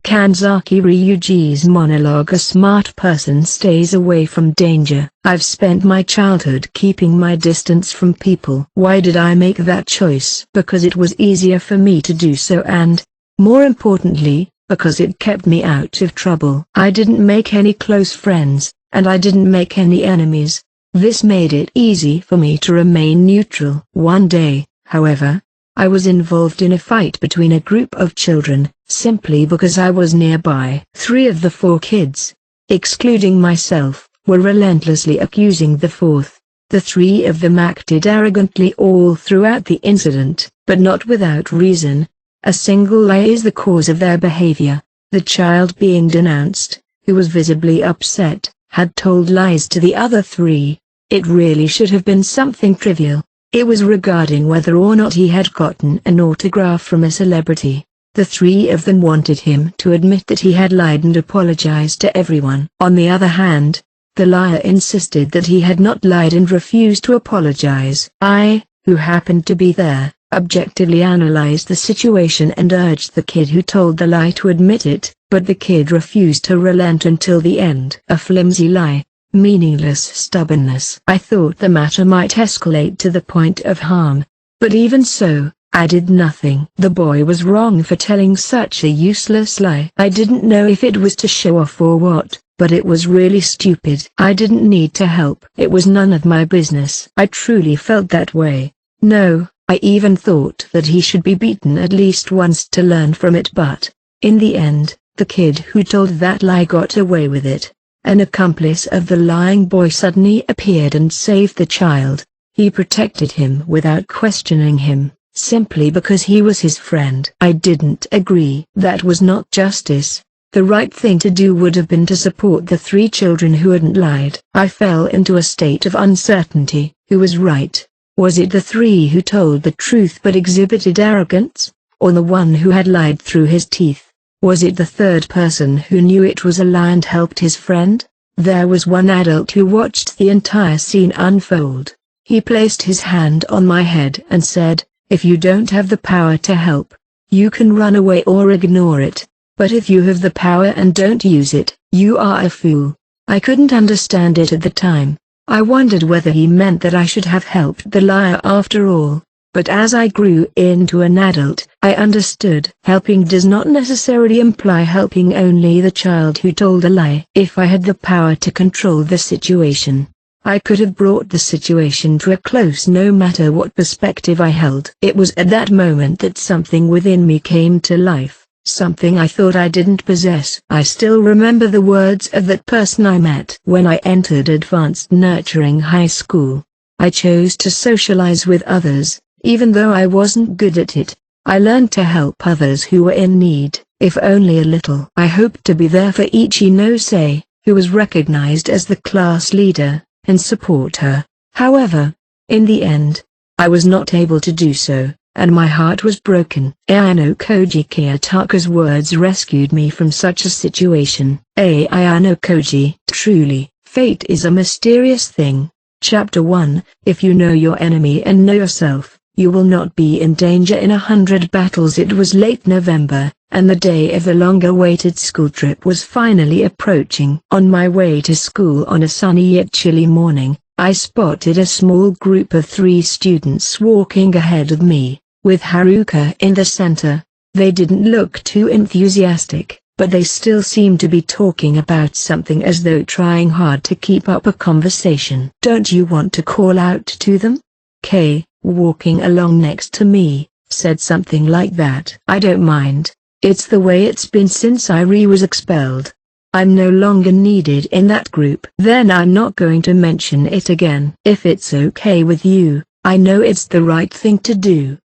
Kanzaki Ryuji's monologue. A smart person stays away from danger. I've spent my childhood keeping my distance from people. Why did I make that choice? Because it was easier for me to do so and, more importantly, because it kept me out of trouble. I didn't make any close friends, and I didn't make any enemies. This made it easy for me to remain neutral. One day, however, I was involved in a fight between a group of children, simply because I was nearby. 3 of the 4 kids, excluding myself, were relentlessly accusing the 4th. The 3 of them acted arrogantly all throughout the incident, but not without reason. A single lie is the cause of their behavior. The child being denounced, who was visibly upset, had told lies to the other 3. It really should have been something trivial. It was regarding whether or not he had gotten an autograph from a celebrity. The 3 of them wanted him to admit that he had lied and apologize to everyone. On the other hand, the liar insisted that he had not lied and refused to apologize. I, who happened to be there, objectively analyzed the situation and urged the kid who told the lie to admit it, but the kid refused to relent until the end. A flimsy lie. Meaningless stubbornness. I thought the matter might escalate to the point of harm. But even so, I did nothing. The boy was wrong for telling such a useless lie. I didn't know if it was to show off or what, but it was really stupid. I didn't need to help. It was none of my business. I truly felt that way. No, I even thought that he should be beaten at least once to learn from it, but, in the end, the kid who told that lie got away with it. An accomplice of the lying boy suddenly appeared and saved the child. He protected him without questioning him, simply because he was his friend. I didn't agree. That was not justice. The right thing to do would have been to support the 3 children who hadn't lied. I fell into a state of uncertainty. Who was right? Was it the 3 who told the truth but exhibited arrogance, or the one who had lied through his teeth? Was it the 3rd person who knew it was a lie and helped his friend? There was one adult who watched the entire scene unfold. He placed his hand on my head and said, "If you don't have the power to help, you can run away or ignore it. But if you have the power and don't use it, you are a fool." I couldn't understand it at the time. I wondered whether he meant that I should have helped the liar after all. But as I grew into an adult, I understood. Helping does not necessarily imply helping only the child who told a lie. If I had the power to control the situation, I could have brought the situation to a close no matter what perspective I held. It was at that moment that something within me came to life, something I thought I didn't possess. I still remember the words of that person I met when I entered advanced nurturing high school. I chose to socialize with others. Even though I wasn't good at it, I learned to help others who were in need, if only a little. I hoped to be there for Ichinose, who was recognized as the class leader, and support her. However, in the end, I was not able to do so, and my heart was broken. Ayano Koji Kiyotaka's words rescued me from such a situation. Ayano Koji. Truly, fate is a mysterious thing. Chapter 1. If you know your enemy and know yourself, you will not be in danger in 100 battles. It was late November, and the day of the long-awaited school trip was finally approaching. On my way to school on a sunny yet chilly morning, I spotted a small group of 3 students walking ahead of me, with Haruka in the center. They didn't look too enthusiastic, but they still seemed to be talking about something as though trying hard to keep up a conversation. "Don't you want to call out to them?" Kay, walking along next to me, said something like that. "I don't mind. It's the way it's been since Irie was expelled. I'm no longer needed in that group." "Then I'm not going to mention it again. If it's okay with you, I know it's the right thing to do."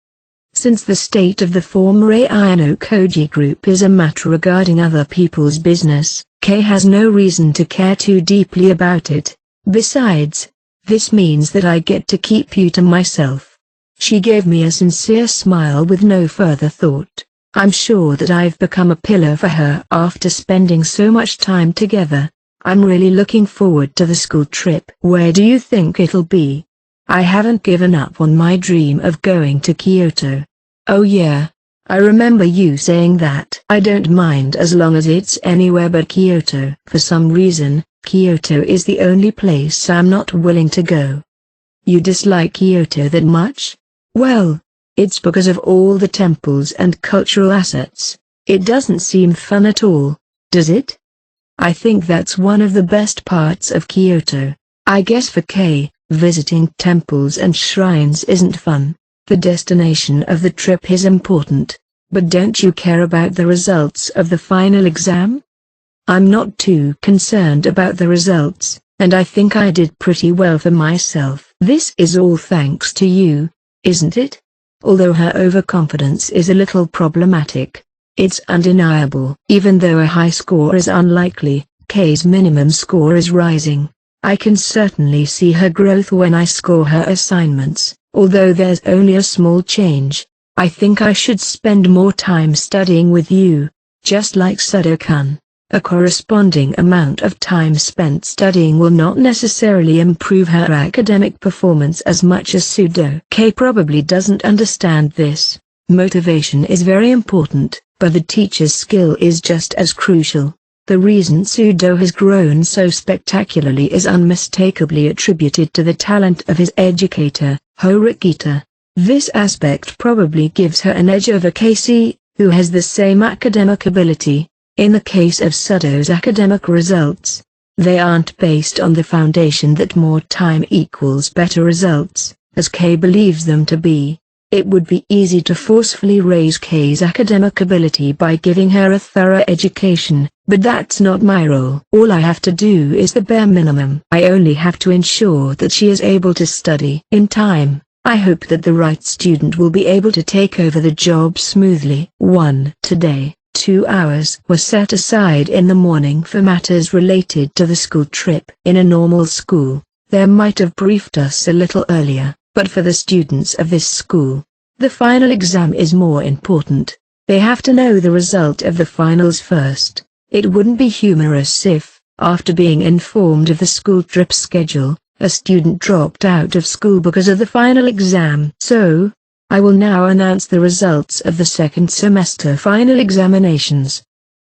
Since the state of the former Ayano Koji group is a matter regarding other people's business, Kay has no reason to care too deeply about it. Besides, this means that I get to keep you to myself. She gave me a sincere smile with no further thought. I'm sure that I've become a pillar for her after spending so much time together. I'm really looking forward to the school trip. Where do you think it'll be? I haven't given up on my dream of going to Kyoto. Oh yeah, I remember you saying that. I don't mind as long as it's anywhere but Kyoto. For some reason, Kyoto is the only place I'm not willing to go. You dislike Kyoto that much? Well, it's because of all the temples and cultural assets. It doesn't seem fun at all, does it? I think that's one of the best parts of Kyoto. I guess for Kay, visiting temples and shrines isn't fun. The destination of the trip is important. But don't you care about the results of the final exam? I'm not too concerned about the results, and I think I did pretty well for myself. This is all thanks to you, isn't it? Although her overconfidence is a little problematic, it's undeniable. Even though a high score is unlikely, Kay's minimum score is rising. I can certainly see her growth when I score her assignments. Although there's only a small change, I think I should spend more time studying with you, just like Sudo-kun. A corresponding amount of time spent studying will not necessarily improve her academic performance as much as Sudo. Kay probably doesn't understand this. Motivation is very important, but the teacher's skill is just as crucial. The reason Sudo has grown so spectacularly is unmistakably attributed to the talent of his educator, Horikita. This aspect probably gives her an edge over Casey, who has the same academic ability. In the case of Sudo's academic results, they aren't based on the foundation that more time equals better results, as Kay believes them to be. It would be easy to forcefully raise Kay's academic ability by giving her a thorough education, but that's not my role. All I have to do is the bare minimum. I only have to ensure that she is able to study. In time, I hope that the right student will be able to take over the job smoothly. Today, 2 hours were set aside in the morning for matters related to the school trip. In a normal school, they might have briefed us a little earlier, but for the students of this school, the final exam is more important. They have to know the result of the finals first. It wouldn't be humorous if, after being informed of the school trip schedule, a student dropped out of school because of the final exam. So, I will now announce the results of the second semester final examinations.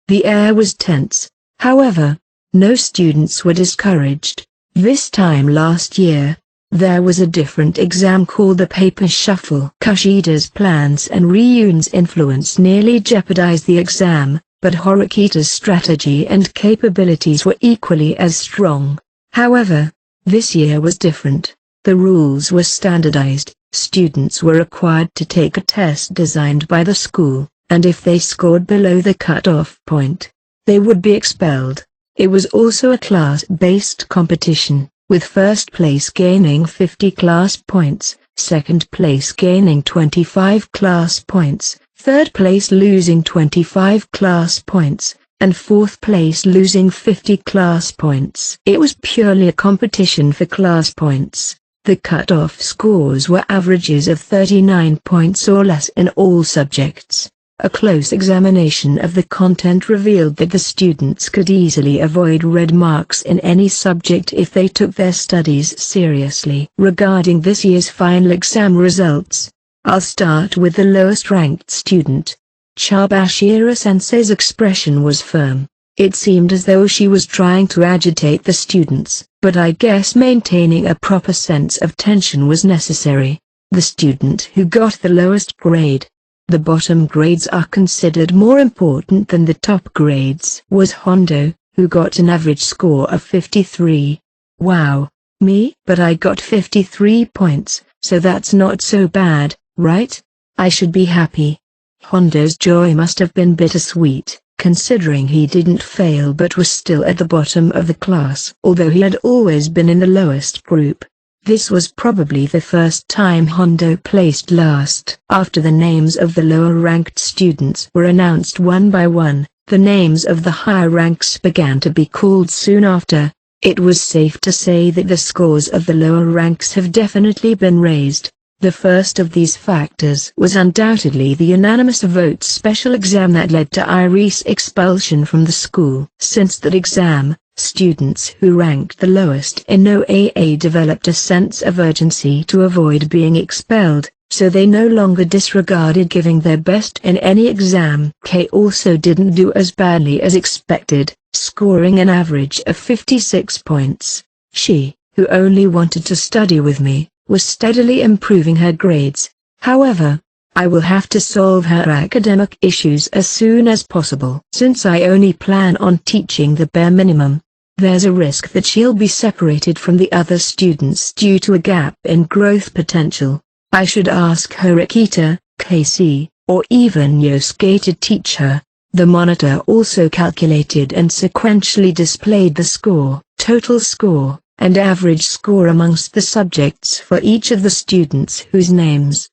The air was tense. However, no students were discouraged. This time last year, there was a different exam called the paper shuffle. Kushida's plans and Ryun's influence nearly jeopardized the exam, but Horikita's strategy and capabilities were equally as strong. However, this year was different. The rules were standardized. Students were required to take a test designed by the school, and if they scored below the cutoff point, they would be expelled. It was also a class-based competition, with first place gaining 50 class points, second place gaining 25 class points, third place losing 25 class points, and fourth place losing 50 class points. It was purely a competition for class points. The cut-off scores were averages of 39 points or less in all subjects. A close examination of the content revealed that the students could easily avoid red marks in any subject if they took their studies seriously. Regarding this year's final exam results, I'll start with the lowest-ranked student. Chabashira-sensei's expression was firm. It seemed as though she was trying to agitate the students, but I guess maintaining a proper sense of tension was necessary. The student who got the lowest grade, the bottom grades are considered more important than the top grades, was Hondo, who got an average score of 53. Wow, me? But I got 53 points, so that's not so bad, right? I should be happy. Hondo's joy must have been bittersweet, considering he didn't fail but was still at the bottom of the class. Although he had always been in the lowest group, this was probably the first time Hondo placed last. After the names of the lower-ranked students were announced one by one, the names of the higher ranks began to be called soon after. It was safe to say that the scores of the lower ranks have definitely been raised. The first of these factors was undoubtedly the unanimous vote special exam that led to Irie's expulsion from the school. Since that exam, students who ranked the lowest in OAA developed a sense of urgency to avoid being expelled, so they no longer disregarded giving their best in any exam. Kay also didn't do as badly as expected, scoring an average of 56 points. She, who only wanted to study with me, was steadily improving her grades. However, I will have to solve her academic issues as soon as possible. Since I only plan on teaching the bare minimum, there's a risk that she'll be separated from the other students due to a gap in growth potential. I should ask Horikita, Casey, or even Yosuke to teach her. The monitor also calculated and sequentially displayed the score, total score, and average score amongst the subjects for each of the students whose names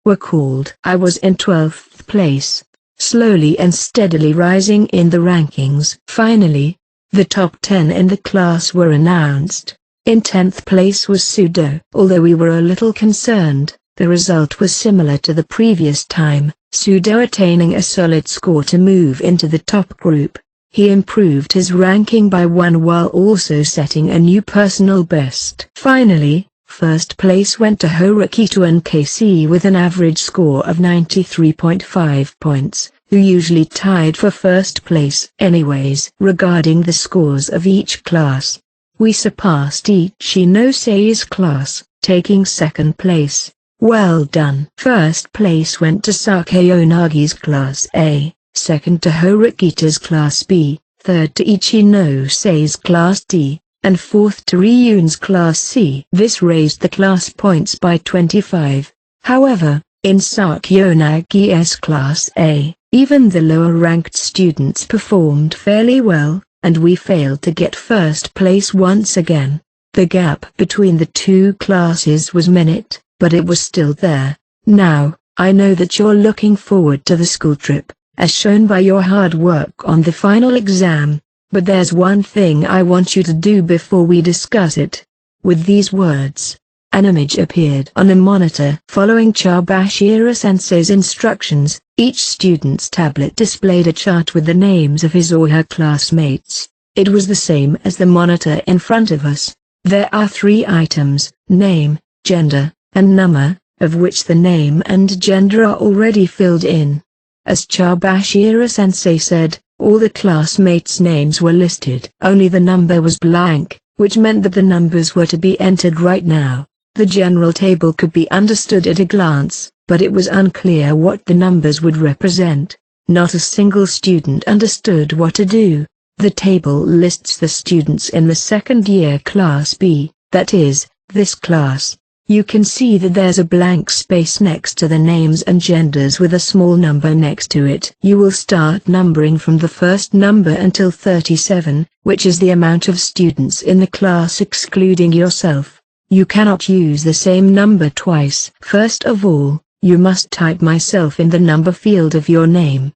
were called. I was in 12th place, slowly and steadily rising in the rankings. Finally, the top 10 in the class were announced. In 10th place was Sudo. Although we were a little concerned, the result was similar to the previous time, Sudo attaining a solid score to move into the top group. He improved his ranking by 1 while also setting a new personal best. Finally, first place went to Horikita and KC with an average score of 93.5 points, who usually tied for first place. Anyways, regarding the scores of each class, we surpassed Ichinose class, taking second place. Well done. First place went to Sakayonagi's class A, second to Horikita's class B, third to Ichinose's class D, and fourth to Ryun's class C. This raised the class points by 25. However, in Sakayonagi's class A, even the lower-ranked students performed fairly well, and we failed to get first place once again. The gap between the two classes was minute, but it was still there. Now, I know that you're looking forward to the school trip, as shown by your hard work on the final exam, but there's one thing I want you to do before we discuss it. With these words, an image appeared on a monitor. Following Chabashira-sensei's instructions, each student's tablet displayed a chart with the names of his or her classmates. It was the same as the monitor in front of us. There are 3 items: name, gender, and number, of which the name and gender are already filled in. As Chabashira-sensei said, all the classmates' names were listed. Only the number was blank, which meant that the numbers were to be entered right now. The general table could be understood at a glance, but it was unclear what the numbers would represent. Not a single student understood what to do. The table lists the students in the second-year class B, that is, this class. You can see that there's a blank space next to the names and genders with a small number next to it. You will start numbering from the first number until 37, which is the amount of students in the class excluding yourself. You cannot use the same number twice. First of all, you must type myself in the number field of your name.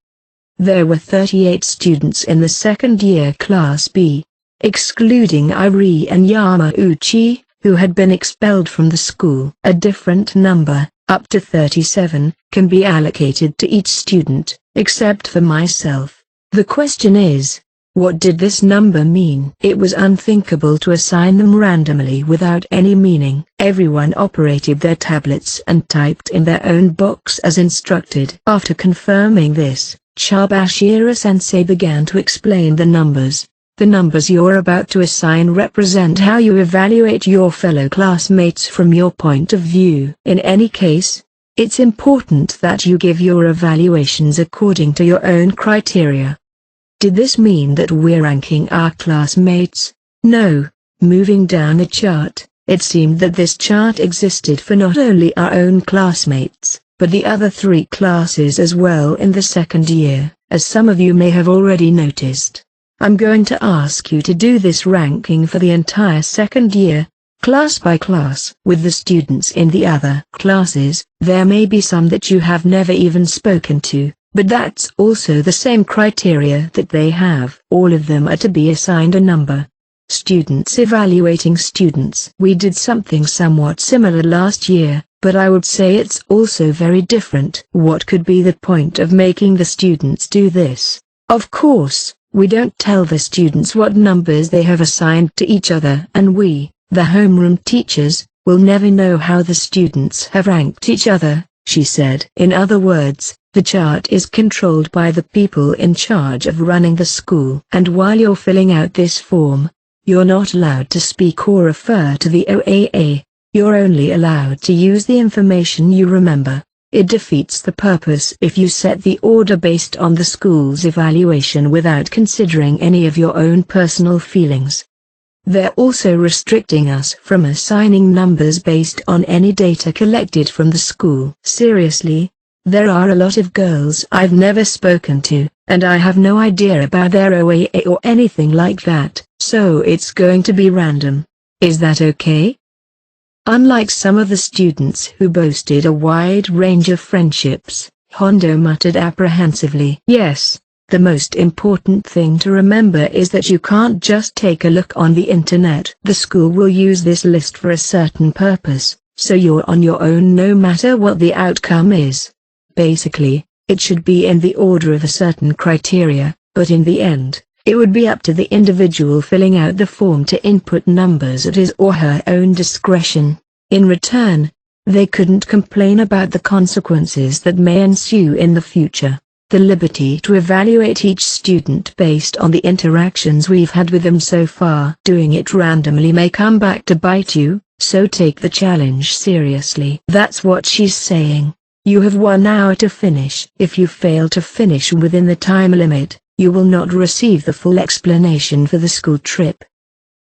There were 38 students in the second-year class B, excluding Irie and Yamauchi, who had been expelled from the school. A different number, up to 37, can be allocated to each student, except for myself. The question is, what did this number mean? It was unthinkable to assign them randomly without any meaning. Everyone operated their tablets and typed in their own box as instructed. After confirming this, Chabashira-sensei began to explain the numbers. The numbers you're about to assign represent how you evaluate your fellow classmates from your point of view. In any case, it's important that you give your evaluations according to your own criteria. Did this mean that we're ranking our classmates? No. Moving down the chart, it seemed that this chart existed for not only our own classmates, but the other 3 classes as well in the second year, as some of you may have already noticed. I'm going to ask you to do this ranking for the entire second year, class by class. With the students in the other classes, there may be some that you have never even spoken to, but that's also the same criteria that they have. All of them are to be assigned a number. Students evaluating students. We did something somewhat similar last year, but I would say it's also very different. What could be the point of making the students do this? Of course, we don't tell the students what numbers they have assigned to each other, and we, the homeroom teachers, we'll never know how the students have ranked each other," she said. In other words, the chart is controlled by the people in charge of running the school. And while you're filling out this form, you're not allowed to speak or refer to the OAA. You're only allowed to use the information you remember. It defeats the purpose if you set the order based on the school's evaluation without considering any of your own personal feelings. They're also restricting us from assigning numbers based on any data collected from the school. Seriously, there are a lot of girls I've never spoken to, and I have no idea about their OAA or anything like that, so it's going to be random. Is that okay? Unlike some of the students who boasted a wide range of friendships, Hondo muttered apprehensively. Yes, the most important thing to remember is that you can't just take a look on the internet. The school will use this list for a certain purpose, so you're on your own no matter what the outcome is. Basically, it should be in the order of a certain criteria, but in the end, it would be up to the individual filling out the form to input numbers at his or her own discretion. In return, they couldn't complain about the consequences that may ensue in the future. The liberty to evaluate each student based on the interactions we've had with them so far. Doing it randomly may come back to bite you, so take the challenge seriously. That's what she's saying. You have 1 hour to finish. If you fail to finish within the time limit, you will not receive the full explanation for the school trip.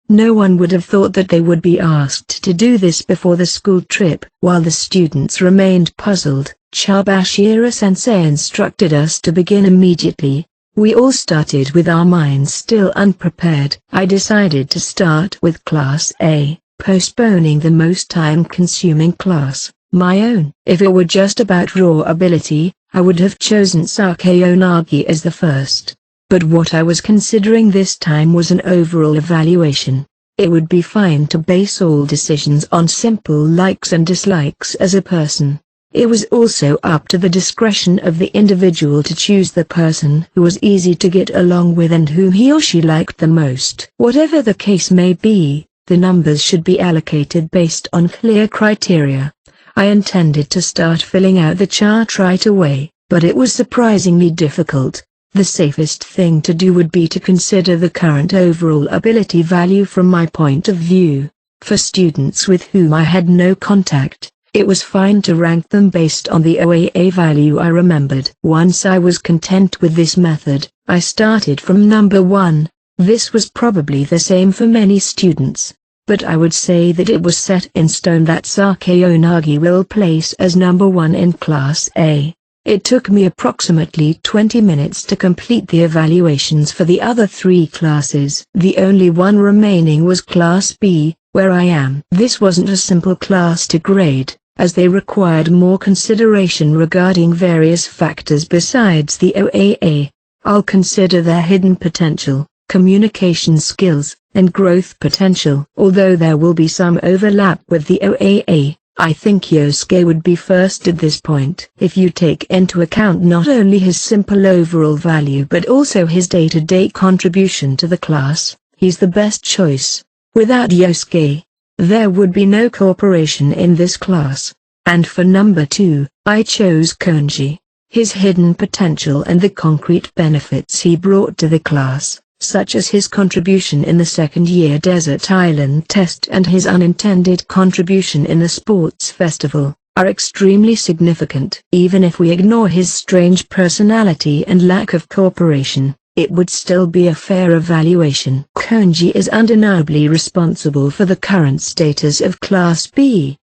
No one would have thought that they would be asked to do this before the school trip. While the students remained puzzled, Chabashira-sensei instructed us to begin immediately. We all started with our minds still unprepared. I decided to start with Class A, postponing the most time-consuming class, my own. If it were just about raw ability, I would have chosen Sakeonagi as the first. But what I was considering this time was an overall evaluation. It would be fine to base all decisions on simple likes and dislikes as a person. It was also up to the discretion of the individual to choose the person who was easy to get along with and whom he or she liked the most. Whatever the case may be, the numbers should be allocated based on clear criteria. I intended to start filling out the chart right away, but it was surprisingly difficult. The safest thing to do would be to consider the current overall ability value from my point of view. For students with whom I had no contact, it was fine to rank them based on the OAA value I remembered. Once I was content with this method, I started from number 1. This was probably the same for many students, but I would say that it was set in stone that Sakeonagi will place as number 1 in Class A. It took me approximately 20 minutes to complete the evaluations for the other 3 classes. The only one remaining was Class B, where I am. This wasn't a simple class to grade, as they required more consideration regarding various factors besides the OAA. I'll consider their hidden potential, communication skills, and growth potential. Although there will be some overlap with the OAA, I think Yosuke would be first at this point. If you take into account not only his simple overall value but also his day-to-day contribution to the class, he's the best choice. Without Yosuke, there would be no cooperation in this class. And for number 2, I chose Konji. His hidden potential and the concrete benefits he brought to the class, such as his contribution in the second-year Desert Island test and his unintended contribution in the sports festival, are extremely significant. Even if we ignore his strange personality and lack of cooperation, it would still be a fair evaluation. Konji is undeniably responsible for the current status of Class B.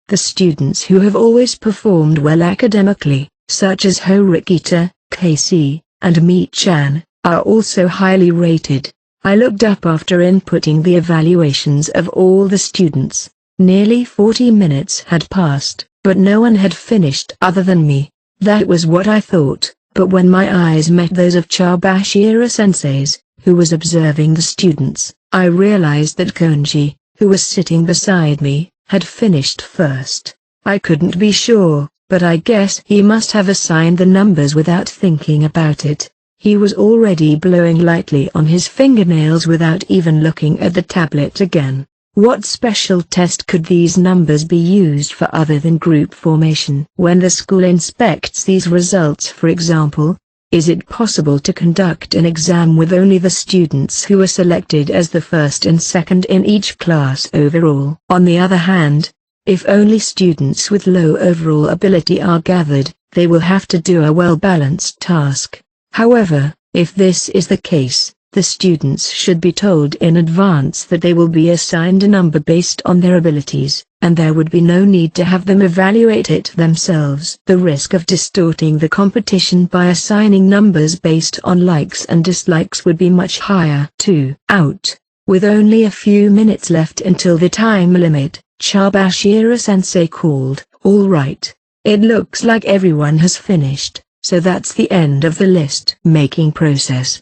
The students who have always performed well academically, such as Horikita, Casey, and Mi-chan, are also highly rated. I looked up after inputting the evaluations of all the students. Nearly 40 minutes had passed, but no one had finished other than me. That was what I thought, but when my eyes met those of Chabashira-sensei's, who was observing the students, I realized that Konji, who was sitting beside me, had finished first. I couldn't be sure, but I guess he must have assigned the numbers without thinking about it. He was already blowing lightly on his fingernails without even looking at the tablet again. What special test could these numbers be used for other than group formation? When the school inspects these results, for example, is it possible to conduct an exam with only the students who are selected as the first and second in each class overall? On the other hand, if only students with low overall ability are gathered, they will have to do a well-balanced task. However, if this is the case, the students should be told in advance that they will be assigned a number based on their abilities, and there would be no need to have them evaluate it themselves. The risk of distorting the competition by assigning numbers based on likes and dislikes would be much higher. 2. Out. With only a few minutes left until the time limit, Chabashira-sensei called, "All right. It looks like everyone has finished, so that's the end of the list-making process."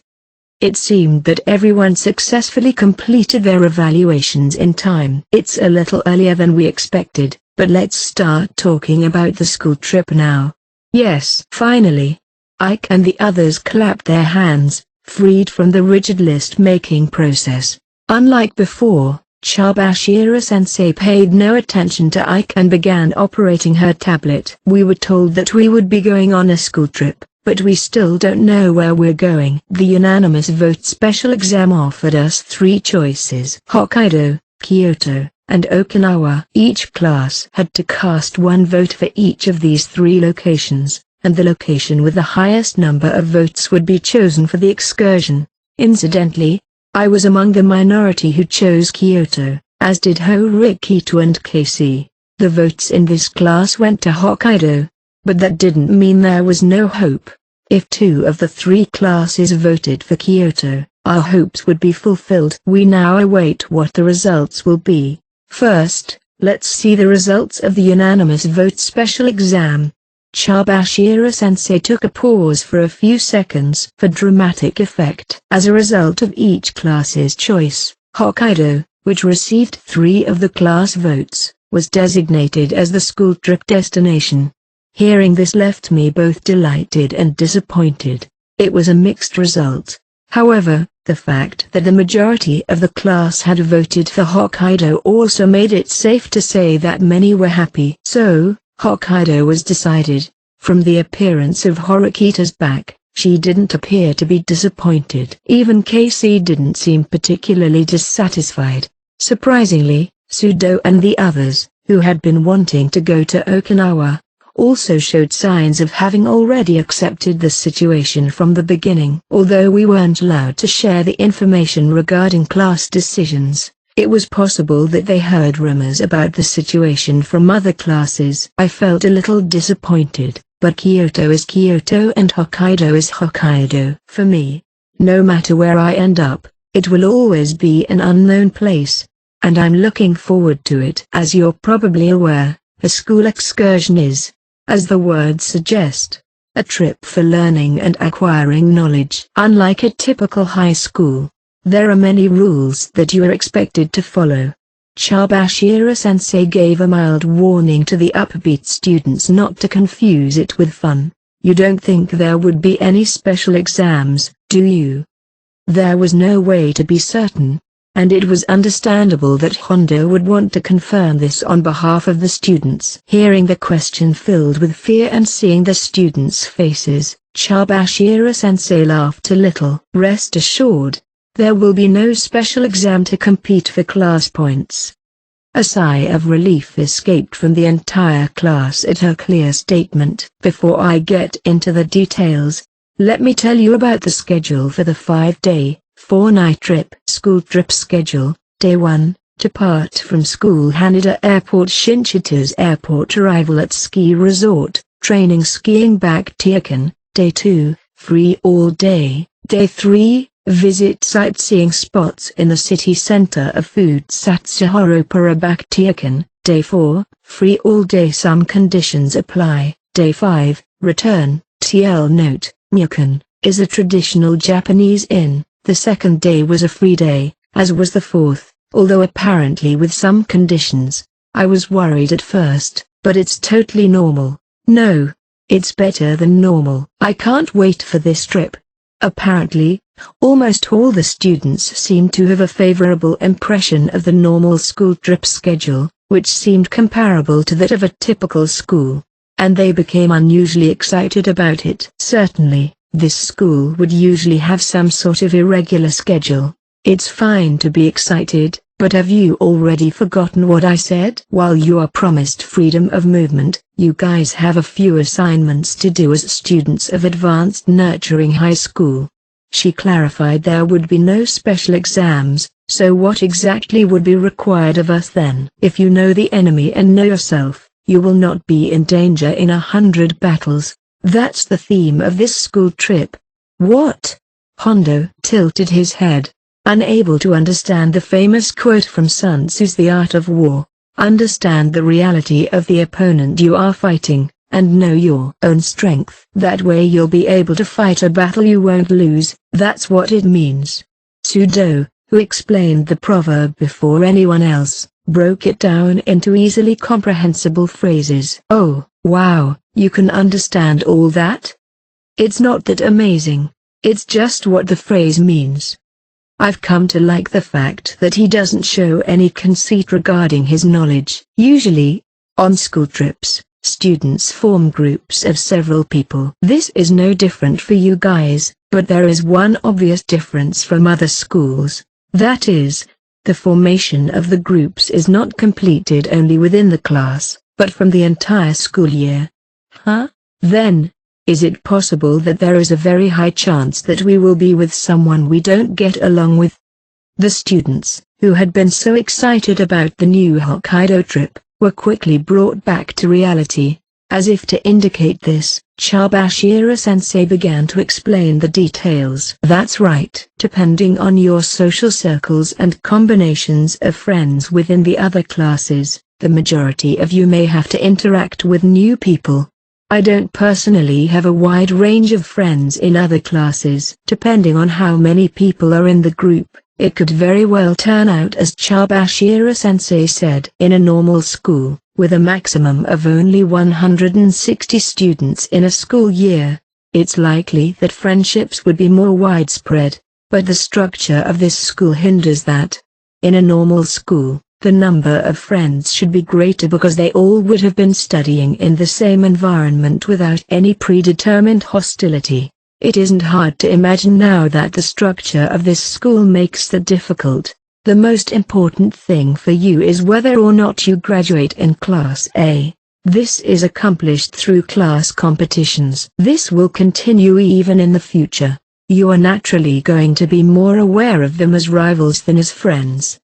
It seemed that everyone successfully completed their evaluations in time. It's a little earlier than we expected, but let's start talking about the school trip now. Yes, finally. Ike and the others clapped their hands, freed from the rigid list-making process. Unlike before, Chabashira-sensei paid no attention to Ike and began operating her tablet. "We were told that we would be going on a school trip, but we still don't know where we're going." The unanimous vote special exam offered us 3 choices: Hokkaido, Kyoto, and Okinawa. Each class had to cast 1 vote for each of these 3 locations, and the location with the highest number of votes would be chosen for the excursion. Incidentally, I was among the minority who chose Kyoto, as did Horikito and Casey. The votes in this class went to Hokkaido, but that didn't mean there was no hope. If 2 of the 3 classes voted for Kyoto, our hopes would be fulfilled. We now await what the results will be. First, let's see the results of the unanimous vote special exam. Chabashira-sensei took a pause for a few seconds for dramatic effect. As a result of each class's choice, Hokkaido, which received 3 of the class votes, was designated as the school trip destination. Hearing this left me both delighted and disappointed. It was a mixed result. However, the fact that the majority of the class had voted for Hokkaido also made it safe to say that many were happy. So, Hokkaido was decided. From the appearance of Horikita's back, she didn't appear to be disappointed. Even Casey didn't seem particularly dissatisfied. Surprisingly, Sudo and the others, who had been wanting to go to Okinawa, also showed signs of having already accepted the situation from the beginning. Although we weren't allowed to share the information regarding class decisions, it was possible that they heard rumors about the situation from other classes. I felt a little disappointed, but Kyoto is Kyoto and Hokkaido is Hokkaido. For me, no matter where I end up, it will always be an unknown place, and I'm looking forward to it. As you're probably aware, a school excursion is, as the words suggest, a trip for learning and acquiring knowledge. Unlike a typical high school, there are many rules that you are expected to follow. Chabashira-sensei gave a mild warning to the upbeat students not to confuse it with fun. "You don't think there would be any special exams, do you?" There was no way to be certain, and it was understandable that Hondo would want to confirm this on behalf of the students. Hearing the question filled with fear and seeing the students' faces, Chabashira-sensei laughed a little. "Rest assured, there will be no special exam to compete for class points." A sigh of relief escaped from the entire class at her clear statement. Before I get into the details, let me tell you about the schedule for the 5-day, 4-night trip. School trip schedule. Day 1, depart from school Haneda Airport Shinchita's airport, arrival at ski resort, training skiing back Teikan. Day 2, free all day. Day 3, visit sightseeing spots in the city center of food Satsuharopara back Teikan. Day 4, free all day, some conditions apply. Day 5, return. TL note, Myokan is a traditional Japanese inn. The 2nd day was a free day, as was the 4th, although apparently with some conditions. I was worried at first, but it's totally normal. No, it's better than normal. I can't wait for this trip. Apparently, Almost all the students seemed to have a favorable impression of the normal school trip schedule, which seemed comparable to that of a typical school, and they became unusually excited about it. Certainly, this school would usually have some sort of irregular schedule. It's fine to be excited, but have you already forgotten what I said? While you are promised freedom of movement, you guys have a few assignments to do as students of advanced nurturing high school. She clarified there would be no special exams, so what exactly would be required of us then? If you know the enemy and know yourself, you will not be in danger in 100 battles. That's the theme of this school trip. What? Hondo tilted his head, unable to understand the famous quote from Sun Tzu's The Art of War. Understand the reality of the opponent you are fighting, and know your own strength. That way you'll be able to fight a battle you won't lose. That's what it means. Sudo, who explained the proverb before anyone else, broke it down into easily comprehensible phrases. Oh, wow, you can understand all that? It's not that amazing. It's just what the phrase means. I've come to like the fact that he doesn't show any conceit regarding his knowledge. Usually, on school trips, students form groups of several people. This is no different for you guys, but there is one obvious difference from other schools. That is, the formation of the groups is not completed only within the class, but from the entire school year. Huh? Then, is it possible that there is a very high chance that we will be with someone we don't get along with? The students, who had been so excited about the new Hokkaido trip, were quickly brought back to reality. As if to indicate this, Chabashira-sensei began to explain the details. That's right. Depending on your social circles and combinations of friends within the other classes, the majority of you may have to interact with new people. I don't personally have a wide range of friends in other classes. Depending on how many people are in the group, it could very well turn out as Chabashira-sensei said. In a normal school, with a maximum of only 160 students in a school year, it's likely that friendships would be more widespread, but the structure of this school hinders that. In a normal school, the number of friends should be greater because they all would have been studying in the same environment without any predetermined hostility. It isn't hard to imagine now that the structure of this school makes that difficult. The most important thing for you is whether or not you graduate in Class A. This is accomplished through class competitions. This will continue even in the future. You are naturally going to be more aware of them as rivals than as friends.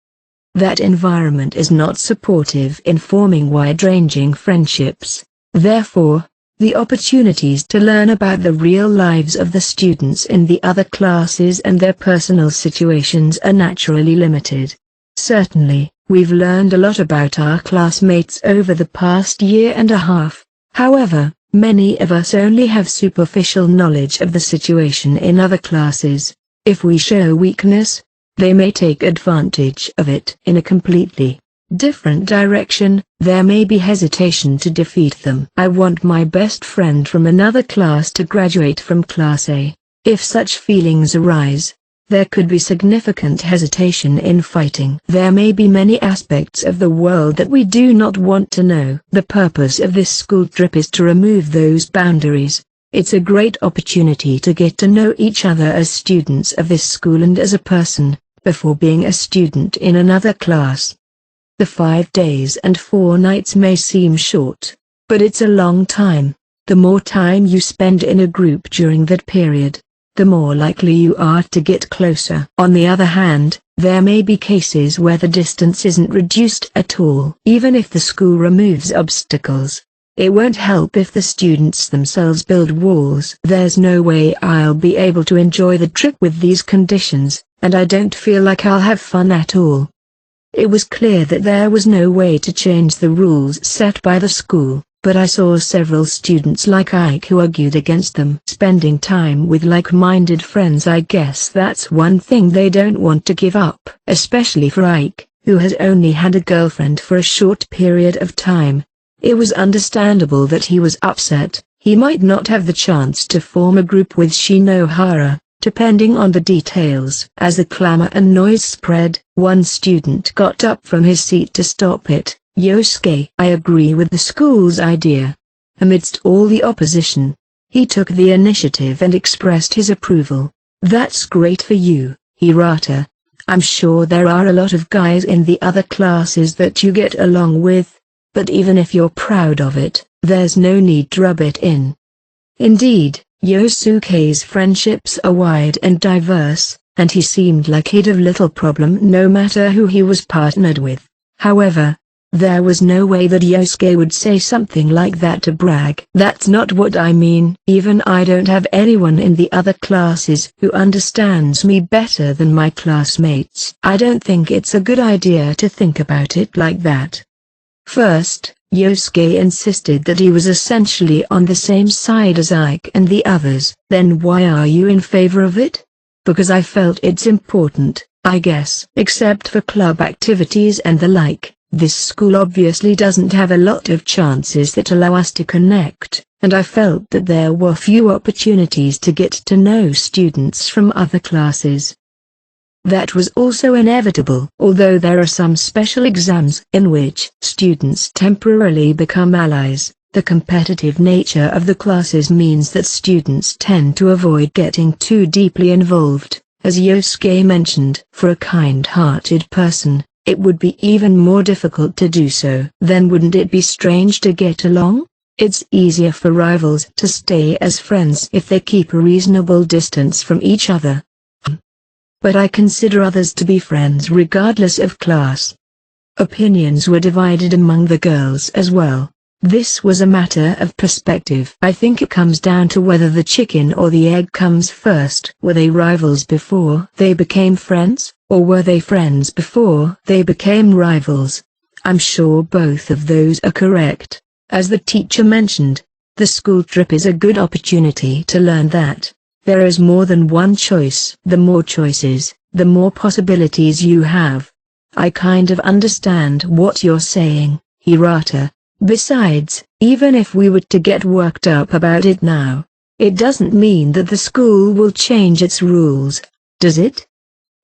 That environment is not supportive in forming wide-ranging friendships. Therefore, the opportunities to learn about the real lives of the students in the other classes and their personal situations are naturally limited. Certainly, we've learned a lot about our classmates over the past year and a half. However, many of us only have superficial knowledge of the situation in other classes. If we show weakness, they may take advantage of it in a completely different direction. There may be hesitation to defeat them. I want my best friend from another class to graduate from Class A. If such feelings arise, there could be significant hesitation in fighting. There may be many aspects of the world that we do not want to know. The purpose of this school trip is to remove those boundaries. It's a great opportunity to get to know each other as students of this school and as a person, before being a student in another class. The 5 days and 4 nights may seem short, but it's a long time. The more time you spend in a group during that period, the more likely you are to get closer. On the other hand, there may be cases where the distance isn't reduced at all. Even if the school removes obstacles, it won't help if the students themselves build walls. There's no way I'll be able to enjoy the trip with these conditions, and I don't feel like I'll have fun at all. It was clear that there was no way to change the rules set by the school, but I saw several students like Ike who argued against them. Spending time with like-minded friends, I guess that's one thing they don't want to give up. Especially for Ike, who has only had a girlfriend for a short period of time. It was understandable that he was upset. He might not have the chance to form a group with Shinohara, depending on the details. As the clamor and noise spread, one student got up from his seat to stop it. Yosuke, I agree with the school's idea. Amidst all the opposition, he took the initiative and expressed his approval. That's great for you, Hirata. I'm sure there are a lot of guys in the other classes that you get along with, but even if you're proud of it, there's no need to rub it in. Indeed, Yosuke's friendships are wide and diverse, and he seemed like he'd have little problem no matter who he was partnered with. However, there was no way that Yosuke would say something like that to brag. That's not what I mean. Even I don't have anyone in the other classes who understands me better than my classmates. I don't think it's a good idea to think about it like that. First, Yosuke insisted that he was essentially on the same side as Ike and the others. Then why are you in favor of it? Because I felt it's important, I guess. Except for club activities and the like, this school obviously doesn't have a lot of chances that allow us to connect, and I felt that there were few opportunities to get to know students from other classes. That was also inevitable. Although there are some special exams in which students temporarily become allies, the competitive nature of the classes means that students tend to avoid getting too deeply involved. As Yosuke mentioned, for a kind-hearted person, it would be even more difficult to do so. Then wouldn't it be strange to get along? It's easier for rivals to stay as friends if they keep a reasonable distance from each other. But I consider others to be friends regardless of class. Opinions were divided among the girls as well. This was a matter of perspective. I think it comes down to whether the chicken or the egg comes first. Were they rivals before they became friends, or were they friends before they became rivals? I'm sure both of those are correct. As the teacher mentioned, the school trip is a good opportunity to learn that there is more than one choice. The more choices, the more possibilities you have. I kind of understand what you're saying, Hirata. Besides, even if we were to get worked up about it now, it doesn't mean that the school will change its rules, does it?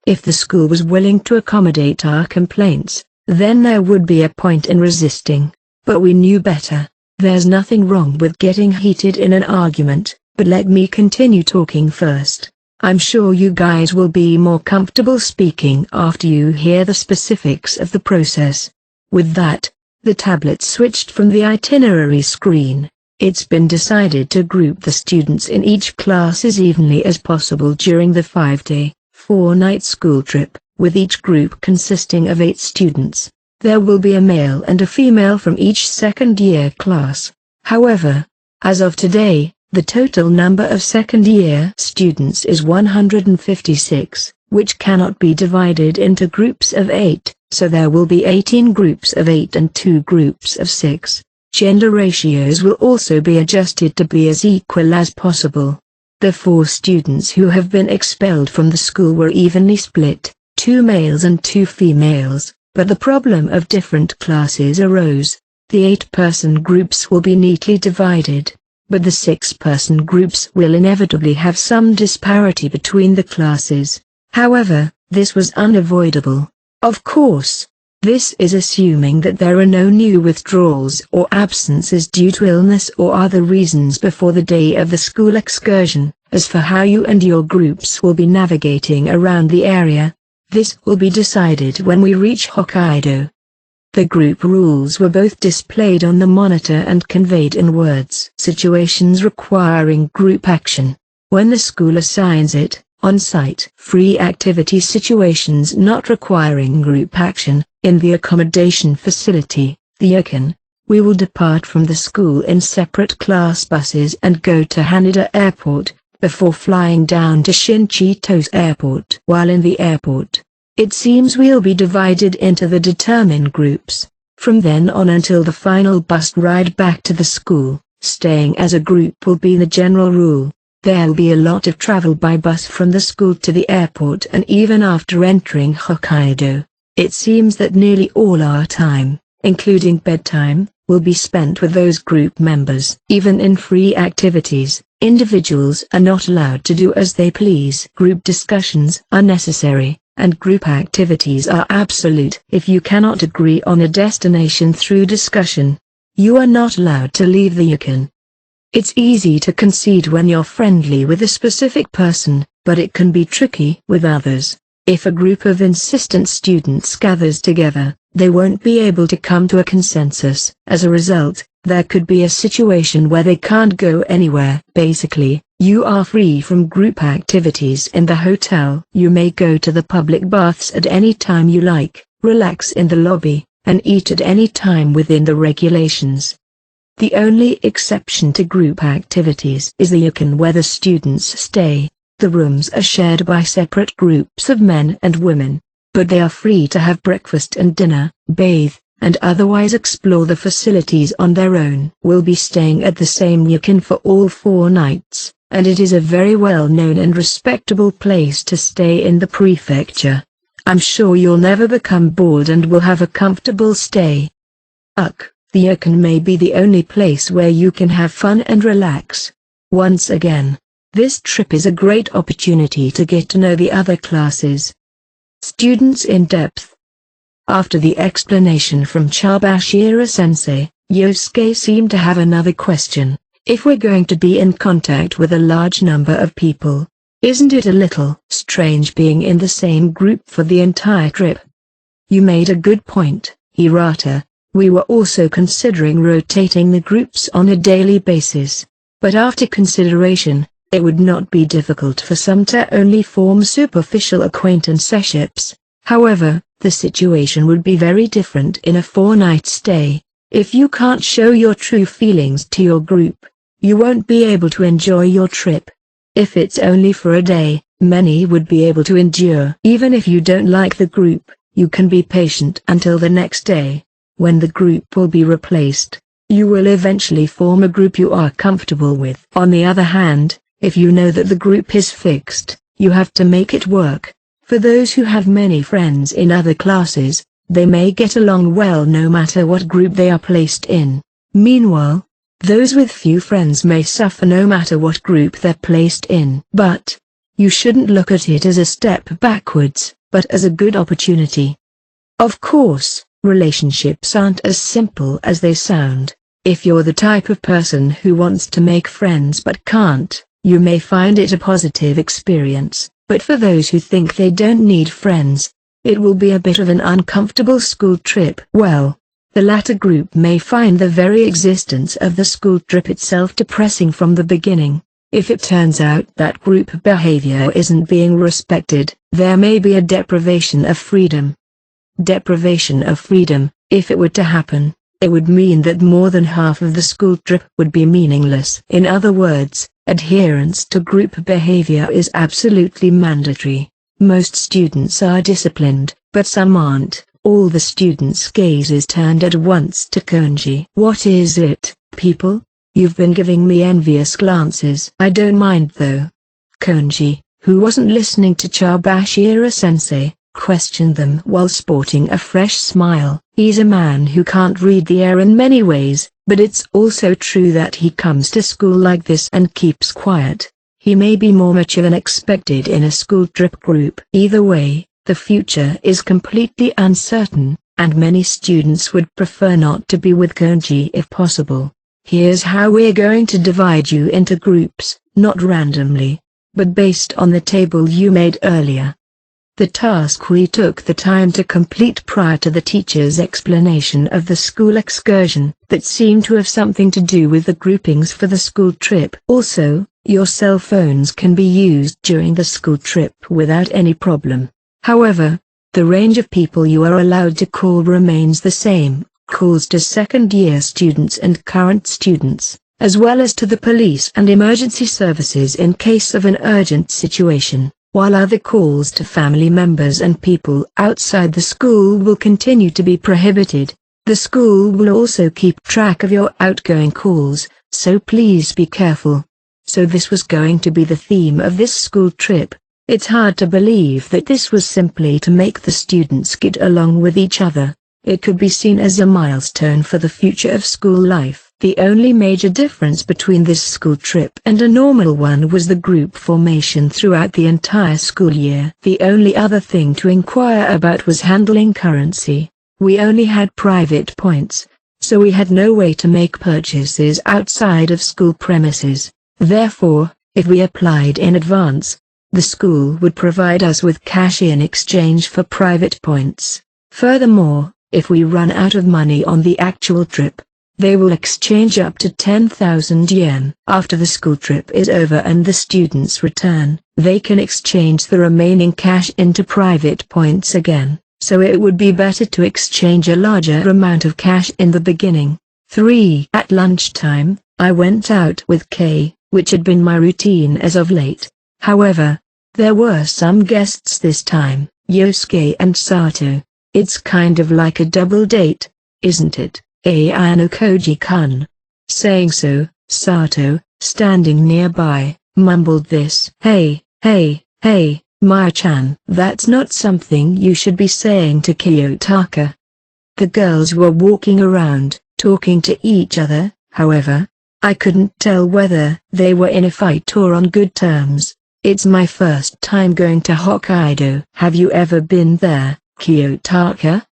If the school was willing to accommodate our complaints, then there would be a point in resisting. But we knew better. There's nothing wrong with getting heated in an argument. But let me continue talking first. I'm sure you guys will be more comfortable speaking after you hear the specifics of the process. With that, the tablet switched from the itinerary screen. It's been decided to group the students in each class as evenly as possible during the 5-day, 4-night school trip, with each group consisting of 8 students. There will be a male and a female from each second-year class. However, as of today, the total number of second-year students is 156, which cannot be divided into groups of 8, so there will be 18 groups of 8 and 2 groups of 6. Gender ratios will also be adjusted to be as equal as possible. The 4 students who have been expelled from the school were evenly split, 2 males and 2 females, but the problem of different classes arose. The 8-person groups will be neatly divided, but the 6-person groups will inevitably have some disparity between the classes. However, this was unavoidable. Of course, this is assuming that there are no new withdrawals or absences due to illness or other reasons before the day of the school excursion. As for how you and your groups will be navigating around the area, this will be decided when we reach Hokkaido. The group rules were both displayed on the monitor and conveyed in words. Situations requiring group action. When the school assigns it, on-site. Free activity situations not requiring group action. In the accommodation facility, the Yokan, we will depart from the school in separate class buses and go to Haneda Airport, before flying down to Shinchito's airport. While in the airport, it seems we'll be divided into the determined groups. From then on until the final bus ride back to the school, staying as a group will be the general rule. There'll be a lot of travel by bus from the school to the airport, and even after entering Hokkaido, it seems that nearly all our time, including bedtime, will be spent with those group members. Even in free activities, individuals are not allowed to do as they please. Group discussions are necessary, and group activities are absolute. If you cannot agree on a destination through discussion, you are not allowed to leave the yukon. It's easy to concede when you're friendly with a specific person, but it can be tricky with others. If a group of insistent students gathers together, they won't be able to come to a consensus. As a result, there could be a situation where they can't go anywhere. Basically, you are free from group activities in the hotel. You may go to the public baths at any time you like, relax in the lobby, and eat at any time within the regulations. The only exception to group activities is the yukon where the students stay. The rooms are shared by separate groups of men and women, but they are free to have breakfast and dinner, bathe, and otherwise explore the facilities on their own. We'll be staying at the same yukon for all 4 nights, and it is a very well-known and respectable place to stay in the prefecture. I'm sure you'll never become bored and will have a comfortable stay. The yukon may be the only place where you can have fun and relax. Once again, this trip is a great opportunity to get to know the other classes. Students in depth. After the explanation from Chabashira-sensei, Yosuke seemed to have another question. If we're going to be in contact with a large number of people, isn't it a little strange being in the same group for the entire trip? You made a good point, Hirata. We were also considering rotating the groups on a daily basis, but after consideration, it would not be difficult for some to only form superficial acquaintanceships. However, the situation would be very different in a 4-night stay. If you can't show your true feelings to your group, you won't be able to enjoy your trip. If it's only for a day, many would be able to endure. Even if you don't like the group, you can be patient until the next day, when the group will be replaced. You will eventually form a group you are comfortable with. On the other hand, if you know that the group is fixed, you have to make it work. For those who have many friends in other classes, they may get along well no matter what group they are placed in. Meanwhile, those with few friends may suffer no matter what group they're placed in. But, you shouldn't look at it as a step backwards, but as a good opportunity. Of course, relationships aren't as simple as they sound. If you're the type of person who wants to make friends but can't, you may find it a positive experience, but for those who think they don't need friends, it will be a bit of an uncomfortable school trip. Well, the latter group may find the very existence of the school trip itself depressing from the beginning. If it turns out that group behavior isn't being respected, there may be a deprivation of freedom. Deprivation of freedom, if it were to happen, it would mean that more than half of the school trip would be meaningless. In other words, adherence to group behavior is absolutely mandatory. Most students are disciplined, but some aren't. All the students' gazes turned at once to Konji. What is it, people? You've been giving me envious glances. I don't mind though. Konji, who wasn't listening to Chabashira-sensei, questioned them while sporting a fresh smile. He's a man who can't read the air in many ways, but it's also true that he comes to school like this and keeps quiet. He may be more mature than expected in a school trip group. Either way, the future is completely uncertain, and many students would prefer not to be with Konji if possible. Here's how we're going to divide you into groups, not randomly, but based on the table you made earlier. The task we took the time to complete prior to the teacher's explanation of the school excursion that seemed to have something to do with the groupings for the school trip. Also, your cell phones can be used during the school trip without any problem. However, the range of people you are allowed to call remains the same, calls to second-year students and current students, as well as to the police and emergency services in case of an urgent situation, while other calls to family members and people outside the school will continue to be prohibited. The school will also keep track of your outgoing calls, so please be careful. So this was going to be the theme of this school trip. It's hard to believe that this was simply to make the students get along with each other. It could be seen as a milestone for the future of school life. The only major difference between this school trip and a normal one was the group formation throughout the entire school year. The only other thing to inquire about was handling currency. We only had private points, so we had no way to make purchases outside of school premises. Therefore, if we applied in advance, the school would provide us with cash in exchange for private points. Furthermore, if we run out of money on the actual trip, they will exchange up to 10,000 yen. After the school trip is over and the students return, they can exchange the remaining cash into private points again, so it would be better to exchange a larger amount of cash in the beginning. 3. At lunchtime, I went out with Kay, which had been my routine as of late. However, there were some guests this time, Yosuke and Sato. It's kind of like a double date, isn't it, Ayano Koji-kun? Saying so, Sato, standing nearby, mumbled this. Hey, Maya-chan. That's not something you should be saying to Kiyotaka. The girls were walking around, talking to each other, however. I couldn't tell whether they were in a fight or on good terms. It's my first time going to Hokkaido. Have you ever been there, Kiyotaka?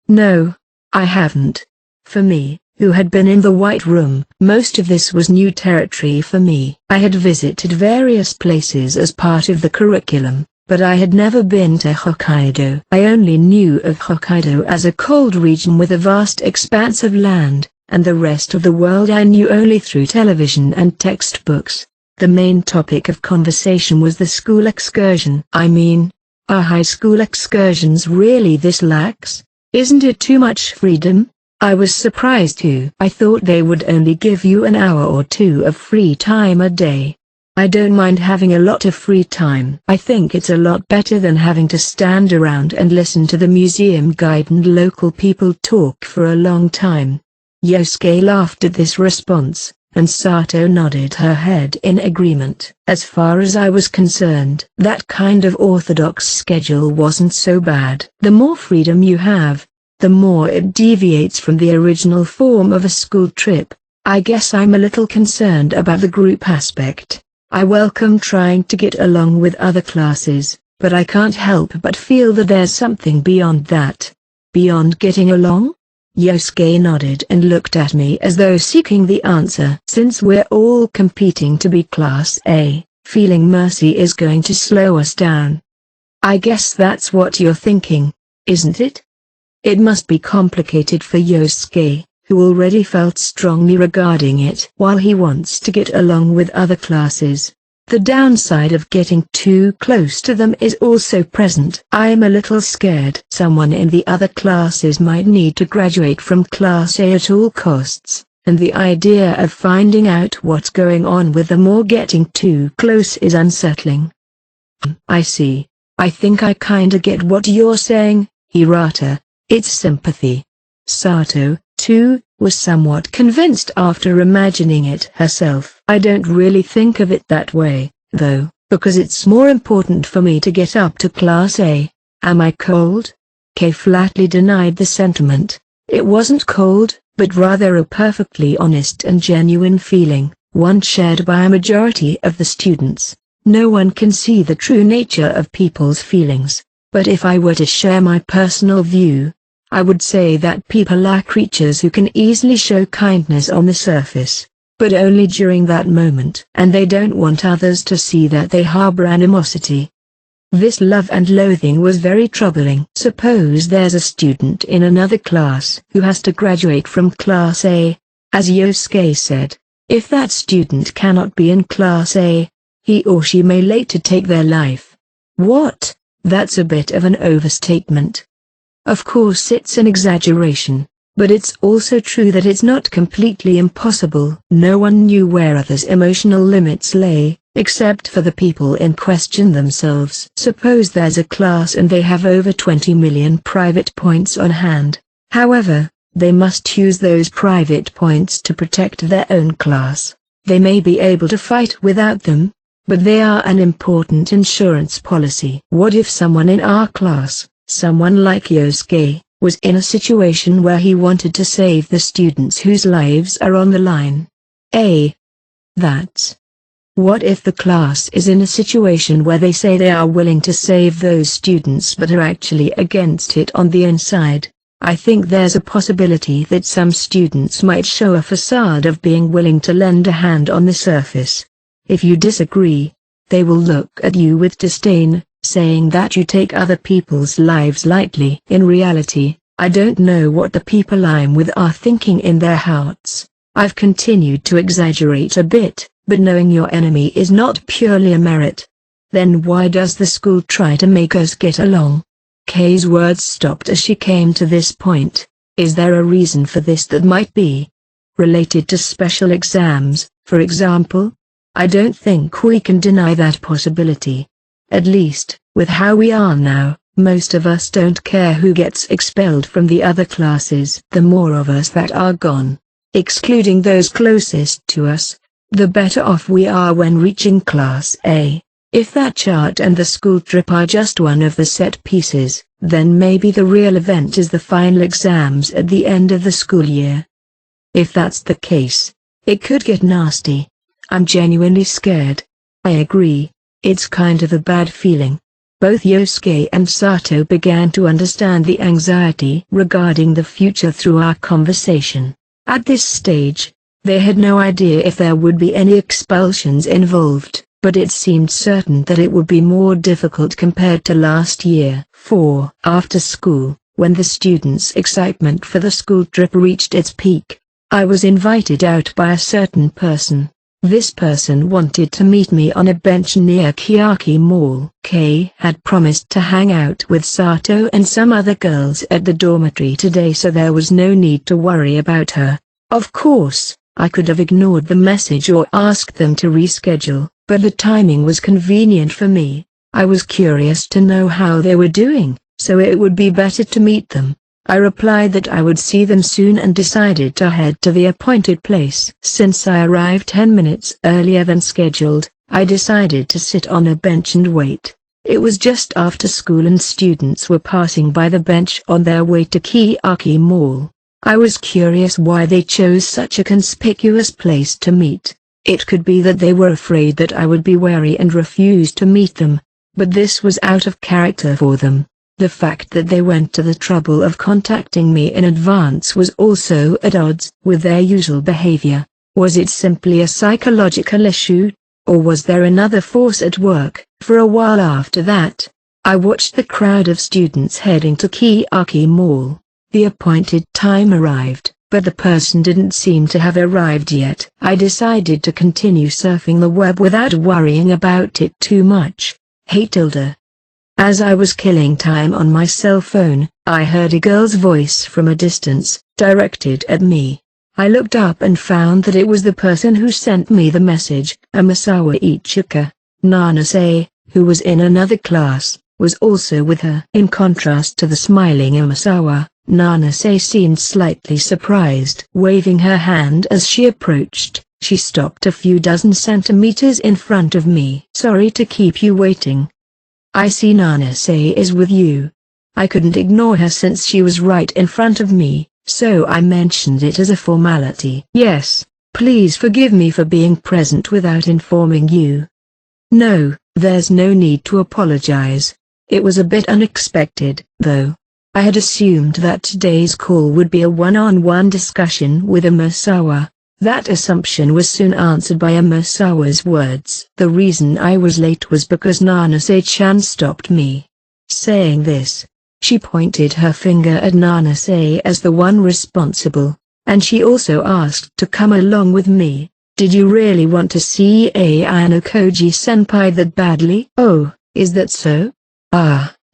No, I haven't. For me, who had been in the White Room, most of this was new territory for me. I had visited various places as part of the curriculum, but I had never been to Hokkaido. I only knew of Hokkaido as a cold region with a vast expanse of land, and the rest of the world I knew only through television and textbooks. The main topic of conversation was the school excursion. I mean, are high school excursions really this lax? Isn't it too much freedom? I was surprised too. I thought they would only give you an hour or two of free time a day. I don't mind having a lot of free time. I think it's a lot better than having to stand around and listen to the museum guide and local people talk for a long time. Yosuke laughed at this response, and Sato nodded her head in agreement. As far as I was concerned, that kind of orthodox schedule wasn't so bad. The more freedom you have, the more it deviates from the original form of a school trip. I guess I'm a little concerned about the group aspect. I welcome trying to get along with other classes, but I can't help but feel that there's something beyond that. Beyond getting along? Yosuke nodded and looked at me as though seeking the answer. Since we're all competing to be Class A, feeling mercy is going to slow us down. I guess that's what you're thinking, isn't it? It must be complicated for Yosuke, who already felt strongly regarding it. While he wants to get along with other classes, the downside of getting too close to them is also present. I'm a little scared someone in the other classes might need to graduate from Class A at all costs, and the idea of finding out what's going on with them or getting too close is unsettling. I see. I think I kinda get what you're saying, Hirata. It's sympathy. Sato, too, was somewhat convinced after imagining it herself. I don't really think of it that way, though, because it's more important for me to get up to Class A. Am I cold? Kay flatly denied the sentiment. It wasn't cold, but rather a perfectly honest and genuine feeling, one shared by a majority of the students. No one can see the true nature of people's feelings, but if I were to share my personal view, I would say that people are creatures who can easily show kindness on the surface, but only during that moment, and they don't want others to see that they harbor animosity. This love and loathing was very troubling. Suppose there's a student in another class who has to graduate from Class A, as Yosuke said. If that student cannot be in Class A, he or she may later take their life. What? That's a bit of an overstatement. Of course it's an exaggeration, but it's also true that it's not completely impossible. No one knew where others' emotional limits lay, except for the people in question themselves. Suppose there's a class and they have over 20 million private points on hand. However, they must use those private points to protect their own class. They may be able to fight without them, but they are an important insurance policy. What if someone in our class, someone like Yosuke, was in a situation where he wanted to save the students whose lives are on the line. That's. What if the class is in a situation where they say they are willing to save those students but are actually against it on the inside? I think there's a possibility that some students might show a facade of being willing to lend a hand on the surface. If you disagree, they will look at you with disdain, saying that you take other people's lives lightly. In reality, I don't know what the people I'm with are thinking in their hearts. I've continued to exaggerate a bit, but knowing your enemy is not purely a merit. Then why does the school try to make us get along? Kay's words stopped as she came to this point. Is there a reason for this that might be related to special exams, for example? I don't think we can deny that possibility. At least, with how we are now, most of us don't care who gets expelled from the other classes. The more of us that are gone, excluding those closest to us, the better off we are when reaching Class A. If that chart and the school trip are just one of the set pieces, then maybe the real event is the final exams at the end of the school year. If that's the case, it could get nasty. I'm genuinely scared. I agree, it's kind of a bad feeling. Both Yosuke and Sato began to understand the anxiety regarding the future through our conversation. At this stage, they had no idea if there would be any expulsions involved, but it seemed certain that it would be more difficult compared to last year. After school, when the students' excitement for the school trip reached its peak, I was invited out by a certain person. This person wanted to meet me on a bench near Kiyaki Mall. Kay had promised to hang out with Sato and some other girls at the dormitory today, so there was no need to worry about her. Of course, I could have ignored the message or asked them to reschedule, but the timing was convenient for me. I was curious to know how they were doing, so it would be better to meet them. I replied that I would see them soon and decided to head to the appointed place. Since I arrived 10 minutes earlier than scheduled, I decided to sit on a bench and wait. It was just after school and students were passing by the bench on their way to Kiyaki Mall. I was curious why they chose such a conspicuous place to meet. It could be that they were afraid that I would be wary and refuse to meet them, but this was out of character for them. The fact that they went to the trouble of contacting me in advance was also at odds with their usual behavior. Was it simply a psychological issue, or was there another force at work? For a while after that, I watched the crowd of students heading to Kiyaki Mall. The appointed time arrived, but the person didn't seem to have arrived yet. I decided to continue surfing the web without worrying about it too much. Hey Tilda. As I was killing time on my cell phone, I heard a girl's voice from a distance, directed at me. I looked up and found that it was the person who sent me the message, Amasawa Ichika. Nanase, who was in another class, was also with her. In contrast to the smiling Amasawa, Nanase seemed slightly surprised. Waving her hand as she approached, she stopped a few dozen centimeters in front of me. Sorry to keep you waiting. I see Nanase is with you. I couldn't ignore her since she was right in front of me, so I mentioned it as a formality. Yes, please forgive me for being present without informing you. No, there's no need to apologize. It was a bit unexpected, though. I had assumed that today's call would be a one-on-one discussion with Amasawa. That assumption was soon answered by Amasawa's words. The reason I was late was because Nanase-chan stopped me. Saying this, she pointed her finger at Nanase as the one responsible, and she also asked to come along with me. Did you really want to see Ayano Koji-senpai that badly? Oh, is that so?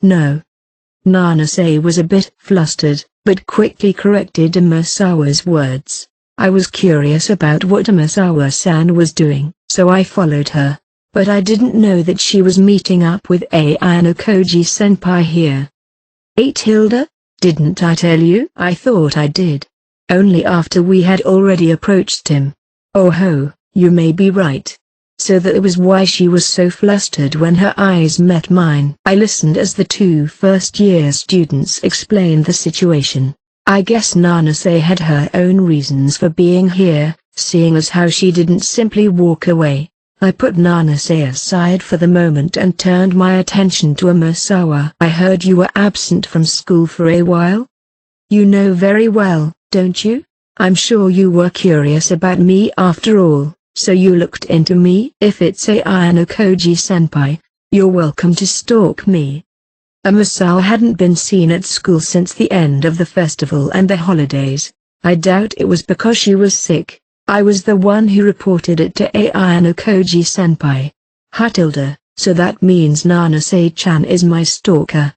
No. Nanase was a bit flustered, but quickly corrected Amasawa's words. I was curious about what Amasawa-san was doing, so I followed her, but I didn't know that she was meeting up with Ayano Koji-senpai here. Hilda, didn't I tell you? I thought I did. Only after we had already approached him. Oh ho, you may be right. so that was why she was so flustered when her eyes met mine. I listened as the two first-year students explained the situation. I guess Nanase had her own reasons for being here, seeing as how she didn't simply walk away. I put Nanase aside for the moment and turned my attention to Amasawa. I heard you were absent from school for a while? You know very well, don't you? I'm sure you were curious about me after all, so you looked into me. If it's Ayano Koji-senpai, you're welcome to stalk me. Amasawa hadn't been seen at school since the end of the festival and the holidays. I doubt it was because she was sick. I was the one who reported it to Ayano Koji-senpai. Hatilda, so that means Nanase-chan is my stalker.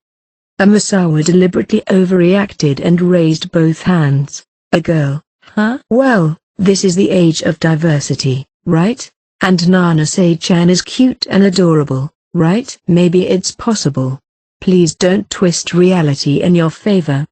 Amasawa deliberately overreacted and raised both hands. A girl, huh? Well, this is the age of diversity, right? And Nanase-chan is cute and adorable, right? Maybe it's possible. Please don't twist reality in your favor.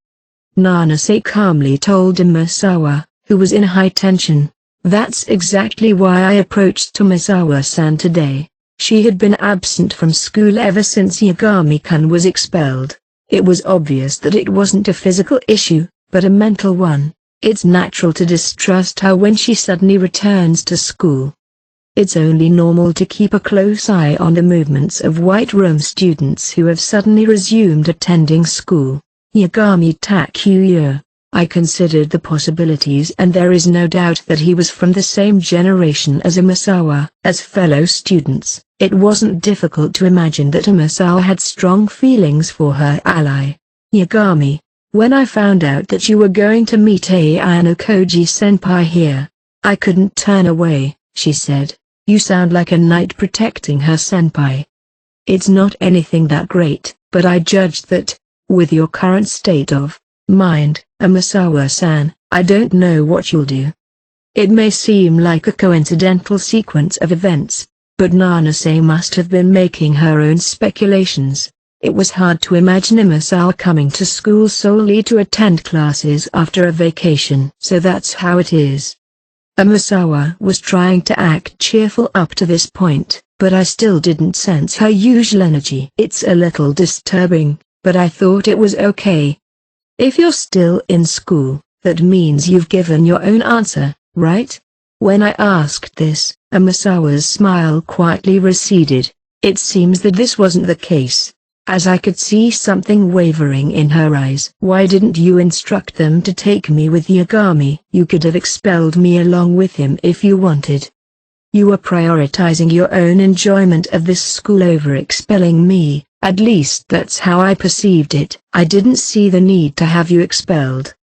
Nanase calmly told Amasawa, who was in high tension. That's exactly why I approached Tomisawa-san today. She had been absent from school ever since Yagami-kun was expelled. It was obvious that it wasn't a physical issue, but a mental one. It's natural to distrust her when she suddenly returns to school. It's only normal to keep a close eye on the movements of White Room students who have suddenly resumed attending school. Yagami Takuya. I considered the possibilities and there is no doubt that he was from the same generation as Amasawa. As fellow students, it wasn't difficult to imagine that Amasawa had strong feelings for her ally. Yagami, when I found out that you were going to meet Ayano Koji-senpai here, I couldn't turn away, she said. You sound like a knight protecting her senpai. It's not anything that great, but I judged that, with your current state of mind, Amasawa-san, I don't know what you'll do. It may seem like a coincidental sequence of events, but Nanase must have been making her own speculations. It was hard to imagine Amasawa coming to school solely to attend classes after a vacation. So that's how it is. Amasawa was trying to act cheerful up to this point, but I still didn't sense her usual energy. It's a little disturbing, but I thought it was okay. If you're still in school, that means you've given your own answer, right? When I asked this, Amasawa's smile quietly receded. It seems that this wasn't the case, as I could see something wavering in her eyes. Why didn't you instruct them to take me with Yagami? You could have expelled me along with him if you wanted. You were prioritizing your own enjoyment of this school over expelling me, at least that's how I perceived it. I didn't see the need to have you expelled.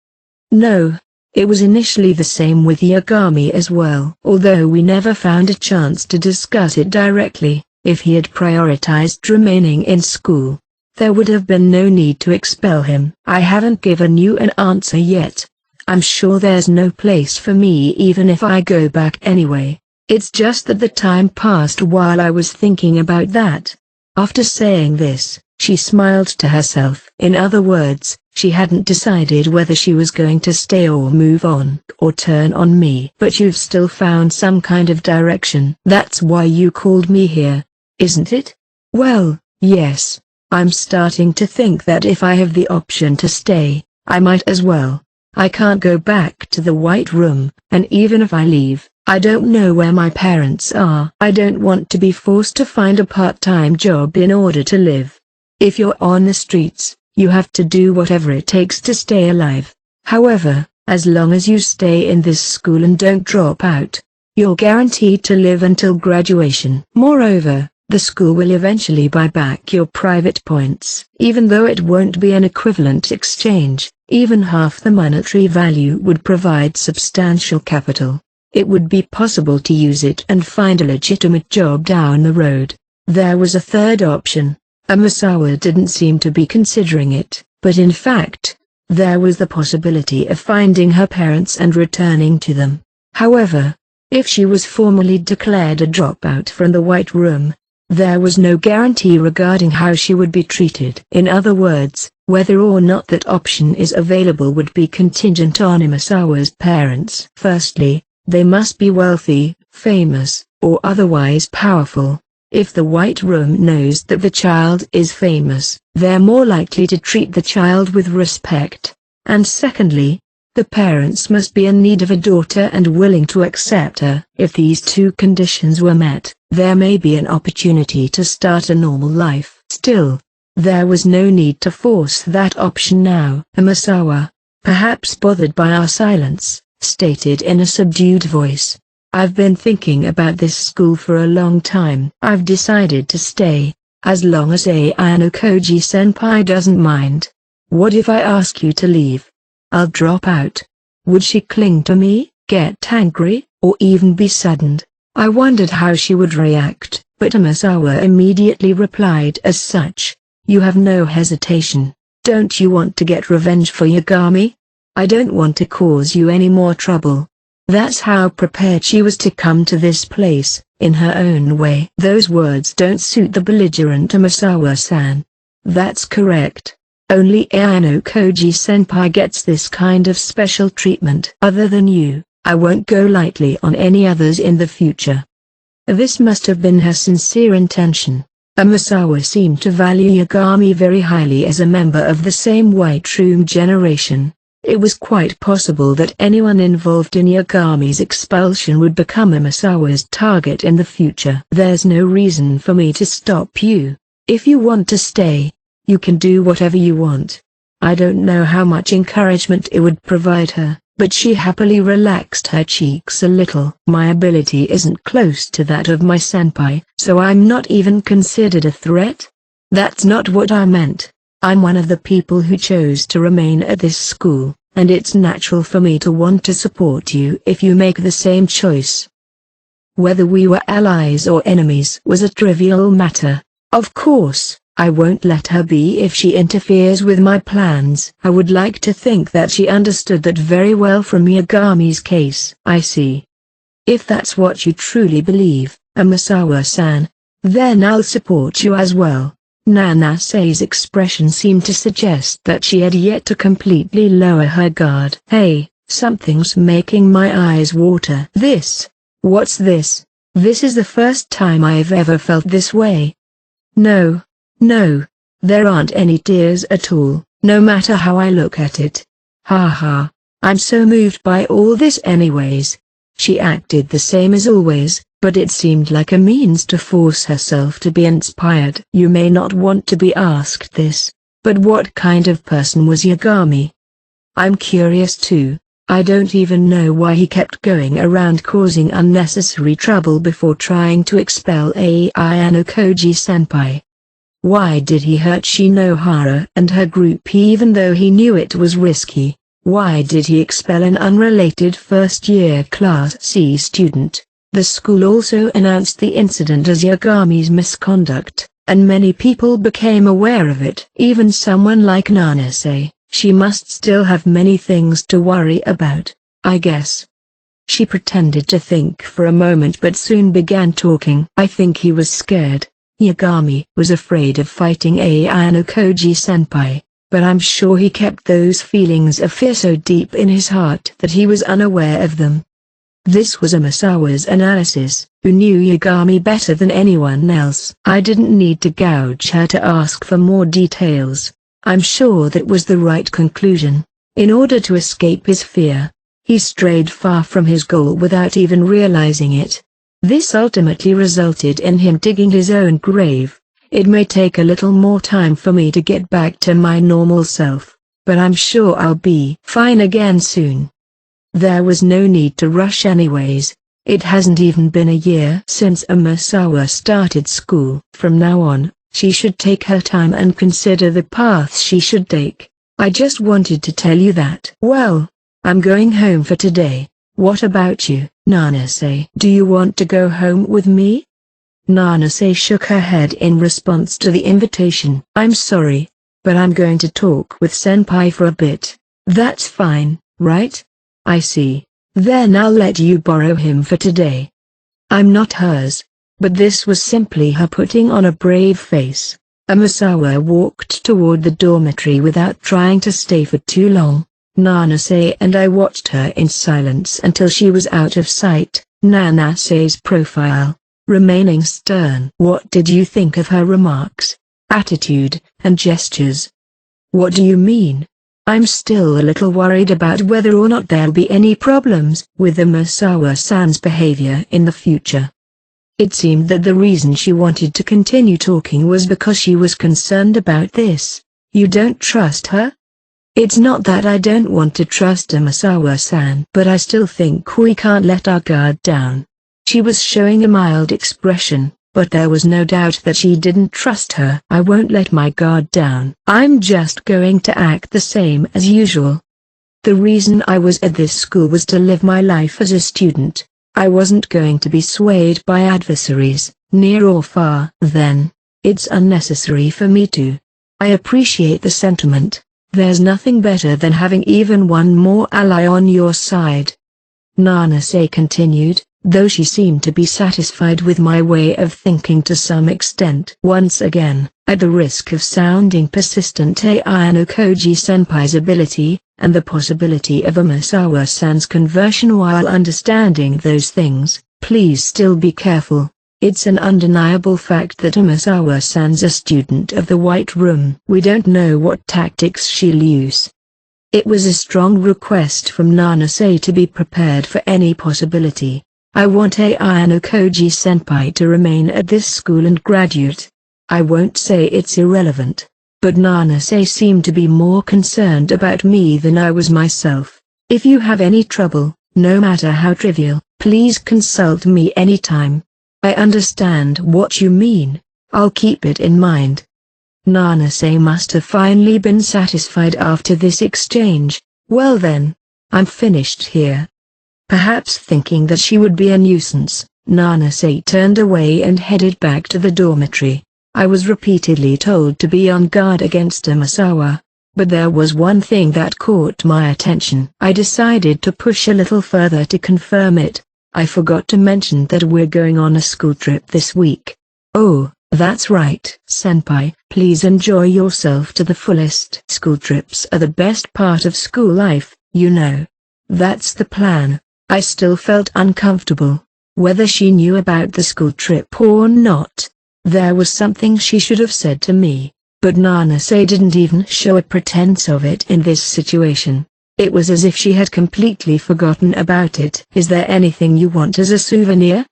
No, it was initially the same with Yagami as well. Although we never found a chance to discuss it directly. If he had prioritized remaining in school, there would have been no need to expel him. I haven't given you an answer yet. I'm sure there's no place for me even if I go back anyway. It's just that the time passed while I was thinking about that. After saying this, she smiled to herself. In other words, she hadn't decided whether she was going to stay or move on, or turn on me. But you've still found some kind of direction. That's why you called me here, isn't it? Well, yes. I'm starting to think that if I have the option to stay, I might as well. I can't go back to the White Room, and even if I leave, I don't know where my parents are. I don't want to be forced to find a part-time job in order to live. If you're on the streets, you have to do whatever it takes to stay alive. However, as long as you stay in this school and don't drop out, you're guaranteed to live until graduation. Moreover, the school will eventually buy back your private points. Even though it won't be an equivalent exchange, even half the monetary value would provide substantial capital. It would be possible to use it and find a legitimate job down the road. There was a third option. Amasawa didn't seem to be considering it, but in fact, there was the possibility of finding her parents and returning to them. However, if she was formally declared a dropout from the White Room, there was no guarantee regarding how she would be treated. In other words, whether or not that option is available would be contingent on Amasawa's parents. Firstly, they must be wealthy, famous, or otherwise powerful. If the White Room knows that the child is famous, they're more likely to treat the child with respect. And secondly, the parents must be in need of a daughter and willing to accept her. If these two conditions were met, there may be an opportunity to start a normal life. Still, there was no need to force that option now. Amasawa, perhaps bothered by our silence, stated in a subdued voice. I've been thinking about this school for a long time. I've decided to stay, as long as Ayano Koji-senpai doesn't mind. What if I ask you to leave? I'll drop out. Would she cling to me, get angry, or even be saddened? I wondered how she would react, but Amasawa immediately replied as such. You have no hesitation. Don't you want to get revenge for Yagami? I don't want to cause you any more trouble. That's how prepared she was to come to this place, in her own way. Those words don't suit the belligerent Amasawa-san. That's correct. Only Ayano Koji-senpai gets this kind of special treatment. Other than you, I won't go lightly on any others in the future. This must have been her sincere intention. Amasawa seemed to value Yagami very highly as a member of the same White Room generation. It was quite possible that anyone involved in Yagami's expulsion would become Amasawa's target in the future. There's no reason for me to stop you. If you want to stay, you can do whatever you want. I don't know how much encouragement it would provide her, but she happily relaxed her cheeks a little. My ability isn't close to that of my senpai, so I'm not even considered a threat? That's not what I meant. I'm one of the people who chose to remain at this school, and it's natural for me to want to support you if you make the same choice. Whether we were allies or enemies was a trivial matter. Of course, I won't let her be if she interferes with my plans. I would like to think that she understood that very well from Yagami's case. I see. If that's what you truly believe, Amasawa-san, then I'll support you as well. Nanasei's expression seemed to suggest that she had yet to completely lower her guard. Hey, something's making my eyes water. What's this? This is the first time I've ever felt this way. No, there aren't any tears at all, no matter how I look at it. Ha ha, I'm so moved by all this anyways. She acted the same as always, but it seemed like a means to force herself to be inspired. You may not want to be asked this, but what kind of person was Yagami? I'm curious too. I don't even know why he kept going around causing unnecessary trouble before trying to expel Ayano Koji-senpai. Why did he hurt Shinohara and her group even though he knew it was risky? Why did he expel an unrelated first-year Class C student? The school also announced the incident as Yagami's misconduct, and many people became aware of it. Even someone like Nanase, she must still have many things to worry about, I guess. She pretended to think for a moment but soon began talking. I think he was scared. Yagami was afraid of fighting Ayano Koji-senpai, but I'm sure he kept those feelings of fear so deep in his heart that he was unaware of them. This was Amasawa's analysis, who knew Yagami better than anyone else. I didn't need to gouge her to ask for more details. I'm sure that was the right conclusion. In order to escape his fear, he strayed far from his goal without even realizing it. This ultimately resulted in him digging his own grave. It may take a little more time for me to get back to my normal self, but I'm sure I'll be fine again soon. There was no need to rush anyways. It hasn't even been a year since Amasawa started school. From now on, she should take her time and consider the path she should take. I just wanted to tell you that. Well, I'm going home for today. What about you, Nanase? Do you want to go home with me? Nanase shook her head in response to the invitation. I'm sorry, but I'm going to talk with Senpai for a bit. That's fine, right? I see. Then I'll let you borrow him for today. I'm not hers. But this was simply her putting on a brave face. Amasawa walked toward the dormitory without trying to stay for too long. Nanase and I watched her in silence until she was out of sight. Nanase's profile, remaining stern. What did you think of her remarks, attitude, and gestures? What do you mean? I'm still a little worried about whether or not there'll be any problems with the Masawa-san's behavior in the future. It seemed that the reason she wanted to continue talking was because she was concerned about this. You don't trust her? It's not that I don't want to trust Masawa-san, but I still think we can't let our guard down. She was showing a mild expression, but there was no doubt that she didn't trust her. I won't let my guard down. I'm just going to act the same as usual. The reason I was at this school was to live my life as a student. I wasn't going to be swayed by adversaries, near or far. Then, it's unnecessary for me to. I appreciate the sentiment. There's nothing better than having even one more ally on your side. Nanase continued, though she seemed to be satisfied with my way of thinking to some extent. Once again, at the risk of sounding persistent, Ayano Koji-senpai's ability, and the possibility of Masawa-san's conversion while understanding those things, please still be careful. It's an undeniable fact that Masawa-san's a student of the White Room. We don't know what tactics she'll use. It was a strong request from Nanase to be prepared for any possibility. I want Ayano Koji-senpai to remain at this school and graduate. I won't say it's irrelevant, but Nanase seemed to be more concerned about me than I was myself. If you have any trouble, no matter how trivial, please consult me anytime. I understand what you mean. I'll keep it in mind. Nanase must have finally been satisfied after this exchange. Well then, I'm finished here. Perhaps thinking that she would be a nuisance, Nanase turned away and headed back to the dormitory. I was repeatedly told to be on guard against Masawa, but there was one thing that caught my attention. I decided to push a little further to confirm it. I forgot to mention that we're going on a school trip this week. Oh, that's right. Senpai, please enjoy yourself to the fullest. School trips are the best part of school life, you know. That's the plan. I still felt uncomfortable, whether she knew about the school trip or not. There was something she should have said to me, but Nanase didn't even show a pretense of it in this situation. It was as if she had completely forgotten about it. Is there anything you want as a souvenir?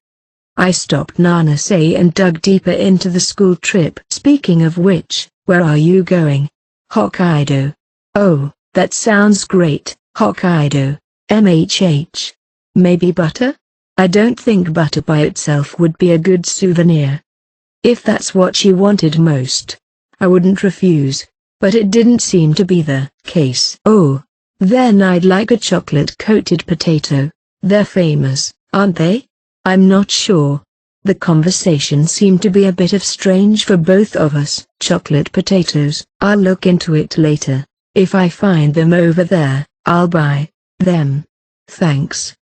I stopped Nanase and dug deeper into the school trip. Speaking of which, where are you going? Hokkaido. Oh, that sounds great. Hokkaido. MHH. Maybe butter? I don't think butter by itself would be a good souvenir. If that's what she wanted most, I wouldn't refuse, but it didn't seem to be the case. Oh, then I'd like a chocolate-coated potato. They're famous, aren't they? I'm not sure. The conversation seemed to be a bit of strange for both of us. Chocolate potatoes. I'll look into it later. If I find them over there, I'll buy them. Thanks.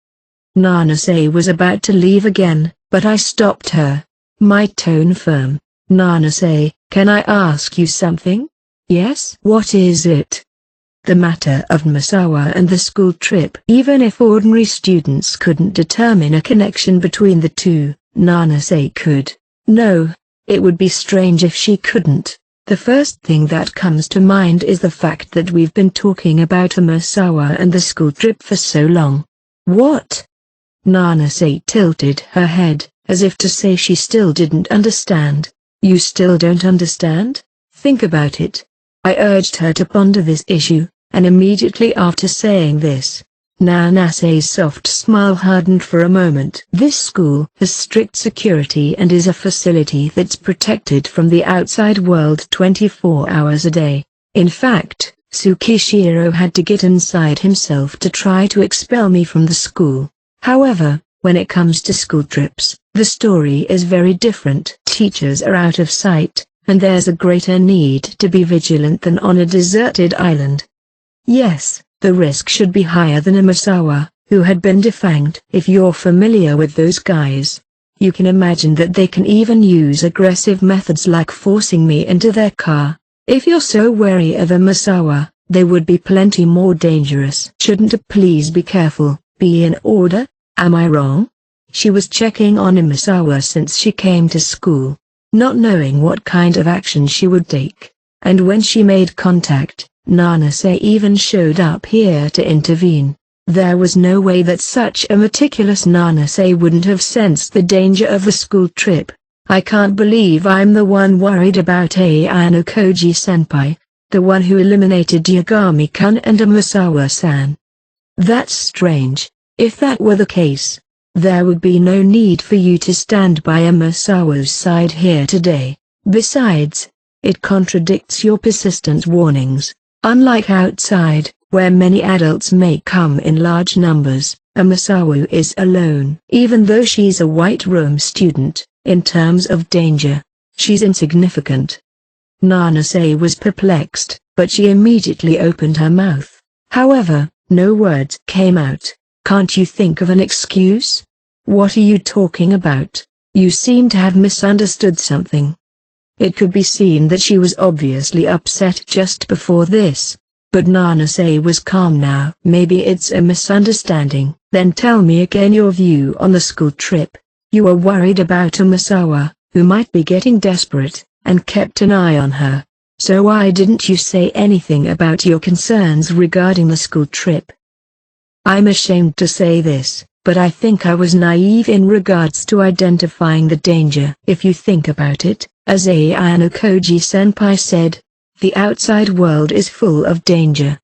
Nanase was about to leave again, but I stopped her. My tone firm. Nanase, can I ask you something? Yes? What is it? The matter of Masawa and the school trip. Even if ordinary students couldn't determine a connection between the two, Nanase could. No, it would be strange if she couldn't. The first thing that comes to mind is the fact that we've been talking about Masawa and the school trip for so long. What? Nanase tilted her head, as if to say she still didn't understand. You still don't understand? Think about it. I urged her to ponder this issue, and immediately after saying this, Nanase's soft smile hardened for a moment. This school has strict security and is a facility that's protected from the outside world 24 hours a day. In fact, Tsukishiro had to get inside himself to try to expel me from the school. However, when it comes to school trips, the story is very different. Teachers are out of sight, and there's a greater need to be vigilant than on a deserted island. Yes, the risk should be higher than a Masawa, who had been defanged. If you're familiar with those guys, you can imagine that they can even use aggressive methods like forcing me into their car. If you're so wary of a Masawa, they would be plenty more dangerous. Shouldn't I please be careful, be in order? Am I wrong? She was checking on Imasawa since she came to school, not knowing what kind of action she would take. And when she made contact, Nanase even showed up here to intervene. There was no way that such a meticulous Nanase wouldn't have sensed the danger of the school trip. I can't believe I'm the one worried about Ayano Koji-senpai, the one who eliminated Yagami-kun and Imasawa-san. That's strange. If that were the case, there would be no need for you to stand by Imasawa's side here today. Besides, it contradicts your persistent warnings. Unlike outside, where many adults may come in large numbers, Imasawa is alone. Even though she's a White Room student, in terms of danger, she's insignificant. Nanase was perplexed, but she immediately opened her mouth. However, no words came out. Can't you think of an excuse? What are you talking about? You seem to have misunderstood something. It could be seen that she was obviously upset just before this. But Nanase was calm now. Maybe it's a misunderstanding. Then tell me again your view on the school trip. You were worried about Imasawa, who might be getting desperate, and kept an eye on her. So why didn't you say anything about your concerns regarding the school trip? I'm ashamed to say this, but I think I was naive in regards to identifying the danger. If you think about it, as Ayano Koji-senpai said, the outside world is full of danger.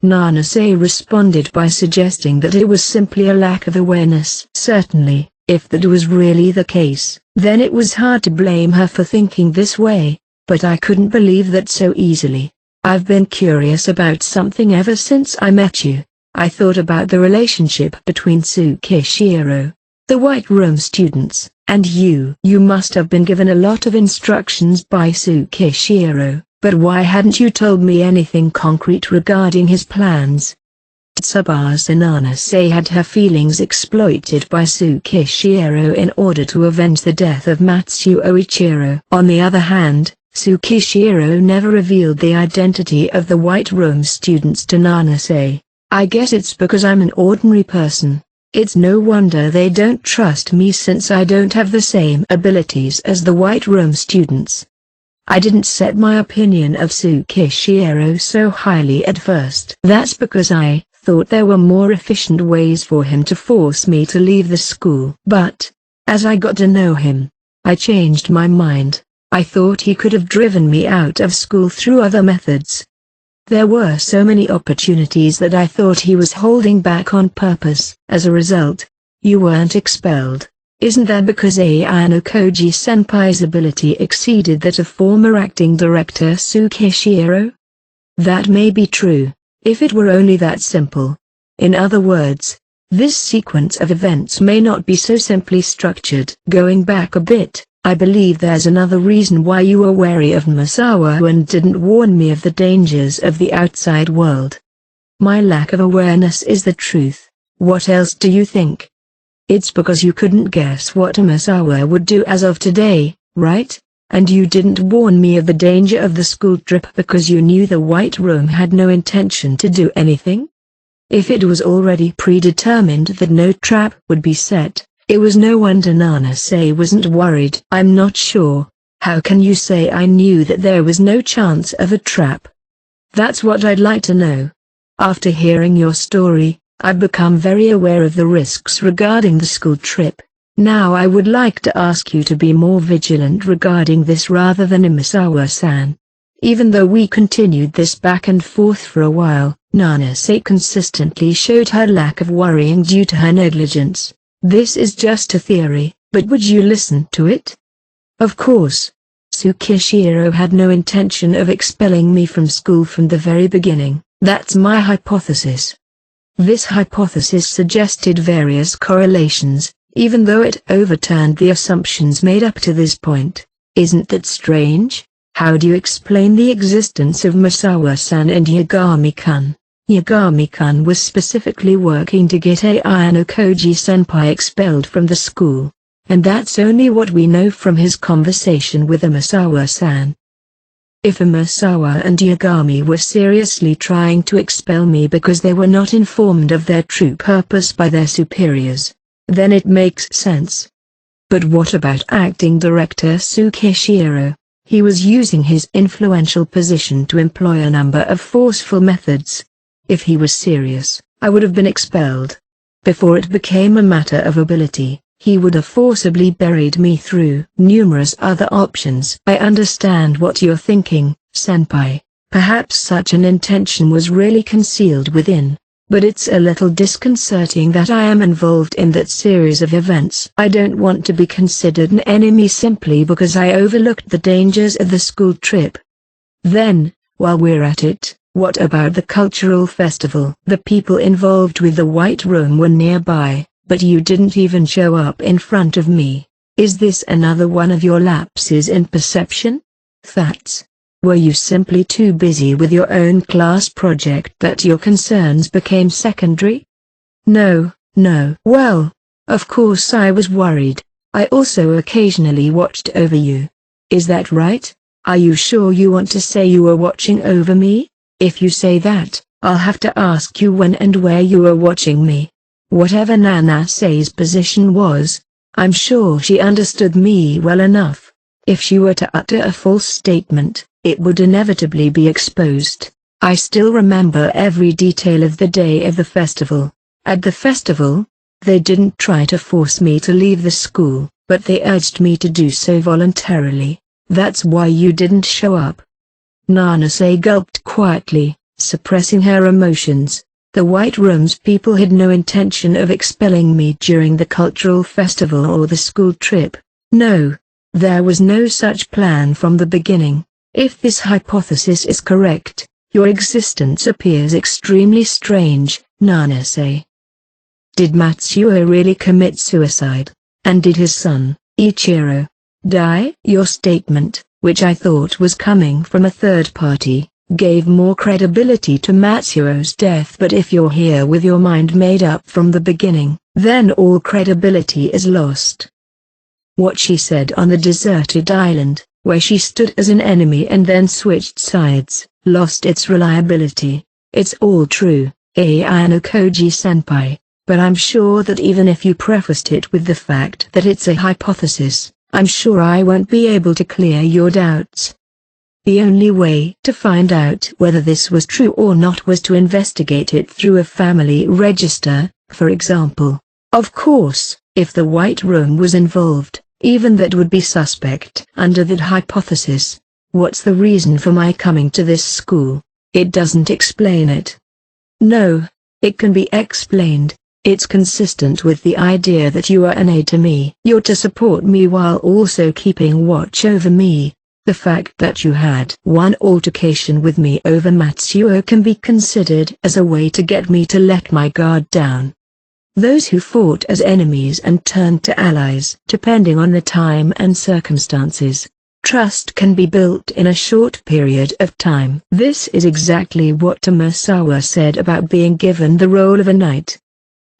Nanase responded by suggesting that it was simply a lack of awareness. Certainly, if that was really the case, then it was hard to blame her for thinking this way, but I couldn't believe that so easily. I've been curious about something ever since I met you. I thought about the relationship between Tsukishiro, the White Room students, and you. You must have been given a lot of instructions by Tsukishiro, but why hadn't you told me anything concrete regarding his plans? Tsubasa Nanase had her feelings exploited by Tsukishiro in order to avenge the death of Matsuo Ichiro. On the other hand, Tsukishiro never revealed the identity of the White Room students to Nanase. I guess it's because I'm an ordinary person. It's no wonder they don't trust me since I don't have the same abilities as the White Room students. I didn't set my opinion of Tsukishiro so highly at first. That's because I thought there were more efficient ways for him to force me to leave the school. But, as I got to know him, I changed my mind. I thought he could have driven me out of school through other methods. There were so many opportunities that I thought he was holding back on purpose. As a result, you weren't expelled. Isn't that because Ayano Koji-senpai's ability exceeded that of former acting director Tsukishiro? That may be true, if it were only that simple. In other words, this sequence of events may not be so simply structured. Going back a bit, I believe there's another reason why you were wary of Masawa and didn't warn me of the dangers of the outside world. My lack of awareness is the truth. What else do you think? It's because you couldn't guess what Masawa would do as of today, right? And you didn't warn me of the danger of the school trip because you knew the White Room had no intention to do anything? If it was already predetermined that no trap would be set, it was no wonder Nanase wasn't worried. I'm not sure. How can you say I knew that there was no chance of a trap? That's what I'd like to know. After hearing your story, I've become very aware of the risks regarding the school trip. Now I would like to ask you to be more vigilant regarding this rather than Imasawa-san. Even though we continued this back and forth for a while, Nanase consistently showed her lack of worrying due to her negligence. This is just a theory, but would you listen to it? Of course. Tsukishiro had no intention of expelling me from school from the very beginning. That's my hypothesis. This hypothesis suggested various correlations, even though it overturned the assumptions made up to this point. Isn't that strange? How do you explain the existence of Masawa-san and Yagami-kun? Yagami-kun was specifically working to get Ayano Koji-senpai expelled from the school, and that's only what we know from his conversation with Masawa-san. If Masawa and Yagami were seriously trying to expel me because they were not informed of their true purpose by their superiors, then it makes sense. But what about acting director Tsukishiro? He was using his influential position to employ a number of forceful methods. If he was serious, I would have been expelled. Before it became a matter of ability, he would have forcibly buried me through numerous other options. I understand what you're thinking, senpai. Perhaps such an intention was really concealed within. But it's a little disconcerting that I am involved in that series of events. I don't want to be considered an enemy simply because I overlooked the dangers of the school trip. Then, while we're at it, what about the cultural festival? The people involved with the White Room were nearby, but you didn't even show up in front of me. Is this another one of your lapses in perception? Thats. Were you simply too busy with your own class project that your concerns became secondary? No. Well, of course I was worried. I also occasionally watched over you. Is that right? Are you sure you want to say you were watching over me? If you say that, I'll have to ask you when and where you were watching me. Whatever Nanase position was, I'm sure she understood me well enough. If she were to utter a false statement, it would inevitably be exposed. I still remember every detail of the day of the festival. At the festival, they didn't try to force me to leave the school, but they urged me to do so voluntarily. That's why you didn't show up. Nanase gulped quietly, suppressing her emotions. The White Room's people had no intention of expelling me during the cultural festival or the school trip. No, there was no such plan from the beginning. If this hypothesis is correct, your existence appears extremely strange, Nanase. Did Matsuo really commit suicide? And did his son, Ichiro, die? Your statement, which I thought was coming from a third party, gave more credibility to Matsuo's death. But if you're here with your mind made up from the beginning, then all credibility is lost. What she said on the deserted island, where she stood as an enemy and then switched sides, lost its reliability. It's all true, Ayano Koji-senpai, but I'm sure that even if you prefaced it with the fact that it's a hypothesis, I'm sure I won't be able to clear your doubts. The only way to find out whether this was true or not was to investigate it through a family register, for example. Of course, if the White Room was involved, even that would be suspect under that hypothesis. What's the reason for my coming to this school? It doesn't explain it. No, it can be explained. It's consistent with the idea that you are an aid to me. You're to support me while also keeping watch over me. The fact that you had one altercation with me over Matsuo can be considered as a way to get me to let my guard down. Those who fought as enemies and turned to allies, depending on the time and circumstances. Trust can be built in a short period of time. This is exactly what Tomosawa said about being given the role of a knight.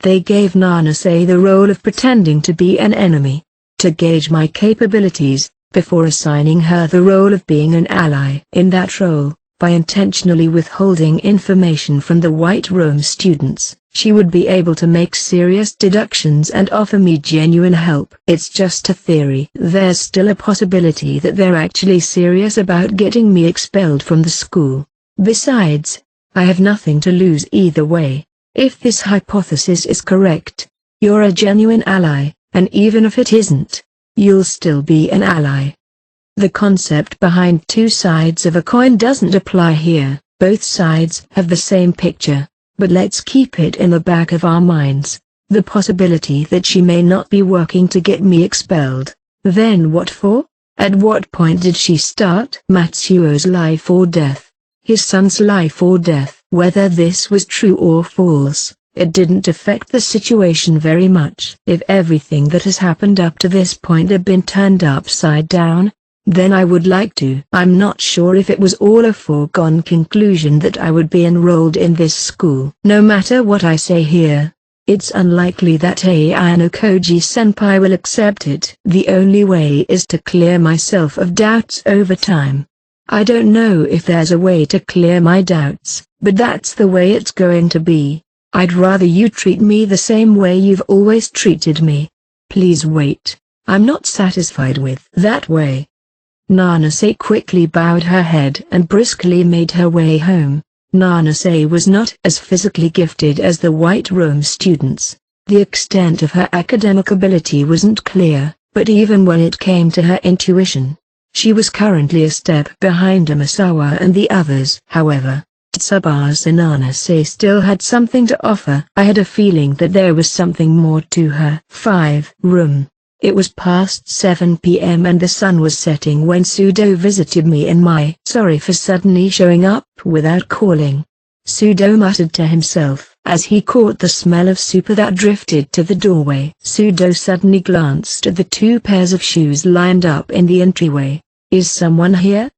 They gave Nanase the role of pretending to be an enemy, to gauge my capabilities, before assigning her the role of being an ally. In that role, by intentionally withholding information from the White Room students, she would be able to make serious deductions and offer me genuine help. It's just a theory. There's still a possibility that they're actually serious about getting me expelled from the school. Besides, I have nothing to lose either way. If this hypothesis is correct, you're a genuine ally, and even if it isn't, you'll still be an ally. The concept behind two sides of a coin doesn't apply here. Both sides have the same picture, but let's keep it in the back of our minds. The possibility that she may not be working to get me expelled. Then what for? At what point did she start? Matsuo's life or death. His son's life or death. Whether this was true or false, it didn't affect the situation very much. If everything that has happened up to this point had been turned upside down, then I would like to. I'm not sure if it was all a foregone conclusion that I would be enrolled in this school. No matter what I say here, it's unlikely that Ayano Koji-senpai will accept it. The only way is to clear myself of doubts over time. I don't know if there's a way to clear my doubts, but that's the way it's going to be. I'd rather you treat me the same way you've always treated me. Please wait. I'm not satisfied with that way. Nanase quickly bowed her head and briskly made her way home. Nanase was not as physically gifted as the White Room students. The extent of her academic ability wasn't clear, but even when it came to her intuition, she was currently a step behind Amasawa and the others. However, Tsubasa Nanase still had something to offer. I had a feeling that there was something more to her. 5. Room. It was past 7 p.m. and the sun was setting when Sudo visited me in my sorry for suddenly showing up without calling. Sudo muttered to himself as he caught the smell of soup that drifted to the doorway. Sudo suddenly glanced at the 2 pairs of shoes lined up in the entryway. Is someone here?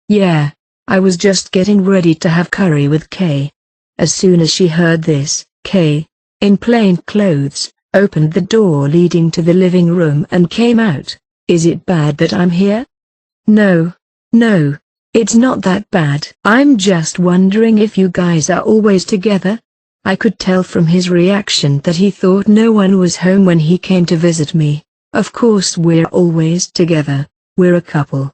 Yeah, I was just getting ready to have curry with Kay. As soon as she heard this, Kay, in plain clothes, opened the door leading to the living room and came out. Is it bad that I'm here? No, it's not that bad. I'm just wondering if you guys are always together. I could tell from his reaction that he thought no one was home when he came to visit me. Of course we're always together, we're a couple.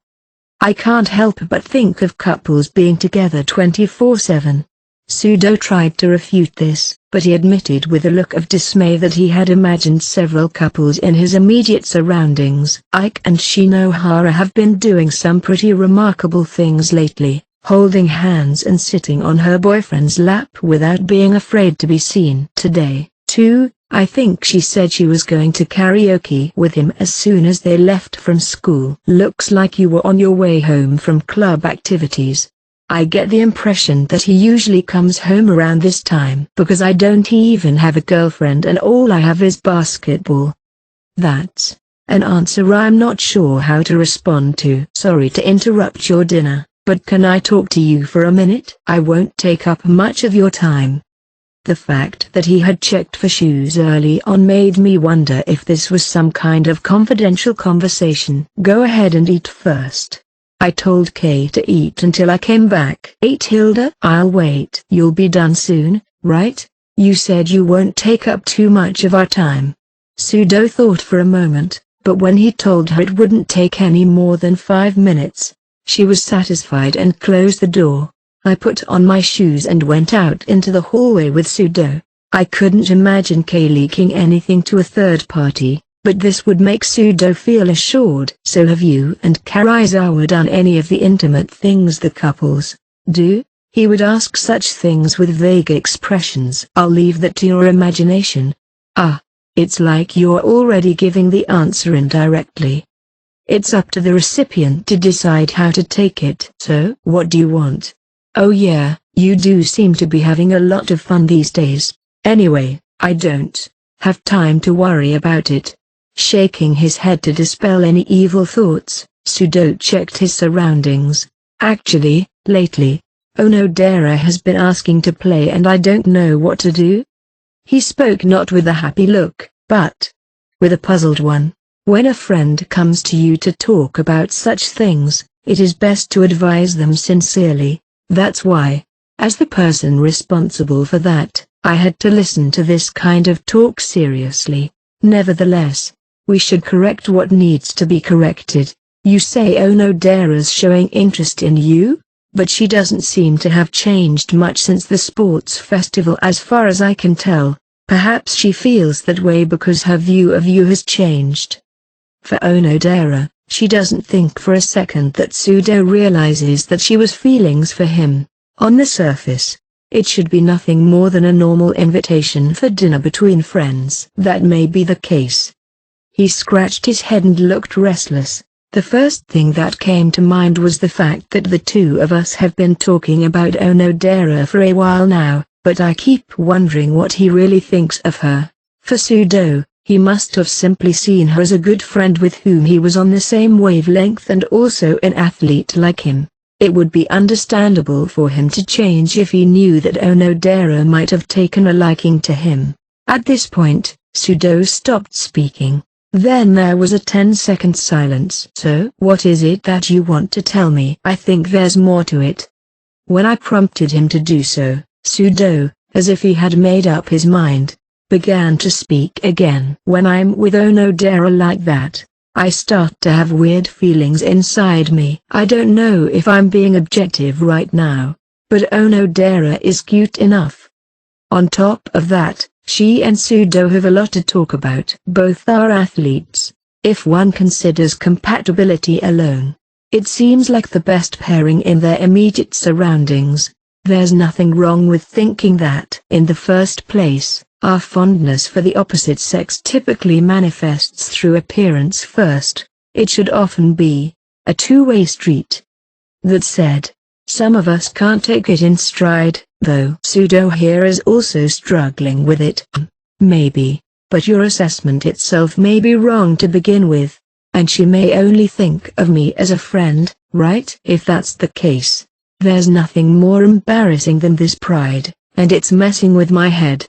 I can't help but think of couples being together 24/7. Sudo tried to refute this, but he admitted with a look of dismay that he had imagined several couples in his immediate surroundings. Ike and Shinohara have been doing some pretty remarkable things lately, holding hands and sitting on her boyfriend's lap without being afraid to be seen. Today, too, I think she said she was going to karaoke with him as soon as they left from school. Looks like you were on your way home from club activities. I get the impression that he usually comes home around this time because I don't even have a girlfriend and all I have is basketball. That's an answer I'm not sure how to respond to. Sorry to interrupt your dinner, but can I talk to you for a minute? I won't take up much of your time. The fact that he had checked for shoes early on made me wonder if this was some kind of confidential conversation. Go ahead and eat first. I told Kay to eat until I came back. 8 Hilda. I'll wait. You'll be done soon, right? You said you won't take up too much of our time. Sudo thought for a moment, but when he told her it wouldn't take any more than 5 minutes, she was satisfied and closed the door. I put on my shoes and went out into the hallway with Sudo. I couldn't imagine Kay leaking anything to a third party, but this would make Sudo feel assured. So have you and Karizawa done any of the intimate things the couples do? He would ask such things with vague expressions. I'll leave that to your imagination. It's like you're already giving the answer indirectly. It's up to the recipient to decide how to take it. So, what do you want? Oh yeah, you do seem to be having a lot of fun these days. Anyway, I don't have time to worry about it. Shaking his head to dispel any evil thoughts, Sudo checked his surroundings. Actually, lately, Onodera has been asking to play and I don't know what to do. He spoke not with a happy look, but with a puzzled one. When a friend comes to you to talk about such things, it is best to advise them sincerely. That's why, as the person responsible for that, I had to listen to this kind of talk seriously. Nevertheless, we should correct what needs to be corrected. You say Onodera's showing interest in you, but she doesn't seem to have changed much since the sports festival as far as I can tell. Perhaps she feels that way because her view of you has changed. For Onodera, she doesn't think for a second that Sudo realizes that she was feelings for him. On the surface, it should be nothing more than a normal invitation for dinner between friends. That may be the case. He scratched his head and looked restless. The first thing that came to mind was the fact that the two of us have been talking about Onodera for a while now, but I keep wondering what he really thinks of her. For Sudo, he must have simply seen her as a good friend with whom he was on the same wavelength and also an athlete like him. It would be understandable for him to change if he knew that Onodera might have taken a liking to him. At this point, Sudo stopped speaking. Then there was a 10-second silence. So, what is it that you want to tell me? I think there's more to it. When I prompted him to do so, Sudo, as if he had made up his mind, began to speak again. When I'm with Onodera like that, I start to have weird feelings inside me. I don't know if I'm being objective right now, but Onodera is cute enough. On top of that, she and Sudo have a lot to talk about. Both are athletes. If one considers compatibility alone, it seems like the best pairing in their immediate surroundings. There's nothing wrong with thinking that. In the first place, our fondness for the opposite sex typically manifests through appearance first. It should often be a two-way street. That said, some of us can't take it in stride, though. Sudo here is also struggling with it. Maybe, but your assessment itself may be wrong to begin with, and she may only think of me as a friend, right? If that's the case, there's nothing more embarrassing than this pride, and it's messing with my head.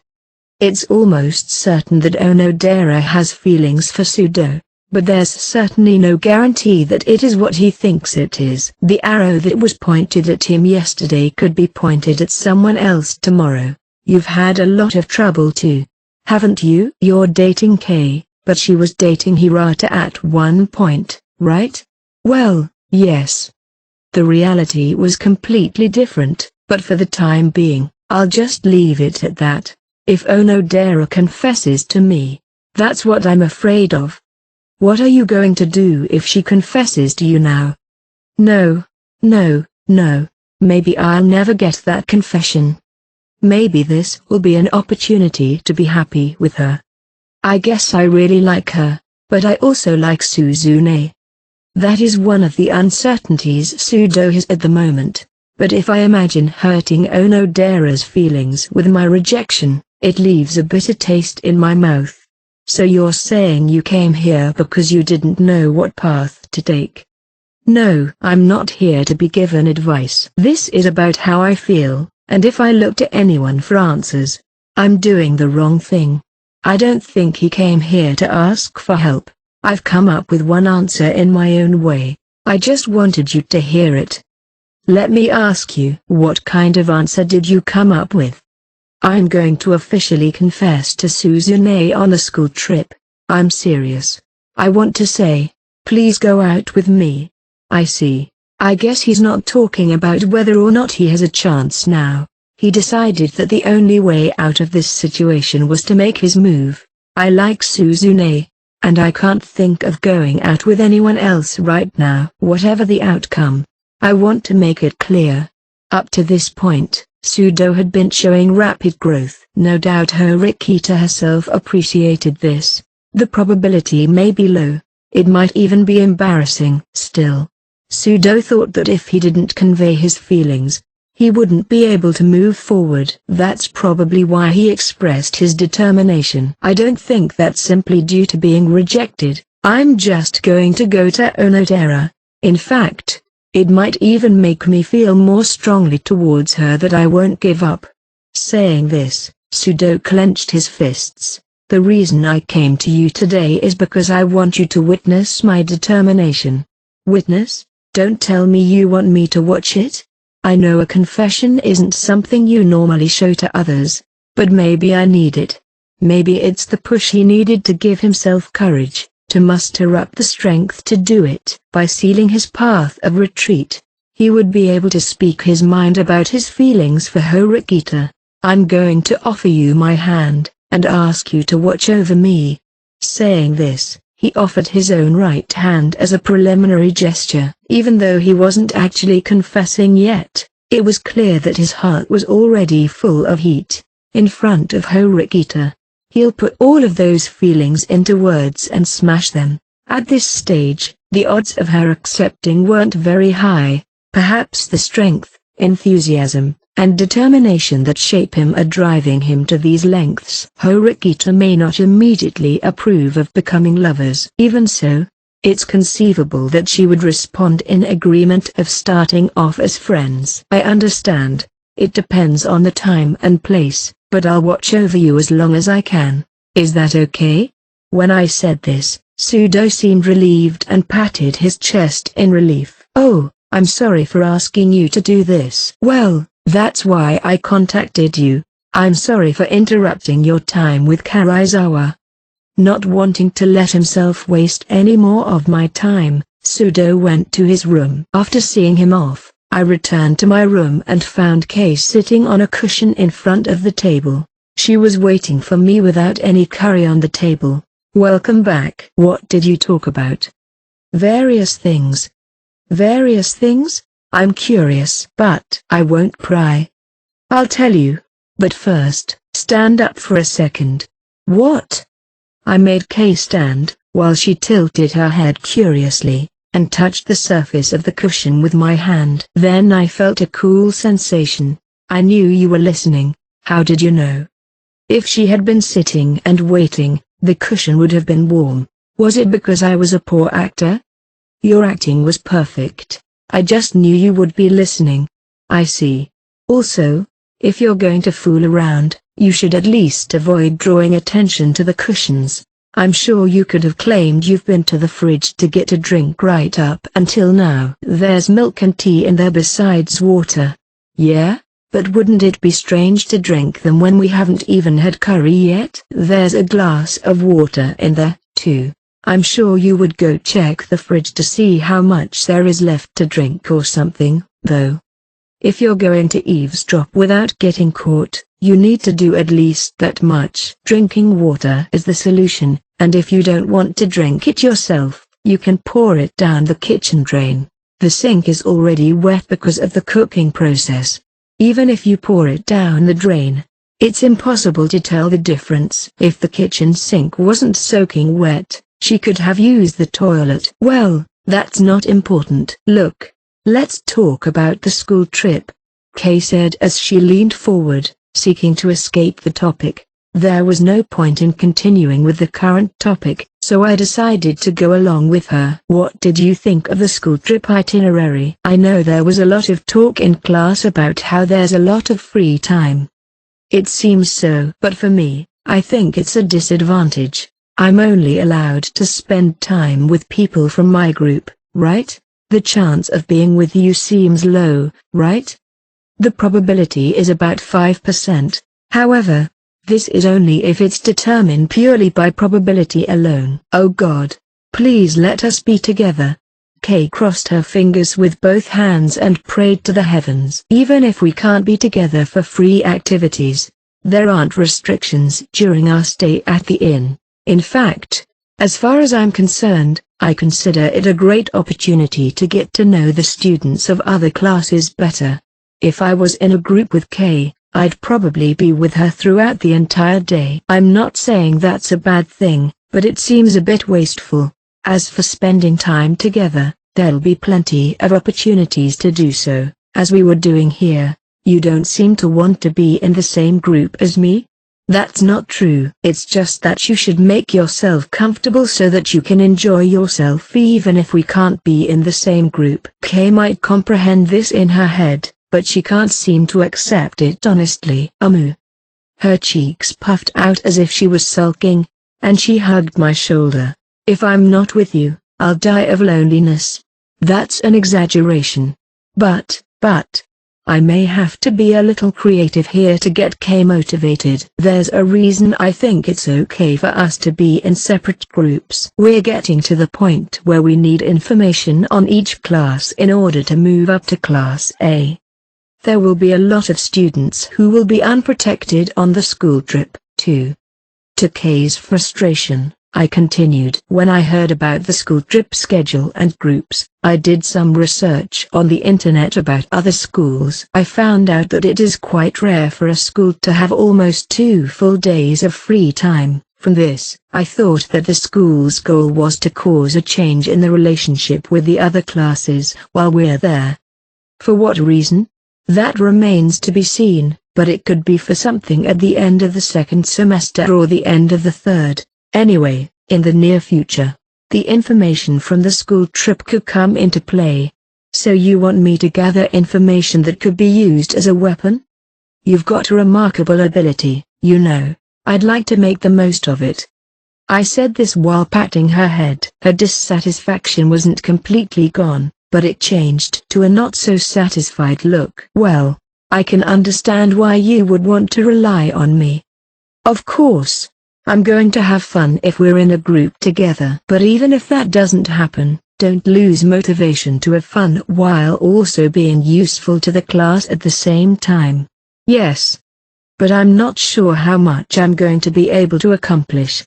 It's almost certain that Onodera has feelings for Sudo, but there's certainly no guarantee that it is what he thinks it is. The arrow that was pointed at him yesterday could be pointed at someone else tomorrow. You've had a lot of trouble too, haven't you? You're dating Kei, but she was dating Hirata at one point, right? Well, yes. The reality was completely different, but for the time being, I'll just leave it at that. If Onodera confesses to me, that's what I'm afraid of. What are you going to do if she confesses to you now? No, no, no, maybe I'll never get that confession. Maybe this will be an opportunity to be happy with her. I guess I really like her, but I also like Suzune. That is one of the uncertainties Sudo has at the moment, but if I imagine hurting Onodera's feelings with my rejection, it leaves a bitter taste in my mouth. So you're saying you came here because you didn't know what path to take? No, I'm not here to be given advice. This is about how I feel, and if I look to anyone for answers, I'm doing the wrong thing. I don't think he came here to ask for help. I've come up with one answer in my own way. I just wanted you to hear it. Let me ask you, what kind of answer did you come up with? I'm going to officially confess to Suzune on a school trip. I'm serious. I want to say, please go out with me. I see. I guess he's not talking about whether or not he has a chance now. He decided that the only way out of this situation was to make his move. I like Suzune, and I can't think of going out with anyone else right now. Whatever the outcome, I want to make it clear. Up to this point, Sudo had been showing rapid growth. No doubt Horikita herself appreciated this. The probability may be low. It might even be embarrassing. Still, Sudo thought that if he didn't convey his feelings, he wouldn't be able to move forward. That's probably why he expressed his determination. I don't think that's simply due to being rejected. I'm just going to go to Onodera. In fact, it might even make me feel more strongly towards her that I won't give up. Saying this, Sudo clenched his fists. The reason I came to you today is because I want you to witness my determination. Witness? Don't tell me you want me to watch it? I know a confession isn't something you normally show to others, but maybe I need it. Maybe it's the push he needed to give himself courage, to muster up the strength to do it. By sealing his path of retreat, he would be able to speak his mind about his feelings for Horikita. I'm going to offer you my hand, and ask you to watch over me. Saying this, he offered his own right hand as a preliminary gesture. Even though he wasn't actually confessing yet, it was clear that his heart was already full of heat. In front of Horikita, he'll put all of those feelings into words and smash them. At this stage, the odds of her accepting weren't very high. Perhaps the strength, enthusiasm, and determination that shape him are driving him to these lengths. Horikita may not immediately approve of becoming lovers. Even so, it's conceivable that she would respond in agreement of starting off as friends. I understand. It depends on the time and place, but I'll watch over you as long as I can. Is that okay? When I said this, Sudo seemed relieved and patted his chest in relief. Oh, I'm sorry for asking you to do this. Well, that's why I contacted you. I'm sorry for interrupting your time with Karaizawa. Not wanting to let himself waste any more of my time, Sudo went to his room. After seeing him off, I returned to my room and found Kei sitting on a cushion in front of the table. She was waiting for me without any curry on the table. Welcome back. What did you talk about? Various things. Various things? I'm curious. But I won't pry. I'll tell you. But first, stand up for a second. What? I made Kei stand, while she tilted her head curiously, and touched the surface of the cushion with my hand. Then I felt a cool sensation. I knew you were listening. How did you know? If she had been sitting and waiting, the cushion would have been warm. Was it because I was a poor actor? Your acting was perfect. I just knew you would be listening. I see. Also, if you're going to fool around, you should at least avoid drawing attention to the cushions. I'm sure you could have claimed you've been to the fridge to get a drink right up until now. There's milk and tea in there besides water. Yeah? But wouldn't it be strange to drink them when we haven't even had curry yet? There's a glass of water in there, too. I'm sure you would go check the fridge to see how much there is left to drink or something, though. If you're going to eavesdrop without getting caught, you need to do at least that much. Drinking water is the solution, and if you don't want to drink it yourself, you can pour it down the kitchen drain. The sink is already wet because of the cooking process. Even if you pour it down the drain, it's impossible to tell the difference. If the kitchen sink wasn't soaking wet, she could have used the toilet. Well, that's not important. Look. Let's talk about the school trip, Kei said as she leaned forward, seeking to escape the topic. There was no point in continuing with the current topic, so I decided to go along with her. What did you think of the school trip itinerary? I know there was a lot of talk in class about how there's a lot of free time. It seems so. But for me, I think it's a disadvantage. I'm only allowed to spend time with people from my group, right? The chance of being with you seems low, right? The probability is about 5%. However, this is only if it's determined purely by probability alone. Oh God, please let us be together. Kei crossed her fingers with both hands and prayed to the heavens. Even if we can't be together for free activities, there aren't restrictions during our stay at the inn. In fact, as far as I'm concerned, I consider it a great opportunity to get to know the students of other classes better. If I was in a group with Kei, I'd probably be with her throughout the entire day. I'm not saying that's a bad thing, but it seems a bit wasteful. As for spending time together, there'll be plenty of opportunities to do so, as we were doing here. You don't seem to want to be in the same group as me? That's not true. It's just that you should make yourself comfortable so that you can enjoy yourself even if we can't be in the same group. Kei might comprehend this in her head, but she can't seem to accept it honestly. Her cheeks puffed out as if she was sulking, and she hugged my shoulder. If I'm not with you, I'll die of loneliness. That's an exaggeration. But, I may have to be a little creative here to get Kei motivated. There's a reason I think it's okay for us to be in separate groups. We're getting to the point where we need information on each class in order to move up to Class A. There will be a lot of students who will be unprotected on the school trip, too. To Kei's frustration, I continued. When I heard about the school trip schedule and groups, I did some research on the internet about other schools. I found out that it is quite rare for a school to have almost 2 full days of free time. From this, I thought that the school's goal was to cause a change in the relationship with the other classes while we're there. For what reason? That remains to be seen, but it could be for something at the end of the second semester or the end of the third. Anyway, in the near future, the information from the school trip could come into play. So you want me to gather information that could be used as a weapon? You've got a remarkable ability, you know. I'd like to make the most of it. I said this while patting her head. Her dissatisfaction wasn't completely gone, but it changed to a not-so-satisfied look. Well, I can understand why you would want to rely on me. Of course. I'm going to have fun if we're in a group together. But even if that doesn't happen, don't lose motivation to have fun while also being useful to the class at the same time. Yes. But I'm not sure how much I'm going to be able to accomplish.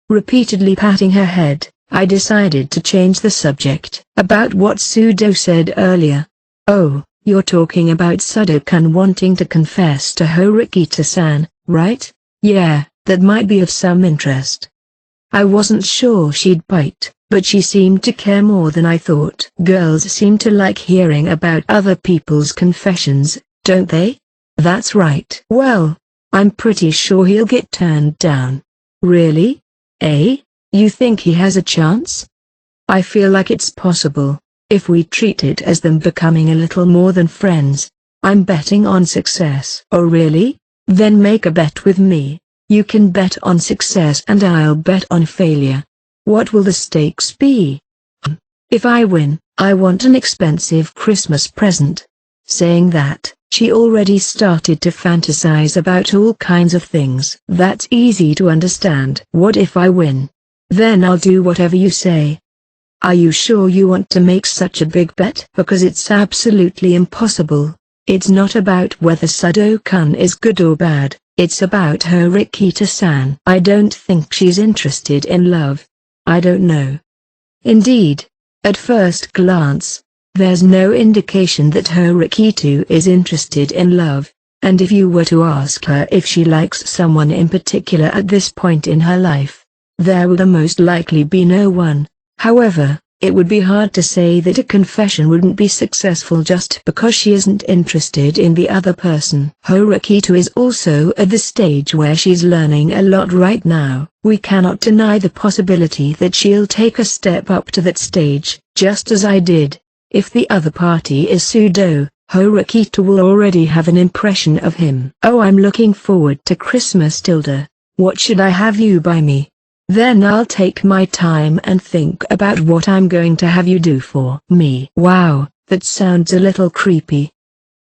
Repeatedly patting her head, I decided to change the subject. About what Sudo said earlier. Oh, you're talking about Sudo-kun wanting to confess to Horikita-san, right? Yeah, that might be of some interest. I wasn't sure she'd bite, but she seemed to care more than I thought. Girls seem to like hearing about other people's confessions, don't they? That's right. Well, I'm pretty sure he'll get turned down. Really? Eh? You think he has a chance? I feel like it's possible, if we treat it as them becoming a little more than friends. I'm betting on success. Oh really? Then make a bet with me. You can bet on success and I'll bet on failure. What will the stakes be? If I win, I want an expensive Christmas present. Saying that, she already started to fantasize about all kinds of things. That's easy to understand. What if I win? Then I'll do whatever you say. Are you sure you want to make such a big bet? Because it's absolutely impossible. It's not about whether Sudo-kun is good or bad. It's about Horikita-san. I don't think she's interested in love. I don't know. Indeed, at first glance, there's no indication that Horikita is interested in love, and if you were to ask her if she likes someone in particular at this point in her life, there would most likely be no one. However, it would be hard to say that a confession wouldn't be successful just because she isn't interested in the other person. Horikita is also at the stage where she's learning a lot right now. We cannot deny the possibility that she'll take a step up to that stage, just as I did. If the other party is Sudo, Horikita will already have an impression of him. Oh, I'm looking forward to Christmas, Tilda. What should I have you buy me? Then I'll take my time and think about what I'm going to have you do for me. Wow, that sounds a little creepy.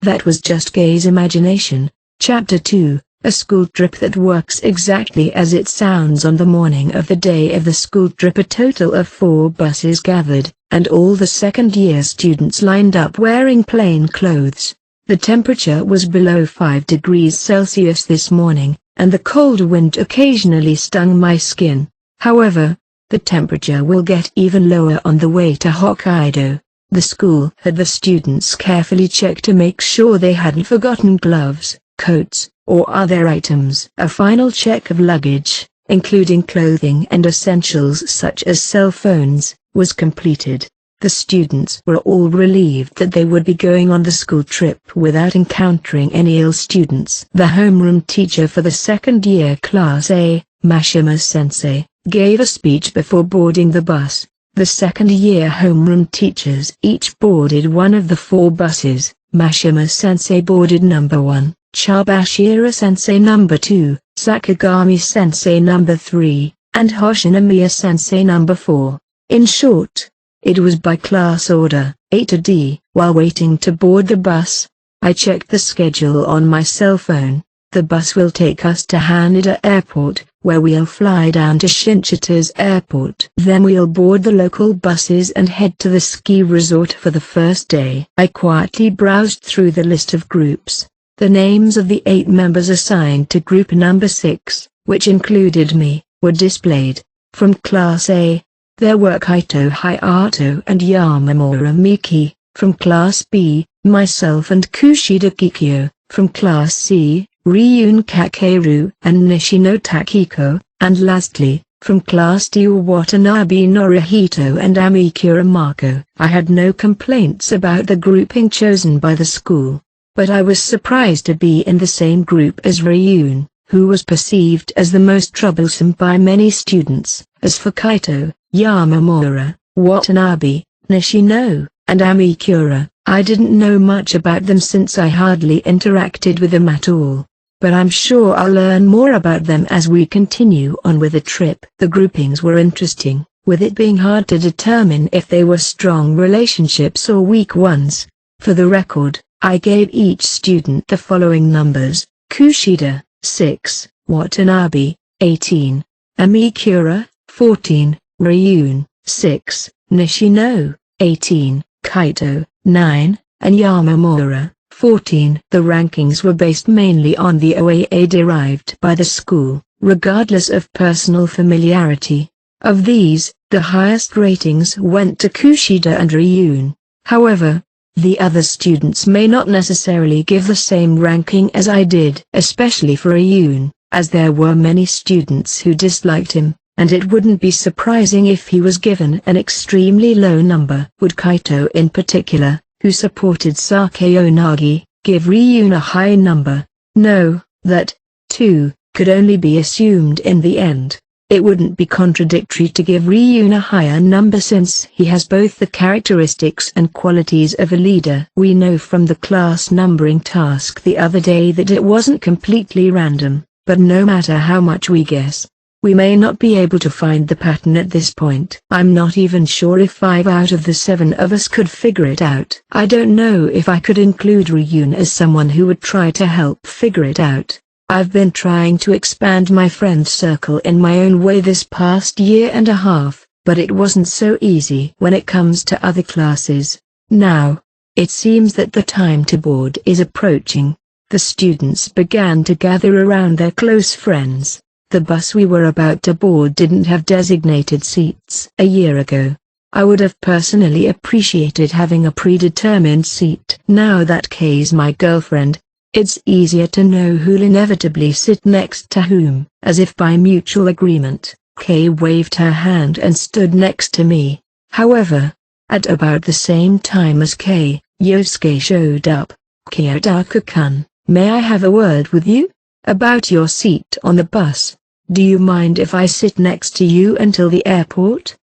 That was just Gay's imagination. Chapter 2, a school trip that works exactly as it sounds. On the morning of the day of the school trip, a total of 4 buses gathered, and all the second-year students lined up wearing plain clothes. The temperature was below 5 degrees Celsius this morning, and the cold wind occasionally stung my skin. However, the temperature will get even lower on the way to Hokkaido. The school had the students carefully check to make sure they hadn't forgotten gloves, coats, or other items. A final check of luggage, including clothing and essentials such as cell phones, was completed. The students were all relieved that they would be going on the school trip without encountering any ill students. The homeroom teacher for the second-year Class A, Mashima-sensei, gave a speech before boarding the bus. The second-year homeroom teachers each boarded one of the 4 buses. Mashima-sensei boarded number 1, Chabashira-sensei number 2, Sakagami-sensei number 3, and Hoshinomiya-sensei number 4. In short, it was by class order, A to D. While waiting to board the bus, I checked the schedule on my cell phone. The bus will take us to Haneda Airport, where we'll fly down to Shinchita's airport. Then we'll board the local buses and head to the ski resort for the first day. I quietly browsed through the list of groups. The names of the 8 members assigned to group number 6, which included me, were displayed. From Class A, there were Kaito Hayato and Yamamura Miki. From Class B, myself and Kushida Kikyo. From Class C, Ryun Kakeru and Nishino Takiko. And lastly, from Class D, Watanabe Norihito and Amikura Mako. I had no complaints about the grouping chosen by the school, but I was surprised to be in the same group as Ryun, who was perceived as the most troublesome by many students. As for Kaito, Yamamura, Watanabe, Nishino, and Amikura, I didn't know much about them since I hardly interacted with them at all. But I'm sure I'll learn more about them as we continue on with the trip. The groupings were interesting, with it being hard to determine if they were strong relationships or weak ones. For the record, I gave each student the following numbers: Kushida, 6, Watanabe, 18, Amikura, 14, Ryun, 6, Nishino, 18, Kaito, 9, and Yamamura, 14. The rankings were based mainly on the OAA derived by the school, regardless of personal familiarity. Of these, the highest ratings went to Kushida and Ryun. However, the other students may not necessarily give the same ranking as I did, especially for Ryun, as there were many students who disliked him, and it wouldn't be surprising if he was given an extremely low number. Would Kaito in particular, who supported Sakeonagi, give Ryun a high number? No, that, too, could only be assumed in the end. It wouldn't be contradictory to give Ryun a higher number since he has both the characteristics and qualities of a leader. We know from the class numbering task the other day that it wasn't completely random, but no matter how much we guess, we may not be able to find the pattern at this point. I'm not even sure if 5 out of the 7 of us could figure it out. I don't know if I could include Ryun as someone who would try to help figure it out. I've been trying to expand my friend circle in my own way this past year and a half, but it wasn't so easy when it comes to other classes. Now, it seems that the time to board is approaching. The students began to gather around their close friends. The bus we were about to board didn't have designated seats. A year ago, I would have personally appreciated having a predetermined seat. Now that Kay's my girlfriend, it's easier to know who'll inevitably sit next to whom. As if by mutual agreement, Kay waved her hand and stood next to me. However, at about the same time as Kay, Yosuke showed up. Kiyotaka-kun, may I have a word with you? About your seat on the bus. Do you mind if I sit next to you until the airport?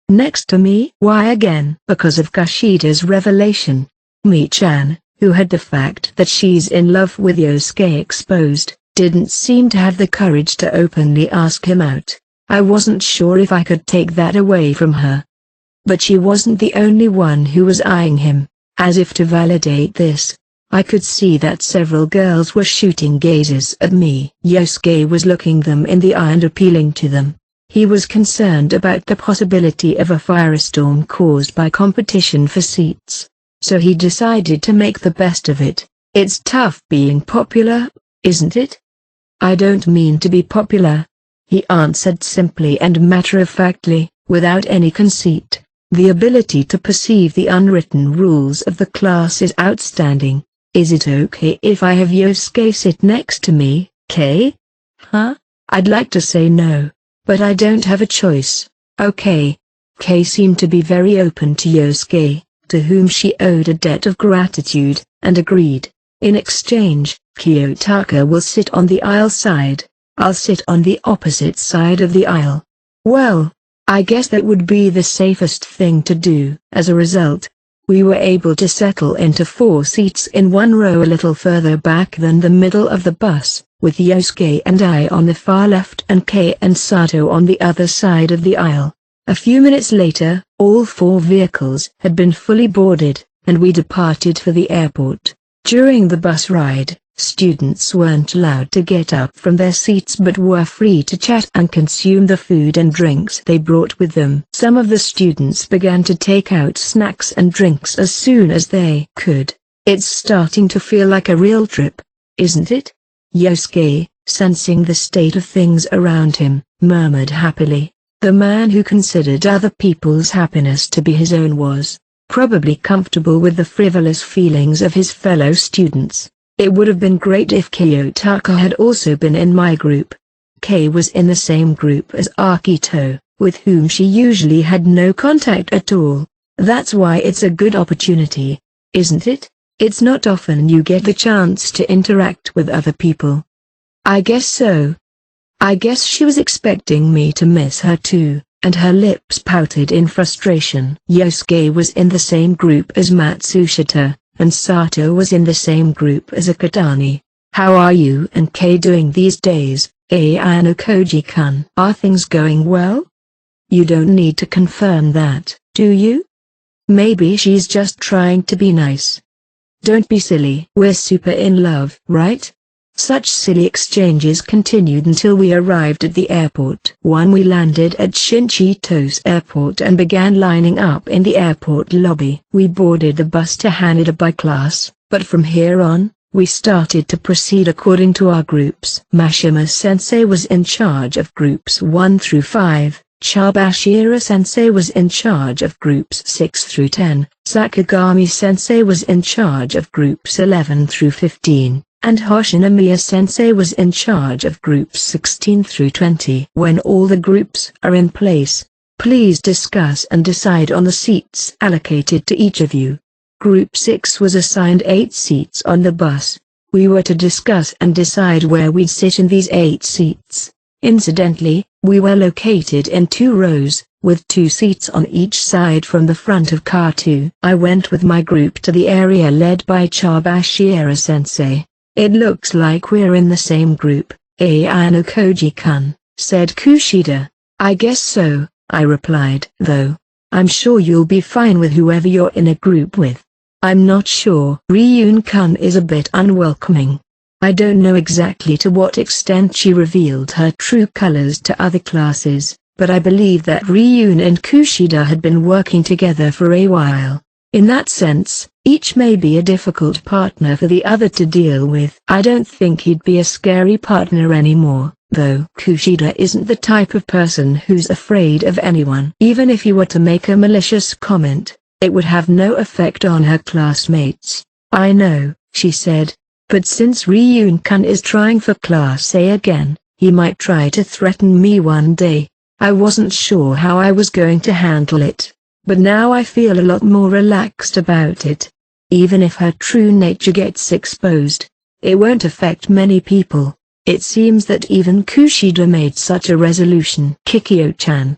Next to me? Why again? Because of Kashida's revelation. Mi-chan, who had the fact that she's in love with Yosuke exposed, didn't seem to have the courage to openly ask him out. I wasn't sure if I could take that away from her. But she wasn't the only one who was eyeing him. As if to validate this, I could see that several girls were shooting gazes at me. Yosuke was looking them in the eye and appealing to them. He was concerned about the possibility of a firestorm caused by competition for seats. So he decided to make the best of it. It's tough being popular, isn't it? I don't mean to be popular, he answered simply and matter-of-factly, without any conceit. The ability to perceive the unwritten rules of the class is outstanding. Is it okay if I have Yosuke sit next to me, Kay? Huh? I'd like to say no, but I don't have a choice. Okay. Kay seemed to be very open to Yosuke, to whom she owed a debt of gratitude, and agreed. In exchange, Kiyotaka will sit on the aisle side. I'll sit on the opposite side of the aisle. Well, I guess that would be the safest thing to do. As a result, we were able to settle into 4 seats in one row a little further back than the middle of the bus, with Yosuke and I on the far left and Kei and Sato on the other side of the aisle. A few minutes later, all 4 vehicles had been fully boarded, and we departed for the airport. During the bus ride, students weren't allowed to get up from their seats but were free to chat and consume the food and drinks they brought with them. Some of the students began to take out snacks and drinks as soon as they could. It's starting to feel like a real trip, isn't it? Yosuke, sensing the state of things around him, murmured happily. The man who considered other people's happiness to be his own was probably comfortable with the frivolous feelings of his fellow students. It would have been great if Kiyotaka had also been in my group. Kei was in the same group as Akito, with whom she usually had no contact at all. That's why it's a good opportunity, isn't it? It's not often you get the chance to interact with other people. I guess so. I guess she was expecting me to miss her too, and her lips pouted in frustration. Yosuke was in the same group as Matsushita, and Sato was in the same group as Akutani. How are you and Kei doing these days, Ayano-koji-kun? Are things going well? You don't need to confirm that, do you? Maybe she's just trying to be nice. Don't be silly. We're super in love, right? Such silly exchanges continued until we arrived at the airport. When we landed at Shinchito's airport and began lining up in the airport lobby. We boarded the bus to Haneda by class, but from here on, we started to proceed according to our groups. Mashima-sensei was in charge of groups 1 through 5, Chabashira-sensei was in charge of groups 6 through 10, Sakagami-sensei was in charge of groups 11 through 15. And Hoshinomiya-sensei was in charge of groups 16 through 20. When all the groups are in place, please discuss and decide on the seats allocated to each of you. Group 6 was assigned 8 seats on the bus. We were to discuss and decide where we'd sit in these 8 seats. Incidentally, we were located in 2 rows, with 2 seats on each side from the front of car 2. I went with my group to the area led by Chabashira-sensei. It looks like we're in the same group, Ayano Koji-kun, said Kushida. I guess so, I replied. Though, I'm sure you'll be fine with whoever you're in a group with. I'm not sure. Ryun-kun is a bit unwelcoming. I don't know exactly to what extent she revealed her true colors to other classes, but I believe that Ryun and Kushida had been working together for a while. In that sense, each may be a difficult partner for the other to deal with. I don't think he'd be a scary partner anymore, though. Kushida isn't the type of person who's afraid of anyone. Even if he were to make a malicious comment, it would have no effect on her classmates. I know, she said, but since Ryun-kun is trying for Class A again, he might try to threaten me one day. I wasn't sure how I was going to handle it, but now I feel a lot more relaxed about it. Even if her true nature gets exposed, it won't affect many people. It seems that even Kushida made such a resolution. Kikyo-chan.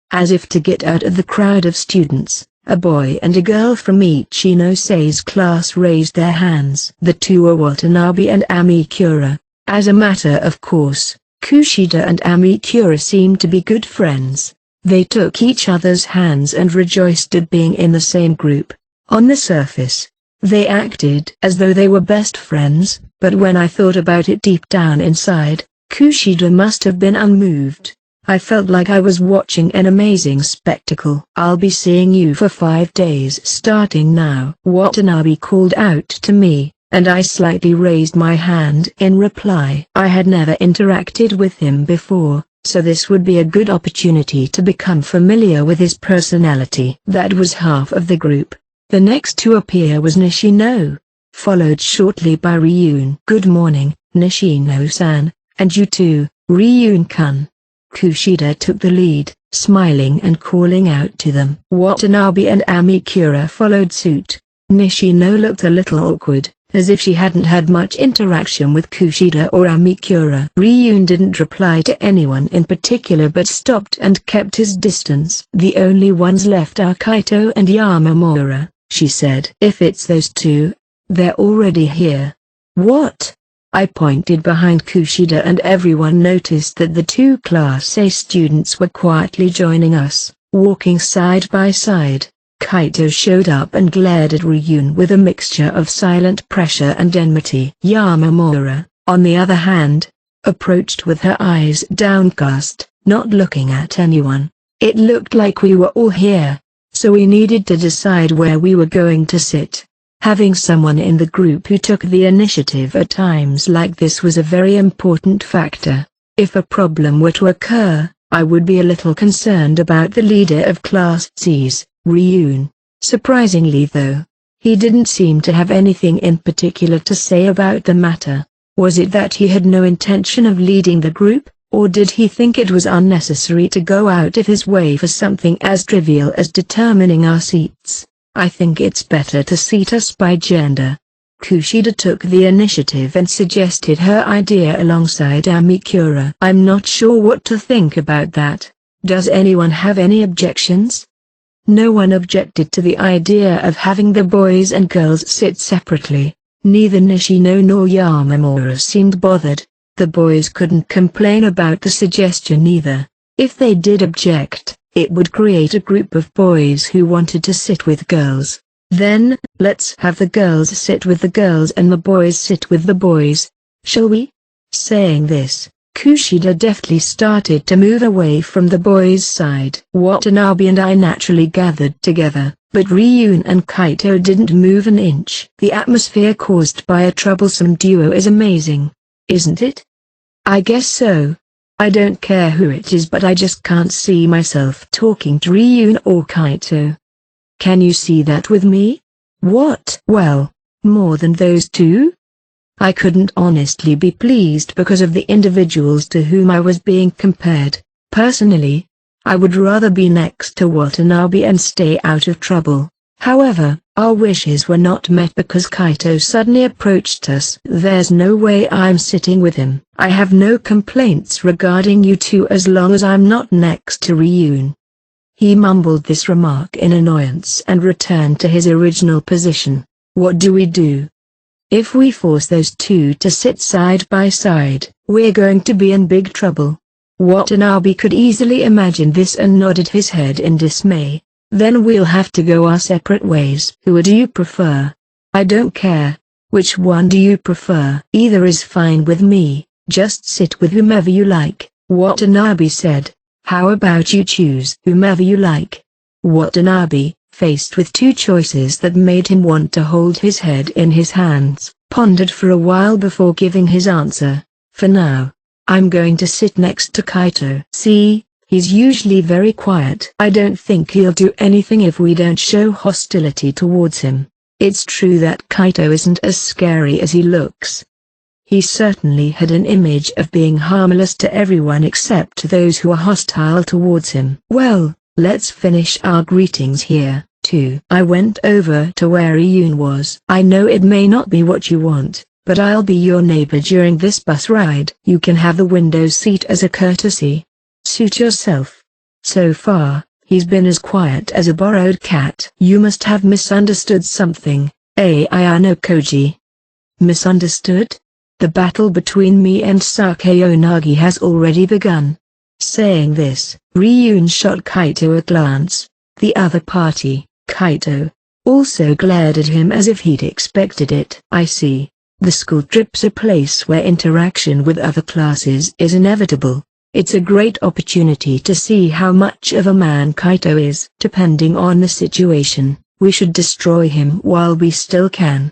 As if to get out of the crowd of students, a boy and a girl from Ichinose-sei's class raised their hands. The two were Watanabe and Amikura. As a matter of course, Kushida and Amikura seemed to be good friends. They took each other's hands and rejoiced at being in the same group. On the surface, they acted as though they were best friends, but when I thought about it deep down inside, Kushida must have been unmoved. I felt like I was watching an amazing spectacle. I'll be seeing you for 5 days starting now, Watanabe called out to me, and I slightly raised my hand in reply. I had never interacted with him before, so this would be a good opportunity to become familiar with his personality. That was half of the group. The next to appear was Nishino, followed shortly by Ryun. Good morning, Nishino-san, and you too, Ryun-kun. Kushida took the lead, smiling and calling out to them. Watanabe and Amikura followed suit. Nishino looked a little awkward, as if she hadn't had much interaction with Kushida or Amikura. Ryun didn't reply to anyone in particular but stopped and kept his distance. The only ones left are Kaito and Yamamura, she said. If it's those two, they're already here. What? I pointed behind Kushida and everyone noticed that the 2 Class A students were quietly joining us, walking side by side. Kaito showed up and glared at Ryun with a mixture of silent pressure and enmity. Yamamura, on the other hand, approached with her eyes downcast, not looking at anyone. It looked like we were all here, so we needed to decide where we were going to sit. Having someone in the group who took the initiative at times like this was a very important factor. If a problem were to occur, I would be a little concerned about the leader of Class C's, Ryun. Surprisingly though, he didn't seem to have anything in particular to say about the matter. Was it that he had no intention of leading the group, or did he think it was unnecessary to go out of his way for something as trivial as determining our seats? I think it's better to seat us by gender. Kushida took the initiative and suggested her idea alongside Amikura. I'm not sure what to think about that. Does anyone have any objections? No one objected to the idea of having the boys and girls sit separately. Neither Nishino nor Yamamura seemed bothered. The boys couldn't complain about the suggestion either. If they did object, it would create a group of boys who wanted to sit with girls. Then, let's have the girls sit with the girls and the boys sit with the boys. Shall we? Saying this, Kushida deftly started to move away from the boys' side. Watanabe and I naturally gathered together, but Ryun and Kaito didn't move an inch. The atmosphere caused by a troublesome duo is amazing, isn't it? I guess so. I don't care who it is, but I just can't see myself talking to Ryun or Kaito. Can you see that with me? What? Well, more than those two? I couldn't honestly be pleased because of the individuals to whom I was being compared. Personally, I would rather be next to Watanabe and stay out of trouble. However, our wishes were not met because Kaito suddenly approached us. There's no way I'm sitting with him. I have no complaints regarding you two as long as I'm not next to Ryun. He mumbled this remark in annoyance and returned to his original position. What do we do? If we force those two to sit side by side, we're going to be in big trouble. Watanabe could easily imagine this and nodded his head in dismay. Then we'll have to go our separate ways. Who do you prefer? I don't care. Which one do you prefer? Either is fine with me, just sit with whomever you like, Watanabe said. How about you choose whomever you like? Watanabe, faced with two choices that made him want to hold his head in his hands, pondered for a while before giving his answer. For now, I'm going to sit next to Kaito. See, he's usually very quiet. I don't think he'll do anything if we don't show hostility towards him. It's true that Kaito isn't as scary as he looks. He certainly had an image of being harmless to everyone except those who are hostile towards him. Well, let's finish our greetings here, too. I went over to where Ryun was. I know it may not be what you want, but I'll be your neighbor during this bus ride. You can have the window seat as a courtesy. Suit yourself. So far, he's been as quiet as a borrowed cat. You must have misunderstood something, Ayano Koji. Misunderstood? The battle between me and Sakayonagi has already begun. Saying this, Ryun shot Kaito a glance. The other party, Kaito, also glared at him as if he'd expected it. I see. The school trip's a place where interaction with other classes is inevitable. It's a great opportunity to see how much of a man Kaito is. Depending on the situation, we should destroy him while we still can.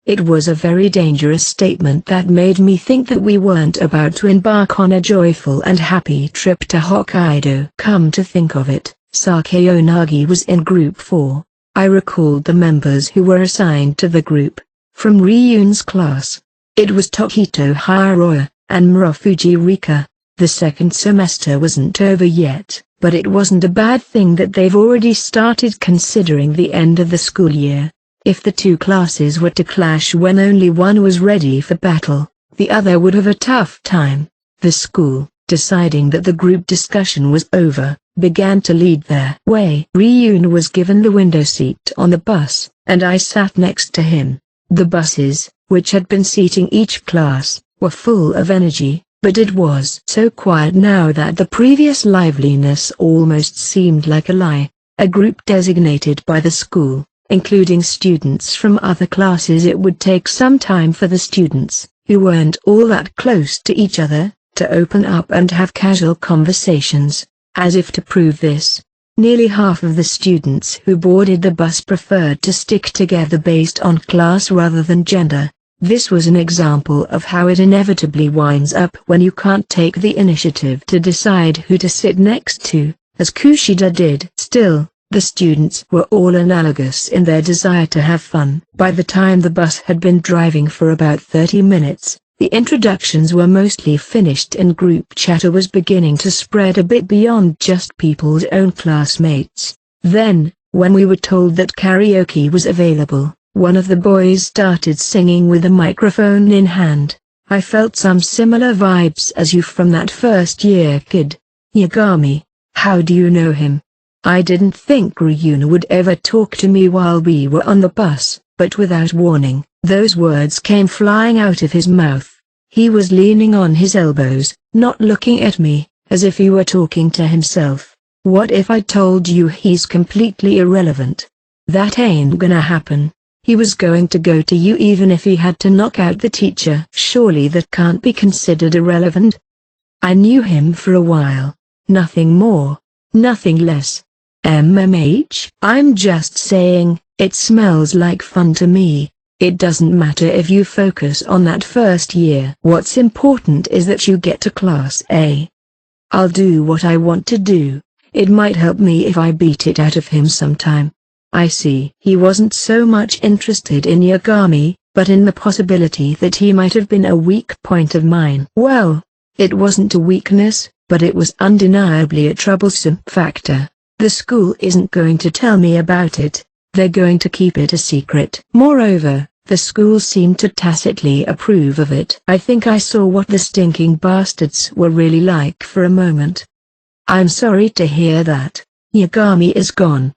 It was a very dangerous statement that made me think that we weren't about to embark on a joyful and happy trip to Hokkaido. Come to think of it, Sakayonagi was in Group 4. I recalled the members who were assigned to the group. From Ryun's class, it was Tokito Hiroya and Murafuji Rika. The second semester wasn't over yet, but it wasn't a bad thing that they've already started considering the end of the school year. If the two classes were to clash when only one was ready for battle, the other would have a tough time. The school, deciding that the group discussion was over, began to lead their way. Ryun was given the window seat on the bus, and I sat next to him. The buses, which had been seating each class, were full of energy, but it was so quiet now that the previous liveliness almost seemed like a lie. A group designated by the school, including students from other classes. It would take some time for the students, who weren't all that close to each other, to open up and have casual conversations. As if to prove this, nearly half of the students who boarded the bus preferred to stick together based on class rather than gender. This was an example of how it inevitably winds up when you can't take the initiative to decide who to sit next to, as Kushida did. Still, the students were all analogous in their desire to have fun. By the time the bus had been driving for about 30 minutes, the introductions were mostly finished and group chatter was beginning to spread a bit beyond just people's own classmates. Then, when we were told that karaoke was available, one of the boys started singing with a microphone in hand. I felt some similar vibes as you from that first-year kid. Yagami, how do you know him? I didn't think Ryuna would ever talk to me while we were on the bus, but without warning, those words came flying out of his mouth. He was leaning on his elbows, not looking at me, as if he were talking to himself. What if I told you he's completely irrelevant? That ain't gonna happen. He was going to go to you even if he had to knock out the teacher. Surely that can't be considered irrelevant. I knew him for a while. Nothing more. Nothing less. I'm just saying, it smells like fun to me. It doesn't matter if you focus on that first year. What's important is that you get to Class A. I'll do what I want to do. It might help me if I beat it out of him sometime. I see. He wasn't so much interested in Yagami, but in the possibility that he might have been a weak point of mine. Well, it wasn't a weakness, but it was undeniably a troublesome factor. The school isn't going to tell me about it. They're going to keep it a secret. Moreover, the school seemed to tacitly approve of it. I think I saw what the stinking bastards were really like for a moment. I'm sorry to hear that. Yagami is gone.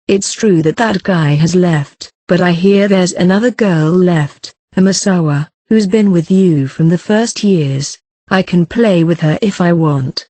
It's true that that guy has left, but I hear there's another girl left, a Masawa, who's been with you from the first years. I can play with her if I want.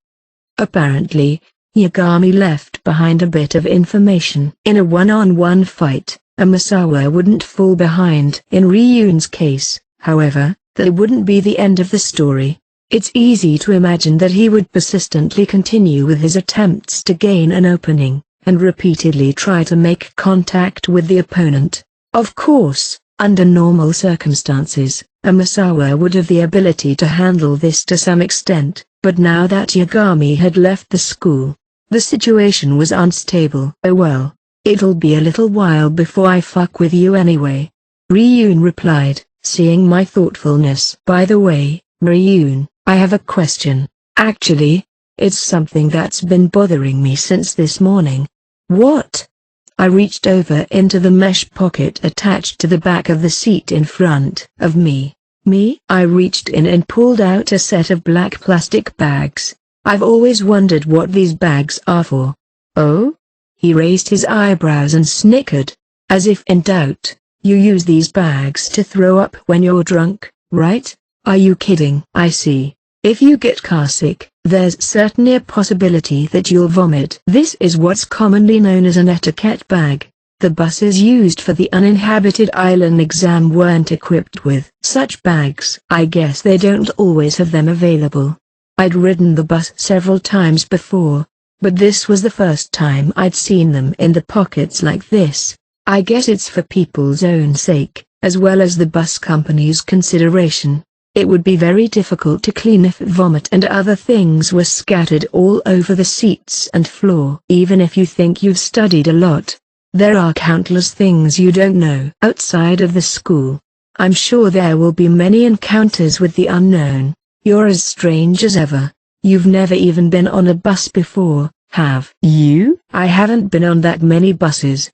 Apparently, Yagami left behind a bit of information. In a one-on-one fight, a Masawa wouldn't fall behind. In Ryun's case, however, that wouldn't be the end of the story. It's easy to imagine that he would persistently continue with his attempts to gain an opening, and repeatedly try to make contact with the opponent. Of course, under normal circumstances, a Masawa would have the ability to handle this to some extent, but now that Yagami had left the school, the situation was unstable. Oh well, it'll be a little while before I fuck with you anyway. Ryun replied, seeing my thoughtfulness. By the way, Ryun, I have a question. Actually, it's something that's been bothering me since this morning. What? I reached over into the mesh pocket attached to the back of the seat in front of me. I reached in and pulled out a set of black plastic bags. I've always wondered what these bags are for. Oh? He raised his eyebrows and snickered, as if in doubt. You use these bags to throw up when you're drunk, right? Are you kidding? I see. If you get carsick, there's certainly a possibility that you'll vomit. This is what's commonly known as an etiquette bag. The buses used for the uninhabited island exam weren't equipped with such bags. I guess they don't always have them available. I'd ridden the bus several times before, but this was the first time I'd seen them in the pockets like this. I guess it's for people's own sake, as well as the bus company's consideration. It would be very difficult to clean if vomit and other things were scattered all over the seats and floor. Even if you think you've studied a lot, there are countless things you don't know. Outside of the school, I'm sure there will be many encounters with the unknown. You're as strange as ever. You've never even been on a bus before, have you? I haven't been on that many buses.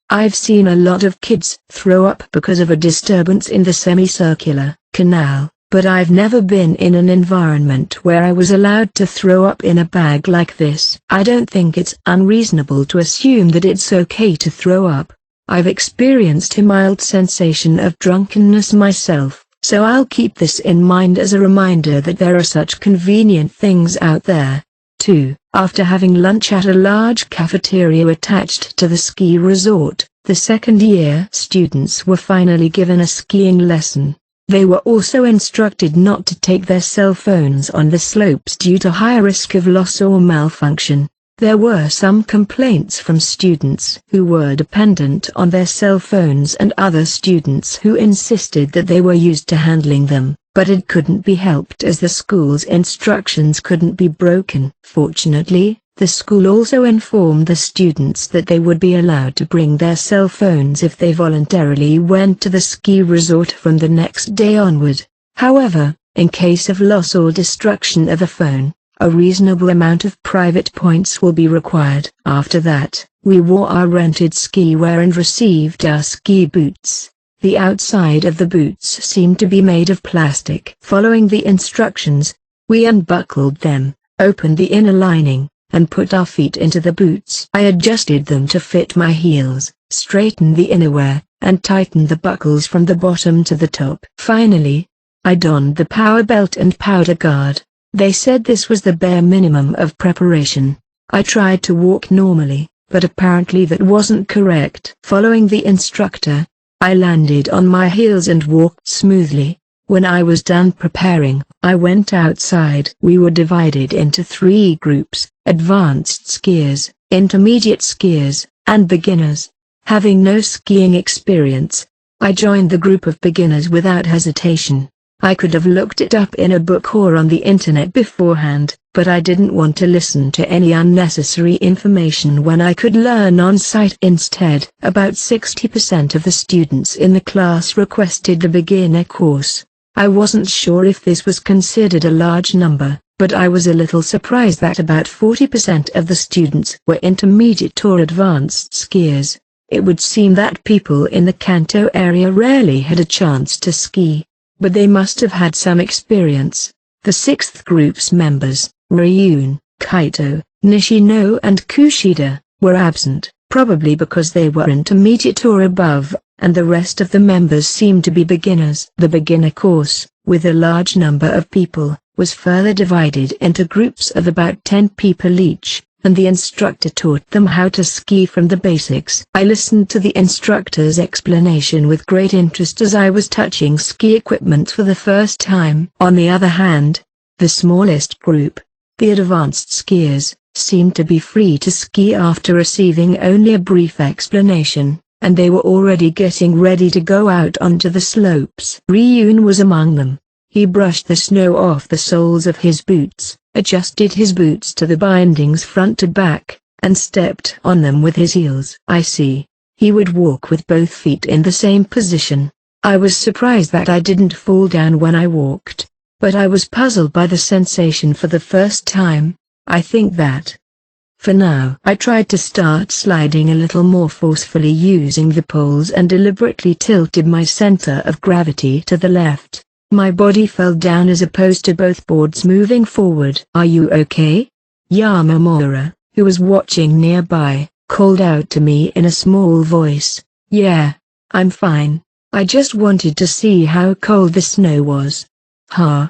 I've seen a lot of kids throw up because of a disturbance in the semicircular canal, but I've never been in an environment where I was allowed to throw up in a bag like this. I don't think it's unreasonable to assume that it's okay to throw up. I've experienced a mild sensation of drunkenness myself, so I'll keep this in mind as a reminder that there are such convenient things out there. 2. After having lunch at a large cafeteria attached to the ski resort, the second-year students were finally given a skiing lesson. They were also instructed not to take their cell phones on the slopes due to high risk of loss or malfunction. There were some complaints from students who were dependent on their cell phones and other students who insisted that they were used to handling them, but it couldn't be helped as the school's instructions couldn't be broken. Fortunately, the school also informed the students that they would be allowed to bring their cell phones if they voluntarily went to the ski resort from the next day onward. However, in case of loss or destruction of a phone, a reasonable amount of private points will be required. After that, we wore our rented ski wear and received our ski boots. The outside of the boots seemed to be made of plastic. Following the instructions, we unbuckled them, opened the inner lining, and put our feet into the boots. I adjusted them to fit my heels, straightened the innerwear, and tightened the buckles from the bottom to the top. Finally, I donned the power belt and powder guard. They said this was the bare minimum of preparation. I tried to walk normally, but apparently that wasn't correct. Following the instructor, I landed on my heels and walked smoothly. When I was done preparing, I went outside. We were divided into 3 groups: advanced skiers, intermediate skiers, and beginners. Having no skiing experience, I joined the group of beginners without hesitation. I could have looked it up in a book or on the internet beforehand, but I didn't want to listen to any unnecessary information when I could learn on site instead. About 60% of the students in the class requested the beginner course. I wasn't sure if this was considered a large number, but I was a little surprised that about 40% of the students were intermediate or advanced skiers. It would seem that people in the Kanto area rarely had a chance to ski, but they must have had some experience. The 6th group's members, Ryun, Kaito, Nishino and Kushida, were absent, probably because they were intermediate or above, and the rest of the members seemed to be beginners. The beginner course, with a large number of people, was further divided into groups of about 10 people each, and the instructor taught them how to ski from the basics. I listened to the instructor's explanation with great interest as I was touching ski equipment for the first time. On the other hand, the smallest group, the advanced skiers, seemed to be free to ski after receiving only a brief explanation, and they were already getting ready to go out onto the slopes. Ryun was among them. He brushed the snow off the soles of his boots, adjusted his boots to the bindings front to back, and stepped on them with his heels. I see. He would walk with both feet in the same position. I was surprised that I didn't fall down when I walked, but I was puzzled by the sensation for the first time. I think that, for now, I tried to start sliding a little more forcefully using the poles and deliberately tilted my center of gravity to the left. My body fell down as opposed to both boards moving forward. "Are you okay?" Yamamura, who was watching nearby, called out to me in a small voice. "Yeah, I'm fine. I just wanted to see how cold the snow was." "Huh?"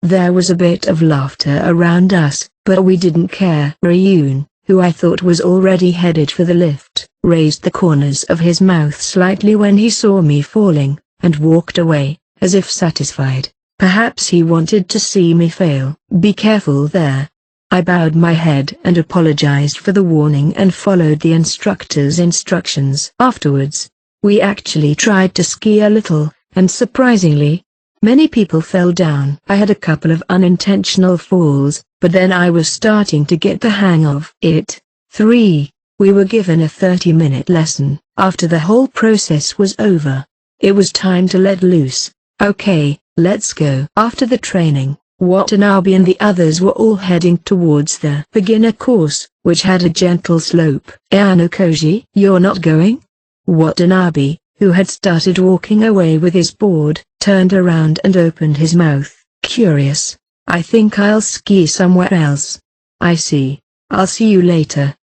There was a bit of laughter around us, but we didn't care. Ryun, who I thought was already headed for the lift, raised the corners of his mouth slightly when he saw me falling, and walked away, as if satisfied. Perhaps he wanted to see me fail. "Be careful there." I bowed my head and apologized for the warning and followed the instructor's instructions. Afterwards, we actually tried to ski a little, and surprisingly, many people fell down. I had a couple of unintentional falls, but then I was starting to get the hang of it. 3. We were given a 30-minute lesson. After the whole process was over, it was time to let loose. "Okay, let's go." After the training, Watanabe and the others were all heading towards the beginner course, which had a gentle slope. "Anokoji, you're not going?" Watanabe, who had started walking away with his board, turned around and opened his mouth, curious. "I think I'll ski somewhere else." "I see. I'll see you later."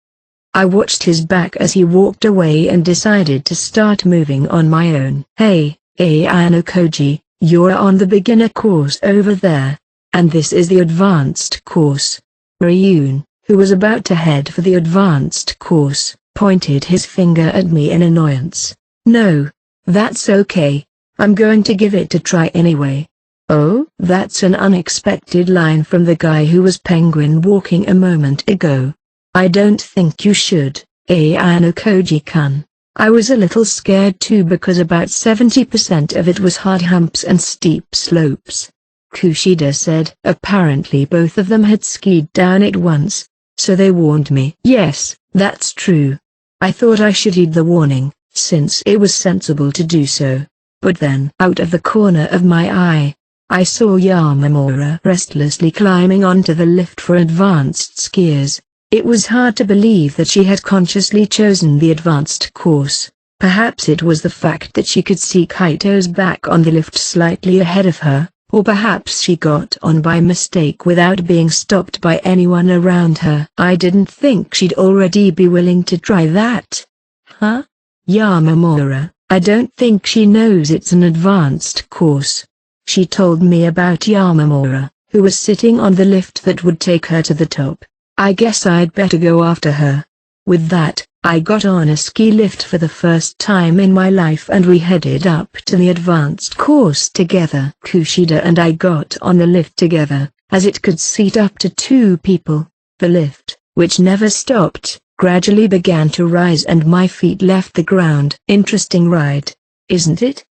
I watched his back as he walked away and decided to start moving on my own. "Hey, Anokoji, you're on the beginner course over there, and this is the advanced course." Ryun, who was about to head for the advanced course, pointed his finger at me in annoyance. "No, that's okay. I'm going to give it a try anyway." "Oh?" That's an unexpected line from the guy who was penguin walking a moment ago. "I don't think you should, Anokoji-kun." I was a little scared too because about 70% of it was hard humps and steep slopes. Kushida said. Apparently both of them had skied down it once, so they warned me. Yes, that's true. I thought I should heed the warning, since it was sensible to do so. But then, out of the corner of my eye, I saw Yamamura restlessly climbing onto the lift for advanced skiers. It was hard to believe that she had consciously chosen the advanced course. Perhaps it was the fact that she could see Kaito's back on the lift slightly ahead of her, or perhaps she got on by mistake without being stopped by anyone around her. I didn't think she'd already be willing to try that. Huh? Yamamura, I don't think she knows it's an advanced course. She told me about Yamamura, who was sitting on the lift that would take her to the top. I guess I'd better go after her. With that, I got on a ski lift for the first time in my life and we headed up to the advanced course together. Kushida and I got on the lift together, as it could seat up to 2 people. The lift, which never stopped, gradually began to rise and my feet left the ground. Interesting ride, isn't it?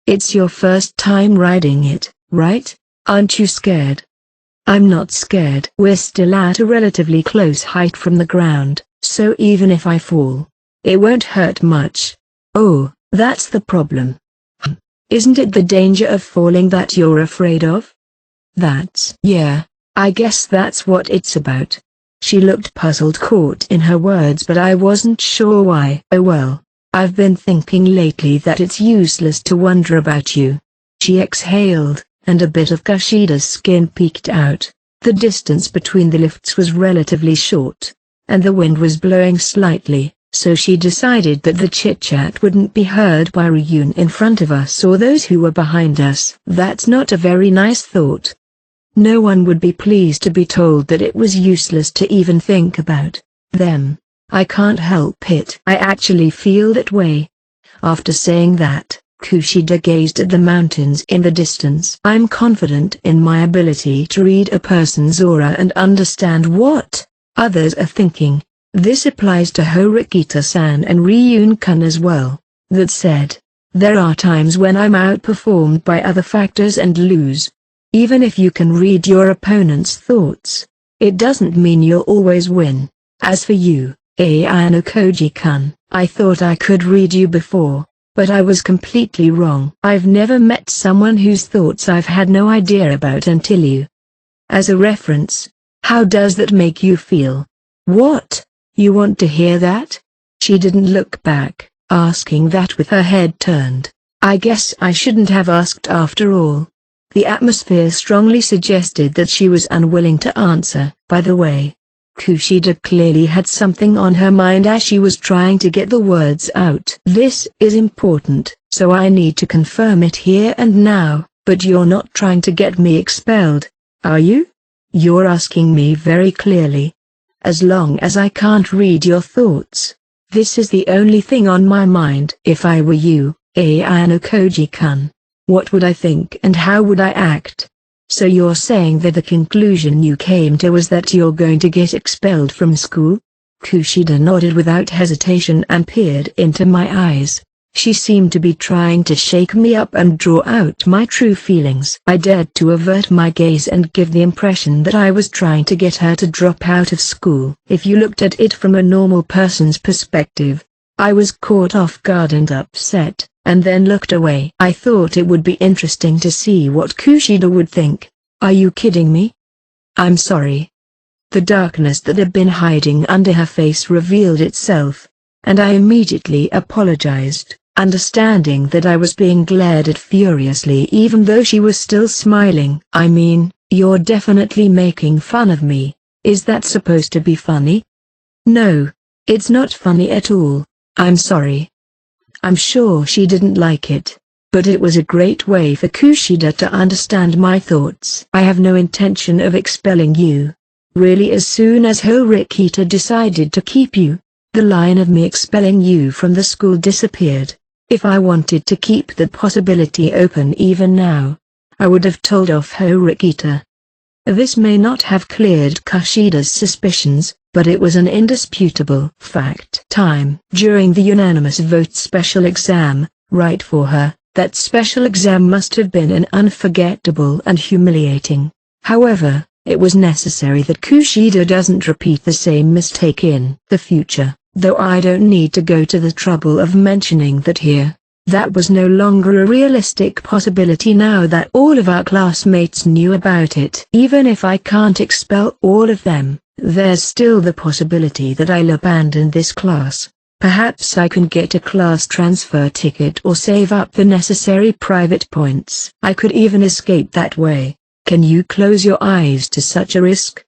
It's your first time riding it, right? Aren't you scared? I'm not scared. We're still at a relatively close height from the ground, so even if I fall, it won't hurt much. Oh, that's the problem. Isn't it the danger of falling that you're afraid of? Yeah, I guess that's what it's about. She looked puzzled, caught in her words, but I wasn't sure why. Oh well, I've been thinking lately that it's useless to wonder about you. She exhaled, and a bit of Kushida's skin peeked out. The distance between the lifts was relatively short, and the wind was blowing slightly, so she decided that the chit-chat wouldn't be heard by Ryun in front of us or those who were behind us. That's not a very nice thought. No one would be pleased to be told that it was useless to even think about them. I can't help it. I actually feel that way. After saying that, Kushida gazed at the mountains in the distance. I'm confident in my ability to read a person's aura and understand what others are thinking. This applies to Horikita-san and Ryun-kun as well. That said, there are times when I'm outperformed by other factors and lose. Even if you can read your opponent's thoughts, it doesn't mean you'll always win. As for you, Ayano Koji-kun, I thought I could read you before, but I was completely wrong. I've never met someone whose thoughts I've had no idea about until you. As a reference, how does that make you feel? What? You want to hear that? She didn't look back, asking that with her head turned. I guess I shouldn't have asked after all. The atmosphere strongly suggested that she was unwilling to answer. By the way, Kushida clearly had something on her mind as she was trying to get the words out. This is important, so I need to confirm it here and now, but you're not trying to get me expelled, are you? You're asking me very clearly. As long as I can't read your thoughts, this is the only thing on my mind. If I were you, Ayano Koji-kun, what would I think and how would I act? So you're saying that the conclusion you came to was that you're going to get expelled from school? Kushida nodded without hesitation and peered into my eyes. She seemed to be trying to shake me up and draw out my true feelings. I dared to avert my gaze and give the impression that I was trying to get her to drop out of school. If you looked at it from a normal person's perspective, I was caught off guard and upset, and then looked away. I thought it would be interesting to see what Kushida would think. Are you kidding me? I'm sorry. The darkness that had been hiding under her face revealed itself, and I immediately apologized, understanding that I was being glared at furiously even though she was still smiling. I mean, you're definitely making fun of me. Is that supposed to be funny? No, it's not funny at all. I'm sorry. I'm sure she didn't like it, but it was a great way for Kushida to understand my thoughts. I have no intention of expelling you. Really, as soon as Horikita decided to keep you, the line of me expelling you from the school disappeared. If I wanted to keep that possibility open even now, I would have told off Horikita. This may not have cleared Kushida's suspicions, but it was an indisputable fact. During the unanimous vote special exam, right for her, that special exam must have been an unforgettable and humiliating. However, it was necessary that Kushida doesn't repeat the same mistake in the future, though I don't need to go to the trouble of mentioning that here. That was no longer a realistic possibility now that all of our classmates knew about it. Even if I can't expel all of them, there's still the possibility that I'll abandon this class. Perhaps I can get a class transfer ticket or save up the necessary private points. I could even escape that way. Can you close your eyes to such a risk?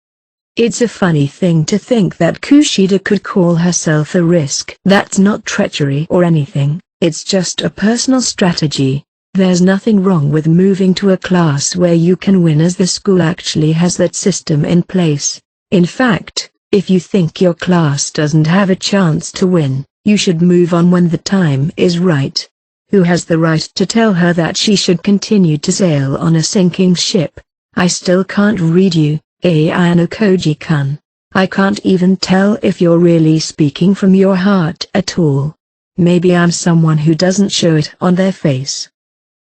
It's a funny thing to think that Kushida could call herself a risk. That's not treachery or anything. It's just a personal strategy. There's nothing wrong with moving to a class where you can win, as the school actually has that system in place. In fact, If you think your class doesn't have a chance to win, you should move on when the time is right. Who has the right to tell her that she should continue to sail on a sinking ship? I still can't read you, Ayano Koji-kun. I can't even tell if you're really speaking from your heart at all. Maybe I'm someone who doesn't show it on their face.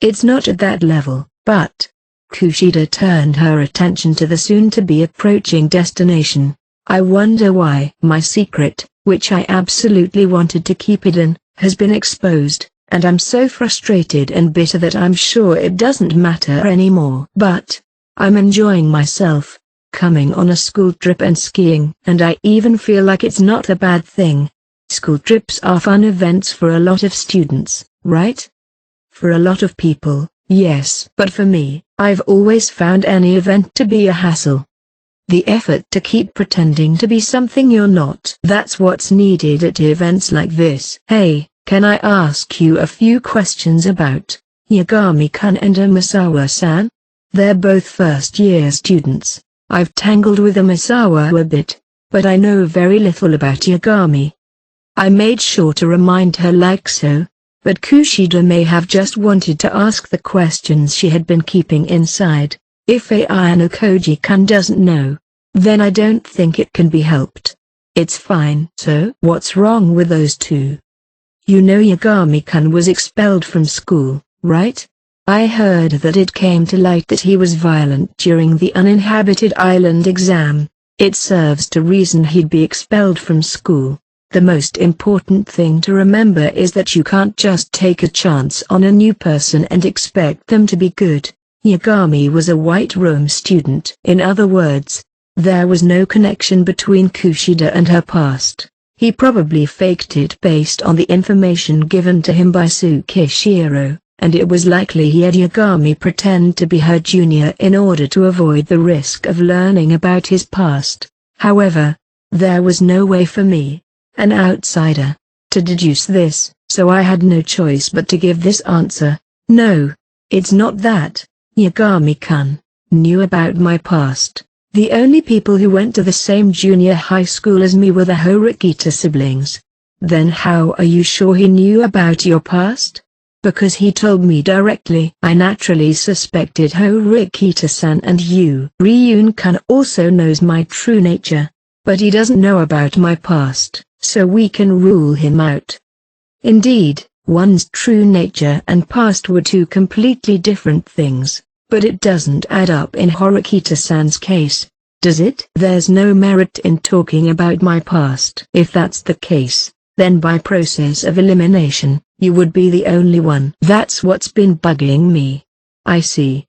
It's not at that level, but... Kushida turned her attention to the soon-to-be approaching destination. I wonder why my secret, which I absolutely wanted to keep hidden, has been exposed, and I'm so frustrated and bitter that I'm sure it doesn't matter anymore. But I'm enjoying myself, coming on a school trip and skiing, and I even feel like it's not a bad thing. School trips are fun events for a lot of students, right? For a lot of people, yes. But for me, I've always found any event to be a hassle. The effort to keep pretending to be something you're not. That's what's needed at events like this. Hey, can I ask you a few questions about Yagami-kun and Umasawa-san? They're both first-year students. I've tangled with Umasawa a bit, but I know very little about Yagami. I made sure to remind her like so, but Kushida may have just wanted to ask the questions she had been keeping inside. If Ayano Koji-kun doesn't know, then I don't think it can be helped. It's fine. So what's wrong with those two? You know Yagami-kun was expelled from school, right? I heard that it came to light that he was violent during the uninhabited island exam. It serves to reason he'd be expelled from school. The most important thing to remember is that you can't just take a chance on a new person and expect them to be good. Yagami was a white room student. In other words, there was no connection between Kushida and her past. He probably faked it based on the information given to him by Tsukishiro, and it was likely he had Yagami pretend to be her junior in order to avoid the risk of learning about his past. However, there was no way for me, an outsider, to deduce this, so I had no choice but to give this answer. No, it's not that. Yagami-kun knew about my past. The only people who went to the same junior high school as me were the Horikita siblings. Then how are you sure he knew about your past? Because he told me directly. I naturally suspected Horikita-san and you. Ryun-kun also knows my true nature, but he doesn't know about my past, so we can rule him out. Indeed, one's true nature and past were two completely different things. But it doesn't add up in Horikita-san's case, does it? There's no merit in talking about my past. If that's the case, then by process of elimination, you would be the only one. That's what's been bugging me. I see.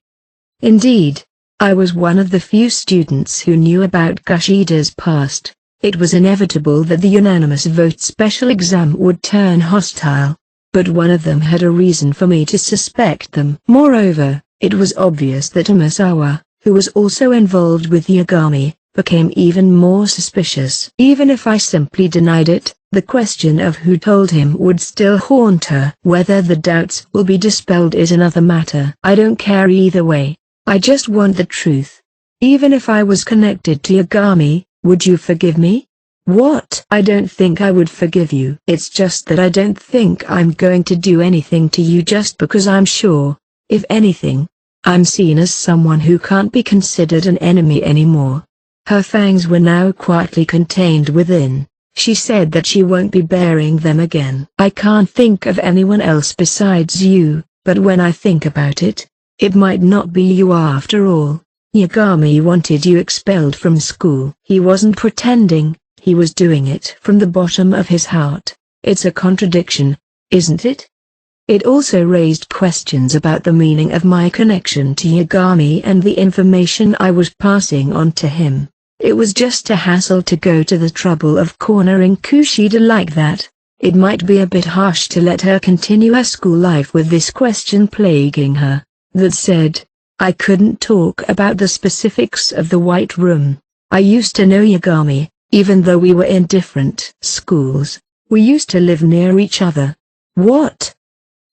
Indeed, I was one of the few students who knew about Kushida's past. It was inevitable that the unanimous vote special exam would turn hostile. But one of them had a reason for me to suspect them. Moreover, it was obvious that Umasawa, who was also involved with Yagami, became even more suspicious. Even if I simply denied it, the question of who told him would still haunt her. Whether the doubts will be dispelled is another matter. I don't care either way. I just want the truth. Even if I was connected to Yagami, would you forgive me? What? I don't think I would forgive you. It's just that I don't think I'm going to do anything to you just because I'm sure. If anything, I'm seen as someone who can't be considered an enemy anymore. Her fangs were now quietly contained within. She said that she won't be baring them again. I can't think of anyone else besides you, but when I think about it, it might not be you after all. Yagami wanted you expelled from school. He wasn't pretending, he was doing it from the bottom of his heart. It's a contradiction, isn't it? It also raised questions about the meaning of my connection to Yagami and the information I was passing on to him. It was just a hassle to go to the trouble of cornering Kushida like that. It might be a bit harsh to let her continue her school life with this question plaguing her. That said, I couldn't talk about the specifics of the White Room. I used to know Yagami, even though we were in different schools. We used to live near each other. What?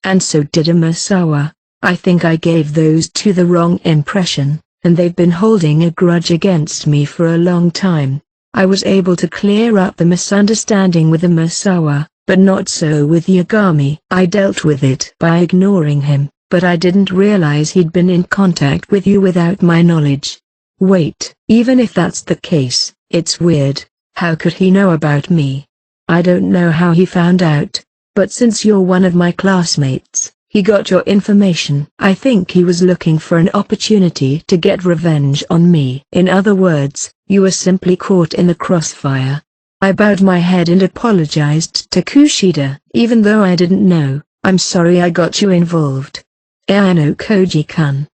And so did Umasawa. I think I gave those two the wrong impression, and they've been holding a grudge against me for a long time. I was able to clear up the misunderstanding with the Misawa, but not so with Yagami. I dealt with it by ignoring him, but I didn't realize he'd been in contact with you without my knowledge. Wait, even if that's the case, it's weird. How could he know about me? I don't know how he found out, but since you're one of my classmates, he got your information. I think he was looking for an opportunity to get revenge on me. In other words, you were simply caught in the crossfire. I bowed my head and apologized to Kushida. Even though I didn't know, I'm sorry I got you involved. Ayano Koji-kun.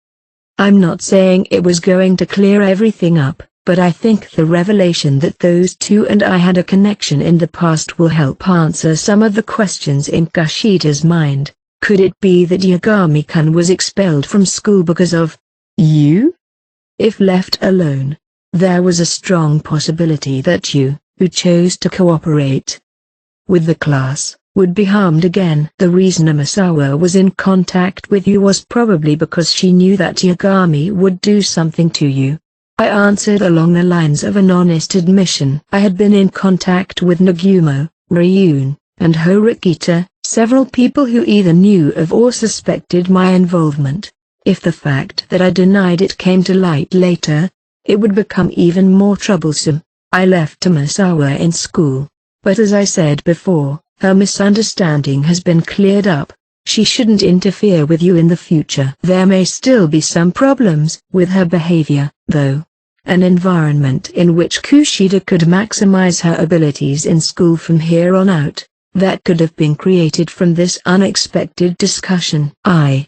I'm not saying it was going to clear everything up, but I think the revelation that those two and I had a connection in the past will help answer some of the questions in Kushida's mind. Could it be that Yagami-kun was expelled from school because of you? If left alone, there was a strong possibility that you, who chose to cooperate with the class, would be harmed again. The reason Misawa was in contact with you was probably because she knew that Yagami would do something to you. I answered along the lines of an honest admission. I had been in contact with Nagumo, Ryun, and Horikita, several people who either knew of or suspected my involvement. If the fact that I denied it came to light later, it would become even more troublesome. I left Misawa in school, but as I said before, her misunderstanding has been cleared up. She shouldn't interfere with you in the future. There may still be some problems with her behavior, though. An environment in which Kushida could maximize her abilities in school from here on out, that could have been created from this unexpected discussion. A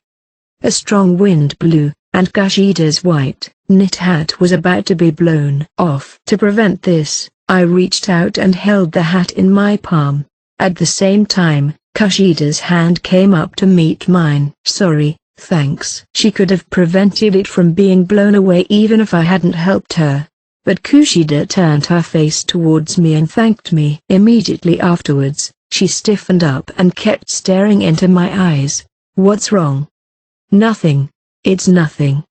strong wind blew, and Kushida's white knit hat was about to be blown off. To prevent this, I reached out and held the hat in my palm. At the same time, Kushida's hand came up to meet mine. Sorry, thanks. She could have prevented it from being blown away even if I hadn't helped her. But Kushida turned her face towards me and thanked me. Immediately afterwards, she stiffened up and kept staring into my eyes. What's wrong? Nothing. It's nothing.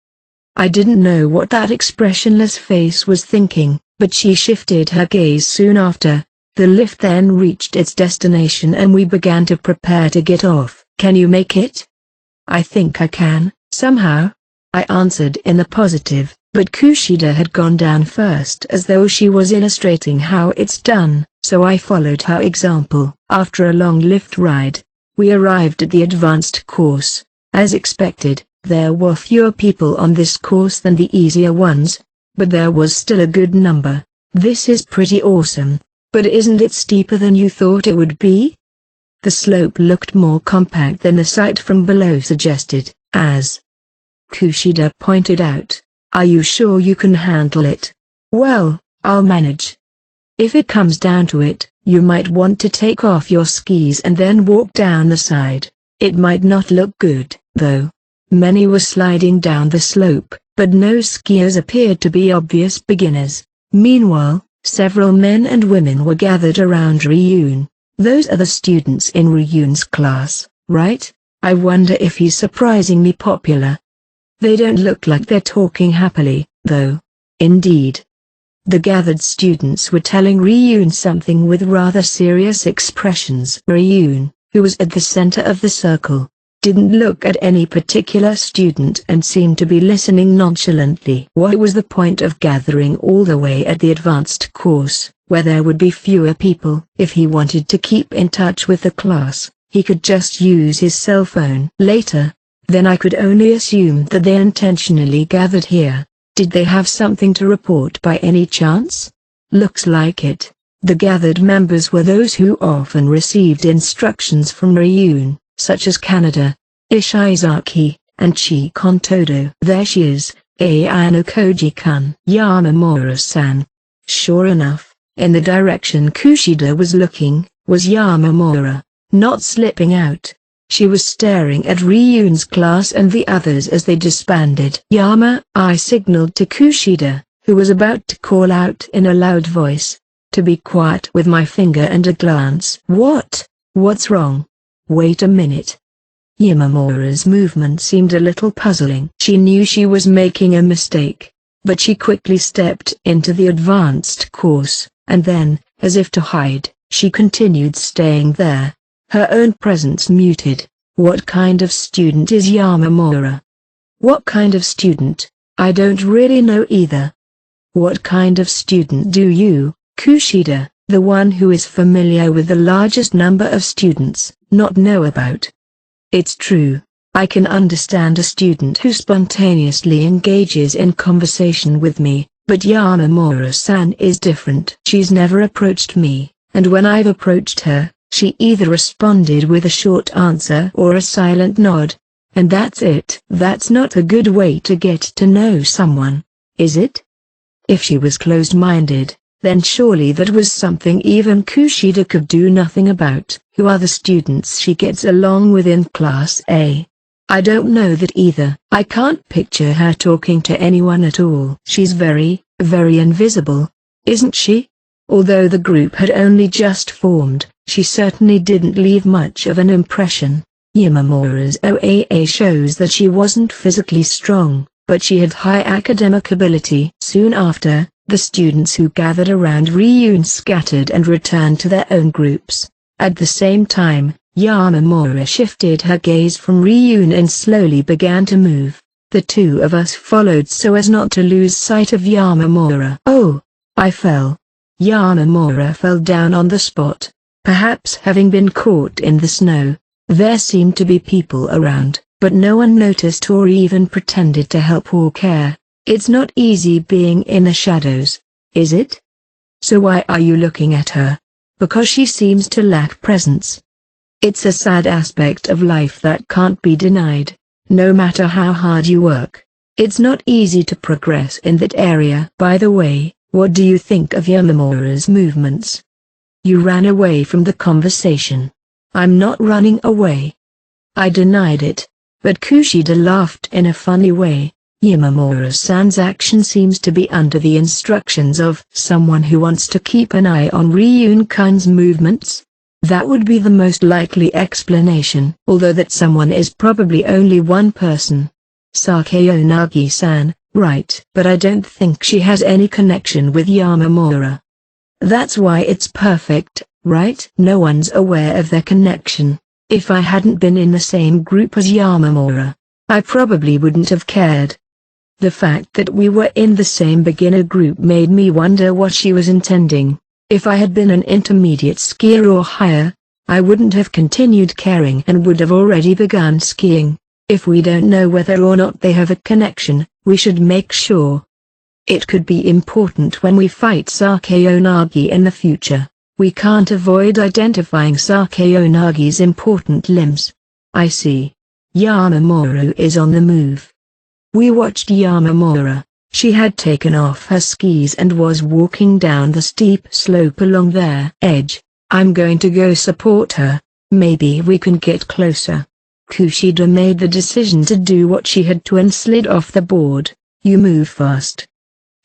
I didn't know what that expressionless face was thinking, but she shifted her gaze soon after. The lift then reached its destination and we began to prepare to get off. Can you make it? I think I can, somehow. I answered in the positive, but Kushida had gone down first as though she was illustrating how it's done, so I followed her example. After a long lift ride, we arrived at the advanced course. As expected, there were fewer people on this course than the easier ones, but there was still a good number. This is pretty awesome. But isn't it steeper than you thought it would be? The slope looked more compact than the sight from below suggested, as Kushida pointed out. Are you sure you can handle it? Well, I'll manage. If it comes down to it, you might want to take off your skis and then walk down the side. It might not look good, though. Many were sliding down the slope, but no skiers appeared to be obvious beginners. Meanwhile, several men and women were gathered around Ryun. Those are the students in Ryun's class, right? I wonder if he's surprisingly popular. They don't look like they're talking happily, though. Indeed. The gathered students were telling Ryun something with rather serious expressions. Ryun, who was at the center of the circle, didn't look at any particular student and seemed to be listening nonchalantly. What was the point of gathering all the way at the advanced course, where there would be fewer people? If he wanted to keep in touch with the class, he could just use his cell phone. Later, then I could only assume that they intentionally gathered here. Did they have something to report by any chance? Looks like it. The gathered members were those who often received instructions from Ryun, such as Kaneda, Ishizaki, and Chikon Todo. There she is, Ayano Koji-kun. Yamamura-san. Sure enough, in the direction Kushida was looking, was Yamamura, not slipping out. She was staring at Ryun's class and the others as they disbanded. I signaled to Kushida, who was about to call out in a loud voice, to be quiet with my finger and a glance. What's wrong? Wait a minute. Yamamura's movement seemed a little puzzling. She knew she was making a mistake. but she quickly stepped into the advanced course, and then, as if to hide, she continued staying there. Her own presence muted. What kind of student is Yamamura? What kind of student? I don't really know either. What kind of student do you, Kushida, the one who is familiar with the largest number of students, not know about? It's true. I can understand a student who spontaneously engages in conversation with me, but Yamamura-san is different. She's never approached me, and when I've approached her, she either responded with a short answer or a silent nod. And that's it. That's not a good way to get to know someone, is it? If she was closed-minded, then surely that was something even Kushida could do nothing about. Who are the students she gets along with in Class A? I don't know that either. I can't picture her talking to anyone at all. She's very, very invisible, isn't she? Although the group had only just formed, she certainly didn't leave much of an impression. Yamamura's OAA shows that she wasn't physically strong, but she had high academic ability. Soon after, the students who gathered around Ryun scattered and returned to their own groups. At the same time, Yamamura shifted her gaze from Ryun and slowly began to move. The two of us followed so as not to lose sight of Yamamura. Oh! I fell. Yamamura fell down on the spot. Perhaps having been caught in the snow. There seemed to be people around, but no one noticed or even pretended to help or care. It's not easy being in the shadows, is it? So why are you looking at her? Because she seems to lack presence. It's a sad aspect of life that can't be denied. No matter how hard you work, it's not easy to progress in that area. By the way, what do you think of Yamamura's movements? You ran away from the conversation. I'm not running away. I denied it, but Kushida laughed in a funny way. Yamamura-san's action seems to be under the instructions of someone who wants to keep an eye on Ryun-kun's movements. That would be the most likely explanation, although that someone is probably only one person. Sakayonagi-san, right? But I don't think she has any connection with Yamamura. That's why it's perfect, right? No one's aware of their connection. If I hadn't been in the same group as Yamamura, I probably wouldn't have cared. The fact that we were in the same beginner group made me wonder what she was intending. If I had been an intermediate skier or higher, I wouldn't have continued caring and would have already begun skiing. If we don't know whether or not they have a connection, we should make sure. It could be important when we fight Sakayonagi in the future. We can't avoid identifying Sakayonagi's important limbs. I see. Yamamura is on the move. We watched Yamamura. She had taken off her skis and was walking down the steep slope along their edge. I'm going to go support her. Maybe we can get closer. Kushida made the decision to do what she had to and slid off the board. You move fast.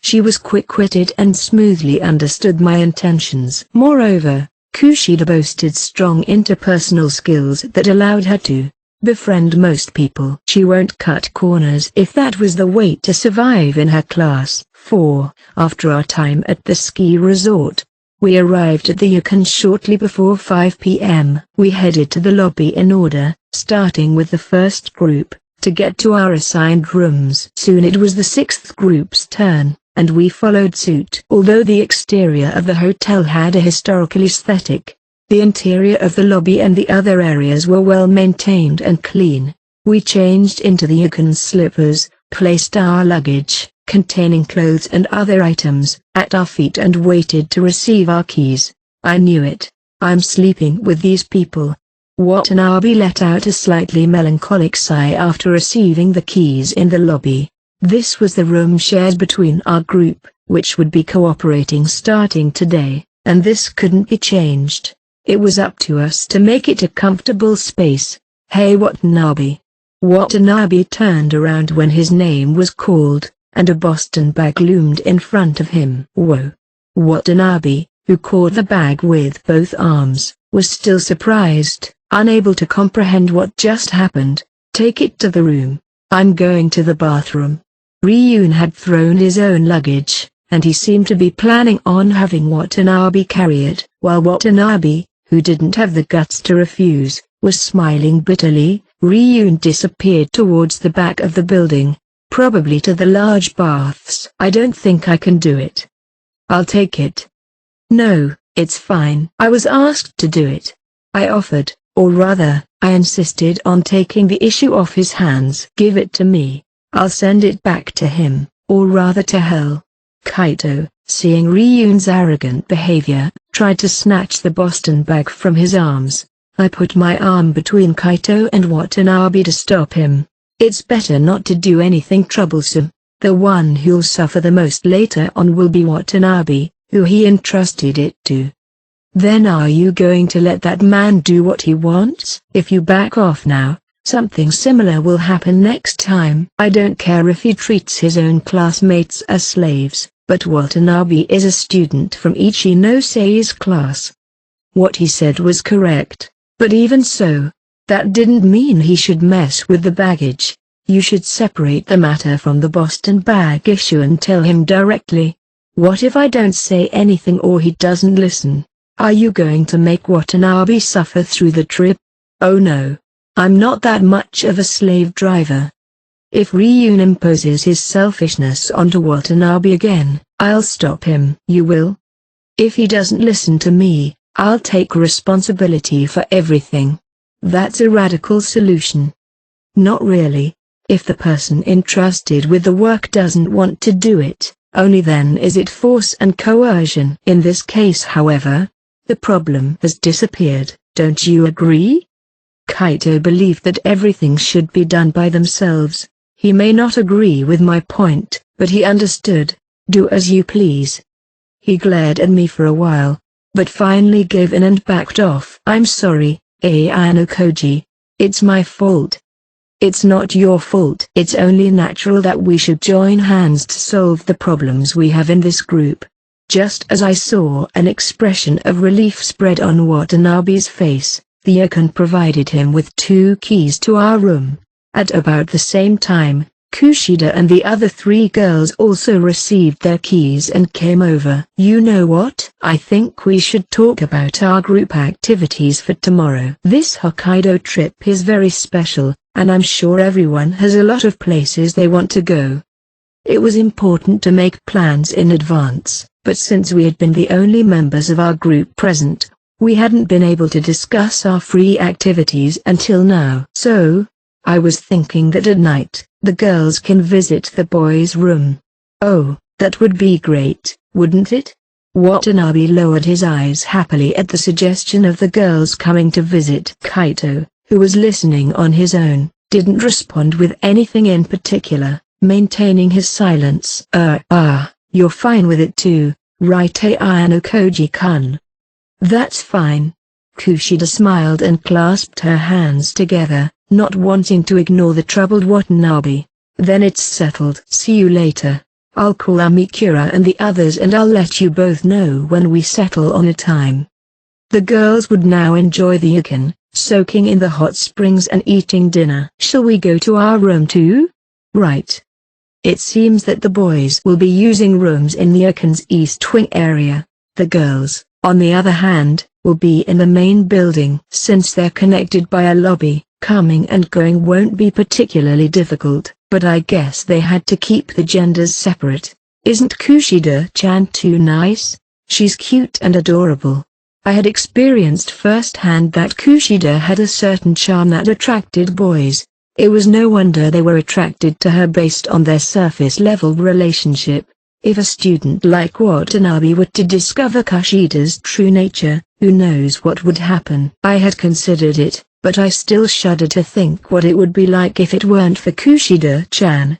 She was quick-witted and smoothly understood my intentions. Moreover, Kushida boasted strong interpersonal skills that allowed her to befriend most people. She won't cut corners if that was the way to survive in her class. 4. After our time at the ski resort, we arrived at the Yukon shortly before 5 p.m. We headed to the lobby in order, starting with the first group, to get to our assigned rooms. Soon it was the sixth group's turn, and we followed suit. Although the exterior of the hotel had a historical aesthetic, the interior of the lobby and the other areas were well maintained and clean. We changed into the Yukon slippers, placed our luggage, containing clothes and other items, at our feet and waited to receive our keys. I knew it. I'm sleeping with these people. Watanabe let out a slightly melancholic sigh after receiving the keys in the lobby. This was the room shared between our group, which would be cooperating starting today, and this couldn't be changed. It was up to us to make it a comfortable space. Hey Watanabe. Watanabe turned around when his name was called, and a Boston bag loomed in front of him. Whoa. Watanabe, who caught the bag with both arms, was still surprised, unable to comprehend what just happened. Take it to the room. I'm going to the bathroom. Ryun had thrown his own luggage, and he seemed to be planning on having Watanabe carry it, while Watanabe, who didn't have the guts to refuse, was smiling bitterly. Ryun disappeared towards the back of the building, probably to the large baths. I don't think I can do it. I'll take it. No, it's fine. I was asked to do it. I offered, or rather, I insisted on taking the issue off his hands. Give it to me. I'll send it back to him, or rather to hell. Kaito, seeing Ryun's arrogant behavior, tried to snatch the Boston bag from his arms. I put my arm between Kaito and Watanabe to stop him. It's better not to do anything troublesome. The one who'll suffer the most later on will be Watanabe, who he entrusted it to. Then are you going to let that man do what he wants? If you back off now, something similar will happen next time. I don't care if he treats his own classmates as slaves, but Watanabe is a student from Ichinosei's class. What he said was correct, but even so, that didn't mean he should mess with the baggage. You should separate the matter from the Boston bag issue and tell him directly. What if I don't say anything or he doesn't listen? Are you going to make Watanabe suffer through the trip? Oh no. I'm not that much of a slave driver. If Ryun imposes his selfishness onto Watanabe again, I'll stop him. You will? If he doesn't listen to me, I'll take responsibility for everything. That's a radical solution. Not really. If the person entrusted with the work doesn't want to do it, only then is it force and coercion. In this case, however, the problem has disappeared. Don't you agree? Kaito believed that everything should be done by themselves. He may not agree with my point, but he understood. Do as you please. He glared at me for a while, but finally gave in and backed off. I'm sorry, Ayano Koji. It's my fault. It's not your fault. It's only natural that we should join hands to solve the problems we have in this group. Just as I saw an expression of relief spread on Watanabe's face, the Yukon provided him with 2 keys to our room. At about the same time, Kushida and the other 3 girls also received their keys and came over. You know what? I think we should talk about our group activities for tomorrow. This Hokkaido trip is very special, and I'm sure everyone has a lot of places they want to go. It was important to make plans in advance, but since we had been the only members of our group present, we hadn't been able to discuss our free activities until now. So, I was thinking that at night, the girls can visit the boys' room. Oh, that would be great, wouldn't it? Watanabe lowered his eyes happily at the suggestion of the girls coming to visit. Kaito, who was listening on his own, didn't respond with anything in particular, maintaining his silence. You're fine with it too, right, Ayano Koji-kun? That's fine. Kushida smiled and clasped her hands together, not wanting to ignore the troubled Watanabe. Then it's settled. See you later. I'll call Amikura and the others and I'll let you both know when we settle on a time. The girls would now enjoy the Yukon, soaking in the hot springs and eating dinner. Shall we go to our room too? Right. It seems that the boys will be using rooms in the Yukon's East Wing area. The girls, on the other hand, will be in the main building. Since they're connected by a lobby, coming and going won't be particularly difficult, but I guess they had to keep the genders separate. Isn't Kushida-chan too nice? She's cute and adorable. I had experienced firsthand that Kushida had a certain charm that attracted boys. It was no wonder they were attracted to her based on their surface-level relationship. If a student like Watanabe were to discover Kushida's true nature, who knows what would happen? I had considered it, but I still shudder to think what it would be like if it weren't for Kushida-chan.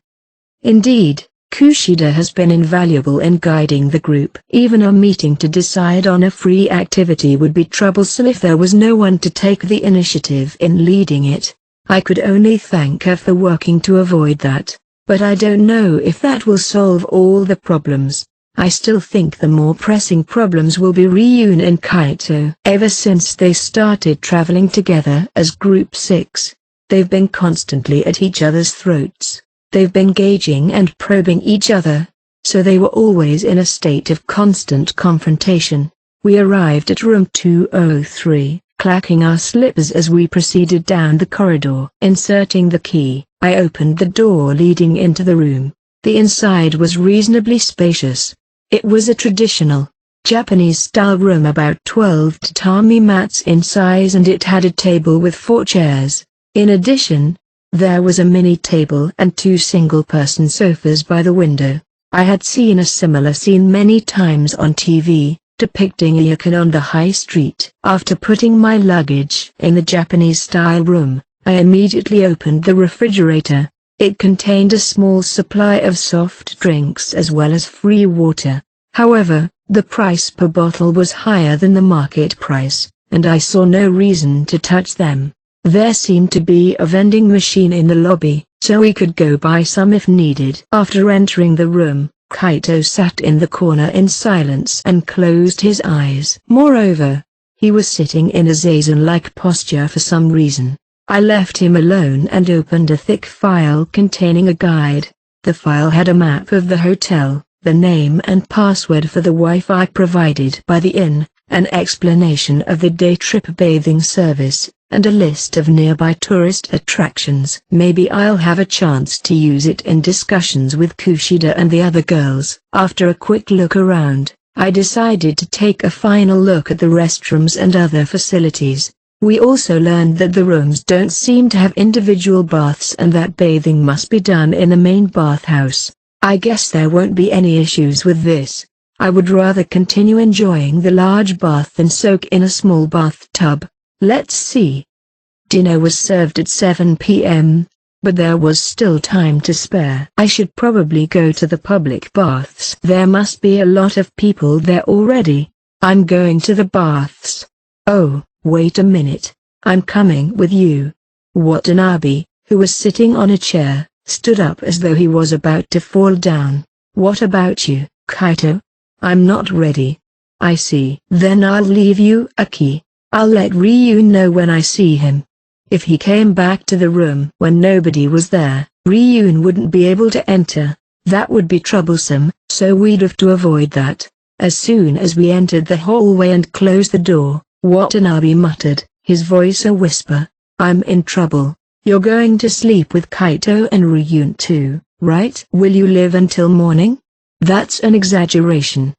Indeed, Kushida has been invaluable in guiding the group. Even a meeting to decide on a free activity would be troublesome if there was no one to take the initiative in leading it. I could only thank her for working to avoid that, but I don't know if that will solve all the problems. I still think the more pressing problems will be Ryun and Kaito. Ever since they started traveling together as Group 6, they've been constantly at each other's throats. They've been gauging and probing each other, so they were always in a state of constant confrontation. We arrived at room 203, clacking our slippers as we proceeded down the corridor. Inserting the key, I opened the door leading into the room. The inside was reasonably spacious. It was a traditional, Japanese-style room, about 12 tatami mats in size, and it had a table with 4 chairs. In addition, there was a mini table and 2 single-person sofas by the window. I had seen a similar scene many times on TV, depicting a ryokan on the high street. After putting my luggage in the Japanese-style room, I immediately opened the refrigerator. It contained a small supply of soft drinks as well as free water. However, the price per bottle was higher than the market price, and I saw no reason to touch them. There seemed to be a vending machine in the lobby, so we could go buy some if needed. After entering the room, Kaito sat in the corner in silence and closed his eyes. Moreover, he was sitting in a zazen-like posture for some reason. I left him alone and opened a thick file containing a guide. The file had a map of the hotel, the name and password for the Wi-Fi provided by the inn, an explanation of the day trip bathing service, and a list of nearby tourist attractions. Maybe I'll have a chance to use it in discussions with Kushida and the other girls. After a quick look around, I decided to take a final look at the restrooms and other facilities. We also learned that the rooms don't seem to have individual baths and that bathing must be done in the main bathhouse. I guess there won't be any issues with this. I would rather continue enjoying the large bath than soak in a small bathtub. Let's see. Dinner was served at 7 p.m., but there was still time to spare. I should probably go to the public baths. There must be a lot of people there already. I'm going to the baths. Oh, wait a minute. I'm coming with you. Watanabe, who was sitting on a chair, stood up as though he was about to fall down. What about you, Kaito? I'm not ready. I see. Then I'll leave you a key. I'll let Ryun know when I see him. If he came back to the room when nobody was there, Ryun wouldn't be able to enter. That would be troublesome, so we'd have to avoid that. As soon as we entered the hallway and closed the door, Watanabe muttered, his voice a whisper. I'm in trouble. You're going to sleep with Kaito and Ryun too, right? Will you live until morning? That's an exaggeration.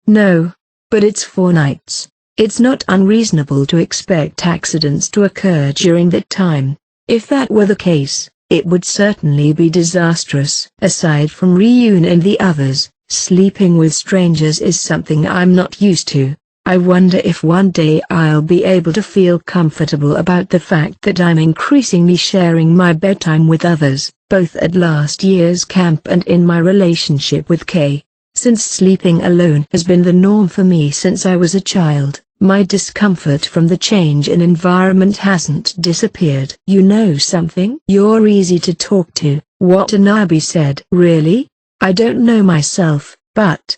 No. But it's 4 nights. It's not unreasonable to expect accidents to occur during that time. If that were the case, it would certainly be disastrous. Aside from Ryun and the others, sleeping with strangers is something I'm not used to. I wonder if one day I'll be able to feel comfortable about the fact that I'm increasingly sharing my bedtime with others, both at last year's camp and in my relationship with Kay. Since sleeping alone has been the norm for me since I was a child, my discomfort from the change in environment hasn't disappeared. You know something? You're easy to talk to, Watanabe said. Really? I don't know myself, but...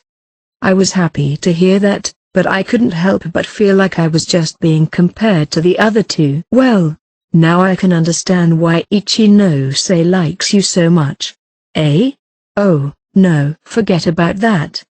I was happy to hear that, but I couldn't help but feel like I was just being compared to the other two. Well, now I can understand why Ichinose likes you so much. Eh? Oh, no. Forget about that.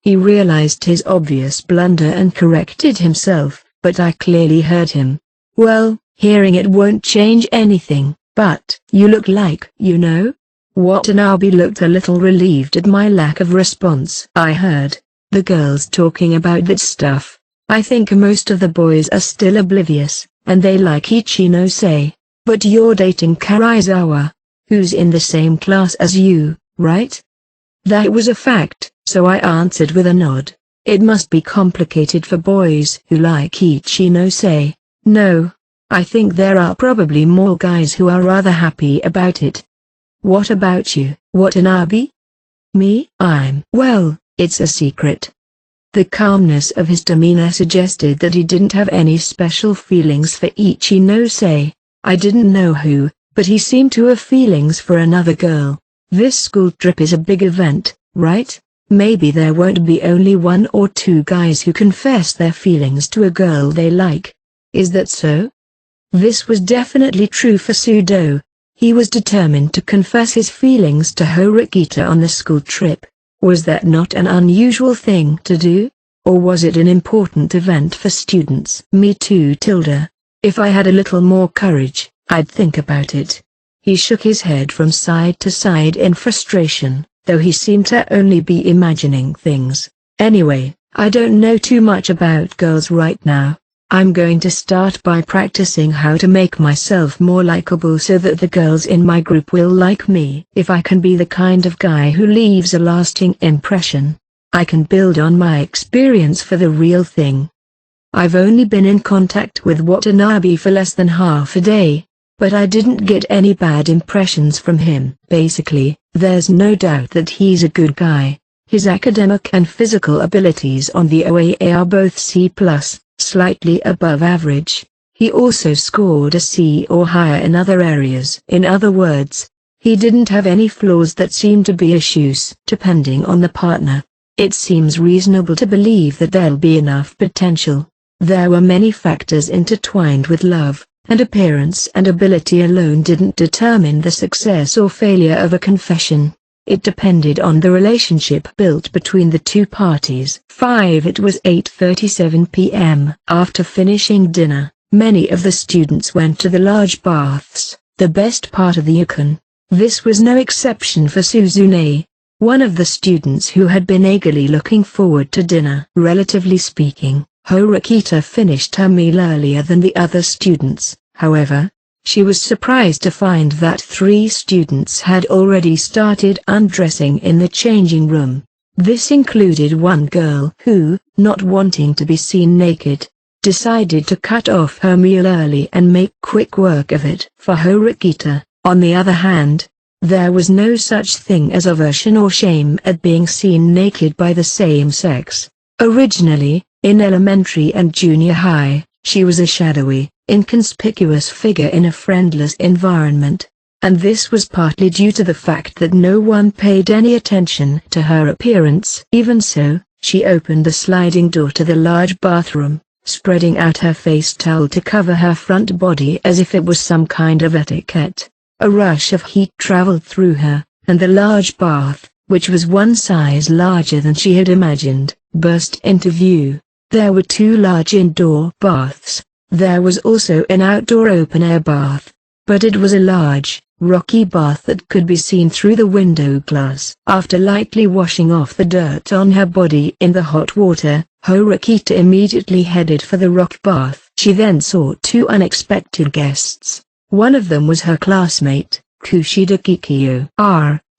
He realized his obvious blunder and corrected himself, but I clearly heard him. Well, hearing it won't change anything, but you look like, you know? Watanabe looked a little relieved at my lack of response. I heard the girls talking about that stuff. I think most of the boys are still oblivious, and they like Ichinose. But you're dating Karizawa, who's in the same class as you, right? That was a fact, so I answered with a nod. It must be complicated for boys who like Ichinose. No, I think there are probably more guys who are rather happy about it. What about you, Watanabe? Me? Well, it's a secret. The calmness of his demeanor suggested that he didn't have any special feelings for Ichinose. I didn't know who, but he seemed to have feelings for another girl. This school trip is a big event, right? Maybe there won't be only 1 or 2 guys who confess their feelings to a girl they like. Is that so? This was definitely true for Sudo. He was determined to confess his feelings to Horikita on the school trip. Was that not an unusual thing to do? Or was it an important event for students? Me too, Tilda. If I had a little more courage, I'd think about it. He shook his head from side to side in frustration, though he seemed to only be imagining things. Anyway, I don't know too much about girls right now. I'm going to start by practicing how to make myself more likable so that the girls in my group will like me. If I can be the kind of guy who leaves a lasting impression, I can build on my experience for the real thing. I've only been in contact with Watanabe for less than half a day, but I didn't get any bad impressions from him. Basically, there's no doubt that he's a good guy. His academic and physical abilities on the OAA are both C+, slightly above average. He also scored a C or higher in other areas. In other words, he didn't have any flaws that seemed to be issues. Depending on the partner, it seems reasonable to believe that there'll be enough potential. There were many factors intertwined with love, and appearance and ability alone didn't determine the success or failure of a confession. It depended on the relationship built between the two parties. 5. It was 8:37 p.m. After finishing dinner, many of the students went to the large baths, the best part of the yukon. This was no exception for Suzune, one of the students who had been eagerly looking forward to dinner. Relatively speaking, Horikita finished her meal earlier than the other students. However, she was surprised to find that 3 students had already started undressing in the changing room. This included one girl who, not wanting to be seen naked, decided to cut off her meal early and make quick work of it. For Horikita, on the other hand, there was no such thing as aversion or shame at being seen naked by the same sex. Originally, in elementary and junior high, she was a shadowy, inconspicuous figure in a friendless environment, and this was partly due to the fact that no one paid any attention to her appearance. Even so, she opened the sliding door to the large bathroom, spreading out her face towel to cover her front body as if it was some kind of etiquette. A rush of heat traveled through her, and the large bath, which was one size larger than she had imagined, burst into view. There were 2 large indoor baths. There was also an outdoor open-air bath, but it was a large, rocky bath that could be seen through the window glass. After lightly washing off the dirt on her body in the hot water, Horikita immediately headed for the rock bath. She then saw 2 unexpected guests. One of them was her classmate, Kushida Kikyo.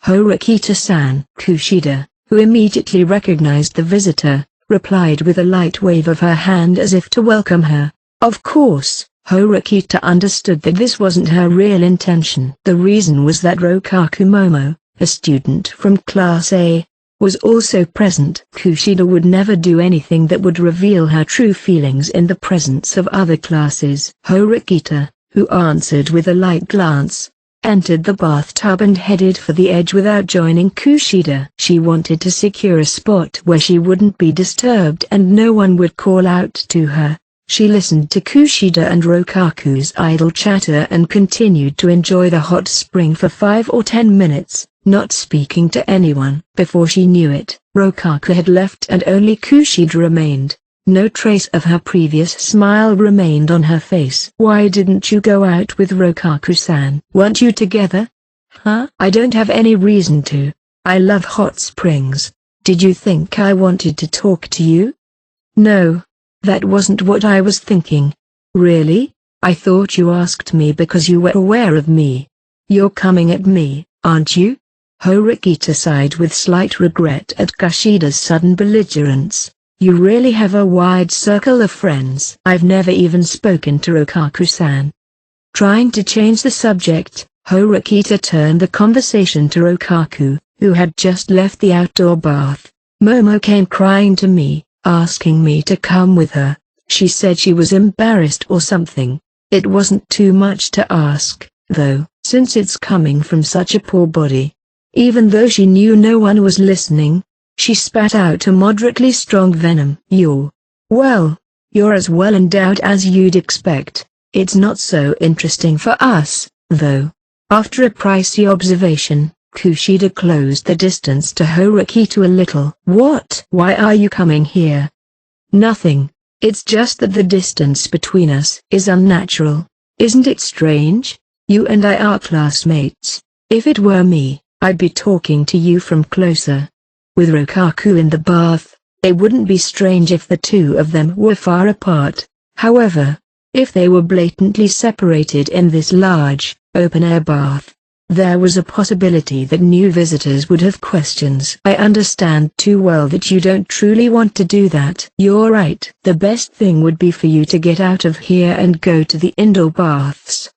Horikita-san. Kushida, who immediately recognized the visitor, replied with a light wave of her hand as if to welcome her. Of course, Horikita understood that this wasn't her real intention. The reason was that Rokaku Momo, a student from Class A, was also present. Kushida would never do anything that would reveal her true feelings in the presence of other classes. Horikita, who answered with a light glance, entered the bathtub and headed for the edge without joining Kushida. She wanted to secure a spot where she wouldn't be disturbed and no one would call out to her. She listened to Kushida and Rokaku's idle chatter and continued to enjoy the hot spring for 5 or 10 minutes, not speaking to anyone. Before she knew it, Rokaku had left and only Kushida remained. No trace of her previous smile remained on her face. Why didn't you go out with Rokaku-san? Weren't you together? Huh? I don't have any reason to. I love hot springs. Did you think I wanted to talk to you? No. That wasn't what I was thinking. Really? I thought you asked me because you were aware of me. You're coming at me, aren't you? Horikita sighed with slight regret at Kushida's sudden belligerence. You really have a wide circle of friends. I've never even spoken to Rokaku-san. Trying to change the subject, Horikita turned the conversation to Rokaku, who had just left the outdoor bath. Momo came crying to me, asking me to come with her. She said she was embarrassed or something. It wasn't too much to ask, though, since it's coming from such a poor body. Even though she knew no one was listening, she spat out a moderately strong venom. You're as well endowed as you'd expect. It's not so interesting for us, though. After a pricey observation, Kushida closed the distance to Horikita a little. What? Why are you coming here? Nothing. It's just that the distance between us is unnatural. Isn't it strange? You and I are classmates. If it were me, I'd be talking to you from closer. With Rokaku in the bath, it wouldn't be strange if the two of them were far apart. However, if they were blatantly separated in this large, open-air bath, there was a possibility that new visitors would have questions. I understand too well that you don't truly want to do that. You're right. The best thing would be for you to get out of here and go to the indoor baths.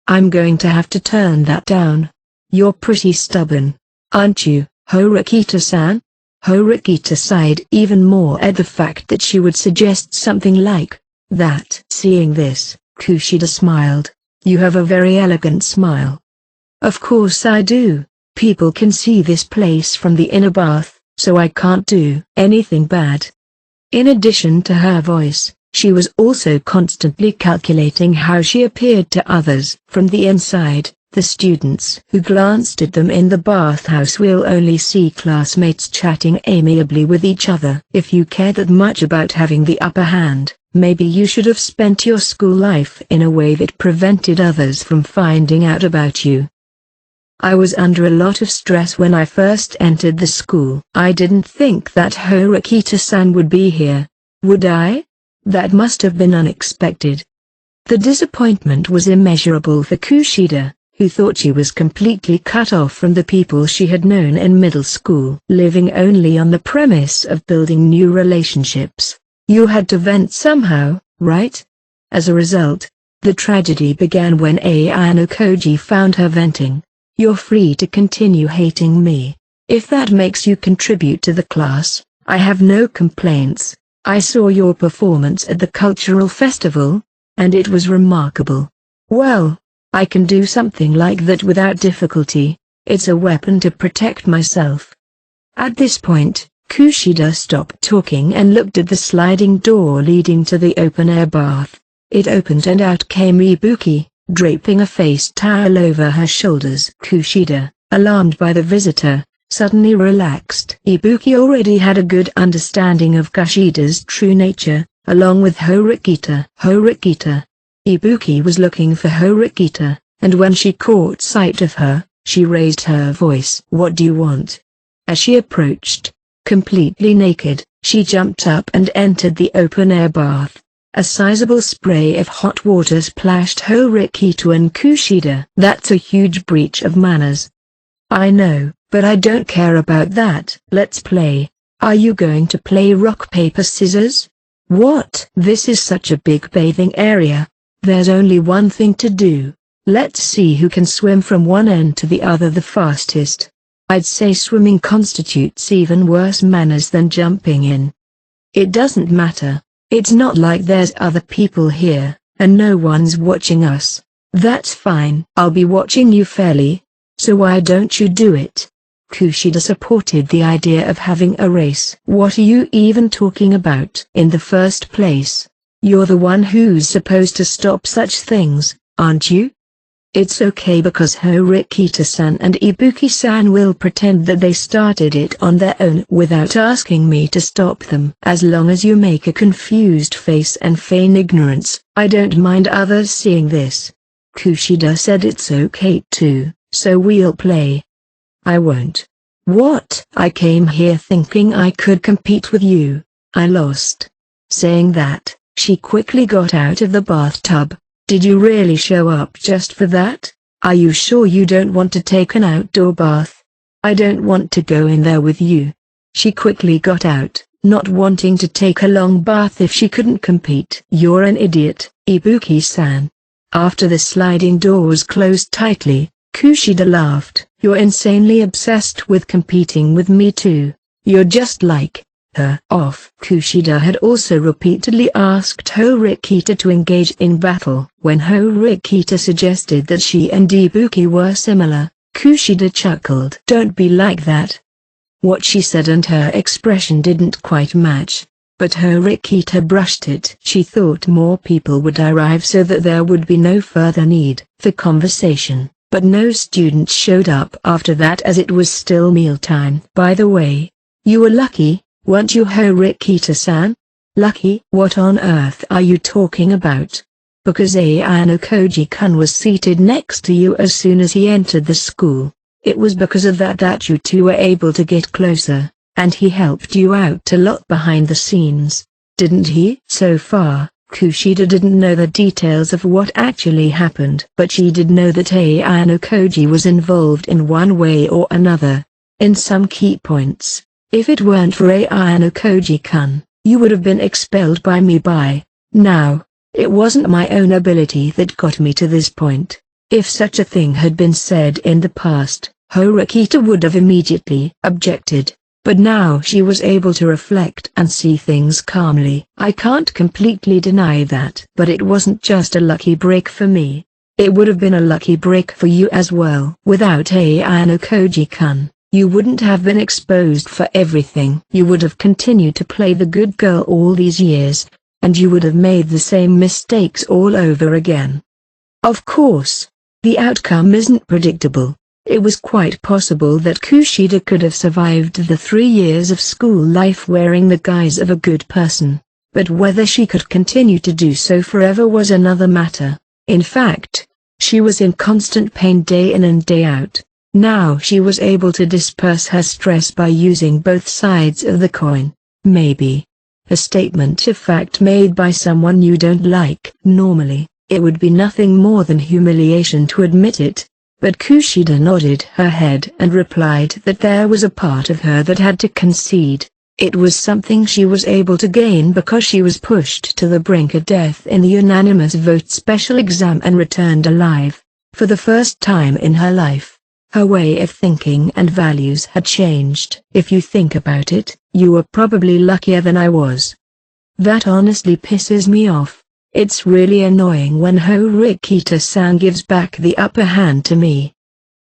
I'm going to have to turn that down. You're pretty stubborn, aren't you, Horikita-san? Horikita sighed even more at the fact that she would suggest something like that. Seeing this, Kushida smiled. You have a very elegant smile. Of course I do. People can see this place from the inner bath, so I can't do anything bad. In addition to her voice, she was also constantly calculating how she appeared to others. From the inside, the students who glanced at them in the bathhouse will only see classmates chatting amiably with each other. If you care that much about having the upper hand, maybe you should have spent your school life in a way that prevented others from finding out about you. I was under a lot of stress when I first entered the school. I didn't think that Horikita-san would be here. Would I? That must have been unexpected. The disappointment was immeasurable for Kushida, who thought she was completely cut off from the people she had known in middle school, living only on the premise of building new relationships. You had to vent somehow, right? As a result, the tragedy began when Ayano Koji found her venting. You're free to continue hating me. If that makes you contribute to the class, I have no complaints. I saw your performance at the cultural festival, and it was remarkable. Well, I can do something like that without difficulty. It's a weapon to protect myself. At this point, Kushida stopped talking and looked at the sliding door leading to the open-air bath. It opened and out came Ibuki, draping a face towel over her shoulders. Kushida, alarmed by the visitor, suddenly relaxed. Ibuki already had a good understanding of Kushida's true nature, along with Horikita. Ibuki was looking for Horikita, and when she caught sight of her, she raised her voice. What do you want? As she approached, completely naked, she jumped up and entered the open-air bath. A sizable spray of hot water splashed Horikita and Kushida. That's a huge breach of manners. I know, but I don't care about that. Let's play. Are you going to play rock paper scissors? What? This is such a big bathing area. There's only one thing to do. Let's see who can swim from one end to the other the fastest. I'd say swimming constitutes even worse manners than jumping in. It doesn't matter. It's not like there's other people here, and no one's watching us. That's fine. I'll be watching you fairly, so why don't you do it? Kushida supported the idea of having a race. What are you even talking about? In the first place, you're the one who's supposed to stop such things, aren't you? It's okay because Horikita-san and Ibuki-san will pretend that they started it on their own without asking me to stop them. As long as you make a confused face and feign ignorance, I don't mind others seeing this. Kushida said it's okay too, so we'll play. I won't. What? I came here thinking I could compete with you. I lost. Saying that, she quickly got out of the bathtub. Did you really show up just for that? Are you sure you don't want to take an outdoor bath? I don't want to go in there with you. She quickly got out, not wanting to take a long bath if she couldn't compete. You're an idiot, Ibuki-san. After the sliding doors closed tightly, Kushida laughed. You're insanely obsessed with competing with me too. You're just like her. Off. Kushida had also repeatedly asked Horikita to engage in battle. When Horikita suggested that she and Ibuki were similar, Kushida chuckled. Don't be like that. What she said and her expression didn't quite match, but Horikita brushed it. She thought more people would arrive so that there would be no further need for conversation, but no students showed up after that as it was still mealtime. By the way, you were lucky, weren't you, Horikita-san? Lucky? What on earth are you talking about? Because Ayano Koji-kun was seated next to you as soon as he entered the school. It was because of that you two were able to get closer, and he helped you out a lot behind the scenes, didn't he? So far, Kushida didn't know the details of what actually happened, but she did know that Ayano Koji was involved in one way or another, in some key points. If it weren't for Ayano Koji-kun, you would have been expelled by me by now. It wasn't my own ability that got me to this point. If such a thing had been said in the past, Horikita would have immediately objected, but now she was able to reflect and see things calmly. I can't completely deny that. But it wasn't just a lucky break for me. It would have been a lucky break for you as well. Without Ayano Koji-kun, you wouldn't have been exposed for everything. You would have continued to play the good girl all these years, and you would have made the same mistakes all over again. Of course, the outcome isn't predictable. It was quite possible that Kushida could have survived the 3 years of school life wearing the guise of a good person, but whether she could continue to do so forever was another matter. In fact, she was in constant pain day in and day out. Now she was able to disperse her stress by using both sides of the coin. Maybe a statement of fact made by someone you don't like. Normally, it would be nothing more than humiliation to admit it, but Kushida nodded her head and replied that there was a part of her that had to concede. It was something she was able to gain because she was pushed to the brink of death in the unanimous vote special exam and returned alive. For the first time in her life, her way of thinking and values had changed. If you think about it, you were probably luckier than I was. That honestly pisses me off. It's really annoying when Horikita-san gives back the upper hand to me.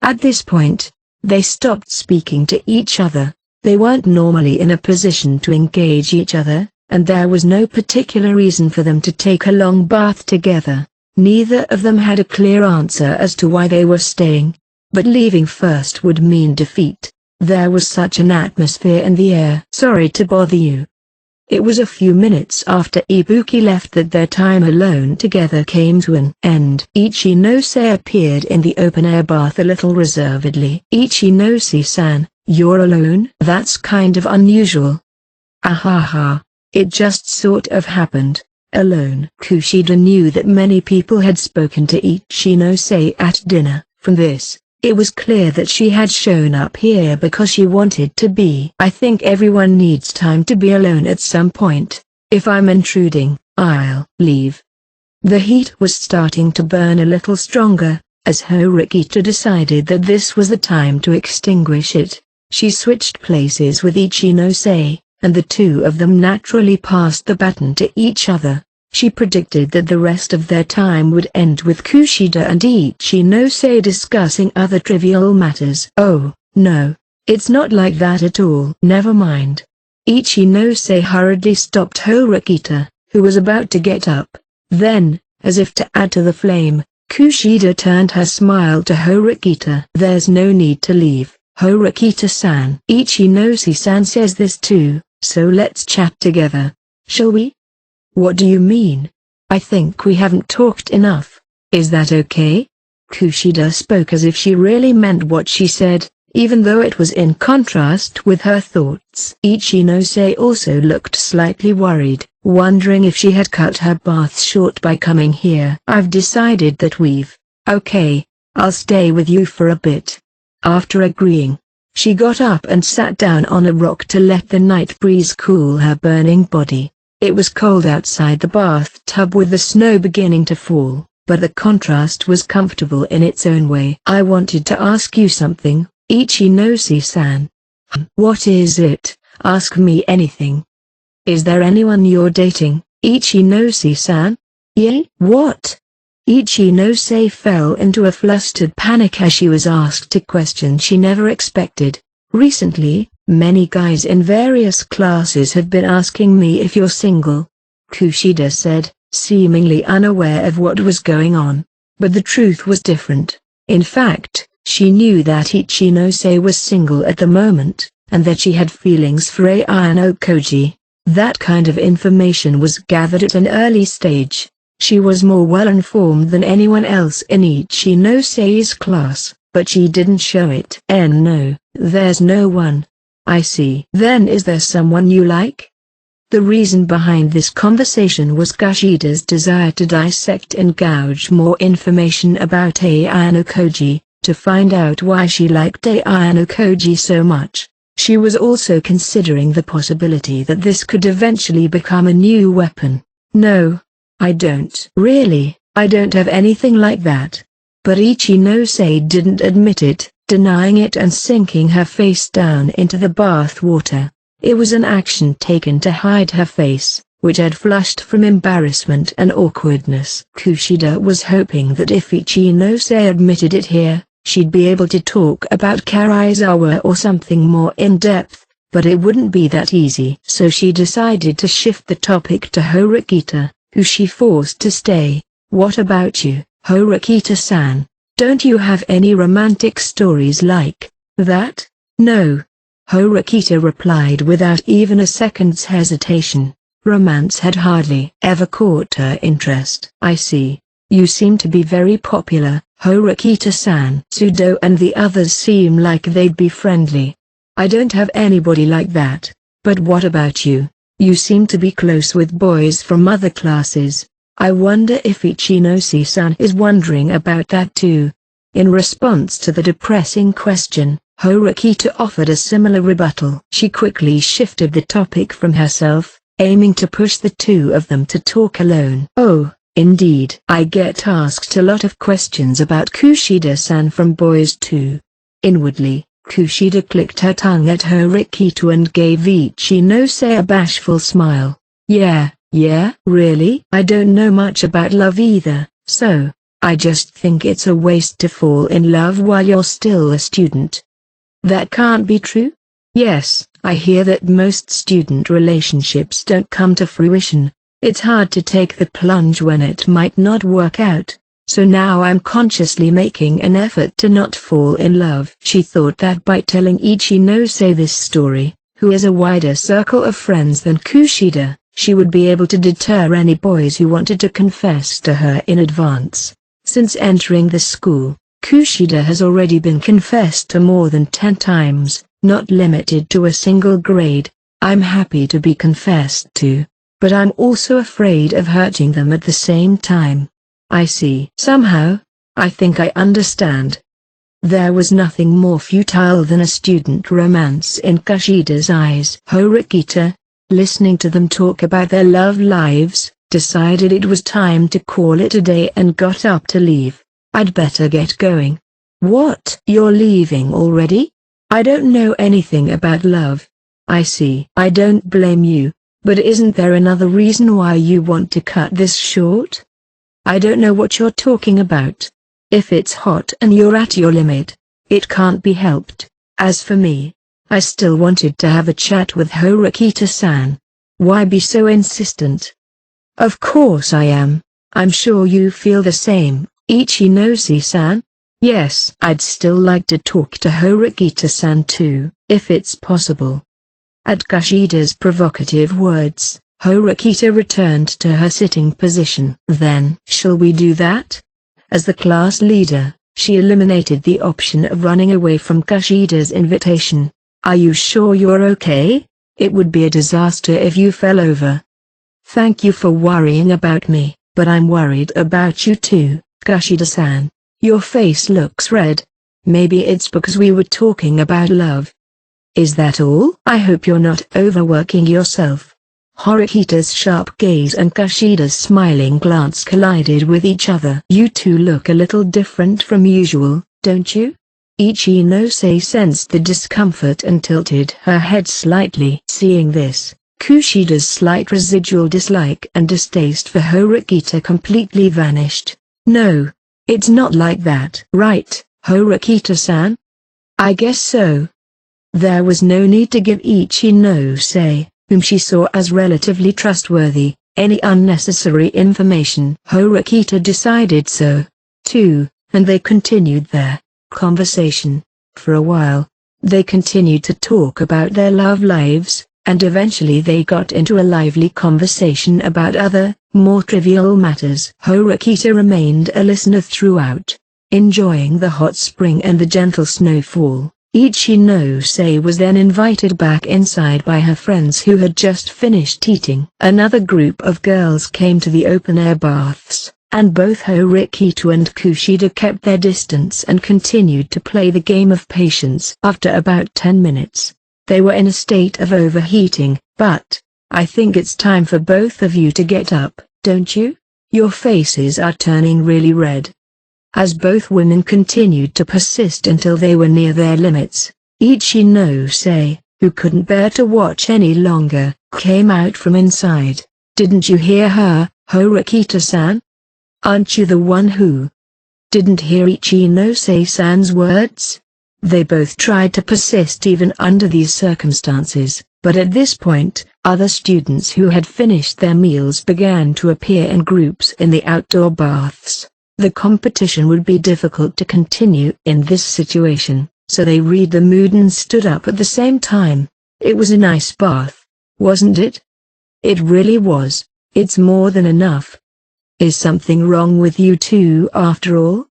At this point, they stopped speaking to each other. They weren't normally in a position to engage each other, and there was no particular reason for them to take a long bath together. Neither of them had a clear answer as to why they were staying, but leaving first would mean defeat. There was such an atmosphere in the air. Sorry to bother you. It was a few minutes after Ibuki left that their time alone together came to an end. Ichinose appeared in the open-air bath a little reservedly. Ichinose-san, you're alone? That's kind of unusual. Ahaha, it just sort of happened. Alone. Kushida knew that many people had spoken to Ichinose at dinner. From this, it was clear that she had shown up here because she wanted to be. I think everyone needs time to be alone at some point. If I'm intruding, I'll leave. The heat was starting to burn a little stronger, as Horikita decided that this was the time to extinguish it. She switched places with Ichinose, and the two of them naturally passed the baton to each other. She predicted that the rest of their time would end with Kushida and Ichinose discussing other trivial matters. Oh, no, it's not like that at all. Never mind. Ichinose hurriedly stopped Horikita, who was about to get up. Then, as if to add to the flame, Kushida turned her smile to Horikita. There's no need to leave, Horikita-san. Ichinose-san says this too, so let's chat together. Shall we? What do you mean? I think we haven't talked enough. Is that okay? Kushida spoke as if she really meant what she said, even though it was in contrast with her thoughts. Ichinose also looked slightly worried, wondering if she had cut her bath short by coming here. I've decided that Okay, I'll stay with you for a bit. After agreeing, she got up and sat down on a rock to let the night breeze cool her burning body. It was cold outside the bathtub with the snow beginning to fall, but the contrast was comfortable in its own way. I wanted to ask you something, Ichinose-san. What is it? Ask me anything. Is there anyone you're dating, Ichinose-san? Yeah? What? Ichinose fell into a flustered panic as she was asked a question she never expected. Recently, many guys in various classes have been asking me if you're single, Kushida said, seemingly unaware of what was going on. But the truth was different. In fact, she knew that Ichinose was single at the moment, and that she had feelings for Ayano Koji. That kind of information was gathered at an early stage. She was more well-informed than anyone else in Ichinose class, but she didn't show it. No, there's no one. I see. Then is there someone you like? The reason behind this conversation was Kushida's desire to dissect and gouge more information about Ayano Koji, to find out why she liked Ayano Koji so much. She was also considering the possibility that this could eventually become a new weapon. No, I don't. Really, I don't have anything like that. But Ichinose didn't admit it, denying it and sinking her face down into the bath water. It was an action taken to hide her face, which had flushed from embarrassment and awkwardness. Kushida was hoping that if Ichinose admitted it here, she'd be able to talk about Karizawa or something more in-depth, but it wouldn't be that easy. So she decided to shift the topic to Horikita, who she forced to stay. What about you, Horikita-san? Don't you have any romantic stories like that? No. Horikita replied without even a second's hesitation. Romance had hardly ever caught her interest. I see. You seem to be very popular, Horikita-san. Sudo and the others seem like they'd be friendly. I don't have anybody like that. But what about you? You seem to be close with boys from other classes. I wonder if Ichinose-san is wondering about that too. In response to the depressing question, Horikita offered a similar rebuttal. She quickly shifted the topic from herself, aiming to push the two of them to talk alone. Oh, indeed. I get asked a lot of questions about Kushida-san from boys too. Inwardly, Kushida clicked her tongue at Horikita and gave Ichinose a bashful smile. Yeah, really? I don't know much about love either, so I just think it's a waste to fall in love while you're still a student. That can't be true? Yes, I hear that most student relationships don't come to fruition. It's hard to take the plunge when it might not work out, so now I'm consciously making an effort to not fall in love. She thought that by telling Ichinose this story, who has a wider circle of friends than Kushida, she would be able to deter any boys who wanted to confess to her in advance. Since entering the school, Kushida has already been confessed to more than 10 times, not limited to a single grade. I'm happy to be confessed to, but I'm also afraid of hurting them at the same time. I see. Somehow, I think I understand. There was nothing more futile than a student romance in Kushida's eyes. Horikita, listening to them talk about their love lives, decided it was time to call it a day and got up to leave. I'd better get going. What? You're leaving already? I don't know anything about love. I see. I don't blame you, but isn't there another reason why you want to cut this short? I don't know what you're talking about. If it's hot and you're at your limit, it can't be helped. As for me, I still wanted to have a chat with Horikita-san. Why be so insistent? Of course I am. I'm sure you feel the same, Ichinose-san. Yes, I'd still like to talk to Horikita-san too, if it's possible. At Kushida's provocative words, Horikita returned to her sitting position. Then, shall we do that? As the class leader, she eliminated the option of running away from Kushida's invitation. Are you sure you're okay? It would be a disaster if you fell over. Thank you for worrying about me, but I'm worried about you too, Kushida-san. Your face looks red. Maybe it's because we were talking about love. Is that all? I hope you're not overworking yourself. Horikita's sharp gaze and Kushida's smiling glance collided with each other. You two look a little different from usual, don't you? Ichinose sensed the discomfort and tilted her head slightly. Seeing this, Kushida's slight residual dislike and distaste for Horikita completely vanished. No, it's not like that. Right, Horikita-san? I guess so. There was no need to give Ichinose, whom she saw as relatively trustworthy, any unnecessary information. Horikita decided so, too, and they continued their conversation. For a while, they continued to talk about their love lives, and eventually they got into a lively conversation about other, more trivial matters. Horikita remained a listener throughout, enjoying the hot spring and the gentle snowfall. Ichinose was then invited back inside by her friends who had just finished eating. Another group of girls came to the open-air baths, and both Horikita and Kushida kept their distance and continued to play the game of patience. After about 10 minutes, they were in a state of overheating. But, I think it's time for both of you to get up, don't you? Your faces are turning really red. As both women continued to persist until they were near their limits, Ichinose, who couldn't bear to watch any longer, came out from inside. Didn't you hear her, Horikita-san? Aren't you the one who didn't hear Ichinose-san's words? They both tried to persist even under these circumstances, but at this point, other students who had finished their meals began to appear in groups in the outdoor baths. The competition would be difficult to continue in this situation, so they read the mood and stood up at the same time. It was a nice bath, wasn't it? It really was. It's more than enough. Is something wrong with you two after all?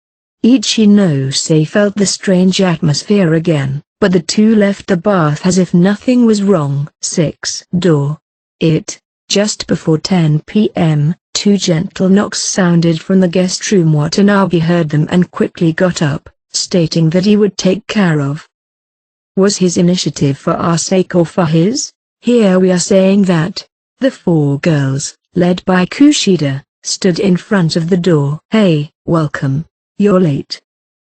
Ichinose felt the strange atmosphere again, but the two left the bath as if nothing was wrong. 6. Door. Just before 10 p.m., two gentle knocks sounded from the guest room. Watanabe heard them and quickly got up, stating that he would take care of. Was his initiative for our sake or for his? Here we are saying that. The four girls, led by Kushida, stood in front of the door. Hey, welcome. You're late.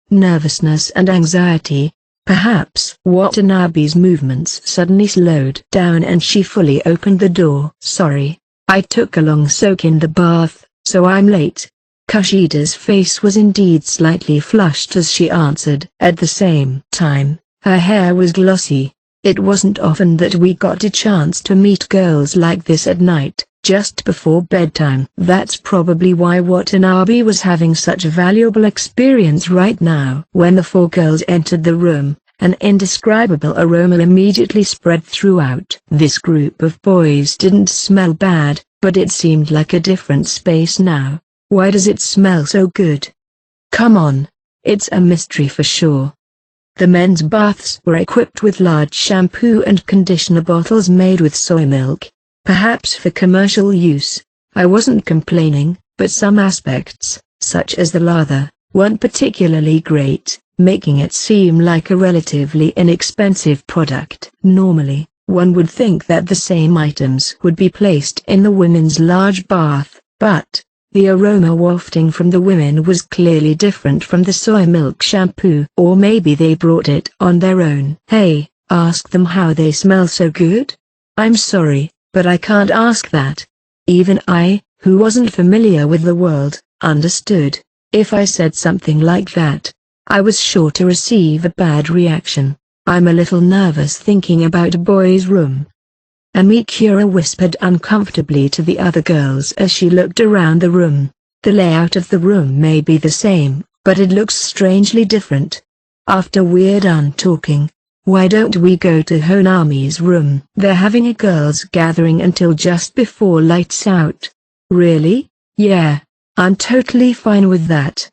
Nervousness and anxiety. Perhaps. Watanabe's movements suddenly slowed down and she fully opened the door. Sorry, I took a long soak in the bath, so I'm late. Kushida's face was indeed slightly flushed as she answered. At the same time, her hair was glossy. It wasn't often that we got a chance to meet girls like this at night, just before bedtime. That's probably why Watanabe was having such a valuable experience right now. When the four girls entered the room, an indescribable aroma immediately spread throughout. This group of boys didn't smell bad, but it seemed like a different space now. Why does it smell so good? Come on, it's a mystery for sure. The men's baths were equipped with large shampoo and conditioner bottles made with soy milk, perhaps for commercial use. I wasn't complaining, but some aspects, such as the lather, weren't particularly great, making it seem like a relatively inexpensive product. Normally, one would think that the same items would be placed in the women's large bath, but the aroma wafting from the women was clearly different from the soy milk shampoo. Or maybe they brought it on their own. Hey, ask them how they smell so good? I'm sorry, but I can't ask that. Even I, who wasn't familiar with the world, understood. If I said something like that, I was sure to receive a bad reaction. I'm a little nervous thinking about a boy's room. Amikura whispered uncomfortably to the other girls as she looked around the room. The layout of the room may be the same, but it looks strangely different. After we're done talking, why don't we go to Honami's room? They're having a girls' gathering until just before lights out. Really? Yeah, I'm totally fine with that.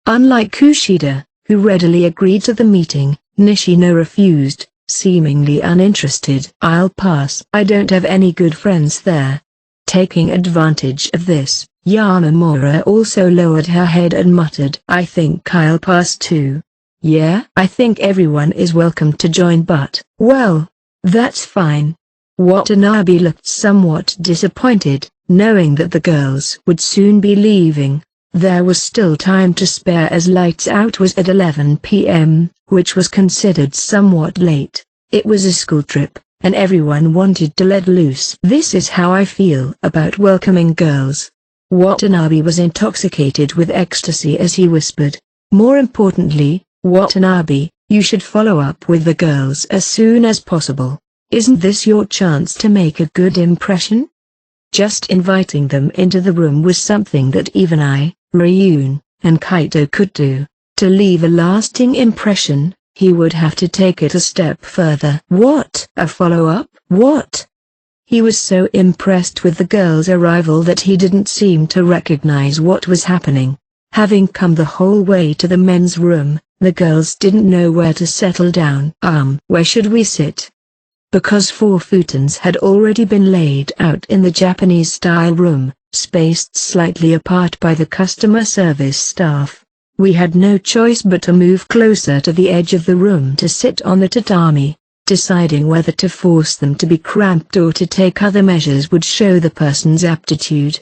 Unlike Kushida, who readily agreed to the meeting, Nishino refused, seemingly uninterested. I'll pass. I don't have any good friends there. Taking advantage of this, Yamamura also lowered her head and muttered, I think I'll pass too. Yeah? I think everyone is welcome to join, but, well, that's fine. Watanabe looked somewhat disappointed, knowing that the girls would soon be leaving. There was still time to spare as lights out was at 11 p.m., which was considered somewhat late. It was a school trip, and everyone wanted to let loose. This is how I feel about welcoming girls. Watanabe was intoxicated with ecstasy as he whispered. More importantly, Watanabe, you should follow up with the girls as soon as possible. Isn't this your chance to make a good impression? Just inviting them into the room was something that even I, Ryun, and Kaito could do. To leave a lasting impression, he would have to take it a step further. What? A follow-up? What? He was so impressed with the girl's arrival that he didn't seem to recognize what was happening. Having come the whole way to the men's room, the girls didn't know where to settle down. Where should we sit? Because 4 futons had already been laid out in the Japanese-style room, spaced slightly apart by the customer service staff. We had no choice but to move closer to the edge of the room to sit on the tatami. Deciding whether to force them to be cramped or to take other measures would show the person's aptitude.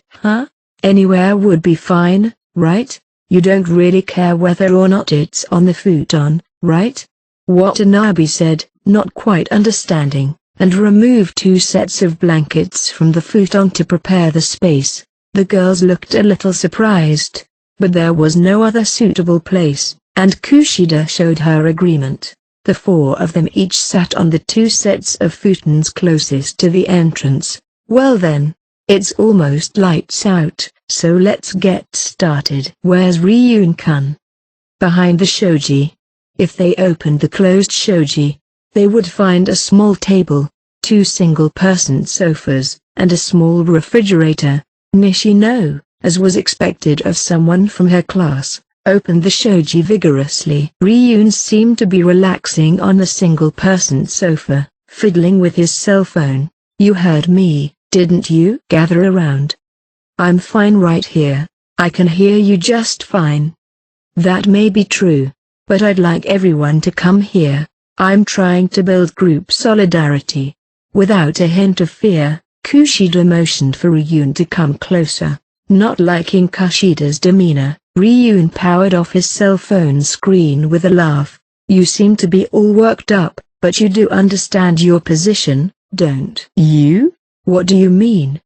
Anywhere would be fine, right? You don't really care whether or not it's on the futon, right? Watanabe said, not quite understanding, and removed 2 sets of blankets from the futon to prepare the space. The girls looked a little surprised, but there was no other suitable place, and Kushida showed her agreement. The 4 of them each sat on the 2 sets of futons closest to the entrance. Well then, it's almost lights out, so let's get started. Where's Ryun-kun? Behind the shoji. If they opened the closed shoji, they would find a small table, 2 single-person sofas, and a small refrigerator. Nishino, as was expected of someone from her class, opened the shoji vigorously. Ryun seemed to be relaxing on the single-person sofa, fiddling with his cell phone. You heard me, didn't you? Gather around. I'm fine right here. I can hear you just fine. That may be true, but I'd like everyone to come here. I'm trying to build group solidarity. Without a hint of fear, Kushida motioned for Ryun to come closer. Not liking Kushida's demeanor, Ryun powered off his cell phone screen with a laugh. You seem to be all worked up, but you do understand your position, don't you? What do you mean?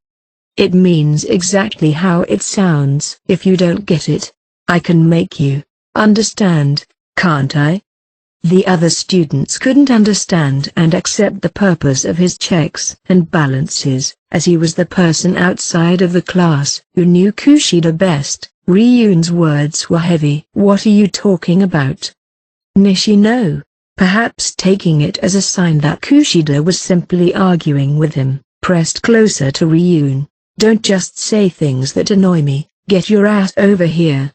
It means exactly how it sounds. If you don't get it, I can make you understand, can't I? The other students couldn't understand and accept the purpose of his checks and balances, as he was the person outside of the class who knew Kushida best. Ryun's words were heavy. What are you talking about? Nishino, perhaps taking it as a sign that Kushida was simply arguing with him, pressed closer to Ryun. Don't just say things that annoy me, get your ass over here.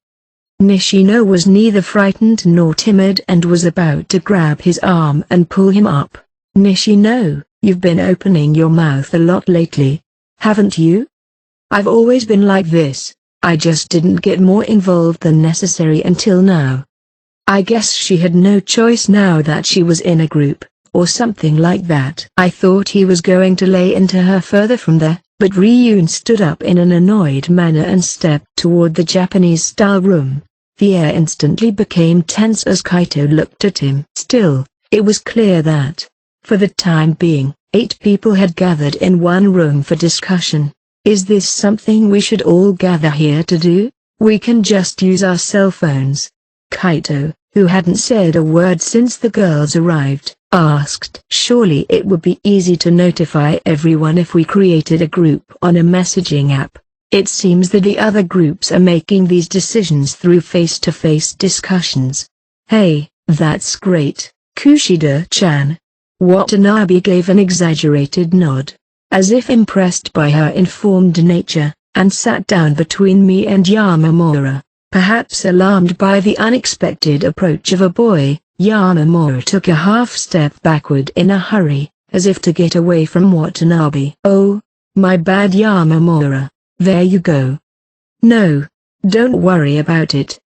Nishino was neither frightened nor timid and was about to grab his arm and pull him up. Nishino, you've been opening your mouth a lot lately, haven't you? I've always been like this, I just didn't get more involved than necessary until now. I guess she had no choice now that she was in a group, or something like that. I thought he was going to lay into her further from there, but Ryun stood up in an annoyed manner and stepped toward the Japanese-style room. The air instantly became tense as Kaito looked at him. Still, it was clear that, for the time being, 8 people had gathered in one room for discussion. Is this something we should all gather here to do? We can just use our cell phones. Kaito, who hadn't said a word since the girls arrived, asked. Surely it would be easy to notify everyone if we created a group on a messaging app. It seems that the other groups are making these decisions through face-to-face discussions. Hey, that's great, Kushida-chan. Watanabe gave an exaggerated nod, as if impressed by her informed nature, and sat down between me and Yamamura. Perhaps alarmed by the unexpected approach of a boy, Yamamura took a half-step backward in a hurry, as if to get away from Watanabe. Oh, my bad Yamamura. There you go. No, don't worry about it.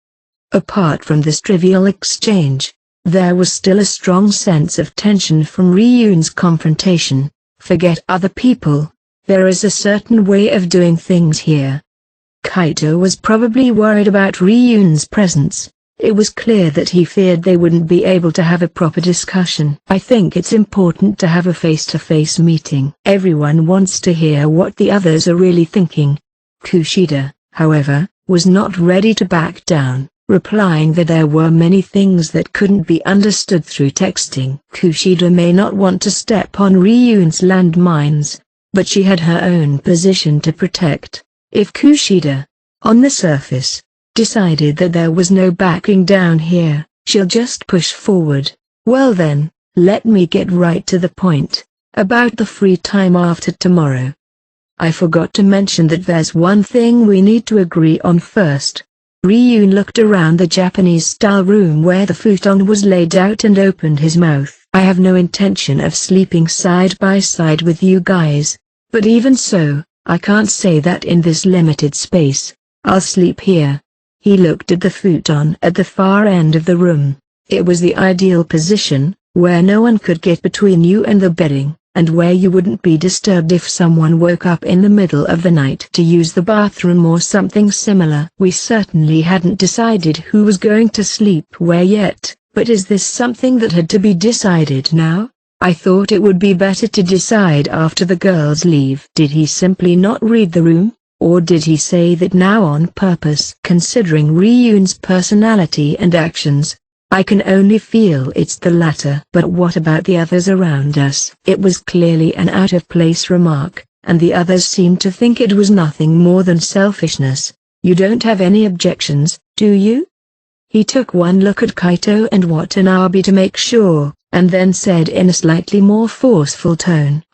Apart from this trivial exchange, there was still a strong sense of tension from Ryun's confrontation. Forget other people, there is a certain way of doing things here. Kaito was probably worried about Ryun's presence. It was clear that he feared they wouldn't be able to have a proper discussion. I think it's important to have a face-to-face meeting. Everyone wants to hear what the others are really thinking. Kushida, however, was not ready to back down, replying that there were many things that couldn't be understood through texting. Kushida may not want to step on Ryun's landmines, but she had her own position to protect. If Kushida, on the surface, decided that there was no backing down here, she'll just push forward. Well then, let me get right to the point. About the free time after tomorrow. I forgot to mention that there's one thing we need to agree on first. Ryun looked around the Japanese-style room where the futon was laid out and opened his mouth. I have no intention of sleeping side by side with you guys. But even so, I can't say that in this limited space. I'll sleep here. He looked at the futon at the far end of the room. It was the ideal position, where no one could get between you and the bedding, and where you wouldn't be disturbed if someone woke up in the middle of the night to use the bathroom or something similar. We certainly hadn't decided who was going to sleep where yet, but is this something that had to be decided now? I thought it would be better to decide after the girls leave. Did he simply not read the room, or did he say that now on purpose? Considering Ryun's personality and actions, I can only feel it's the latter. But what about the others around us? It was clearly an out-of-place remark, and the others seemed to think it was nothing more than selfishness. You don't have any objections, do you? He took one look at Kaito and Watanabe to make sure, and then said in a slightly more forceful tone,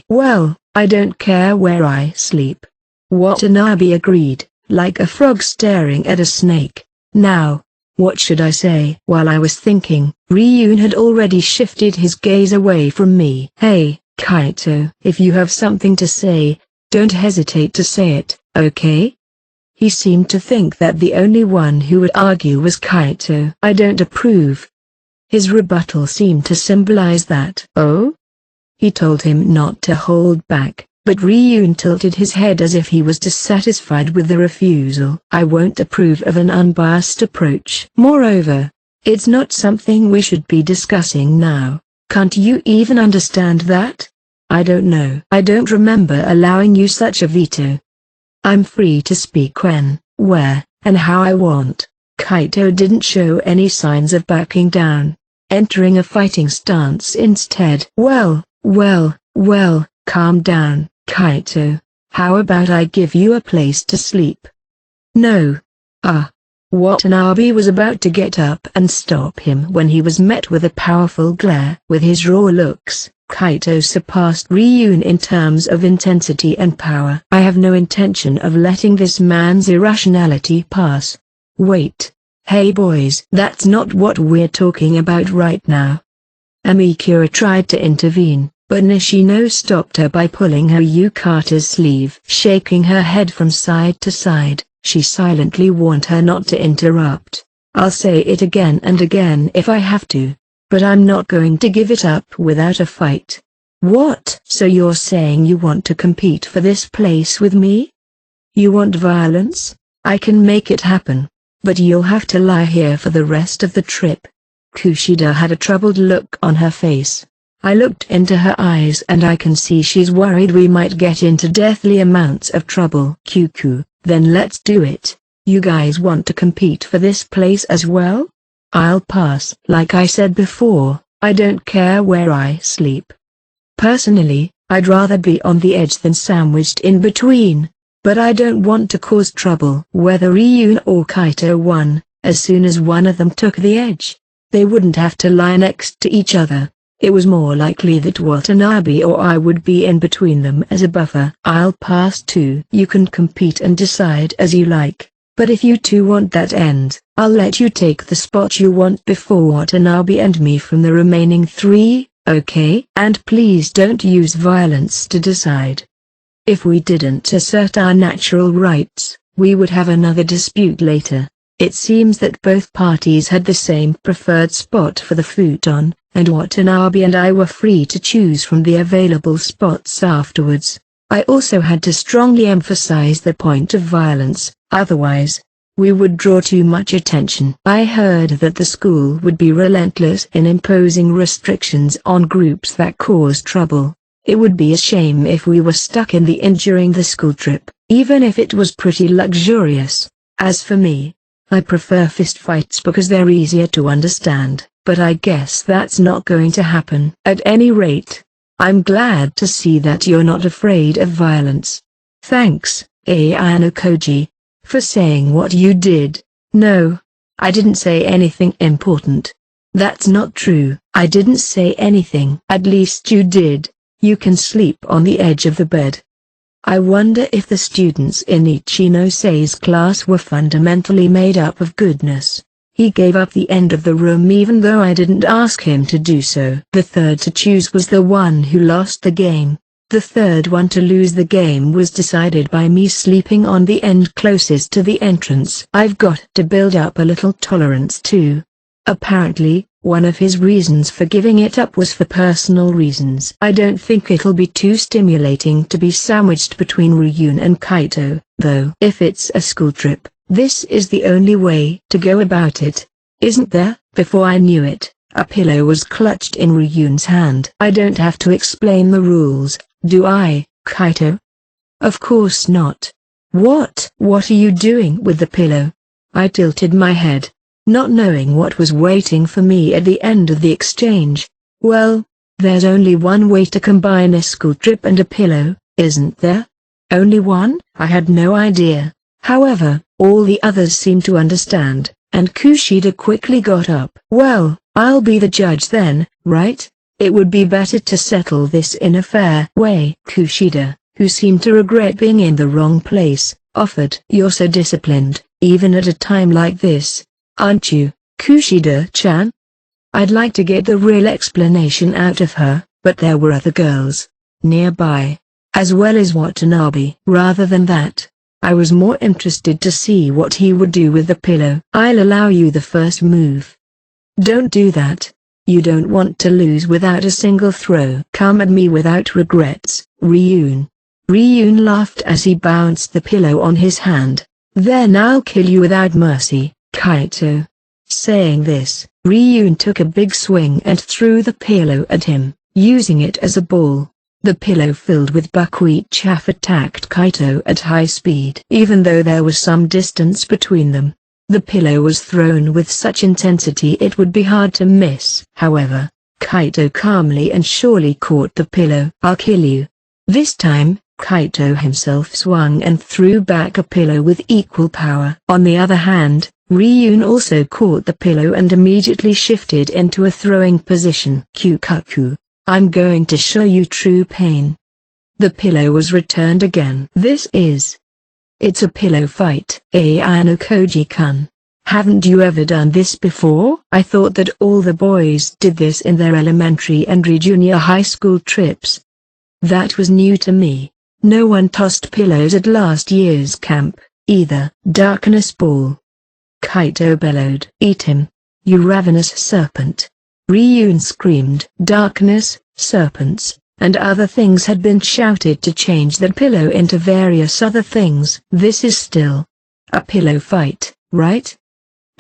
Well, I don't care where I sleep. Watanabe agreed, like a frog staring at a snake. Now, what should I say? While I was thinking, Ryun had already shifted his gaze away from me. Hey, Kaito, if you have something to say, don't hesitate to say it, okay? He seemed to think that the only one who would argue was Kaito. I don't approve. His rebuttal seemed to symbolize that. Oh? He told him not to hold back, but Ryun tilted his head as if he was dissatisfied with the refusal. I won't approve of an unbiased approach. Moreover, it's not something we should be discussing now. Can't you even understand that? I don't know. I don't remember allowing you such a veto. I'm free to speak when, where, and how I want. Kaito didn't show any signs of backing down, entering a fighting stance instead. Well, calm down, Kaito. How about I give you a place to sleep? No. Watanabe was about to get up and stop him when he was met with a powerful glare. With his raw looks, Kaito surpassed Ryun in terms of intensity and power. I have no intention of letting this man's irrationality pass. Wait. Hey boys, that's not what we're talking about right now. Amikura tried to intervene, but Nishino stopped her by pulling her yukata's sleeve. Shaking her head from side to side, she silently warned her not to interrupt. I'll say it again and again if I have to, but I'm not going to give it up without a fight. What? So you're saying you want to compete for this place with me? You want violence? I can make it happen, but you'll have to lie here for the rest of the trip. Kushida had a troubled look on her face. I looked into her eyes and I can see she's worried we might get into deathly amounts of trouble. Kyuku, then let's do it. You guys want to compete for this place as well? I'll pass. Like I said before, I don't care where I sleep. Personally, I'd rather be on the edge than sandwiched in between, but I don't want to cause trouble. Whether Ryun or Kaito won, as soon as one of them took the edge, they wouldn't have to lie next to each other. It was more likely that Watanabe or I would be in between them as a buffer. I'll pass too. You can compete and decide as you like, but if you two want that end, I'll let you take the spot you want before Watanabe and me from the remaining three, okay? And please don't use violence to decide. If we didn't assert our natural rights, we would have another dispute later. It seems that both parties had the same preferred spot for the futon, and Watanabe and I were free to choose from the available spots afterwards. I also had to strongly emphasize the point of violence, otherwise, we would draw too much attention. I heard that the school would be relentless in imposing restrictions on groups that cause trouble. It would be a shame if we were stuck in the inn during the school trip, even if it was pretty luxurious. As for me, I prefer fistfights because they're easier to understand, but I guess that's not going to happen. At any rate, I'm glad to see that you're not afraid of violence. Thanks, Ayano Koji, for saying what you did. No. I didn't say anything important. That's not true. I didn't say anything. At least you did. You can sleep on the edge of the bed. I wonder if the students in Ichinose-sei's class were fundamentally made up of goodness. He gave up the end of the room even though I didn't ask him to do so. The third to choose was the one who lost the game. The third one to lose the game was decided by me sleeping on the end closest to the entrance. I've got to build up a little tolerance too. Apparently, one of his reasons for giving it up was for personal reasons. I don't think it'll be too stimulating to be sandwiched between Ryun and Kaito, though. If it's a school trip, this is the only way to go about it, isn't there? Before I knew it, a pillow was clutched in Ryun's hand. I don't have to explain the rules, do I, Kaito? Of course not. What are you doing with the pillow? I tilted my head, not knowing what was waiting for me at the end of the exchange. Well, there's only one way to combine a school trip and a pillow, isn't there? Only one? I had no idea. However, all the others seemed to understand, and Kushida quickly got up. Well, I'll be the judge then, right? It would be better to settle this in a fair way. Kushida, who seemed to regret being in the wrong place, offered. You're so disciplined, even at a time like this, aren't you, Kushida-chan? I'd like to get the real explanation out of her, but there were other girls nearby, as well as Watanabe. Rather than that, I was more interested to see what he would do with the pillow. I'll allow you the first move. Don't do that. You don't want to lose without a single throw. Come at me without regrets, Ryun. Ryun laughed as he bounced the pillow on his hand. Then I'll kill you without mercy, Kaito. Saying this, Ryun took a big swing and threw the pillow at him, using it as a ball. The pillow filled with buckwheat chaff attacked Kaito at high speed. Even though there was some distance between them, the pillow was thrown with such intensity it would be hard to miss. However, Kaito calmly and surely caught the pillow. I'll kill you. This time, Kaito himself swung and threw back a pillow with equal power. On the other hand, Ryun also caught the pillow and immediately shifted into a throwing position. Kyukaku, I'm going to show you true pain. The pillow was returned again. It's a pillow fight. Ayano Koji-kun, haven't you ever done this before? I thought that all the boys did this in their elementary and junior high school trips. That was new to me. No one tossed pillows at last year's camp, either. Darkness ball. Kaito bellowed. Eat him, you ravenous serpent. Ryun screamed. Darkness, serpents, and other things had been shouted to change that pillow into various other things. This is still a pillow fight, right?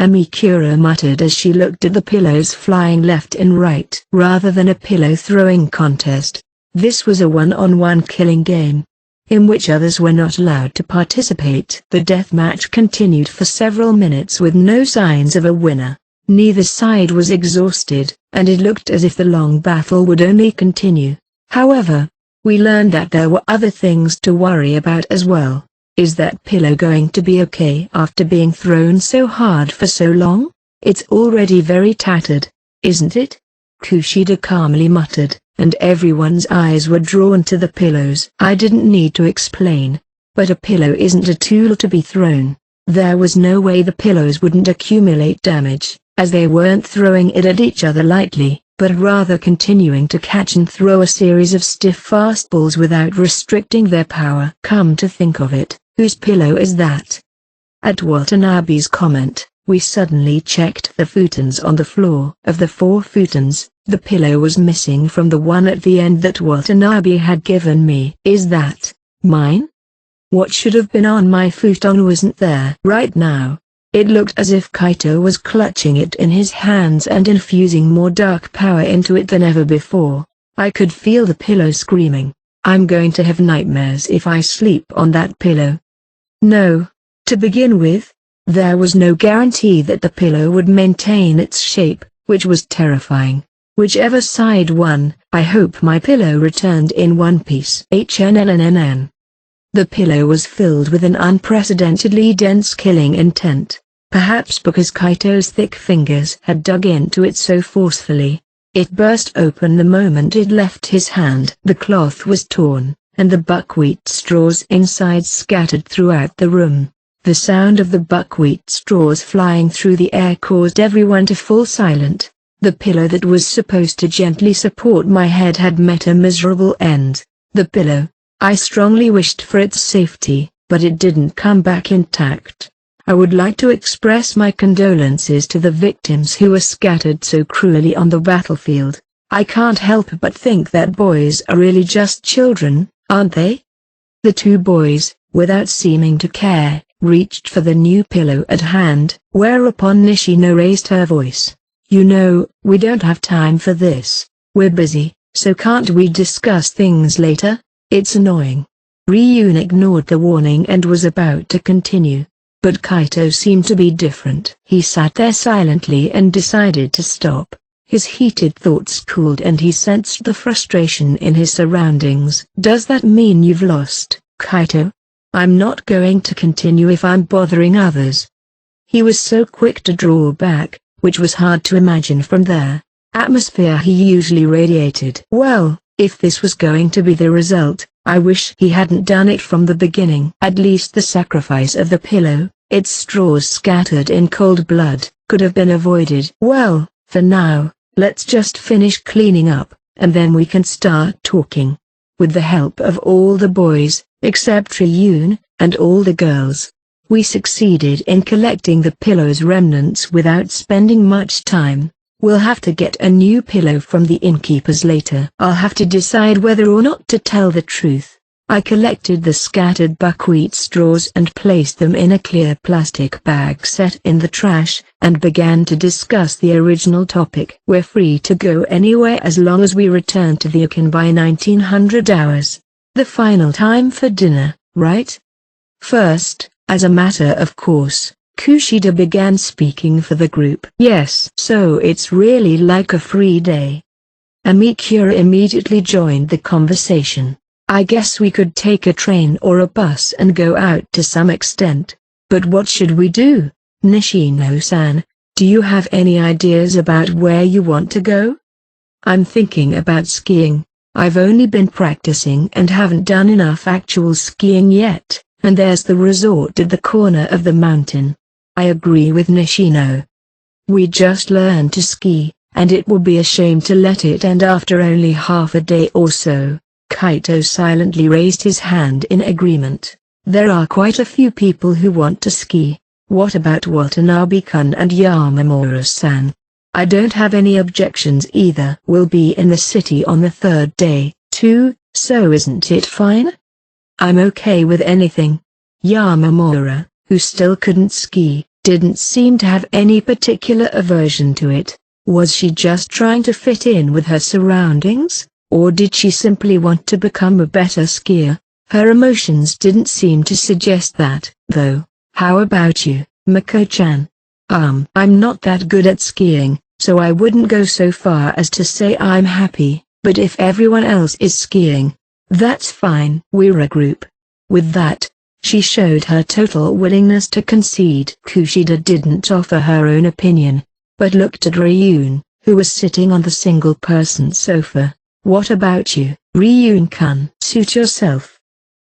Amikura muttered as she looked at the pillows flying left and right. Rather than a pillow throwing contest, this was a one-on-one killing game, in which others were not allowed to participate. The death match continued for several minutes with no signs of a winner. Neither side was exhausted, and it looked as if the long battle would only continue. However, we learned that there were other things to worry about as well. Is that pillow going to be okay after being thrown so hard for so long? It's already very tattered, isn't it? Kushida calmly muttered, and everyone's eyes were drawn to the pillows. I didn't need to explain, but a pillow isn't a tool to be thrown. There was no way the pillows wouldn't accumulate damage, as they weren't throwing it at each other lightly, but rather continuing to catch and throw a series of stiff fastballs without restricting their power. Come to think of it, whose pillow is that? At Watanabe's comment, we suddenly checked the futons on the floor. Of the 4 futons, the pillow was missing from the one at the end that Watanabe had given me. Is that mine? What should have been on my futon wasn't there. Right now, it looked as if Kaito was clutching it in his hands and infusing more dark power into it than ever before. I could feel the pillow screaming, I'm going to have nightmares if I sleep on that pillow. No. To begin with, there was no guarantee that the pillow would maintain its shape, which was terrifying. Whichever side won, I hope my pillow returned in one piece. HNNNN. The pillow was filled with an unprecedentedly dense killing intent. Perhaps because Kaito's thick fingers had dug into it so forcefully. It burst open the moment it left his hand. The cloth was torn, and the buckwheat straws inside scattered throughout the room. The sound of the buckwheat straws flying through the air caused everyone to fall silent. The pillow that was supposed to gently support my head had met a miserable end. The pillow. I strongly wished for its safety, but it didn't come back intact. I would like to express my condolences to the victims who were scattered so cruelly on the battlefield. I can't help but think that boys are really just children, aren't they? The two boys, without seeming to care, reached for the new pillow at hand, whereupon Nishino raised her voice. You know, we don't have time for this. We're busy, so can't we discuss things later? It's annoying. Ryun ignored the warning and was about to continue. But Kaito seemed to be different. He sat there silently and decided to stop. His heated thoughts cooled and he sensed the frustration in his surroundings. Does that mean you've lost, Kaito? I'm not going to continue if I'm bothering others. He was so quick to draw back, which was hard to imagine from their atmosphere he usually radiated. Well, if this was going to be the result, I wish he hadn't done it from the beginning. At least the sacrifice of the pillow, its straws scattered in cold blood, could have been avoided. Well, for now, let's just finish cleaning up, and then we can start talking. With the help of all the boys, except Ryun, and all the girls, we succeeded in collecting the pillow's remnants without spending much time. We'll have to get a new pillow from the innkeepers later. I'll have to decide whether or not to tell the truth. I collected the scattered buckwheat straws and placed them in a clear plastic bag set in the trash, and began to discuss the original topic. We're free to go anywhere as long as we return to the Akan by 1900 hours. The final time for dinner, right? First, as a matter of course, Kushida began speaking for the group. Yes, so it's really like a free day. Amikura immediately joined the conversation. I guess we could take a train or a bus and go out to some extent. But what should we do? Nishino-san, do you have any ideas about where you want to go? I'm thinking about skiing. I've only been practicing and haven't done enough actual skiing yet, and there's the resort at the corner of the mountain. I agree with Nishino. We just learned to ski, and it will be a shame to let it end after only half a day or so. Kaito silently raised his hand in agreement. There are quite a few people who want to ski. What about Watanabe-kun and Yamamura-san? I don't have any objections either. We'll be in the city on the third day, too, so isn't it fine? I'm okay with anything. Yamamura, who still couldn't ski, didn't seem to have any particular aversion to it. Was she just trying to fit in with her surroundings, or did she simply want to become a better skier? Her emotions didn't seem to suggest that, though. How about you, Mako-chan? I'm not that good at skiing, so I wouldn't go so far as to say I'm happy, but if everyone else is skiing, that's fine. We're a group. With that, she showed her total willingness to concede. Kushida didn't offer her own opinion, but looked at Ryun, who was sitting on the single-person sofa. What about you, Ryun-kun? Suit yourself.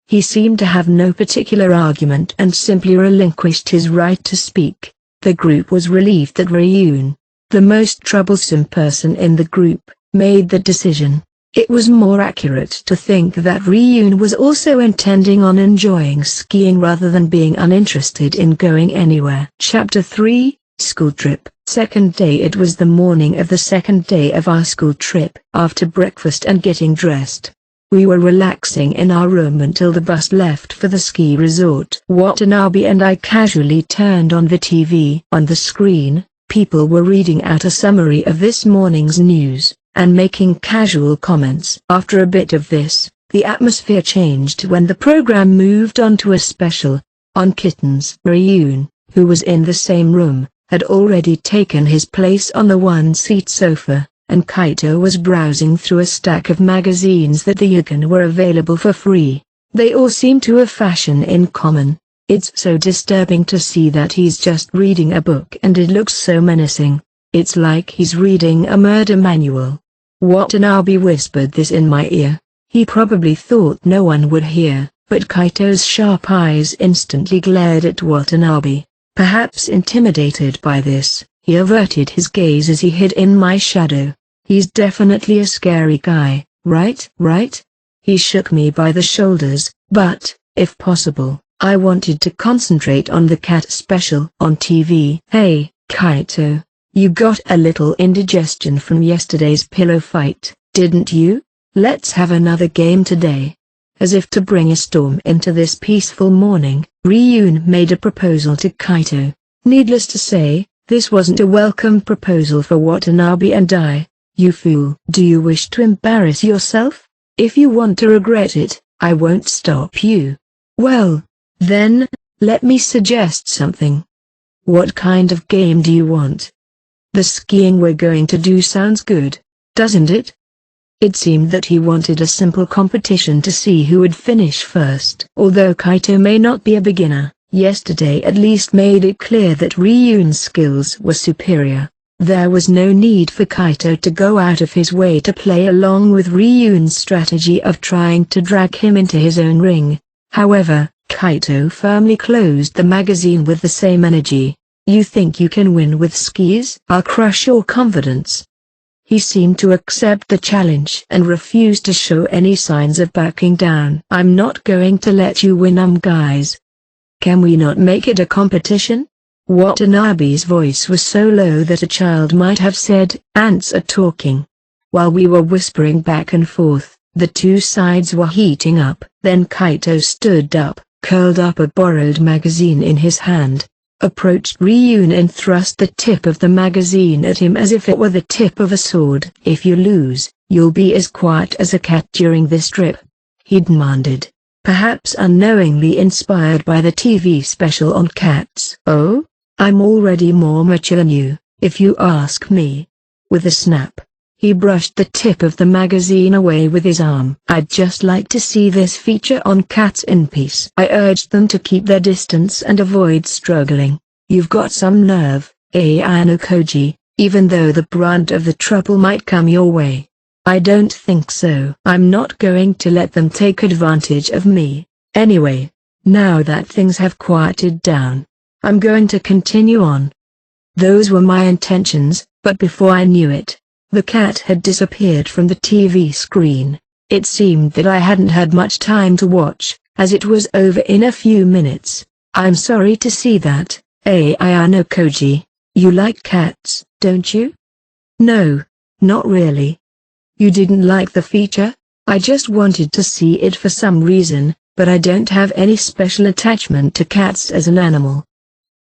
He seemed to have no particular argument and simply relinquished his right to speak. The group was relieved that Ryun, the most troublesome person in the group, made the decision. It was more accurate to think that Ryun was also intending on enjoying skiing rather than being uninterested in going anywhere. Chapter 3, School Trip. Second day. It was the morning of the second day of our school trip. After breakfast and getting dressed, we were relaxing in our room until the bus left for the ski resort. Watanabe and I casually turned on the TV. On the screen, people were reading out a summary of this morning's news, and making casual comments. After a bit of this, the atmosphere changed when the program moved on to a special on kittens. Ryun, who was in the same room, had already taken his place on the one-seat sofa, and Kaito was browsing through a stack of magazines that the Yukan were available for free. They all seemed to have fashion in common. It's so disturbing to see that he's just reading a book and it looks so menacing. It's like he's reading a murder manual. Watanabe whispered this in my ear. He probably thought no one would hear, but Kaito's sharp eyes instantly glared at Watanabe. Perhaps intimidated by this, he averted his gaze as he hid in my shadow. He's definitely a scary guy, right? He shook me by the shoulders, but, if possible, I wanted to concentrate on the cat special on TV. Hey, Kaito, you got a little indigestion from yesterday's pillow fight, didn't you? Let's have another game today. As if to bring a storm into this peaceful morning, Ryun made a proposal to Kaito. Needless to say, this wasn't a welcome proposal for Watanabe and I. You fool. Do you wish to embarrass yourself? If you want to regret it, I won't stop you. Well, then, let me suggest something. What kind of game do you want? The skiing we're going to do sounds good, doesn't it? It seemed that he wanted a simple competition to see who would finish first. Although Kaito may not be a beginner, yesterday at least made it clear that Ryun's skills were superior. There was no need for Kaito to go out of his way to play along with Ryun's strategy of trying to drag him into his own ring. However, Kaito firmly closed the magazine with the same energy. You think you can win with skis? I'll crush your confidence. He seemed to accept the challenge and refused to show any signs of backing down. I'm not going to let you win, guys. Can we not make it a competition? Watanabe's voice was so low that a child might have said, "Ants are talking." While we were whispering back and forth, the two sides were heating up. Then Kaito stood up, curled up a borrowed magazine in his hand, approached Ryun and thrust the tip of the magazine at him as if it were the tip of a sword. "If you lose, you'll be as quiet as a cat during this trip," he demanded, perhaps unknowingly inspired by the TV special on cats. "Oh? I'm already more mature than you, if you ask me." With a snap, he brushed the tip of the magazine away with his arm. "I'd just like to see this feature on cats in peace." I urged them to keep their distance and avoid struggling. "You've got some nerve, Ayano Koji, even though the brunt of the trouble might come your way." "I don't think so. I'm not going to let them take advantage of me. Anyway, now that things have quieted down, I'm going to continue on." Those were my intentions, but before I knew it, the cat had disappeared from the TV screen. It seemed that I hadn't had much time to watch, as it was over in a few minutes. "I'm sorry to see that, Ayano Koji. You like cats, don't you?" "No, not really." "You didn't like the feature?" "I just wanted to see it for some reason, but I don't have any special attachment to cats as an animal."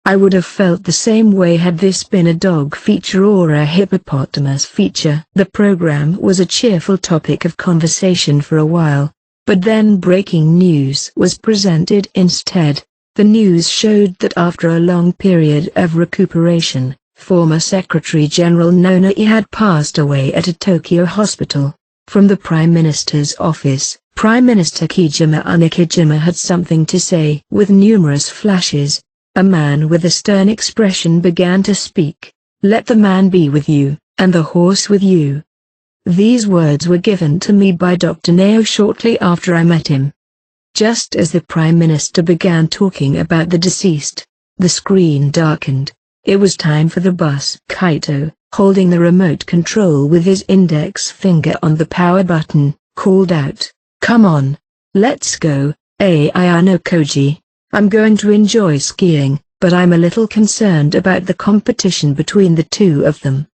I would have felt the same way had this been a dog feature or a hippopotamus feature. The program was a cheerful topic of conversation for a while, but then breaking news was presented instead. The news showed that after a long period of recuperation, former Secretary General Nonai had passed away at a Tokyo hospital. From the Prime Minister's office, Prime Minister Kijima Unikijima had something to say. With numerous flashes, a man with a stern expression began to speak. "Let the man be with you, and the horse with you." These words were given to me by Dr. Nao shortly after I met him. Just as the Prime Minister began talking about the deceased, the screen darkened. It was time for the bus. Kaito, holding the remote control with his index finger on the power button, called out, "Come on, let's go, Ayano Koji. I'm going to enjoy skiing, but I'm a little concerned about the competition between the two of them."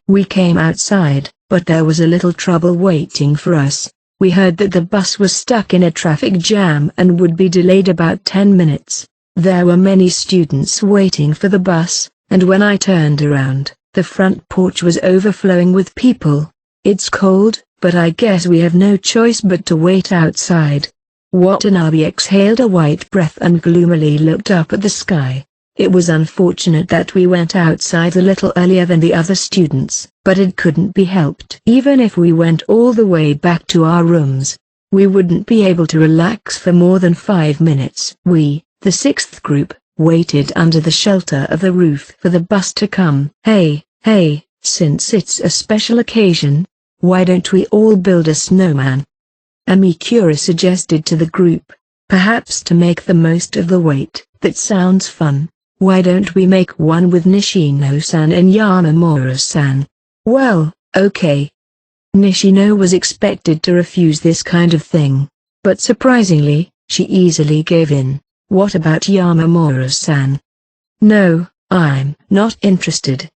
We came outside, but there was a little trouble waiting for us. We heard that the bus was stuck in a traffic jam and would be delayed about 10 minutes. There were many students waiting for the bus, and when I turned around, the front porch was overflowing with people. "It's cold, but I guess we have no choice but to wait outside." Watanabe exhaled a white breath and gloomily looked up at the sky. It was unfortunate that we went outside a little earlier than the other students, but it couldn't be helped. Even if we went all the way back to our rooms, we wouldn't be able to relax for more than 5 minutes. The The sixth group waited under the shelter of the roof for the bus to come. Hey, since it's a special occasion, why don't we all build a snowman? Amikura suggested to the group. Perhaps to make the most of the wait. That sounds fun. Why don't we make one with Nishino-san and Yamamura-san? Well, okay. Nishino was expected to refuse this kind of thing. But surprisingly, she easily gave in. What about Yamamura-san? No, I'm not interested.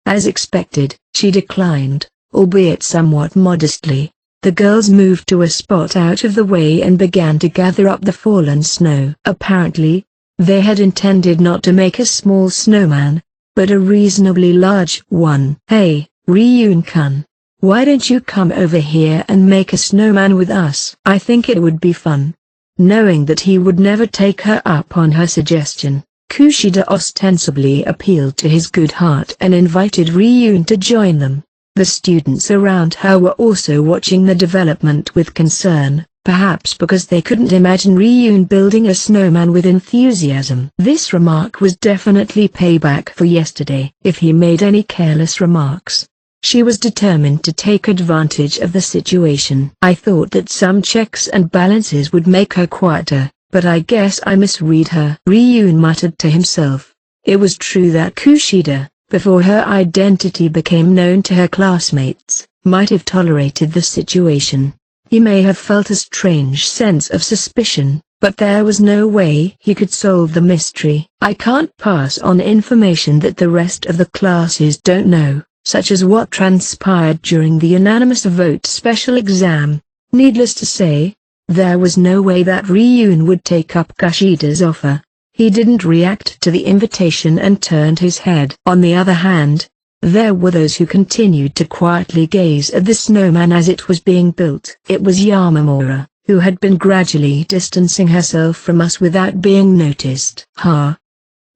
As expected, she declined, albeit somewhat modestly. The girls moved to a spot out of the way and began to gather up the fallen snow. Apparently, they had intended not to make a small snowman, but a reasonably large one. Hey, Ryun-kun, why don't you come over here and make a snowman with us? I think it would be fun. Knowing that he would never take her up on her suggestion, Kushida ostensibly appealed to his good heart and invited Ryun to join them. The students around her were also watching the development with concern, perhaps because they couldn't imagine Ryun building a snowman with enthusiasm. This remark was definitely payback for yesterday. If he made any careless remarks, she was determined to take advantage of the situation. I thought that some checks and balances would make her quieter, but I guess I misread her. Ryun muttered to himself. It was true that Kushida, before her identity became known to her classmates, might have tolerated the situation. He may have felt a strange sense of suspicion, but there was no way he could solve the mystery. I can't pass on information that the rest of the classes don't know, such as what transpired during the unanimous vote special exam. Needless to say, there was no way that Ryun would take up Kushida's offer. He didn't react to the invitation and turned his head. On the other hand, there were those who continued to quietly gaze at the snowman as it was being built. It was Yamamura, who had been gradually distancing herself from us without being noticed.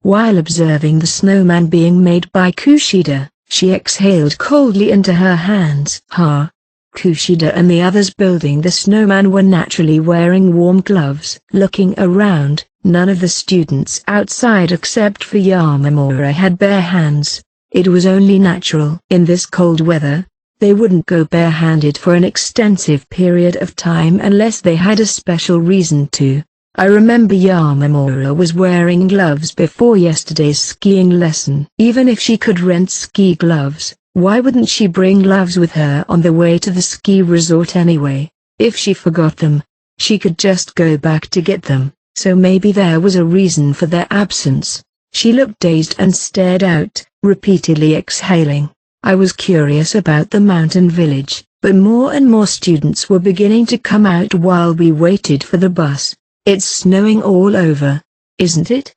While observing the snowman being made by Kushida, she exhaled coldly into her hands. Kushida and the others building the snowman were naturally wearing warm gloves. Looking around, none of the students outside except for Yamamura had bare hands. It was only natural. In this cold weather, they wouldn't go barehanded for an extensive period of time unless they had a special reason to. I remember Yamamura was wearing gloves before yesterday's skiing lesson. Even if she could rent ski gloves, why wouldn't she bring gloves with her on the way to the ski resort anyway? If she forgot them, she could just go back to get them, so maybe there was a reason for their absence. She looked dazed and stared out, repeatedly exhaling. I was curious about the mountain village, but more and more students were beginning to come out while we waited for the bus. It's snowing all over, isn't it?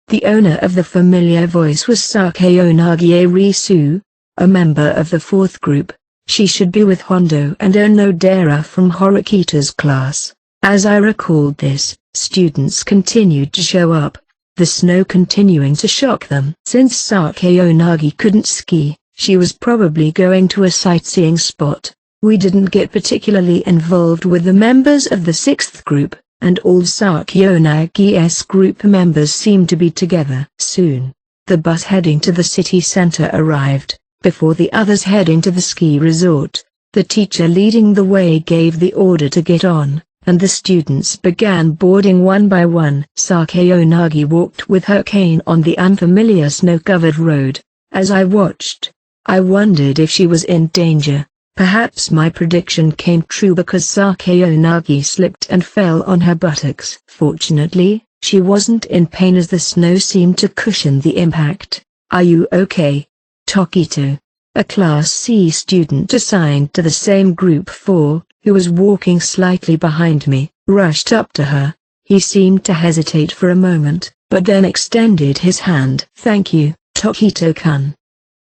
The owner of the familiar voice was Sakeonagi Arisu, a member of the fourth group. She should be with Hondo and Onodera from Horikita's class. As I recalled this, students continued to show up, the snow continuing to shock them. Since Sakeonagi couldn't ski, she was probably going to a sightseeing spot. We didn't get particularly involved with the members of the sixth group, and all Sakeonagi's group members seemed to be together. Soon, the bus heading to the city center arrived. Before the others heading to the ski resort, the teacher leading the way gave the order to get on, and the students began boarding one by one. Sakeonagi walked with her cane on the unfamiliar snow-covered road. As I watched, I wondered if she was in danger. Perhaps my prediction came true because Sakeonagi slipped and fell on her buttocks. Fortunately, she wasn't in pain as the snow seemed to cushion the impact. Are you okay? Tokito, a Class C student assigned to the same Group 4, who was walking slightly behind me, rushed up to her. He seemed to hesitate for a moment, but then extended his hand. Thank you, Tokito-kun.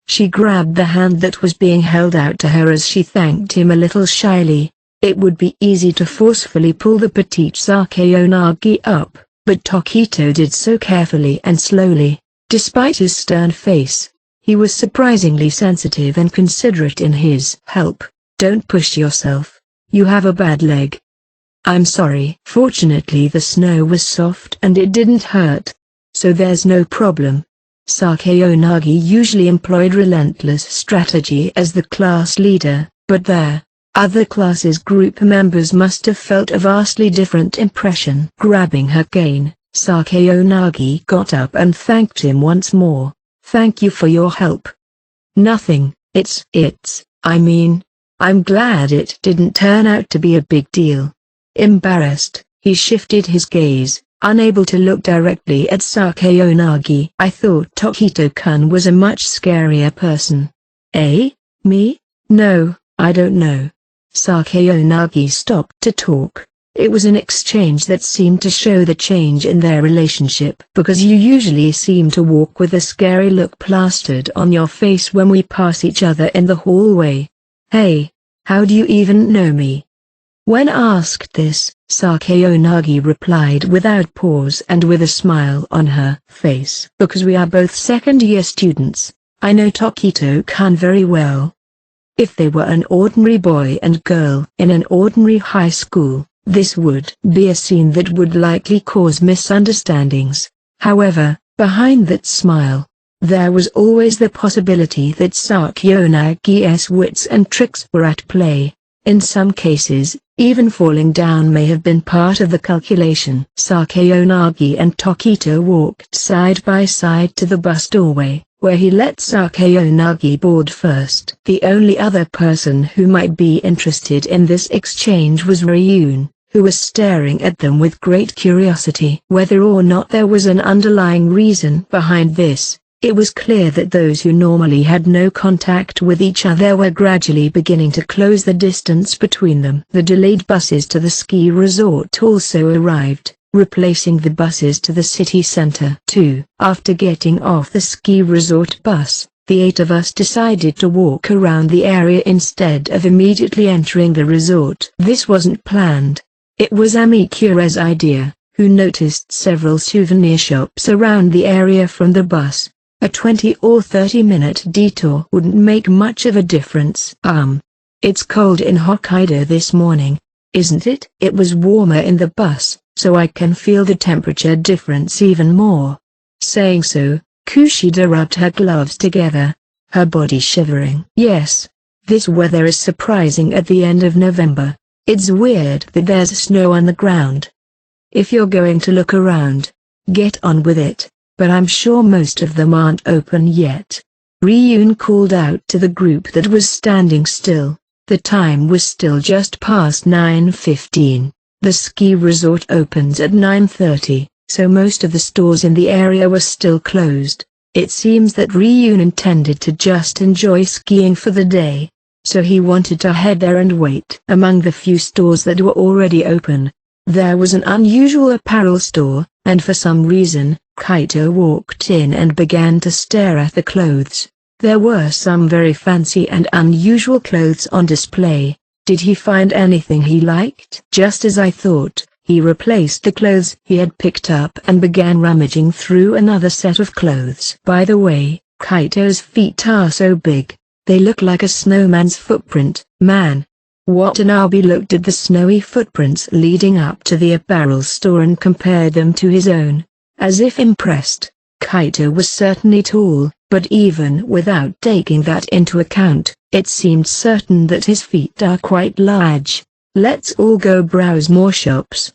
She grabbed the hand that was being held out to her as she thanked him a little shyly. It would be easy to forcefully pull the petite Sakeonagi up, but Tokito did so carefully and slowly. Despite his stern face, he was surprisingly sensitive and considerate in his help. Don't push yourself. You have a bad leg. I'm sorry. Fortunately the snow was soft and it didn't hurt. So there's no problem. Sakayanagi usually employed relentless strategy as the class leader, but their other classes' group members must have felt a vastly different impression. Grabbing her cane, Sakayanagi got up and thanked him once more. Thank you for your help. Nothing, I'm glad it didn't turn out to be a big deal. Embarrassed, he shifted his gaze, unable to look directly at Sakayanagi. I thought Tokito-kun was a much scarier person. Eh? Me? No, I don't know. Sakayanagi stopped to talk. It was an exchange that seemed to show the change in their relationship. Because you usually seem to walk with a scary look plastered on your face when we pass each other in the hallway. Hey, how do you even know me? When asked this, Sakayanagi replied without pause and with a smile on her face. Because we are both second-year students, I know Tokito-kun very well. If they were an ordinary boy and girl in an ordinary high school, this would be a scene that would likely cause misunderstandings. However, behind that smile, there was always the possibility that Sakayonagi's wits and tricks were at play. In some cases, even falling down may have been part of the calculation. Sakayanagi and Tokito walked side by side to the bus doorway, where he let Sakayanagi board first. The only other person who might be interested in this exchange was Ryun, who was staring at them with great curiosity. Whether or not there was an underlying reason behind this, it was clear that those who normally had no contact with each other were gradually beginning to close the distance between them. The delayed buses to the ski resort also arrived, replacing the buses to the city center. After getting off the ski resort bus, the 8 of us decided to walk around the area instead of immediately entering the resort. This wasn't planned. It was Amikura's idea, who noticed several souvenir shops around the area from the bus. A 20 or 30-minute detour wouldn't make much of a difference. It's cold in Hokkaido this morning, isn't it? It was warmer in the bus, so I can feel the temperature difference even more. Saying so, Kushida rubbed her gloves together, her body shivering. Yes, this weather is surprising at the end of November. It's weird that there's snow on the ground. If you're going to look around, get on with it. But I'm sure most of them aren't open yet. Ryun called out to the group that was standing still. The time was still just past 9:15. The ski resort opens at 9:30, so most of the stores in the area were still closed. It seems that Ryun intended to just enjoy skiing for the day, so he wanted to head there and wait. Among the few stores that were already open, there was an unusual apparel store, and for some reason, Kaito walked in and began to stare at the clothes. There were some very fancy and unusual clothes on display. Did he find anything he liked? Just as I thought, he replaced the clothes he had picked up and began rummaging through another set of clothes. By the way, Kaito's feet are so big, they look like a snowman's footprint. Man. Watanabe looked at the snowy footprints leading up to the apparel store and compared them to his own, as if impressed. Kaito was certainly tall, but even without taking that into account, it seemed certain that his feet are quite large. Let's all go browse more shops.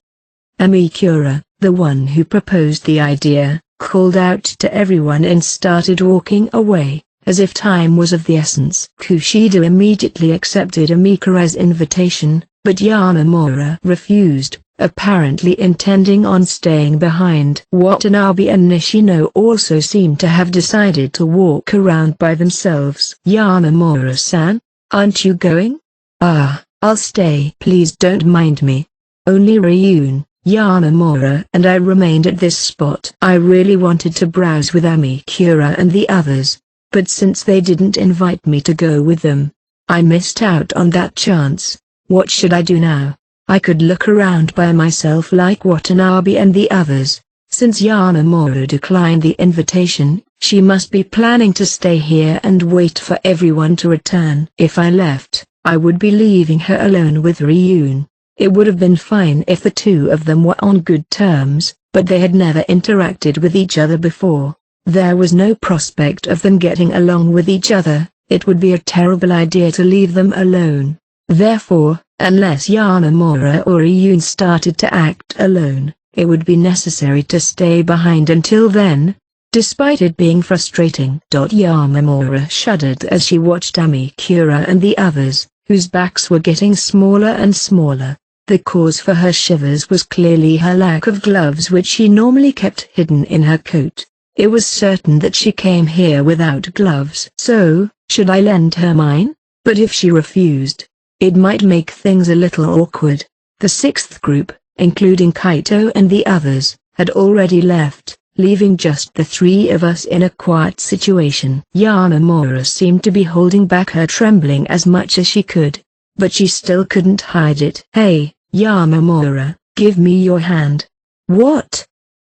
Amikura, the one who proposed the idea, called out to everyone and started walking away, as if time was of the essence. Kushida immediately accepted Amikura's invitation, but Yamamura refused, apparently intending on staying behind. Watanabe and Nishino also seemed to have decided to walk around by themselves. Yamamura-san, aren't you going? I'll stay. Please don't mind me. Only Ryun, Yamamura and I remained at this spot. I really wanted to browse with Amikura and the others, but since they didn't invite me to go with them, I missed out on that chance. What should I do now? I could look around by myself like Watanabe and the others. Since Yamamura declined the invitation, she must be planning to stay here and wait for everyone to return. If I left, I would be leaving her alone with Ryun. It would have been fine if the two of them were on good terms, but they had never interacted with each other before. There was no prospect of them getting along with each other. It would be a terrible idea to leave them alone. Therefore, unless Yamamura or Iyun started to act alone, it would be necessary to stay behind until then. Despite it being frustrating, Yamamura shuddered as she watched Amikura and the others, whose backs were getting smaller and smaller. The cause for her shivers was clearly her lack of gloves, which she normally kept hidden in her coat. It was certain that she came here without gloves. So, should I lend her mine? But if she refused, it might make things a little awkward. The sixth group, including Kaito and the others, had already left, leaving just the three of us in a quiet situation. Yamamura seemed to be holding back her trembling as much as she could, but she still couldn't hide it. "Hey, Yamamura, give me your hand." "What?"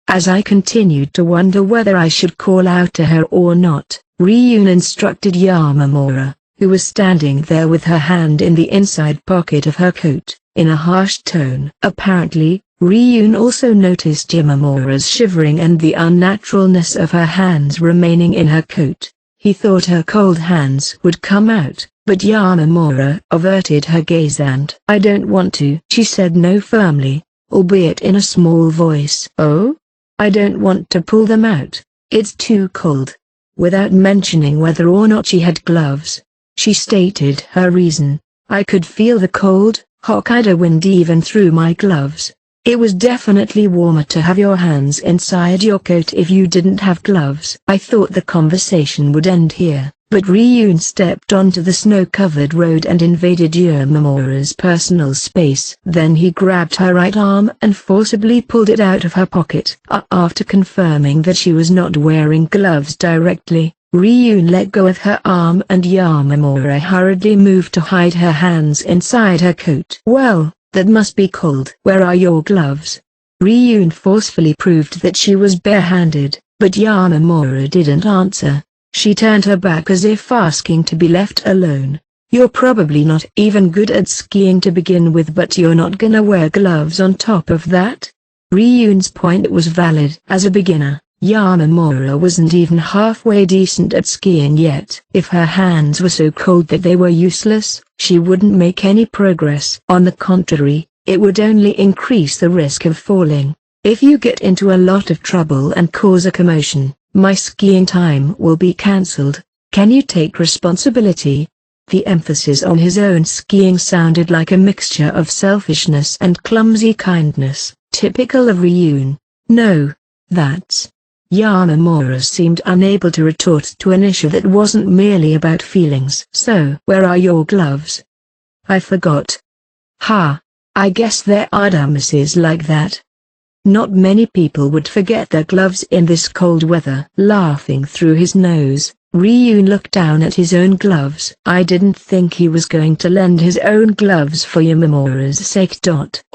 As I continued to wonder whether I should call out to her or not, Ryun instructed Yamamura, who was standing there with her hand in the inside pocket of her coat, in a harsh tone. Apparently, Ryun also noticed Yamamura's shivering and the unnaturalness of her hands remaining in her coat. He thought her cold hands would come out, but Yamamura averted her gaze and "I don't want to," she said no firmly, albeit in a small voice. "Oh? I don't want to pull them out. It's too cold." Without mentioning whether or not she had gloves, she stated her reason. "I could feel the cold, Hokkaido wind even through my gloves. It was definitely warmer to have your hands inside your coat if you didn't have gloves." I thought the conversation would end here, but Ryun stepped onto the snow-covered road and invaded Yamamura's personal space. Then he grabbed her right arm and forcibly pulled it out of her pocket. After confirming that she was not wearing gloves directly, Ryun let go of her arm and Yamamura hurriedly moved to hide her hands inside her coat. "Well, that must be cold. Where are your gloves?" Ryun forcefully proved that she was barehanded, but Yamamura didn't answer. She turned her back as if asking to be left alone. "You're probably not even good at skiing to begin with, but you're not gonna wear gloves on top of that?" Ryun's point was valid. As a beginner, Yamamura wasn't even halfway decent at skiing yet. If her hands were so cold that they were useless, she wouldn't make any progress. On the contrary, it would only increase the risk of falling. "If you get into a lot of trouble and cause a commotion, my skiing time will be cancelled. Can you take responsibility?" The emphasis on his own skiing sounded like a mixture of selfishness and clumsy kindness, typical of Ryun. "No, that's..." Yamamura seemed unable to retort to an issue that wasn't merely about feelings. "So, where are your gloves?" "I forgot." "Ha, I guess there are dumbasses like that. Not many people would forget their gloves in this cold weather." Laughing through his nose, Ryun looked down at his own gloves. "I didn't think he was going to lend his own gloves for Yamamura's sake.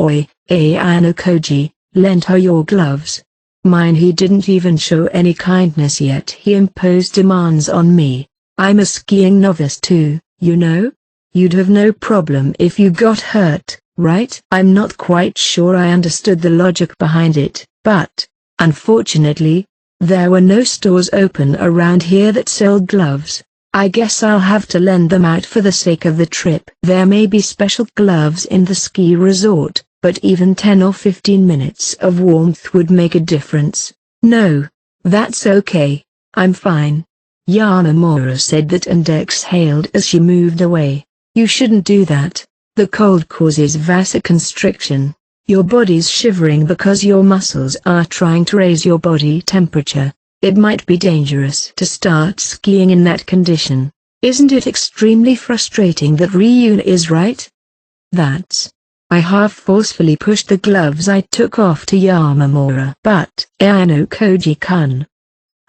Oi, Ayano Koji, lend her your gloves." "Mine." He didn't even show any kindness yet he imposed demands on me. "I'm a skiing novice too, you know. You'd have no problem if you got hurt, right?" I'm not quite sure I understood the logic behind it, but, unfortunately, there were no stores open around here that sold gloves. "I guess I'll have to lend them out for the sake of the trip." There may be special gloves in the ski resort, but even 10 or 15 minutes of warmth would make a difference. "No, that's okay. I'm fine." Yamamura said that and exhaled as she moved away. "You shouldn't do that. The cold causes vasoconstriction. Your body's shivering because your muscles are trying to raise your body temperature. It might be dangerous to start skiing in that condition." Isn't it extremely frustrating that Ryun is right? That's... I half forcefully pushed the gloves I took off to Yamamura. "But, Ayano Koji-kun,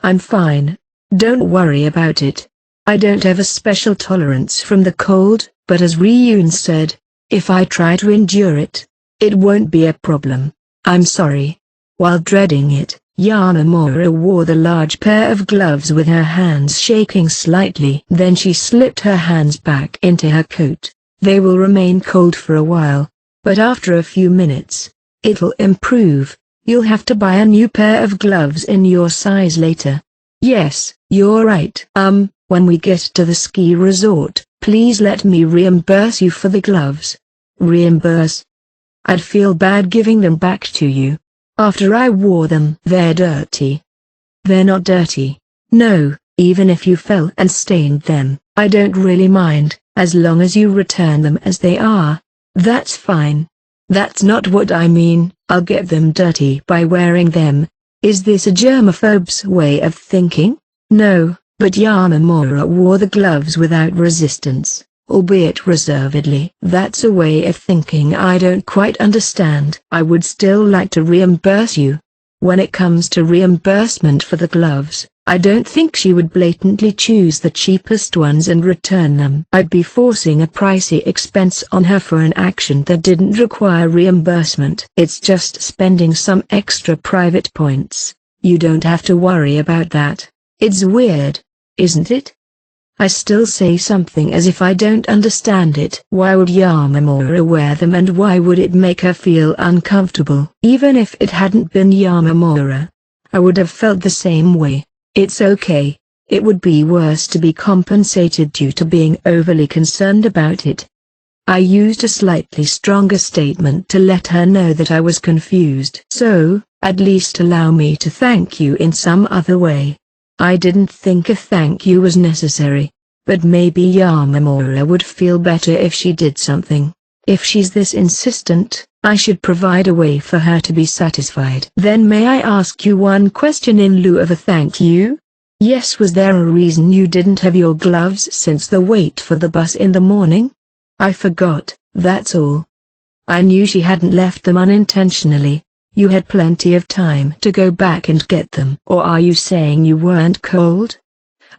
I'm fine. Don't worry about it. I don't have a special tolerance from the cold, but as Ryun said, if I try to endure it, it won't be a problem. I'm sorry." While dreading it, Yamamura wore the large pair of gloves with her hands shaking slightly. Then she slipped her hands back into her coat. "They will remain cold for a while. but after a few minutes, it'll improve. You'll have to buy a new pair of gloves in your size later. Yes, you're right. When we get to the ski resort, please let me reimburse you for the gloves. Reimburse? I'd feel bad giving them back to you. After I wore them. They're dirty. They're not dirty. No, even if you fell and stained them, I don't really mind, as long as you return them as they are. That's fine. That's not what I mean. I'll get them dirty by wearing them. Is this a germaphobe's way of thinking? No, but Yamamura wore the gloves without resistance, albeit reservedly. That's a way of thinking I don't quite understand. I would still like to reimburse you. When it comes to reimbursement for the gloves, I don't think she would blatantly choose the cheapest ones and return them. I'd be forcing a pricey expense on her for an action that didn't require reimbursement. It's just spending some extra private points. You don't have to worry about that. It's weird, isn't it? I still say something as if I don't understand it. Why would Yamamura wear them, and why would it make her feel uncomfortable? Even if it hadn't been Yamamura, I would have felt the same way. It's okay. It would be worse to be compensated due to being overly concerned about it. I used a slightly stronger statement to let her know that I was confused. So, at least allow me to thank you in some other way. I didn't think a thank you was necessary, but maybe Yamamura would feel better if she did something. If she's this insistent, I should provide a way for her to be satisfied. Then may I ask you one question in lieu of a thank you? Yes, was there a reason you didn't have your gloves since the wait for the bus in the morning? I forgot, that's all. I knew she hadn't left them unintentionally. You had plenty of time to go back and get them. Or are you saying you weren't cold?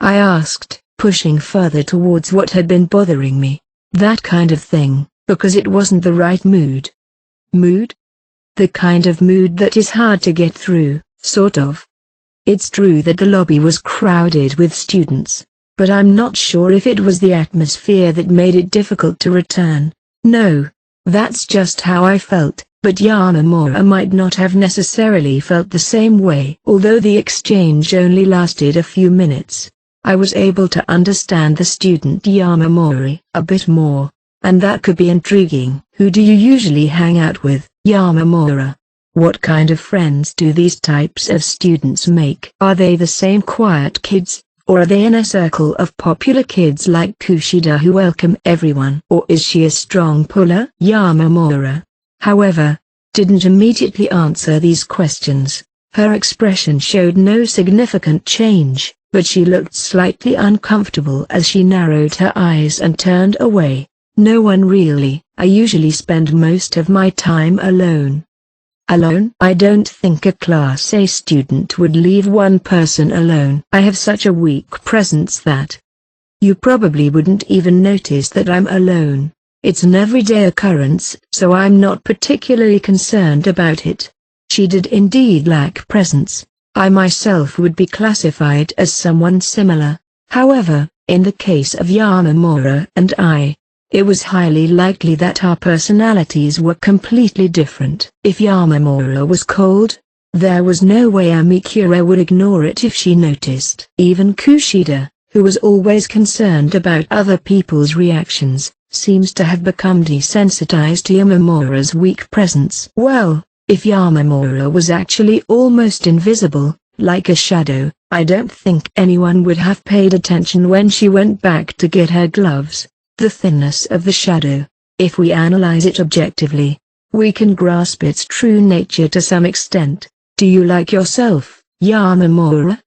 I asked, pushing further towards what had been bothering me. That kind of thing, because it wasn't the right mood. Mood? The kind of mood that is hard to get through, sort of. It's true that the lobby was crowded with students, but I'm not sure if it was the atmosphere that made it difficult to return. No, that's just how I felt. But Yamamura might not have necessarily felt the same way. Although the exchange only lasted a few minutes, I was able to understand the student Yamamura a bit more, and that could be intriguing. Who do you usually hang out with, Yamamura? What kind of friends do these types of students make? Are they the same quiet kids, or are they in a circle of popular kids like Kushida who welcome everyone? Or is she a strong puller? Yamamura, however, didn't immediately answer these questions. Her expression showed no significant change, but she looked slightly uncomfortable as she narrowed her eyes and turned away. No one really. I usually spend most of my time alone. Alone? I don't think a Class A student would leave one person alone. I have such a weak presence that you probably wouldn't even notice that I'm alone. It's an everyday occurrence, so I'm not particularly concerned about it. She did indeed lack presence. I myself would be classified as someone similar. However, in the case of Yamamura and I, it was highly likely that our personalities were completely different. If Yamamura was cold, there was no way Amikura would ignore it if she noticed. Even Kushida, who was always concerned about other people's reactions, seems to have become desensitized to Yamamura's weak presence. Well, if Yamamura was actually almost invisible, like a shadow, I don't think anyone would have paid attention when she went back to get her gloves. The thinness of the shadow, if we analyze it objectively, we can grasp its true nature to some extent. Do you like yourself, Yamamura?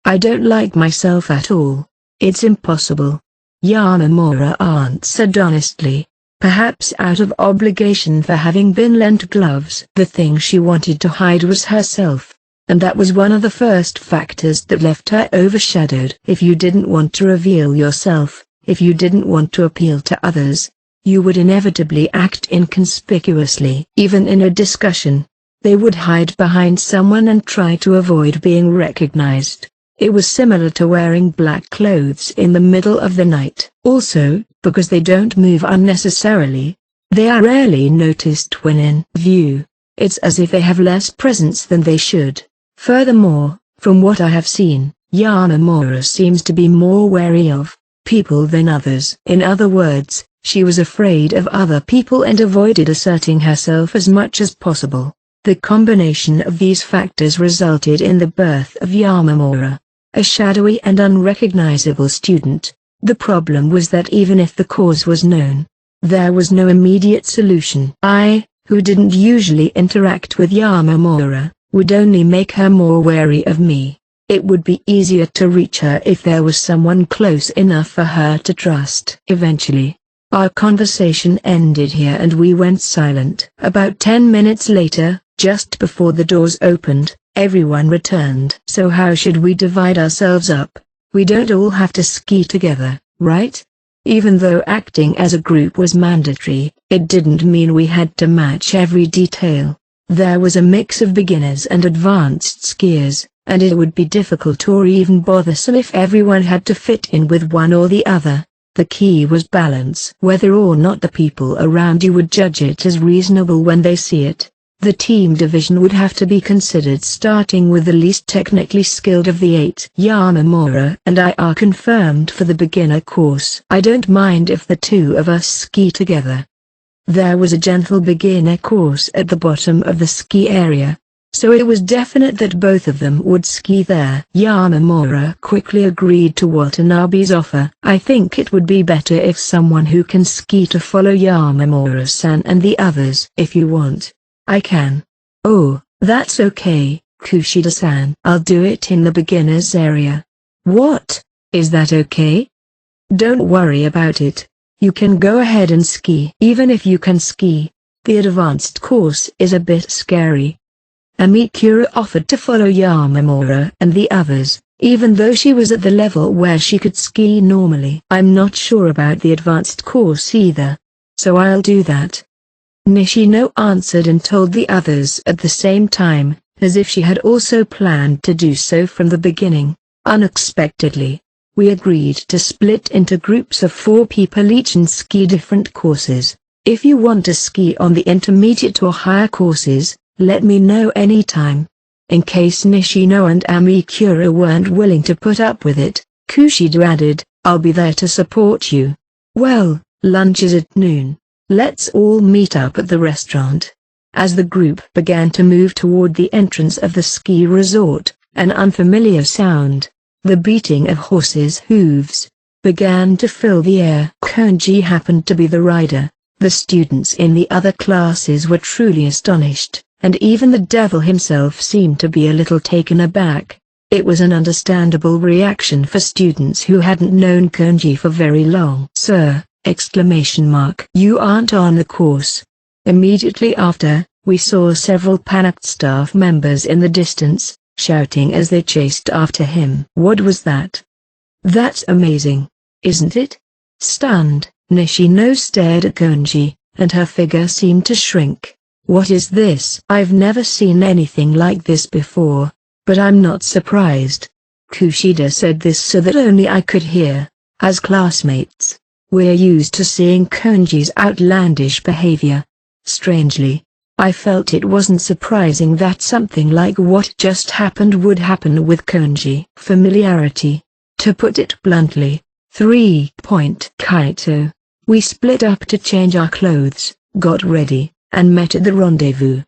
I don't like myself at all. It's impossible. Yamamura answered honestly, perhaps out of obligation for having been lent gloves. The thing she wanted to hide was herself, and that was one of the first factors that left her overshadowed. If you didn't want to reveal yourself, if you didn't want to appeal to others, you would inevitably act inconspicuously. Even in a discussion, they would hide behind someone and try to avoid being recognized. It was similar to wearing black clothes in the middle of the night. Also, because they don't move unnecessarily, They are rarely noticed when in view. It's as if they have less presence than they should. Furthermore, from what I have seen, Yamamura seems to be more wary of people than others. In other words, she was afraid of other people and avoided asserting herself as much as possible. The combination of these factors resulted in the birth of Yamamura, a shadowy and unrecognizable student. The problem was that even if the cause was known, there was no immediate solution. I, who didn't usually interact with Yamamura, would only make her more wary of me. It would be easier to reach her if there was someone close enough for her to trust. Eventually, our conversation ended here and we went silent. About 10 minutes later, just before the doors opened, everyone returned. So how should we divide ourselves up? We don't all have to ski together, right? Even though acting as a group was mandatory, it didn't mean we had to match every detail. There was a mix of beginners and advanced skiers, and it would be difficult or even bothersome if everyone had to fit in with one or the other. The key was balance. Whether or not the people around you would judge it as reasonable when they see it, the team division would have to be considered, starting with the least technically skilled of the 8. Yamamura and I are confirmed for the beginner course. I don't mind if the two of us ski together. There was a gentle beginner course at the bottom of the ski area, so it was definite that both of them would ski there. Yamamura quickly agreed to Watanabe's offer. I think it would be better if someone who can ski to follow Yamamura-san and the others. If you want, I can. Oh, that's okay, Kushida-san. I'll do it in the beginners area. What? Is that okay? Don't worry about it. You can go ahead and ski. Even if you can ski, the advanced course is a bit scary. Amikura offered to follow Yamamura and the others, even though she was at the level where she could ski normally. I'm not sure about the advanced course either, so I'll do that. Nishino answered and told the others at the same time, as if she had also planned to do so from the beginning. Unexpectedly, we agreed to split into groups of 4 people each and ski different courses. If you want to ski on the intermediate or higher courses, let me know anytime. In case Nishino and Amikura weren't willing to put up with it, Kushida added, I'll be there to support you. Well, lunch is at noon. Let's all meet up at the restaurant. As the group began to move toward the entrance of the ski resort, an unfamiliar sound, the beating of horses' hooves, began to fill the air. Konji happened to be the rider. The students in the other classes were truly astonished, and even the devil himself seemed to be a little taken aback. It was an understandable reaction for students who hadn't known Konji for very long. Sir! You aren't on the course. Immediately after, we saw several panicked staff members in the distance, shouting as they chased after him. What was that? That's amazing, isn't it? Stunned, Nishino stared at Konji, and her figure seemed to shrink. What is this? I've never seen anything like this before, but I'm not surprised. Kushida said this so that only I could hear. As classmates, we're used to seeing Konji's outlandish behavior. Strangely, I felt it wasn't surprising that something like what just happened would happen with Konji. Familiarity. To put it bluntly, 3. Kaito. We split up to change our clothes, got ready, and met at the rendezvous.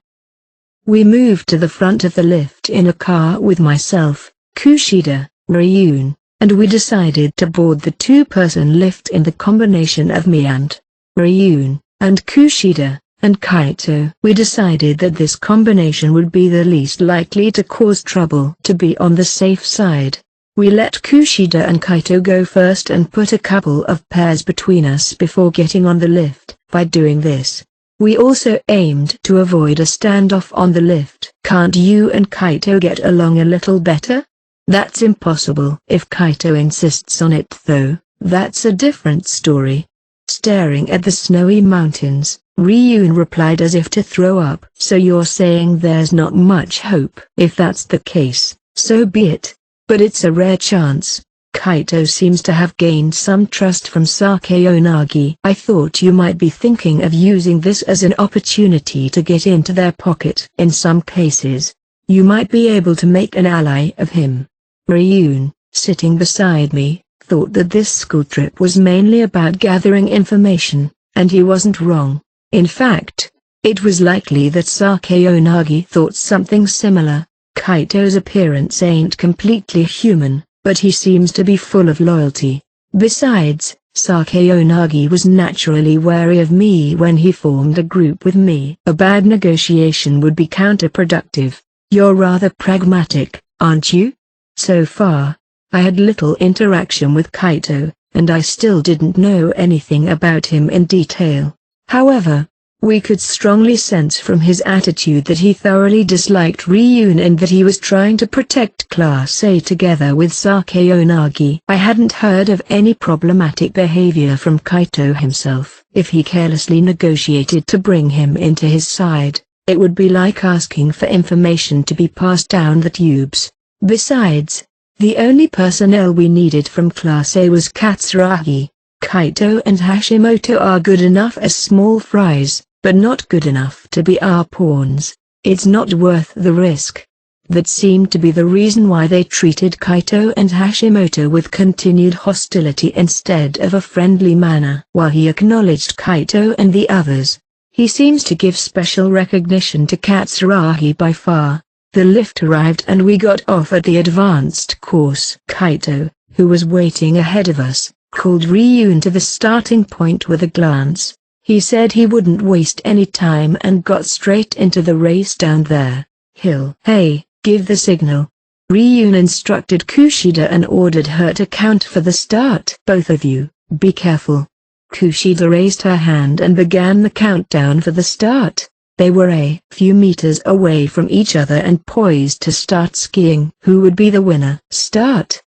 We moved to the front of the lift in a car with myself, Kushida, Ryun, and we decided to board the 2-person lift in the combination of me and Ryun, and Kushida, and Kaito. We decided that this combination would be the least likely to cause trouble. To be on the safe side, we let Kushida and Kaito go first and put a couple of pairs between us before getting on the lift. By doing this, we also aimed to avoid a standoff on the lift. Can't you and Kaito get along a little better? That's impossible. If Kaito insists on it though, that's a different story. Staring at the snowy mountains, Ryun replied as if to throw up. So you're saying there's not much hope? If that's the case, so be it. But it's a rare chance. Kaito seems to have gained some trust from Sakayanagi. I thought you might be thinking of using this as an opportunity to get into their pocket. In some cases, you might be able to make an ally of him. Ryun, sitting beside me, thought that this school trip was mainly about gathering information, and he wasn't wrong. In fact, it was likely that Sakayanagi thought something similar. Kaito's appearance ain't completely human, but he seems to be full of loyalty. Besides, Sakayanagi was naturally wary of me when he formed a group with me. A bad negotiation would be counterproductive. You're rather pragmatic, aren't you? So far, I had little interaction with Kaito, and I still didn't know anything about him in detail. However, we could strongly sense from his attitude that he thoroughly disliked Ryun and that he was trying to protect Class A together with Sakayanagi. I hadn't heard of any problematic behavior from Kaito himself. If he carelessly negotiated to bring him into his side, it would be like asking for information to be passed down the tubes. Besides, the only personnel we needed from Class A was Katsuragi. Kaito and Hashimoto are good enough as small fries, but not good enough to be our pawns. It's not worth the risk. That seemed to be the reason why they treated Kaito and Hashimoto with continued hostility instead of a friendly manner. While he acknowledged Kaito and the others, he seems to give special recognition to Katsuragi by far. The lift arrived and we got off at the advanced course. Kaito, who was waiting ahead of us, called Ryun to the starting point with a glance. He said he wouldn't waste any time and got straight into the race down there. Hill. Hey, give the signal. Ryun instructed Kushida and ordered her to count for the start. Both of you, be careful. Kushida raised her hand and began the countdown for the start. They were a few meters away from each other and poised to start skiing. Who would be the winner? Start.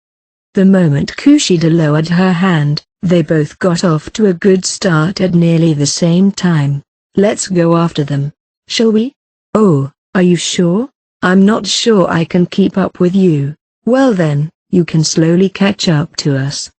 The moment Kushida lowered her hand, they both got off to a good start at nearly the same time. Let's go after them, shall we? Oh, are you sure? I'm not sure I can keep up with you. Well then, you can slowly catch up to us.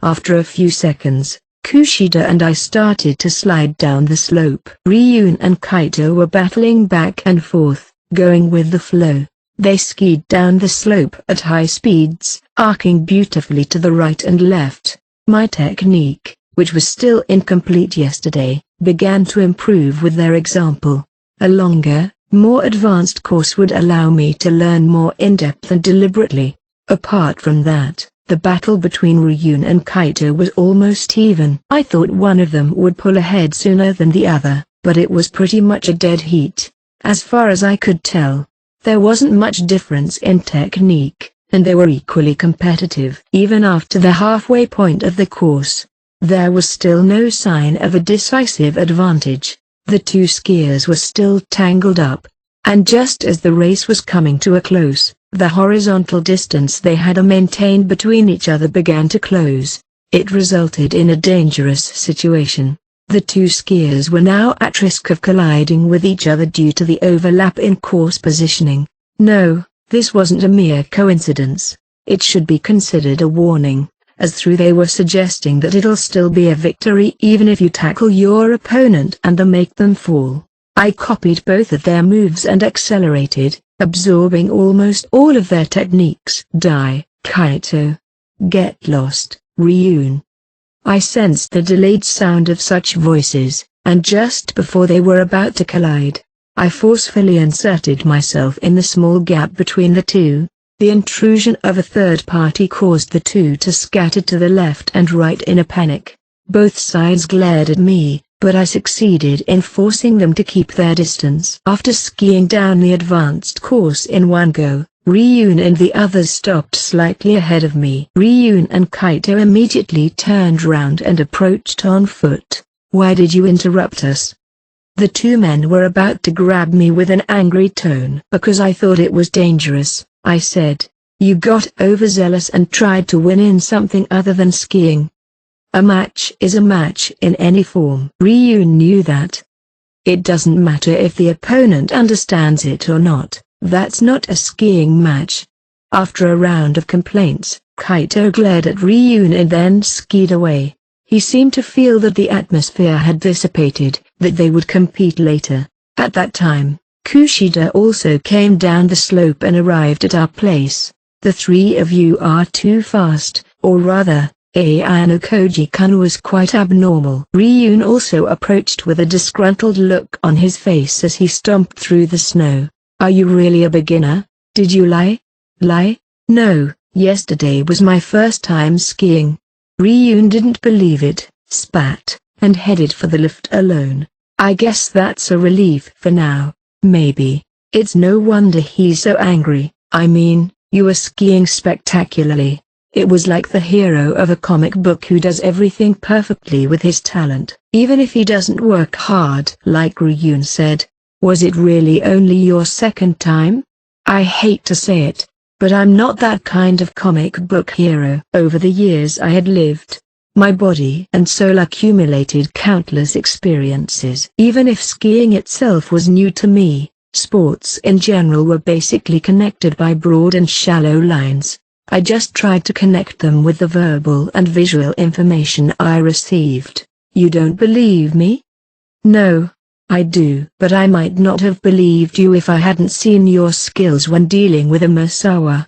After a few seconds, Kushida and I started to slide down the slope. Ryun and Kaito were battling back and forth, going with the flow. They skied down the slope at high speeds, arcing beautifully to the right and left. My technique, which was still incomplete yesterday, began to improve with their example. A longer, more advanced course would allow me to learn more in-depth and deliberately. Apart from that, the battle between Ryun and Kaito was almost even. I thought one of them would pull ahead sooner than the other, but it was pretty much a dead heat. As far as I could tell, there wasn't much difference in technique, and they were equally competitive. Even after the halfway point of the course, there was still no sign of a decisive advantage. The two skiers were still tangled up, and just as the race was coming to a close, the horizontal distance they had maintained between each other began to close. It resulted in a dangerous situation. The two skiers were now at risk of colliding with each other due to the overlap in course positioning. No, this wasn't a mere coincidence. It should be considered a warning, as through they were suggesting that it'll still be a victory even if you tackle your opponent and make them fall. I copied both of their moves and accelerated, absorbing almost all of their techniques. Die, Kaito. Get lost, Ryun. I sensed the delayed sound of such voices, and just before they were about to collide, I forcefully inserted myself in the small gap between the two. The intrusion of a third party caused the two to scatter to the left and right in a panic. Both sides glared at me, but I succeeded in forcing them to keep their distance. After skiing down the advanced course in one go, Ryun and the others stopped slightly ahead of me. Ryun and Kaito immediately turned round and approached on foot. Why did you interrupt us? The two men were about to grab me with an angry tone. Because I thought it was dangerous, I said. You got overzealous and tried to win in something other than skiing. A match is a match in any form. Ryun knew that. It doesn't matter if the opponent understands it or not. That's not a skiing match. After a round of complaints, Kaito glared at Ryun and then skied away. He seemed to feel that the atmosphere had dissipated, that they would compete later. At that time, Kushida also came down the slope and arrived at our place. The three of you are too fast, or rather, Ayano Koji-kun was quite abnormal. Ryun also approached with a disgruntled look on his face as he stomped through the snow. Are you really a beginner? Did you lie? Lie? No, yesterday was my first time skiing. Ryun didn't believe it, spat, and headed for the lift alone. I guess that's a relief for now. Maybe. It's no wonder he's so angry. I mean, you were skiing spectacularly. It was like the hero of a comic book who does everything perfectly with his talent, even if he doesn't work hard. Like Ryun said, was it really only your second time? I hate to say it, but I'm not that kind of comic book hero. Over the years I had lived, my body and soul accumulated countless experiences. Even if skiing itself was new to me, sports in general were basically connected by broad and shallow lines. I just tried to connect them with the verbal and visual information I received. You don't believe me? No, I do. But I might not have believed you if I hadn't seen your skills when dealing with a Musawa.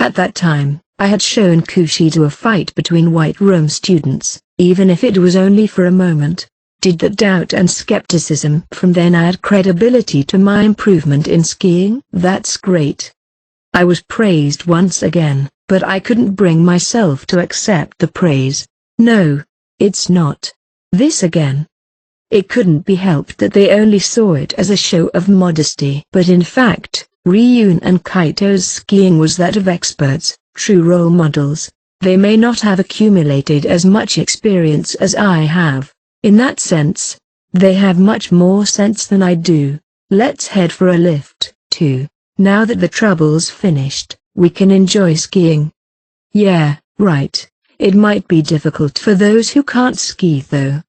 At that time, I had shown Kushida a fight between White Room students, even if it was only for a moment. Did that doubt and skepticism from then add credibility to my improvement in skiing? That's great. I was praised once again, but I couldn't bring myself to accept the praise. No, it's not this again. It couldn't be helped that they only saw it as a show of modesty. But in fact, Ryun and Kaito's skiing was that of experts, true role models. They may not have accumulated as much experience as I have. In that sense, they have much more sense than I do. Let's head for a lift, too. Now that the trouble's finished, we can enjoy skiing. Yeah, right. It might be difficult for those who can't ski though.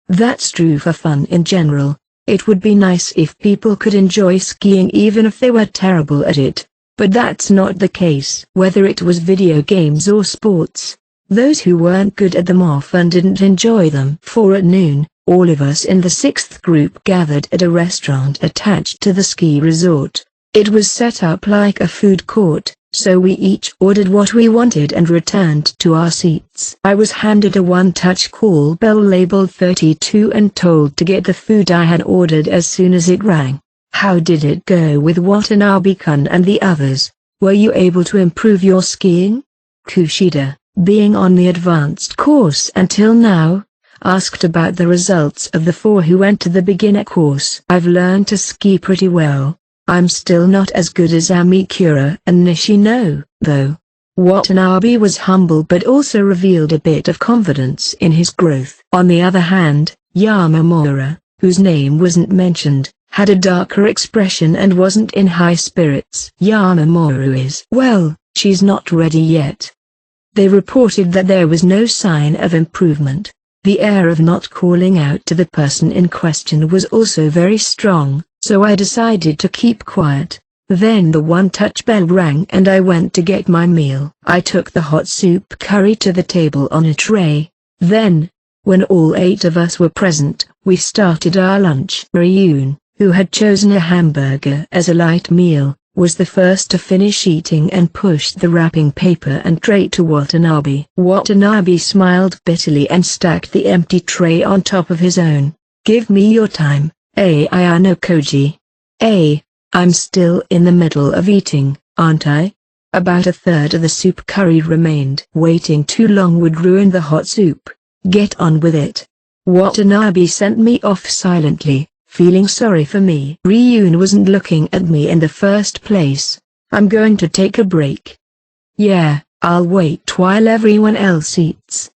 That's true for fun in general. It would be nice if people could enjoy skiing even if they were terrible at it. But that's not the case. Whether it was video games or sports, those who weren't good at them often didn't enjoy them. For at noon, all of us in the 6th group gathered at a restaurant attached to the ski resort. It was set up like a food court, so we each ordered what we wanted and returned to our seats. I was handed a one-touch call bell labeled 32 and told to get the food I had ordered as soon as it rang. How did it go with Watanabe-kun and the others? Were you able to improve your skiing? Kushida, being on the advanced course until now, asked about the results of the 4 who went to the beginner course. I've learned to ski pretty well. I'm still not as good as Amikura and Nishino, though. Watanabe was humble but also revealed a bit of confidence in his growth. On the other hand, Yamamura, whose name wasn't mentioned, had a darker expression and wasn't in high spirits. Yamamura is, well, she's not ready yet. They reported that there was no sign of improvement. The air of not calling out to the person in question was also very strong. So I decided to keep quiet. Then the one-touch bell rang and I went to get my meal. I took the hot soup curry to the table on a tray. Then, when all 8 of us were present, we started our lunch. Ryun, who had chosen a hamburger as a light meal, was the first to finish eating and pushed the wrapping paper and tray to Watanabe. Watanabe smiled bitterly and stacked the empty tray on top of his own. Give me your time. Ayano Koji. I'm still in the middle of eating, aren't I? About a third of the soup curry remained. Waiting too long would ruin the hot soup. Get on with it. Watanabe sent me off silently, feeling sorry for me. Ryun wasn't looking at me in the first place. I'm going to take a break. Yeah, I'll wait while everyone else eats.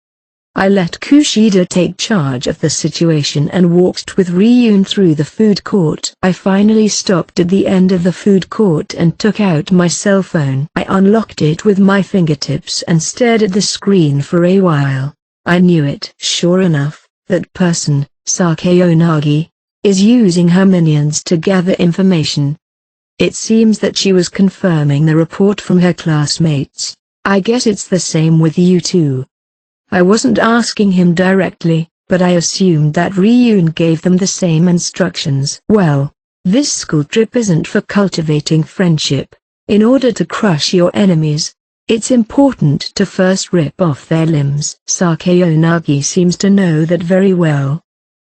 I let Kushida take charge of the situation and walked with Ryun through the food court. I finally stopped at the end of the food court and took out my cell phone. I unlocked it with my fingertips and stared at the screen for a while. I knew it. Sure enough, that person, Sakeonagi, is using her minions to gather information. It seems that she was confirming the report from her classmates. I guess it's the same with you too. I wasn't asking him directly, but I assumed that Ryun gave them the same instructions. Well, this school trip isn't for cultivating friendship. In order to crush your enemies, it's important to first rip off their limbs. Sakeonagi seems to know that very well.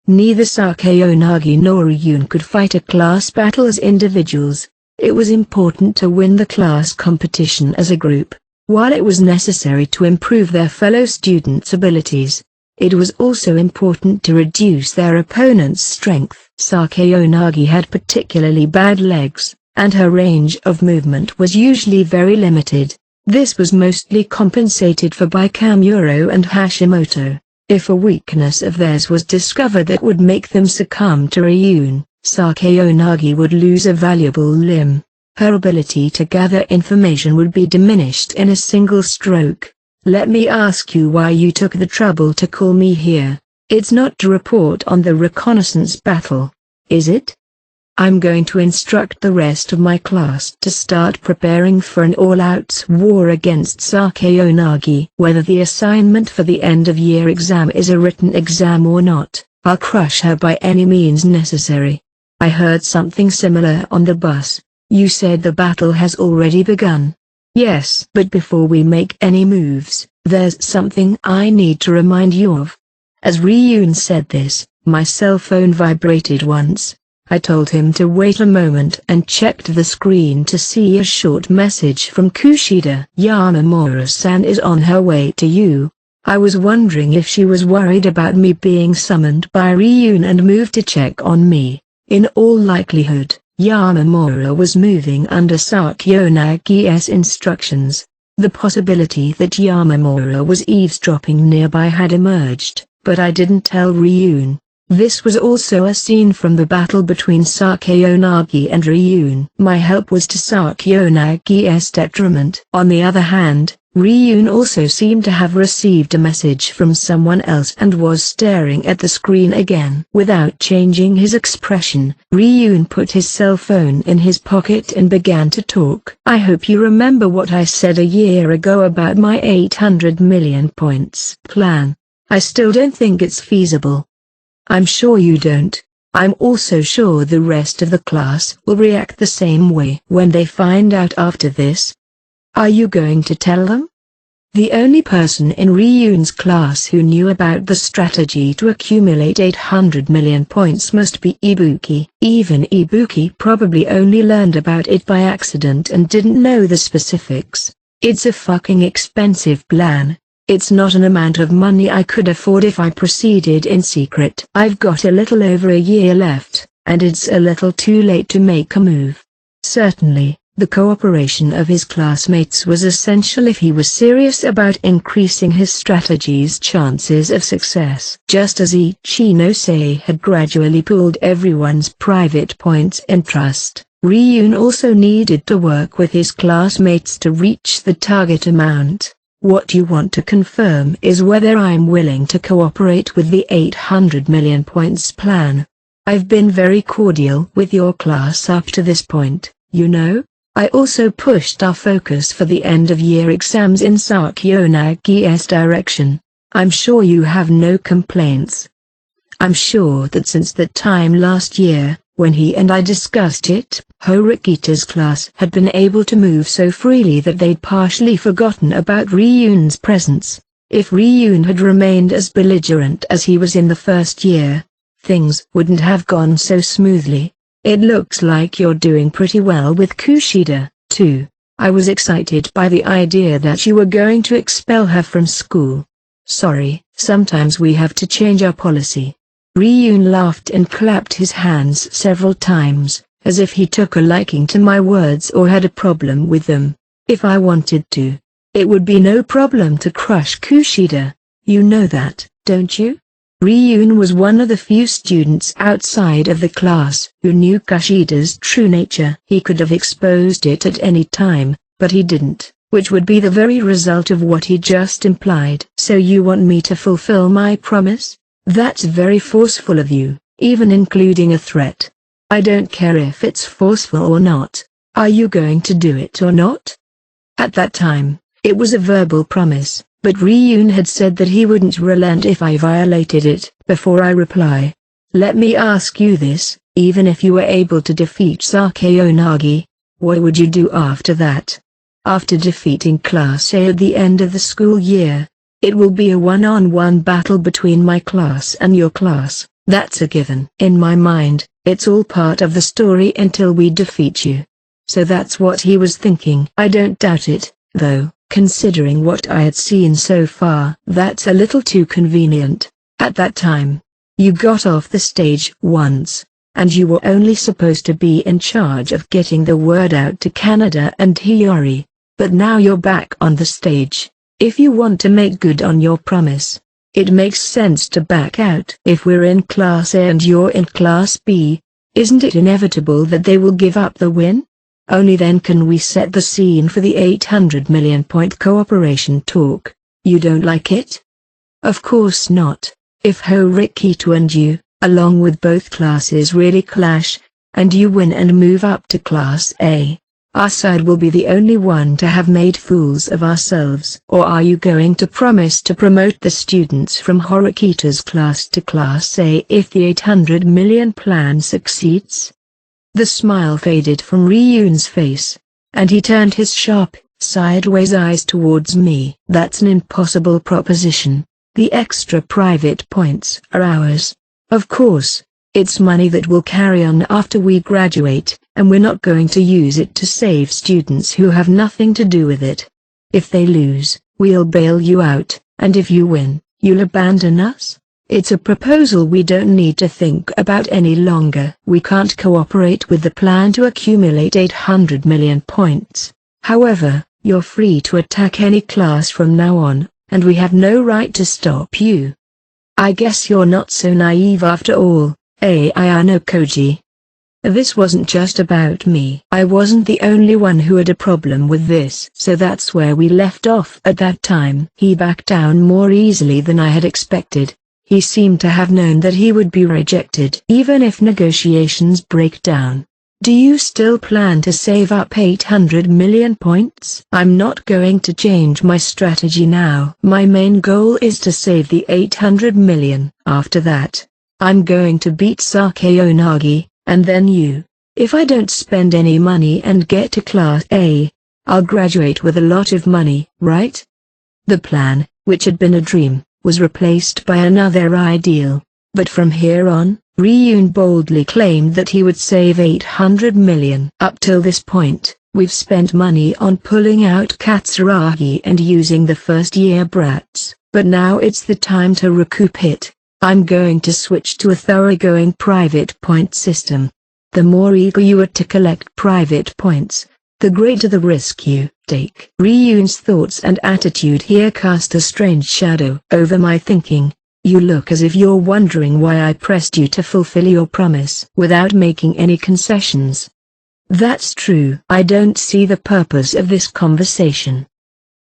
Neither Sakeonagi nor Ryun could fight a class battle as individuals. It was important to win the class competition as a group. While it was necessary to improve their fellow students' abilities, it was also important to reduce their opponent's strength. Sakeonagi had particularly bad legs, and her range of movement was usually very limited. This was mostly compensated for by Kamuro and Hashimoto. If a weakness of theirs was discovered that would make them succumb to Ryun, Sakeonagi would lose a valuable limb. Her ability to gather information would be diminished in a single stroke. Let me ask you why you took the trouble to call me here. It's not to report on the reconnaissance battle, is it? I'm going to instruct the rest of my class to start preparing for an all-out war against Sakeonagi. Whether the assignment for the end-of-year exam is a written exam or not, I'll crush her by any means necessary. I heard something similar on the bus. You said the battle has already begun. Yes, but before we make any moves, there's something I need to remind you of. As Ryun said this, my cell phone vibrated once. I told him to wait a moment and checked the screen to see a short message from Kushida. Yamamura-san is on her way to you. I was wondering if she was worried about me being summoned by Ryun and moved to check on me. In all likelihood, Yamamura was moving under Sakeonagi's instructions. The possibility that Yamamura was eavesdropping nearby had emerged, but I didn't tell Ryun. This was also a scene from the battle between Sakeonagi and Ryun. My help was to Sakeonagi's detriment. On the other hand, Ryun also seemed to have received a message from someone else and was staring at the screen again. Without changing his expression, Ryun put his cell phone in his pocket and began to talk. I hope you remember what I said a year ago about my 800 million points plan. I still don't think it's feasible. I'm sure you don't. I'm also sure the rest of the class will react the same way when they find out after this. Are you going to tell them? The only person in Ryun's class who knew about the strategy to accumulate 800 million points must be Ibuki. Even Ibuki probably only learned about it by accident and didn't know the specifics. It's a fucking expensive plan. It's not an amount of money I could afford if I proceeded in secret. I've got a little over a year left, and it's a little too late to make a move. Certainly, the cooperation of his classmates was essential if he was serious about increasing his strategy's chances of success. Just as Ichinose had gradually pooled everyone's private points in trust, Ryun also needed to work with his classmates to reach the target amount. What you want to confirm is whether I'm willing to cooperate with the 800 million points plan. I've been very cordial with your class up to this point, you know. I also pushed our focus for the end-of-year exams in Sakeonagi's direction. I'm sure you have no complaints. I'm sure that since that time last year, when he and I discussed it, Horikita's class had been able to move so freely that they'd partially forgotten about Ryun's presence. If Ryun had remained as belligerent as he was in the first year, things wouldn't have gone so smoothly. It looks like you're doing pretty well with Kushida, too. I was excited by the idea that you were going to expel her from school. Sorry, sometimes we have to change our policy. Ryun laughed and clapped his hands several times, as if he took a liking to my words or had a problem with them. If I wanted to, it would be no problem to crush Kushida. You know that, don't you? Ryun was one of the few students outside of the class who knew Kushida's true nature. He could have exposed it at any time, but he didn't, which would be the very result of what he just implied. So you want me to fulfill my promise? That's very forceful of you, even including a threat. I don't care if it's forceful or not. Are you going to do it or not? At that time, It was a verbal promise, but Ryun had said that he wouldn't relent if I violated it. Before I reply, let me ask you this, even if you were able to defeat Sakayanagi, what would you do after that? After defeating Class A at the end of the school year, it will be a one-on-one battle between my class and your class. That's a given. In my mind, it's all part of the story until we defeat you. So that's what he was thinking. I don't doubt it, though, considering what I had seen so far. That's a little too convenient. At that time, you got off the stage once, and you were only supposed to be in charge of getting the word out to Canada and Hiyori. But now you're back on the stage. If you want to make good on your promise, it makes sense to back out. If we're in Class A and you're in Class B, isn't it inevitable that they will give up the win? Only then can we set the scene for the 800 million point cooperation talk. You don't like it? Of course not. If Horikito and you, along with both classes, really clash, and you win and move up to Class A, our side will be the only one to have made fools of ourselves. Or are you going to promise to promote the students from Horikito's class to Class A if the 800 million plan succeeds? The smile faded from Ryun's face, and he turned his sharp, sideways eyes towards me. That's an impossible proposition. The extra private points are ours. Of course, it's money that will carry on after we graduate, and we're not going to use it to save students who have nothing to do with it. If they lose, we'll bail you out, and if you win, you'll abandon us? It's a proposal we don't need to think about any longer. We can't cooperate with the plan to accumulate 800 million points. However, you're free to attack any class from now on, and we have no right to stop you. I guess you're not so naive after all, Ayano Koji. This wasn't just about me. I wasn't the only one who had a problem with this. So that's where we left off at that time. He backed down more easily than I had expected. He seemed to have known that he would be rejected even if negotiations break down. Do you still plan to save up 800 million points? I'm not going to change my strategy now. My main goal is to save the 800 million. After that, I'm going to beat Sakayanagi, and then you. If I don't spend any money and get to Class A, I'll graduate with a lot of money, right? The plan, which had been a dream, was replaced by another ideal. But from here on, Ryun boldly claimed that he would save 800 million. Up till this point, we've spent money on pulling out Katsuragi and using the first-year brats. But now it's the time to recoup it. I'm going to switch to a thoroughgoing private point system. The more eager you are to collect private points, the greater the risk you take. Ryun's thoughts and attitude here cast a strange shadow over my thinking. You look as if you're wondering why I pressed you to fulfill your promise without making any concessions. That's true. I don't see the purpose of this conversation.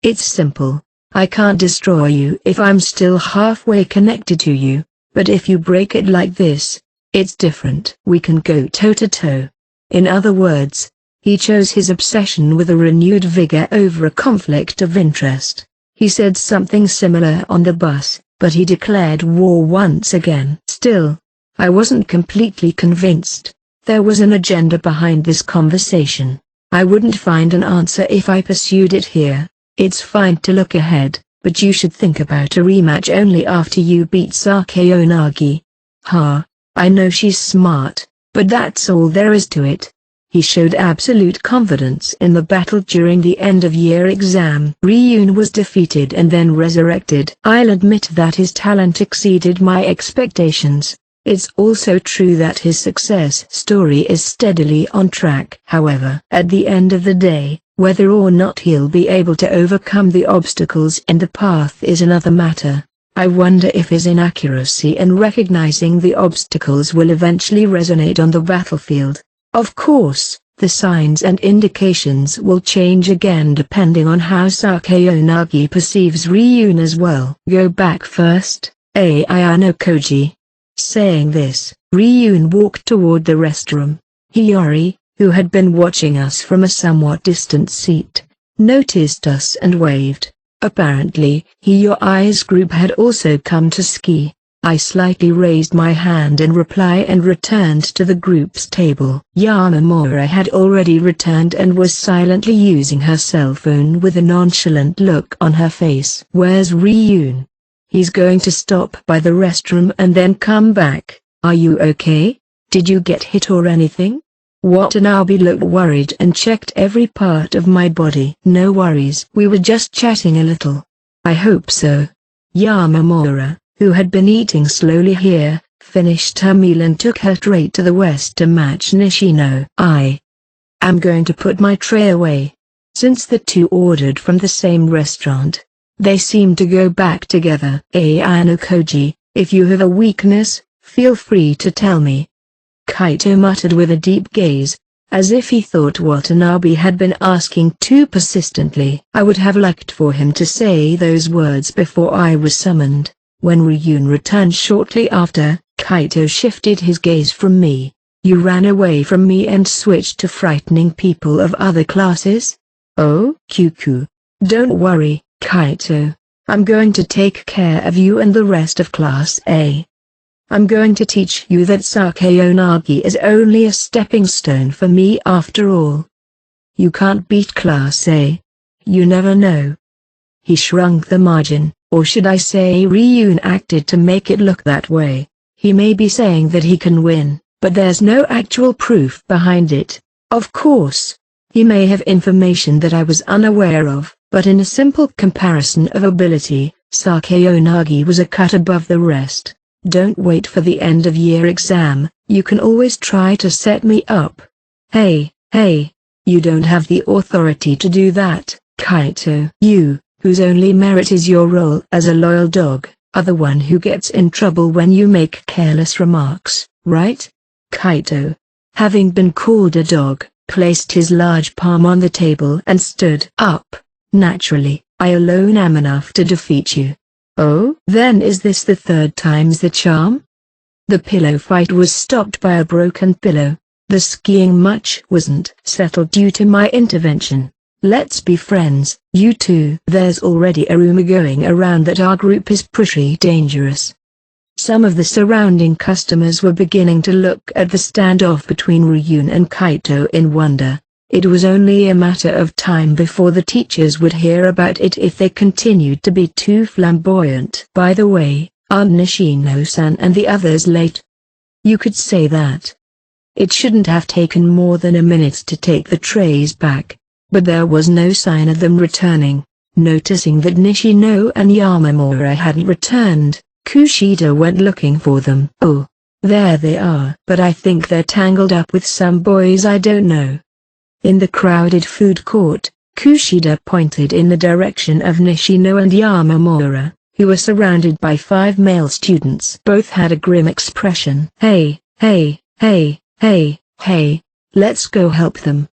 It's simple. I can't destroy you if I'm still halfway connected to you, but if you break it like this, it's different. We can go toe-to-toe. In other words, he chose his obsession with a renewed vigor over a conflict of interest. He said something similar on the bus, but he declared war once again. Still, I wasn't completely convinced. There was an agenda behind this conversation. I wouldn't find an answer if I pursued it here. It's fine to look ahead, but you should think about a rematch only after you beat Sakayanagi. I know she's smart, but that's all there is to it. He showed absolute confidence in the battle during the end-of-year exam. Ryun was defeated and then resurrected. I'll admit that his talent exceeded my expectations. It's also true that his success story is steadily on track. However, at the end of the day, whether or not he'll be able to overcome the obstacles in the path is another matter. I wonder if his inaccuracy in recognizing the obstacles will eventually resonate on the battlefield. Of course, the signs and indications will change again depending on how Sakayanagi perceives Ryun as well. Go back first, Ayano Koji. Saying this, Ryun walked toward the restroom. Hiyori, who had been watching us from a somewhat distant seat, noticed us and waved. Apparently, your eyes group had also come to ski. I slightly raised my hand in reply and returned to the group's table. Yamamura had already returned and was silently using her cell phone with a nonchalant look on her face. "Where's Ryun? He's going to stop by the restroom and then come back. Are you okay? Did you get hit or anything?" Watanabe looked worried and checked every part of my body. "No worries. We were just chatting a little." "I hope so." Yamamura, who had been eating slowly here, finished her meal and took her tray to the west to match Nishino. "I am going to put my tray away." Since the two ordered from the same restaurant, they seemed to go back together. "Ayano-koji, if you have a weakness, feel free to tell me," Kaito muttered with a deep gaze, as if he thought Watanabe had been asking too persistently. I would have liked for him to say those words before I was summoned. When Ryun returned shortly after, Kaito shifted his gaze from me. "You ran away from me and switched to frightening people of other classes?" "Oh, Kyuku. Don't worry, Kaito. I'm going to take care of you and the rest of Class A. I'm going to teach you that Sakayonagi is only a stepping stone for me after all. You can't beat Class A. You never know." He shrunk the margin, or should I say Ryun acted to make it look that way. He may be saying that he can win, but there's no actual proof behind it. Of course, he may have information that I was unaware of, but in a simple comparison of ability, Sakayonagi was a cut above the rest. Don't wait for the end of year exam, you can always try to set me up. Hey, you don't have the authority to do that, Kaito. You, whose only merit is your role as a loyal dog, are the one who gets in trouble when you make careless remarks, right? Kaito, having been called a dog, placed his large palm on the table and stood up. "Naturally, I alone am enough to defeat you." "Oh? Then is this the third time's the charm?" The pillow fight was stopped by a broken pillow. The skiing match wasn't settled due to my intervention. "Let's be friends, you two." There's already a rumor going around that our group is pretty dangerous. Some of the surrounding customers were beginning to look at the standoff between Ryun and Kaito in wonder. It was only a matter of time before the teachers would hear about it if they continued to be too flamboyant. "By the way, aren't Nishino-san and the others late?" "You could say that. It shouldn't have taken more than a minute to take the trays back, but there was no sign of them returning." Noticing that Nishino and Yamamura hadn't returned, Kushida went looking for them. "Oh, there they are. But I think they're tangled up with some boys I don't know." In the crowded food court, Kushida pointed in the direction of Nishino and Yamamura, who were surrounded by 5 male students. Both had a grim expression. Hey, let's go help them.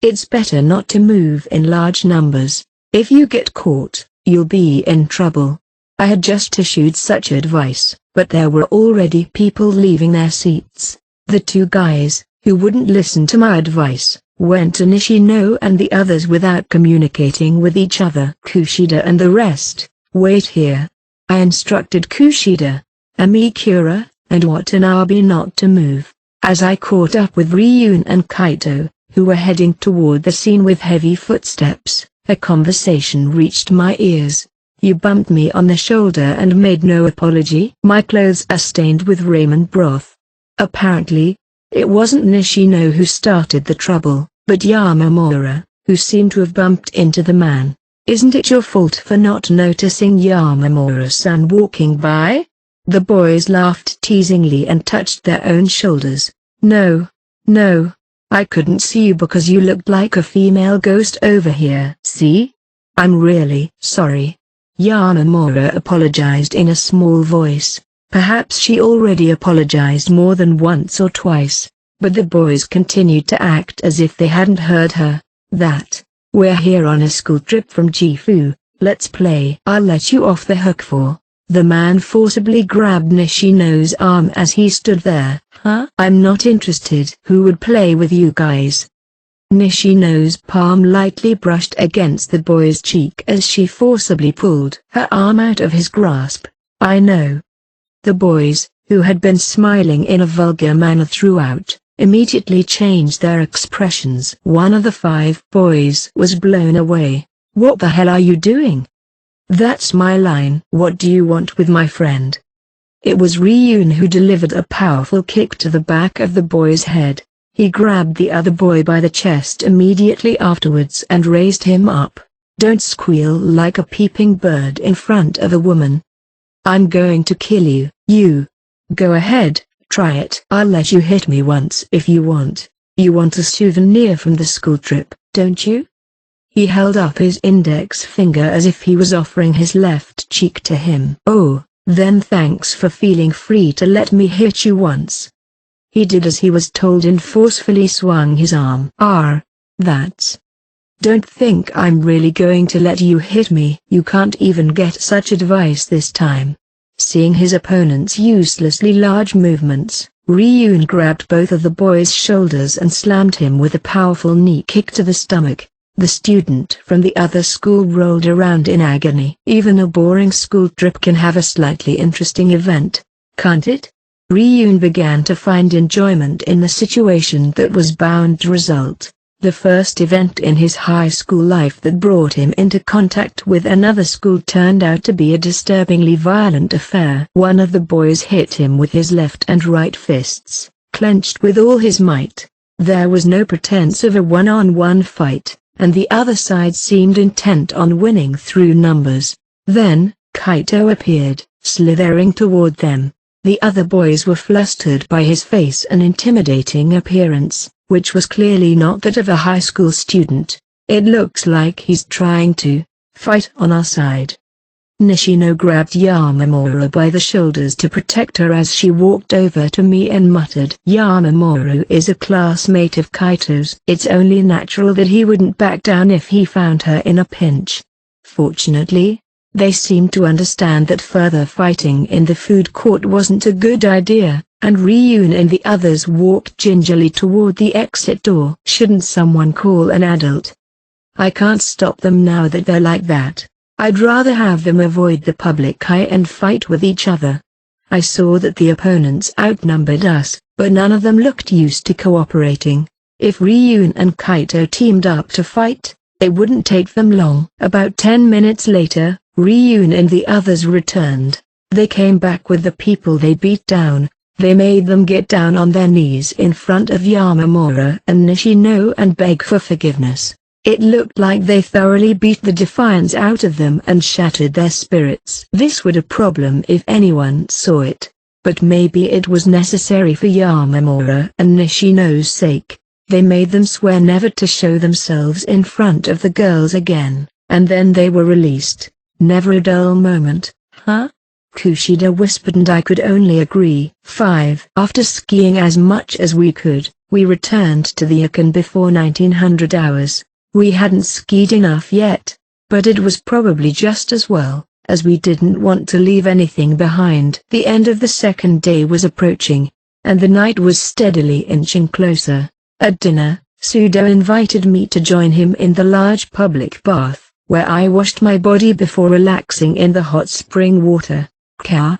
It's better not to move in large numbers. If you get caught, you'll be in trouble." I had just issued such advice, but there were already people leaving their seats. The 2 guys, who wouldn't listen to my advice, went to Nishino and the others without communicating with each other. "Kushida and the rest, wait here." I instructed Kushida, Amikura, and Watanabe not to move. As I caught up with Ryun and Kaito, who were heading toward the scene with heavy footsteps, a conversation reached my ears. "You bumped me on the shoulder and made no apology." "My clothes are stained with ramen broth." Apparently, it wasn't Nishino who started the trouble, but Yamamura, who seemed to have bumped into the man. "Isn't it your fault for not noticing Yamamura-san walking by?" The boys laughed teasingly and touched their own shoulders. No, I couldn't see you because you looked like a female ghost over here." "See? I'm really sorry." Yamamura apologized in a small voice. Perhaps she already apologized more than once or twice, but the boys continued to act as if they hadn't heard her. "We're here on a school trip from Gifu, let's play." "I'll let you off the hook for." The man forcibly grabbed Nishino's arm as he stood there. "Huh? I'm not interested." "Who would play with you guys?" Nishino's palm lightly brushed against the boy's cheek as she forcibly pulled her arm out of his grasp. I know. The boys, who had been smiling in a vulgar manner throughout, immediately changed their expressions. One of the 5 boys was blown away. What the hell are you doing? That's my line. What do you want with my friend? It was Ryun who delivered a powerful kick to the back of the boy's head. He grabbed the other boy by the chest immediately afterwards and raised him up. Don't squeal like a peeping bird in front of a woman. I'm going to kill you. You. Go ahead, try it. I'll let you hit me once if you want. You want a souvenir from the school trip, don't you? He held up his index finger as if he was offering his left cheek to him. Oh, then thanks for feeling free to let me hit you once. He did as he was told and forcefully swung his arm. That's... Don't think I'm really going to let you hit me. You can't even get such advice this time. Seeing his opponent's uselessly large movements, Ryun grabbed both of the boy's shoulders and slammed him with a powerful knee kick to the stomach. The student from the other school rolled around in agony. Even a boring school trip can have a slightly interesting event, can't it? Ryun began to find enjoyment in the situation that was bound to result. The first event in his high school life that brought him into contact with another school turned out to be a disturbingly violent affair. One of the boys hit him with his left and right fists, clenched with all his might. There was no pretense of a one-on-one fight, and the other side seemed intent on winning through numbers. Then, Kaito appeared, slithering toward them. The other boys were flustered by his face and intimidating appearance, which was clearly not that of a high school student. It looks like he's trying to fight on our side. Nishino grabbed Yamamura by the shoulders to protect her as she walked over to me and muttered, Yamamura is a classmate of Kaito's. It's only natural that he wouldn't back down if he found her in a pinch. Fortunately, they seemed to understand that further fighting in the food court wasn't a good idea, and Ryun and the others walked gingerly toward the exit door. Shouldn't someone call an adult? I can't stop them now that they're like that. I'd rather have them avoid the public eye and fight with each other. I saw that the opponents outnumbered us, but none of them looked used to cooperating. If Ryun and Kaito teamed up to fight, it wouldn't take them long. About 10 minutes later, Ryun and the others returned. They came back with the people they beat down. They made them get down on their knees in front of Yamamura and Nishino and beg for forgiveness. It looked like they thoroughly beat the defiance out of them and shattered their spirits. This was a problem if anyone saw it, but maybe it was necessary for Yamamura and Nishino's sake. They made them swear never to show themselves in front of the girls again, and then they were released. Never a dull moment, huh? Kushida whispered and I could only agree. 5. After skiing as much as we could, we returned to the Yukon before 1900 hours. We hadn't skied enough yet, but it was probably just as well, as we didn't want to leave anything behind. The end of the second day was approaching, and the night was steadily inching closer. At dinner, Sudo invited me to join him in the large public bath, where I washed my body before relaxing in the hot spring water.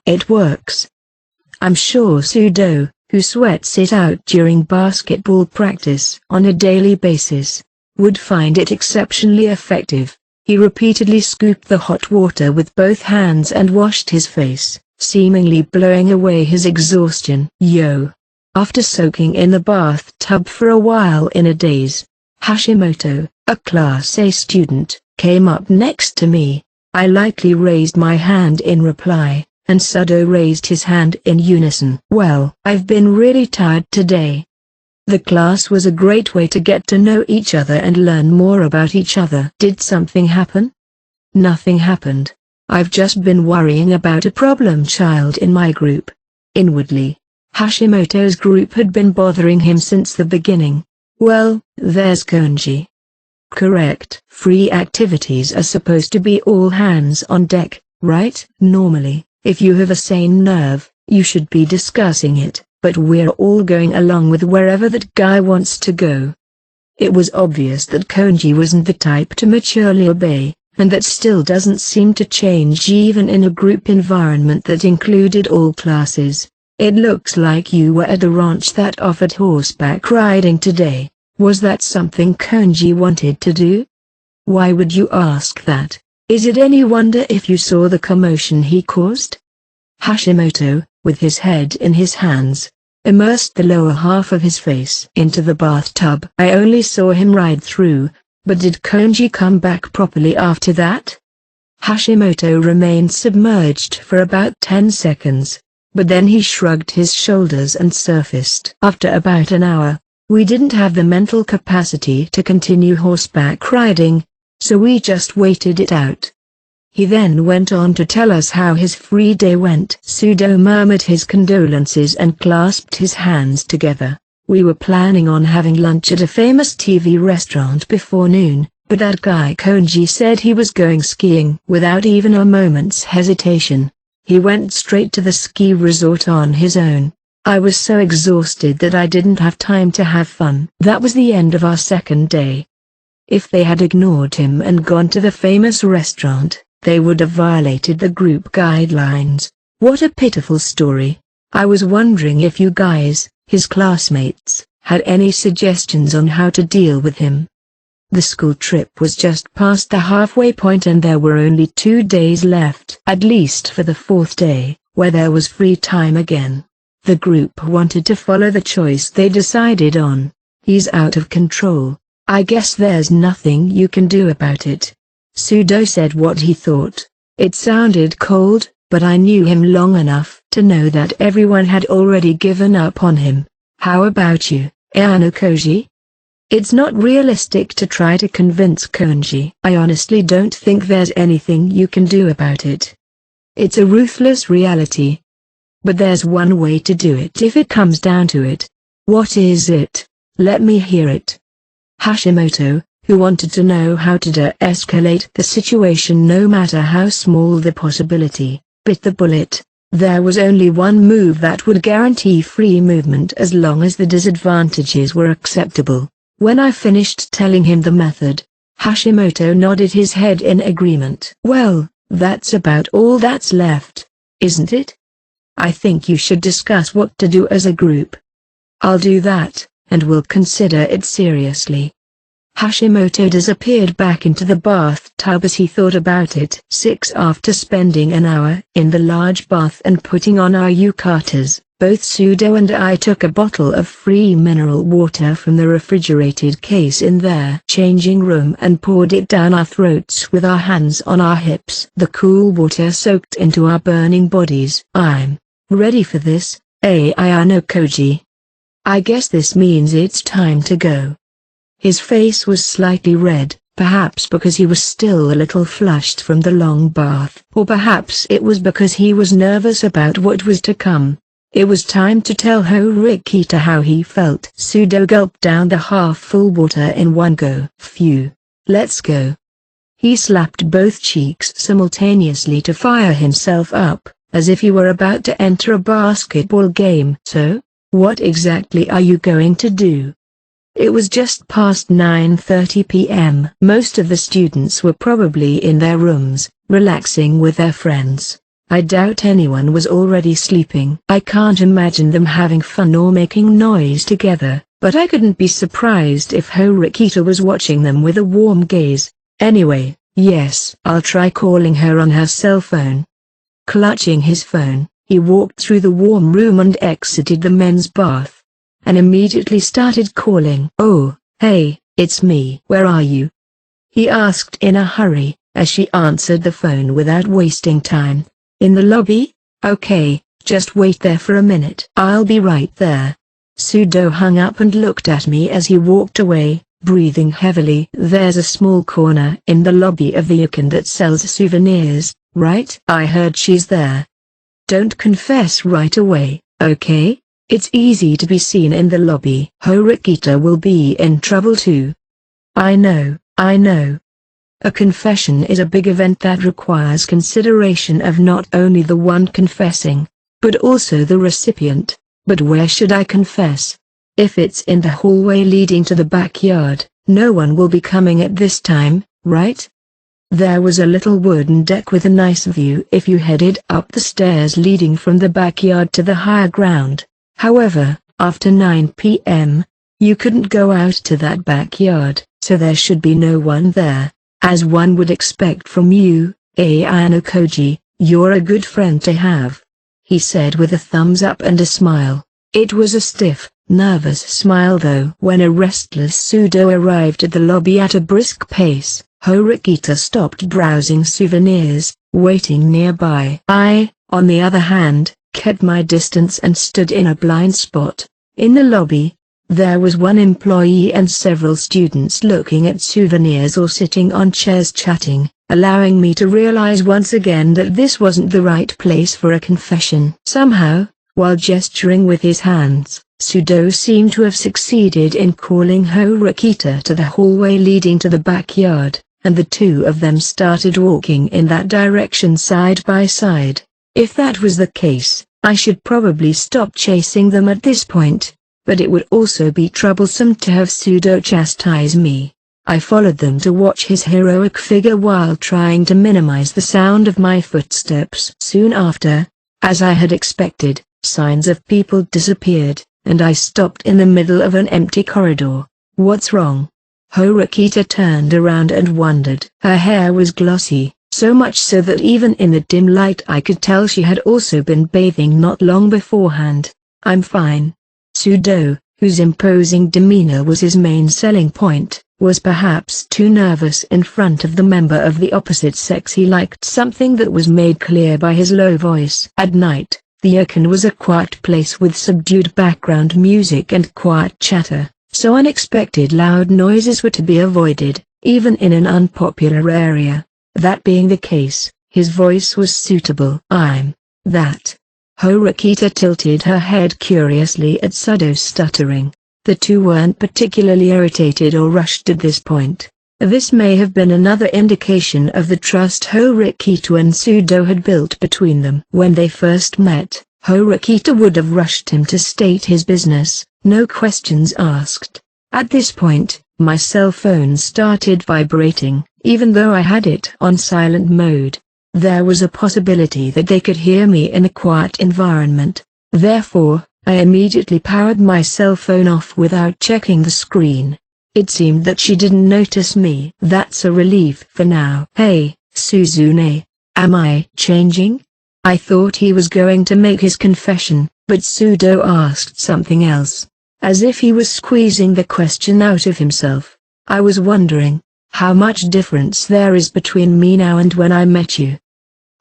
It works. I'm sure Sudo, who sweats it out during basketball practice on a daily basis, would find it exceptionally effective. He repeatedly scooped the hot water with both hands and washed his face, seemingly blowing away his exhaustion. After soaking in the bathtub for a while in a daze, Hashimoto, a Class A student, came up next to me. I lightly raised my hand in reply, and Sudo raised his hand in unison. Well, I've been really tired today. The class was a great way to get to know each other and learn more about each other. Did something happen? Nothing happened. I've just been worrying about a problem child in my group. Inwardly, Hashimoto's group had been bothering him since the beginning. Well, there's Konji. Correct. Free activities are supposed to be all hands on deck, right? Normally, if you have a sane nerve, you should be discussing it, but we're all going along with wherever that guy wants to go. It was obvious that Konji wasn't the type to maturely obey, and that still doesn't seem to change even in a group environment that included all classes. It looks like you were at the ranch that offered horseback riding today. Was that something Konji wanted to do? Why would you ask that? Is it any wonder if you saw the commotion he caused? Hashimoto, with his head in his hands, immersed the lower half of his face into the bathtub. I only saw him ride through, but did Konji come back properly after that? Hashimoto remained submerged for about 10 seconds, but then he shrugged his shoulders and surfaced. After about an hour, we didn't have the mental capacity to continue horseback riding, so we just waited it out. He then went on to tell us how his free day went. Sudo murmured his condolences and clasped his hands together. We were planning on having lunch at a famous TV restaurant before noon, but that guy Konji said he was going skiing. Without even a moment's hesitation, he went straight to the ski resort on his own. I was so exhausted that I didn't have time to have fun. That was the end of our second day. If they had ignored him and gone to the famous restaurant, they would have violated the group guidelines. What a pitiful story. I was wondering if you guys, his classmates, had any suggestions on how to deal with him. The school trip was just past the halfway point and there were only 2 days left, at least for the 4th day, where there was free time again. The group wanted to follow the choice they decided on. He's out of control. I guess there's nothing you can do about it. Sudo said what he thought. It sounded cold, but I knew him long enough to know that everyone had already given up on him. How about you, Ayano Koji? It's not realistic to try to convince Konji. I honestly don't think there's anything you can do about it. It's a ruthless reality. But there's one way to do it if it comes down to it. What is it? Let me hear it. Hashimoto, who wanted to know how to de-escalate the situation no matter how small the possibility, bit the bullet. There was only one move that would guarantee free movement as long as the disadvantages were acceptable. When I finished telling him the method, Hashimoto nodded his head in agreement. Well, that's about all that's left, isn't it? I think you should discuss what to do as a group. I'll do that, and we'll consider it seriously. Hashimoto disappeared back into the bathtub as he thought about it. After spending an hour in the large bath and putting on our yukatas, both Sudo and I took a bottle of free mineral water from the refrigerated case in their changing room and poured it down our throats with our hands on our hips. The cool water soaked into our burning bodies. I'm ready for this, Ayano Koji. I guess this means it's time to go. His face was slightly red, perhaps because he was still a little flushed from the long bath, or perhaps it was because he was nervous about what was to come. It was time to tell Horikita how he felt. Sudo gulped down the half-full water in one go. Phew. Let's go. He slapped both cheeks simultaneously to fire himself up, as if he were about to enter a basketball game. So, what exactly are you going to do? It was just past 9:30 p.m. Most of the students were probably in their rooms, relaxing with their friends. I doubt anyone was already sleeping. I can't imagine them having fun or making noise together, but I couldn't be surprised if Horikita was watching them with a warm gaze. Anyway, yes, I'll try calling her on her cell phone. Clutching his phone, he walked through the warm room and exited the men's bath, and immediately started calling. Oh, hey, it's me. Where are you? He asked in a hurry, as she answered the phone without wasting time. In the lobby? Okay, just wait there for a minute. I'll be right there. Sudo hung up and looked at me as he walked away, breathing heavily. There's a small corner in the lobby of the Yukon that sells souvenirs, right? I heard she's there. Don't confess right away, okay? It's easy to be seen in the lobby. Horikita will be in trouble too. I know. A confession is a big event that requires consideration of not only the one confessing, but also the recipient. But where should I confess? If it's in the hallway leading to the backyard, no one will be coming at this time, right? There was a little wooden deck with a nice view if you headed up the stairs leading from the backyard to the higher ground. However, after 9 p.m., you couldn't go out to that backyard, so there should be no one there. As one would expect from you, Ayano Koji, you're a good friend to have," he said with a thumbs up and a smile. It was a stiff, nervous smile though. When a restless Sudo arrived at the lobby at a brisk pace, Horikita stopped browsing souvenirs, waiting nearby. I, on the other hand, kept my distance and stood in a blind spot. In the lobby, there was one employee and several students looking at souvenirs or sitting on chairs chatting, allowing me to realize once again that this wasn't the right place for a confession. Somehow, while gesturing with his hands, Sudo seemed to have succeeded in calling Horikita to the hallway leading to the backyard, and the two of them started walking in that direction side by side. If that was the case, I should probably stop chasing them at this point, but it would also be troublesome to have Sudo chastise me. I followed them to watch his heroic figure while trying to minimize the sound of my footsteps. Soon after, as I had expected, signs of people disappeared, and I stopped in the middle of an empty corridor. "What's wrong?" Horikita turned around and wondered. Her hair was glossy, so much so that even in the dim light I could tell she had also been bathing not long beforehand. "I'm fine." Sudo, whose imposing demeanor was his main selling point, was perhaps too nervous in front of the member of the opposite sex he liked, something that was made clear by his low voice. At night, the Okan was a quiet place with subdued background music and quiet chatter, so unexpected loud noises were to be avoided, even in an unpopular area. That being the case, his voice was suitable. "I'm that." Horikita tilted her head curiously at Sudo's stuttering. The two weren't particularly irritated or rushed at this point. This may have been another indication of the trust Horikita and Sudo had built between them. When they first met, Horikita would have rushed him to state his business, no questions asked. At this point, my cell phone started vibrating, even though I had it on silent mode. There was a possibility that they could hear me in a quiet environment. Therefore, I immediately powered my cell phone off without checking the screen. It seemed that she didn't notice me. That's a relief for now. "Hey, Suzune, am I changing?" I thought he was going to make his confession, but Sudo asked something else, as if he was squeezing the question out of himself. "I was wondering how much difference there is between me now and when I met you.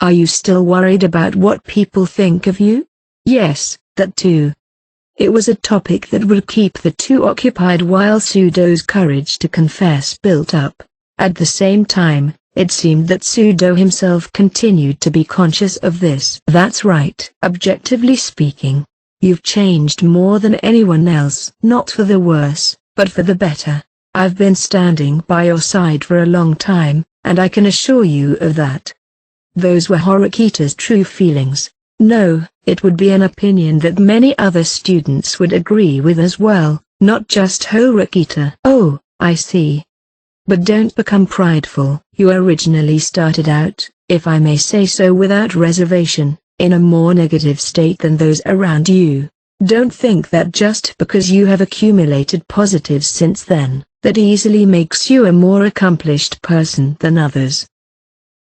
Are you still worried about what people think of you?" "Yes, that too." It was a topic that would keep the two occupied while Sudo's courage to confess built up. At the same time, it seemed that Sudo himself continued to be conscious of this. "That's right. Objectively speaking, you've changed more than anyone else. Not for the worse, but for the better. I've been standing by your side for a long time, and I can assure you of that." Those were Horikita's true feelings. No, it would be an opinion that many other students would agree with as well, not just Horikita. "Oh, I see. But don't become prideful. You originally started out, if I may say so without reservation, in a more negative state than those around you. Don't think that just because you have accumulated positives since then, that easily makes you a more accomplished person than others."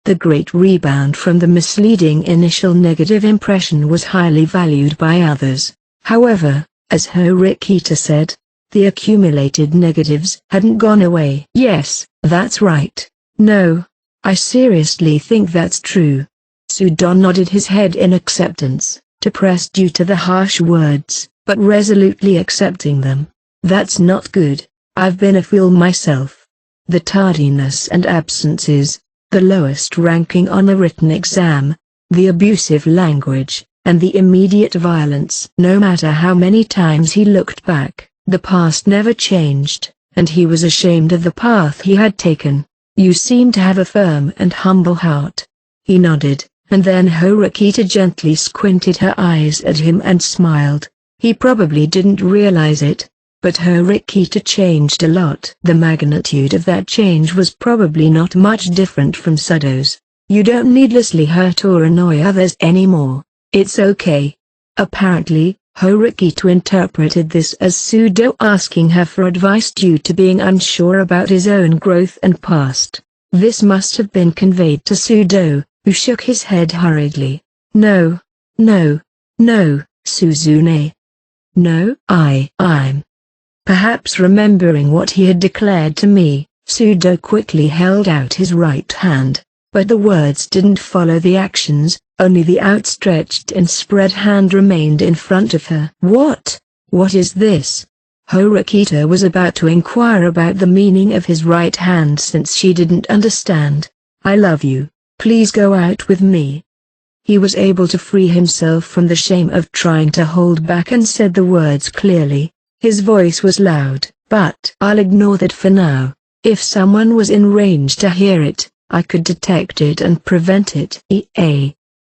The great rebound from the misleading initial negative impression was highly valued by others. However, as Horikita said, the accumulated negatives hadn't gone away. "Yes, that's right. No, I seriously think that's true." Sudo nodded his head in acceptance, depressed due to the harsh words, but resolutely accepting them. "That's not good. I've been a fool myself. The tardiness and absences, the lowest ranking on a written exam, the abusive language, and the immediate violence." No matter how many times he looked back, the past never changed, and he was ashamed of the path he had taken. "You seem to have a firm and humble heart." He nodded, and then Horikita gently squinted her eyes at him and smiled. He probably didn't realize it, but Horikita changed a lot. The magnitude of that change was probably not much different from Sudo's. You don't needlessly hurt or annoy others anymore. It's okay. Apparently, Horikita interpreted this as Sudo asking her for advice due to being unsure about his own growth and past. This must have been conveyed to Sudo, who shook his head hurriedly. No, no, no, Suzune. No, I'm. Perhaps remembering what he had declared to me, Sudo quickly held out his right hand, but the words didn't follow the actions, only the outstretched and spread hand remained in front of her. What is this? Horikita was about to inquire about the meaning of his right hand since she didn't understand. I love you, please go out with me. He was able to free himself from the shame of trying to hold back and said the words clearly. His voice was loud, but I'll ignore that for now. If someone was in range to hear it, I could detect it and prevent it.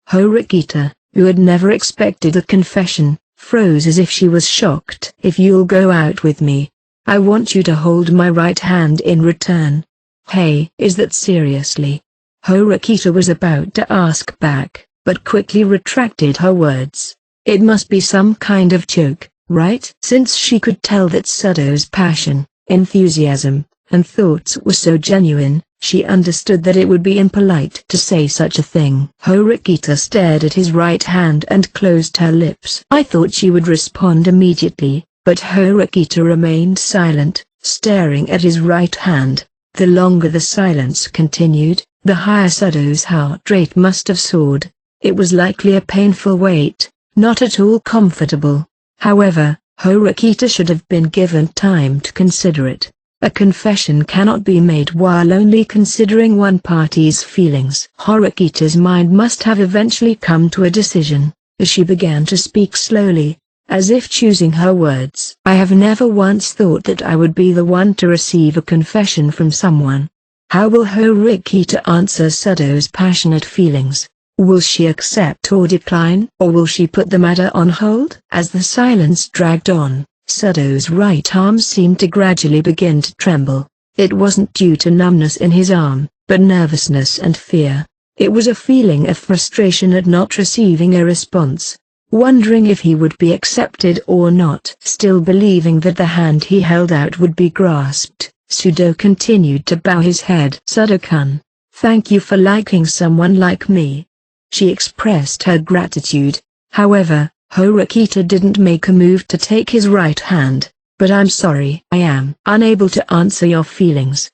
Horikita, who had never expected a confession, froze as if she was shocked. If you'll go out with me, I want you to hold my right hand in return. Hey, is that seriously? Horikita was about to ask back, but quickly retracted her words. It must be some kind of joke, right? Since she could tell that Sudo's passion, enthusiasm, and thoughts were so genuine, she understood that it would be impolite to say such a thing. Horikita stared at his right hand and closed her lips. I thought she would respond immediately, but Horikita remained silent, staring at his right hand. The longer the silence continued, the higher Sudo's heart rate must have soared. It was likely a painful wait, not at all comfortable. However, Horikita should have been given time to consider it. A confession cannot be made while only considering one party's feelings. Horikita's mind must have eventually come to a decision, as she began to speak slowly, as if choosing her words. I have never once thought that I would be the one to receive a confession from someone. How will Horikita answer Sudo's passionate feelings? Will she accept or decline? Or will she put the matter on hold? As the silence dragged on, Sudo's right arm seemed to gradually begin to tremble. It wasn't due to numbness in his arm, but nervousness and fear. It was a feeling of frustration at not receiving a response, wondering if he would be accepted or not. Still believing that the hand he held out would be grasped, Sudo continued to bow his head. Sudo-kun, thank you for liking someone like me. She expressed her gratitude. However, Horikita didn't make a move to take his right hand. But I'm sorry, I am unable to answer your feelings.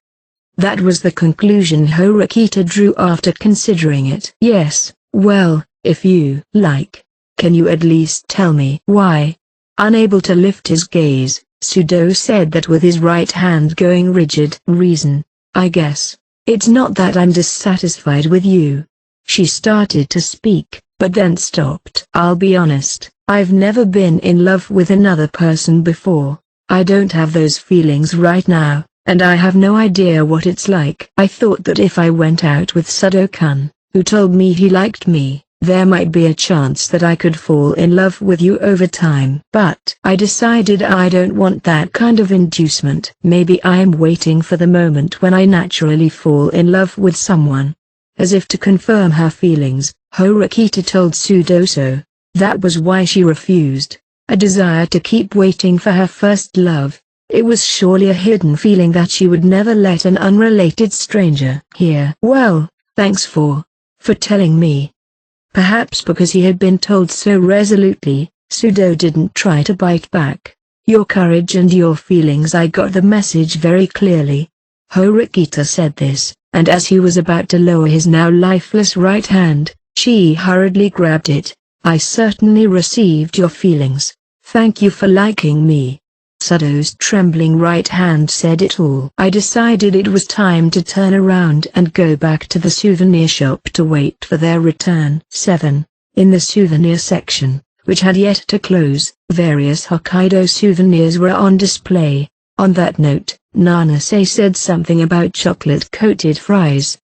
That was the conclusion Horikita drew after considering it. Yes, well, if you like, can you at least tell me why? Unable to lift his gaze, Sudo said that with his right hand going rigid. Reason, I guess. It's not that I'm dissatisfied with you. She started to speak, but then stopped. I'll be honest, I've never been in love with another person before. I don't have those feelings right now, and I have no idea what it's like. I thought that if I went out with Sudo-kun, who told me he liked me, there might be a chance that I could fall in love with you over time. But I decided I don't want that kind of inducement. Maybe I'm waiting for the moment when I naturally fall in love with someone. As if to confirm her feelings, Horikita told Sudo so. That was why she refused. A desire to keep waiting for her first love. It was surely a hidden feeling that she would never let an unrelated stranger hear. Well, thanks for telling me. Perhaps because he had been told so resolutely, Sudo didn't try to bite back. Your courage and your feelings, I got the message very clearly. Horikita said this, and as he was about to lower his now lifeless right hand, she hurriedly grabbed it. I certainly received your feelings. Thank you for liking me. Sudo's trembling right hand said it all. I decided it was time to turn around and go back to the souvenir shop to wait for their return. 7. In the souvenir section, which had yet to close, various Hokkaido souvenirs were on display. On that note, Nanase said something about chocolate-coated fries.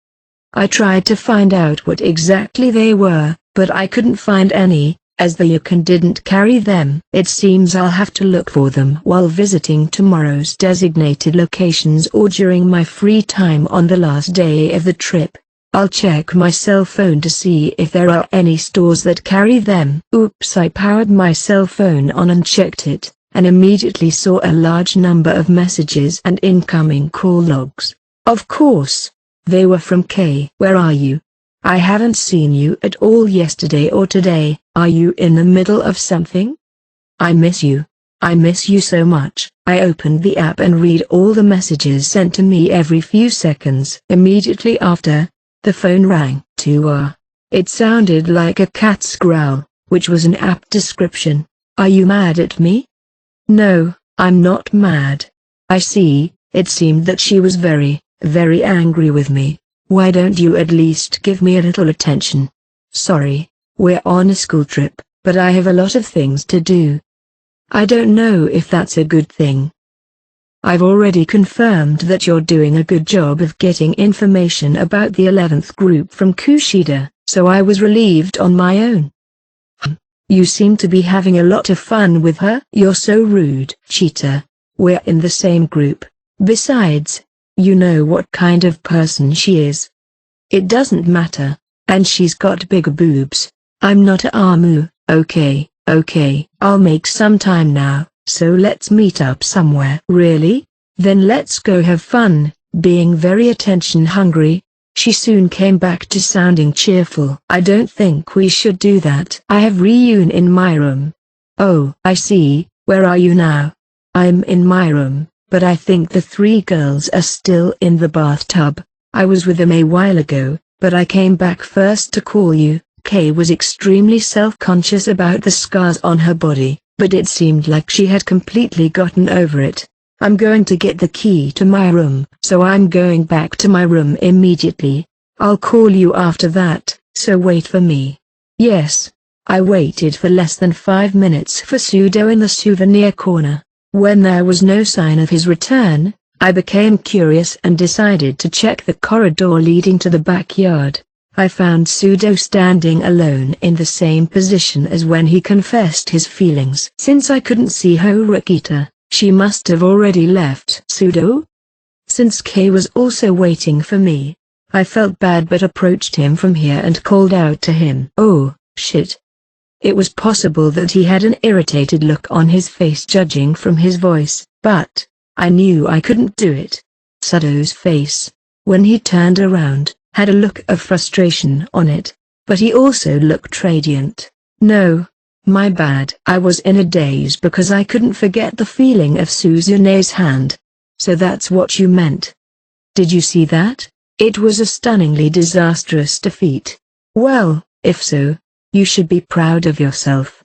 I tried to find out what exactly they were, but I couldn't find any. as the Yukon didn't carry them. It seems I'll have to look for them while visiting tomorrow's designated locations or during my free time on the last day of the trip. I'll check my cell phone to see if there are any stores that carry them. Oops, I powered my cell phone on and checked it, and immediately saw a large number of messages and incoming call logs. Of course, they were from Kay. Where are you? I haven't seen you at all yesterday or today. Are you in the middle of something? I miss you. I miss you so much. I opened the app and read all the messages sent to me every few seconds. Immediately after, the phone rang. It sounded like a cat's growl, which was an apt description. Are you mad at me? No, I'm not mad. I see. It seemed that she was very, very angry with me. Why don't you at least give me a little attention? Sorry, we're on a school trip, but I have a lot of things to do. I don't know if that's a good thing. I've already confirmed that you're doing a good job of getting information about the 11th group from Kushida, so I was relieved on my own. You seem to be having a lot of fun with her. You're so rude. Cheetah, we're in the same group. Besides, you know what kind of person she is. It doesn't matter, and she's got bigger boobs. I'm not a Amu. Okay, I'll make some time now, so let's meet up somewhere. Really? Then let's go have fun. Being very attention hungry, she soon came back to sounding cheerful. I don't think we should do that. I have Ryun in my room. Oh, I see. Where are you now? I'm in my room, but I think the 3 girls are still in the bathtub. I was with them a while ago, but I came back first to call you. Kay was extremely self-conscious about the scars on her body, but it seemed like she had completely gotten over it. I'm going to get the key to my room, so I'm going back to my room immediately. I'll call you after that, so wait for me. Yes. I waited for less than 5 minutes for Sudo in the souvenir corner. When there was no sign of his return, I became curious and decided to check the corridor leading to the backyard. I found Sudo standing alone in the same position as when he confessed his feelings. Since I couldn't see Horikita, she must have already left. Sudo? Since Kay was also waiting for me, I felt bad but approached him from here and called out to him. Oh, shit. It was possible that he had an irritated look on his face judging from his voice, but I knew I couldn't do it. Sudo's face, when he turned around, had a look of frustration on it, but he also looked radiant. No, my bad. I was in a daze because I couldn't forget the feeling of Suzune's hand. So that's what you meant. Did you see that? It was a stunningly disastrous defeat. Well, if so, you should be proud of yourself.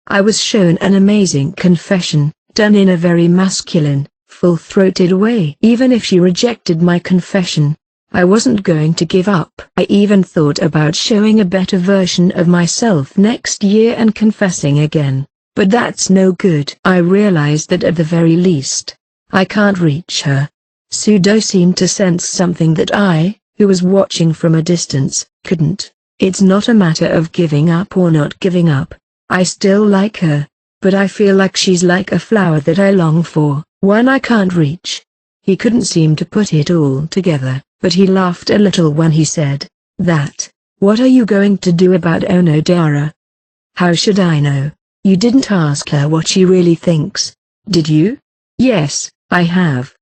I was shown an amazing confession, done in a very masculine, full-throated way. Even if she rejected my confession, I wasn't going to give up. I even thought about showing a better version of myself next year and confessing again, but that's no good. I realized that at the very least, I can't reach her. Sudo seemed to sense something that I, who was watching from a distance, couldn't. It's not a matter of giving up or not giving up. I still like her, but I feel like she's like a flower that I long for, one I can't reach. He couldn't seem to put it all together, but he laughed a little when he said, "That, what are you going to do about Onodara?" How should I know? You didn't ask her what she really thinks, did you? Yes, I have.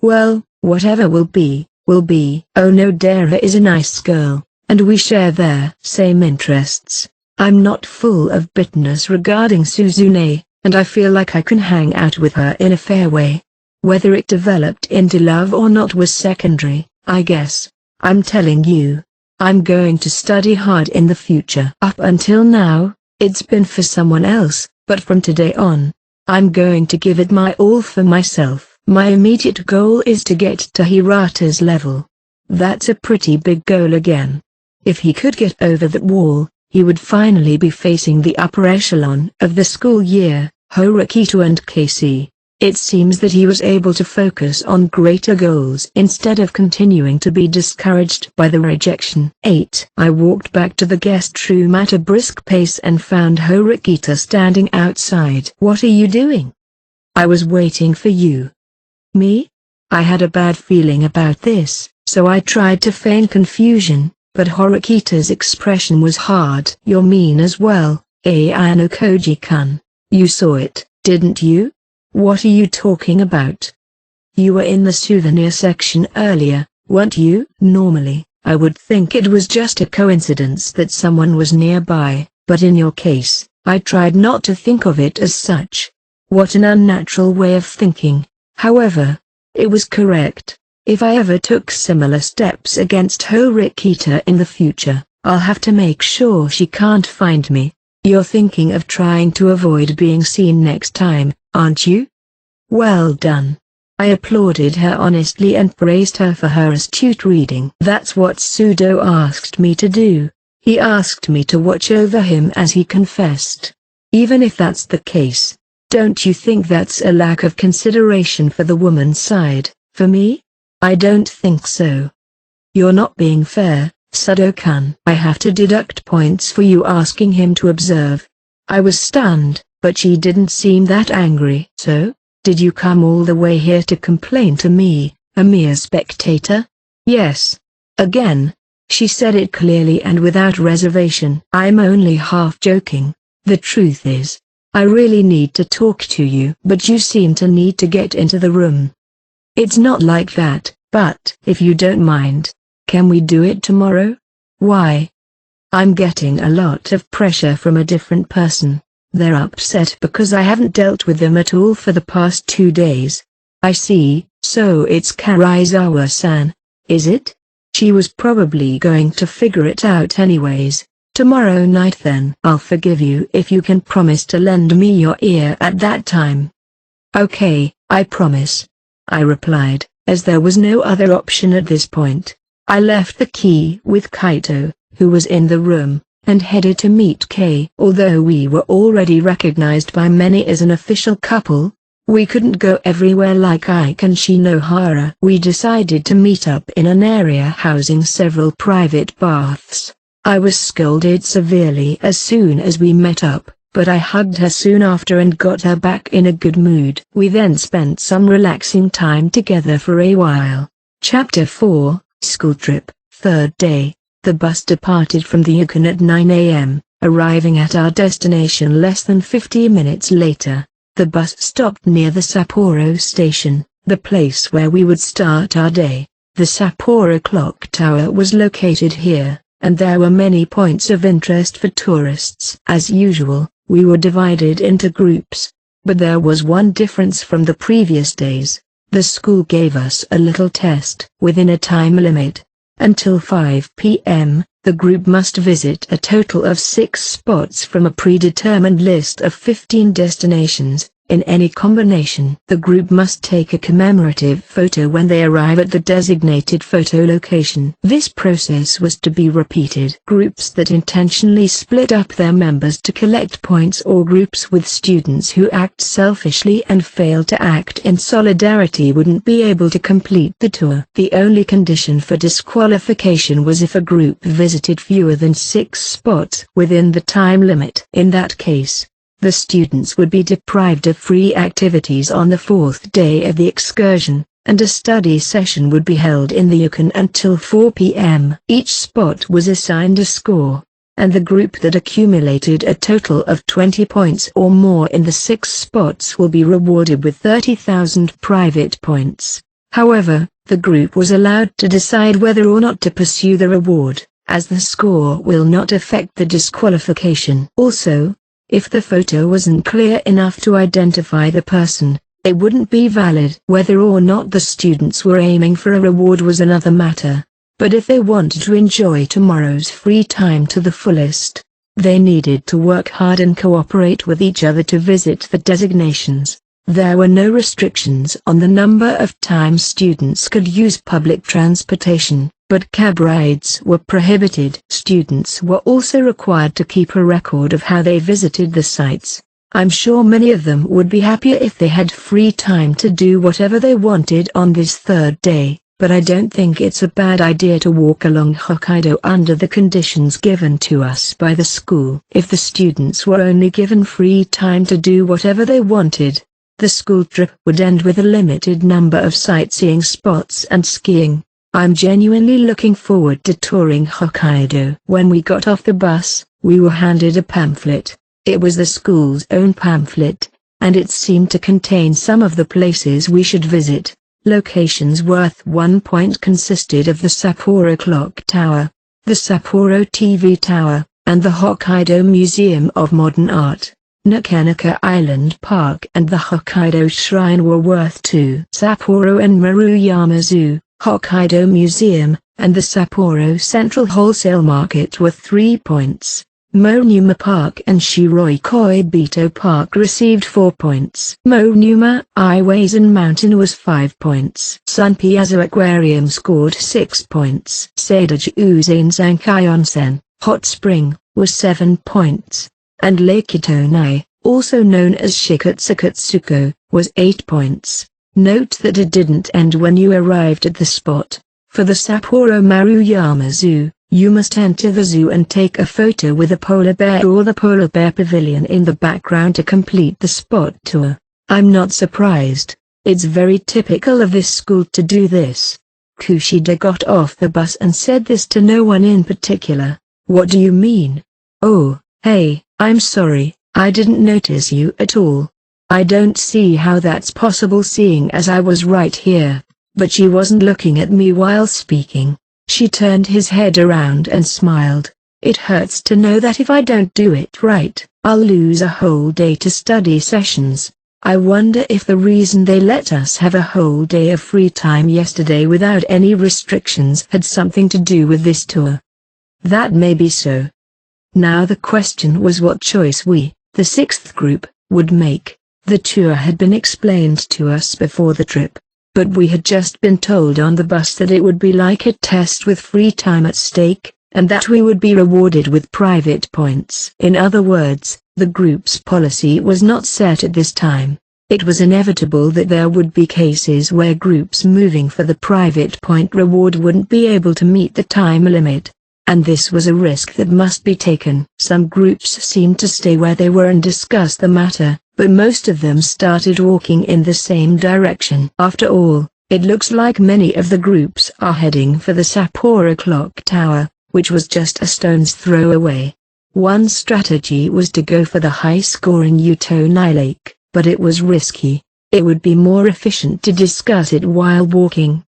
Well, whatever will be, will be. Onodara is a nice girl, and we share their same interests. I'm not full of bitterness regarding Suzune, and I feel like I can hang out with her in a fair way. Whether it developed into love or not was secondary, I guess. I'm telling you, I'm going to study hard in the future. Up until now, it's been for someone else, but from today on, I'm going to give it my all for myself. My immediate goal is to get to Hirata's level. That's a pretty big goal again. If he could get over that wall, he would finally be facing the upper echelon of the school year, Horikita and Casey. It seems that he was able to focus on greater goals instead of continuing to be discouraged by the rejection. 8. I walked back to the guest room at a brisk pace and found Horikita standing outside. "What are you doing?" "I was waiting for you." "Me?" I had a bad feeling about this, so I tried to feign confusion, but Horikita's expression was hard. "You're mean as well, Ayano Koji-kun. You saw it, didn't you?" "What are you talking about?" "You were in the souvenir section earlier, weren't you?" Normally, I would think it was just a coincidence that someone was nearby, but in your case, I tried not to think of it as such. What an unnatural way of thinking. However, it was correct. If I ever took similar steps against Horikita in the future, I'll have to make sure she can't find me. You're thinking of trying to avoid being seen next time, aren't you? Well done. I applauded her honestly and praised her for her astute reading. That's what Sudo asked me to do. He asked me to watch over him as he confessed. Even if that's the case, don't you think that's a lack of consideration for the woman's side? For me? I don't think so. You're not being fair, Sudo-kun. I have to deduct points for you asking him to observe. I was stunned, but she didn't seem that angry. So, did you come all the way here to complain to me, a mere spectator? Yes. Again. She said it clearly and without reservation. I'm only half joking. The truth is, I really need to talk to you. But you seem to need to get into the room. It's not like that, but if you don't mind, can we do it tomorrow? Why? I'm getting a lot of pressure from a different person. They're upset because I haven't dealt with them at all for the past 2 days. I see, so it's Karizawa-san, is it? She was probably going to figure it out anyways. Tomorrow night then. I'll forgive you if you can promise to lend me your ear at that time. Okay, I promise. I replied, as there was no other option at this point. I left the key with Kaito, who was in the room, and headed to meet Kei. Although we were already recognized by many as an official couple, we couldn't go everywhere like Ike and Shinohara. We decided to meet up in an area housing several private baths. I was scolded severely as soon as we met up, but I hugged her soon after and got her back in a good mood. We then spent some relaxing time together for a while. Chapter 4, School Trip. Third day. The bus departed from the Yukon at 9 a.m., arriving at our destination less than 50 minutes later. The bus stopped near the Sapporo station, the place where we would start our day. The Sapporo clock tower was located here, and there were many points of interest for tourists. As usual, we were divided into groups. But there was one difference from the previous days. The school gave us a little test within a time limit. Until 5 p.m., the group must visit a total of 6 spots from a predetermined list of 15 destinations. In any combination, the group must take a commemorative photo when they arrive at the designated photo location. This process was to be repeated. Groups that intentionally split up their members to collect points, or groups with students who act selfishly and fail to act in solidarity, wouldn't be able to complete the tour. The only condition for disqualification was if a group visited fewer than 6 spots within the time limit. In that case, the students would be deprived of free activities on the 4th day of the excursion, and a study session would be held in the Yukon until 4 p.m. Each spot was assigned a score, and the group that accumulated a total of 20 points or more in the 6 spots will be rewarded with 30,000 private points. However, the group was allowed to decide whether or not to pursue the reward, as the score will not affect the disqualification. Also, if the photo wasn't clear enough to identify the person, it wouldn't be valid. Whether or not the students were aiming for a reward was another matter, but if they wanted to enjoy tomorrow's free time to the fullest, they needed to work hard and cooperate with each other to visit the designations. There were no restrictions on the number of times students could use public transportation, but cab rides were prohibited. Students were also required to keep a record of how they visited the sites. I'm sure many of them would be happier if they had free time to do whatever they wanted on this third day, but I don't think it's a bad idea to walk along Hokkaido under the conditions given to us by the school. If the students were only given free time to do whatever they wanted, the school trip would end with a limited number of sightseeing spots and skiing. I'm genuinely looking forward to touring Hokkaido. When we got off the bus, we were handed a pamphlet. It was the school's own pamphlet, and it seemed to contain some of the places we should visit. Locations worth 1 point consisted of the Sapporo Clock Tower, the Sapporo TV Tower, and the Hokkaido Museum of Modern Art. Nakanaka Island Park and the Hokkaido Shrine were worth 2. Sapporo and Maruyama Zoo, Hokkaido Museum, and the Sapporo Central Wholesale Market were 3 points. Monuma Park and Shiroi Koibito Park received 4 points. Monuma Highways and Mountain was 5 points. Sun Piazza Aquarium scored 6 points. Seidaji Uzain Zankai Onsen, Hot Spring, was 7 points. And Lake Itonai, also known as Shikatsukatsuko, was 8 points. Note that it didn't end when you arrived at the spot. For the Sapporo Maruyama Zoo, you must enter the zoo and take a photo with a polar bear or the polar bear pavilion in the background to complete the spot tour. I'm not surprised. It's very typical of this school to do this. Kushida got off the bus and said this to no one in particular. What do you mean? Oh, hey, I'm sorry, I didn't notice you at all. I don't see how that's possible seeing as I was right here. But she wasn't looking at me while speaking. She turned his head around and smiled. It hurts to know that if I don't do it right, I'll lose a whole day to study sessions. I wonder if the reason they let us have a whole day of free time yesterday without any restrictions had something to do with this tour. That may be so. Now the question was what choice we, the sixth group, would make. The tour had been explained to us before the trip, but we had just been told on the bus that it would be like a test with free time at stake, and that we would be rewarded with private points. In other words, the group's policy was not set at this time. It was inevitable that there would be cases where groups moving for the private point reward wouldn't be able to meet the time limit. And this was a risk that must be taken. Some groups seemed to stay where they were and discuss the matter, but most of them started walking in the same direction. After all, it looks like many of the groups are heading for the Sapporo Clock Tower, which was just a stone's throw away. One strategy was to go for the high-scoring Utonai Lake, but it was risky. It would be more efficient to discuss it while walking.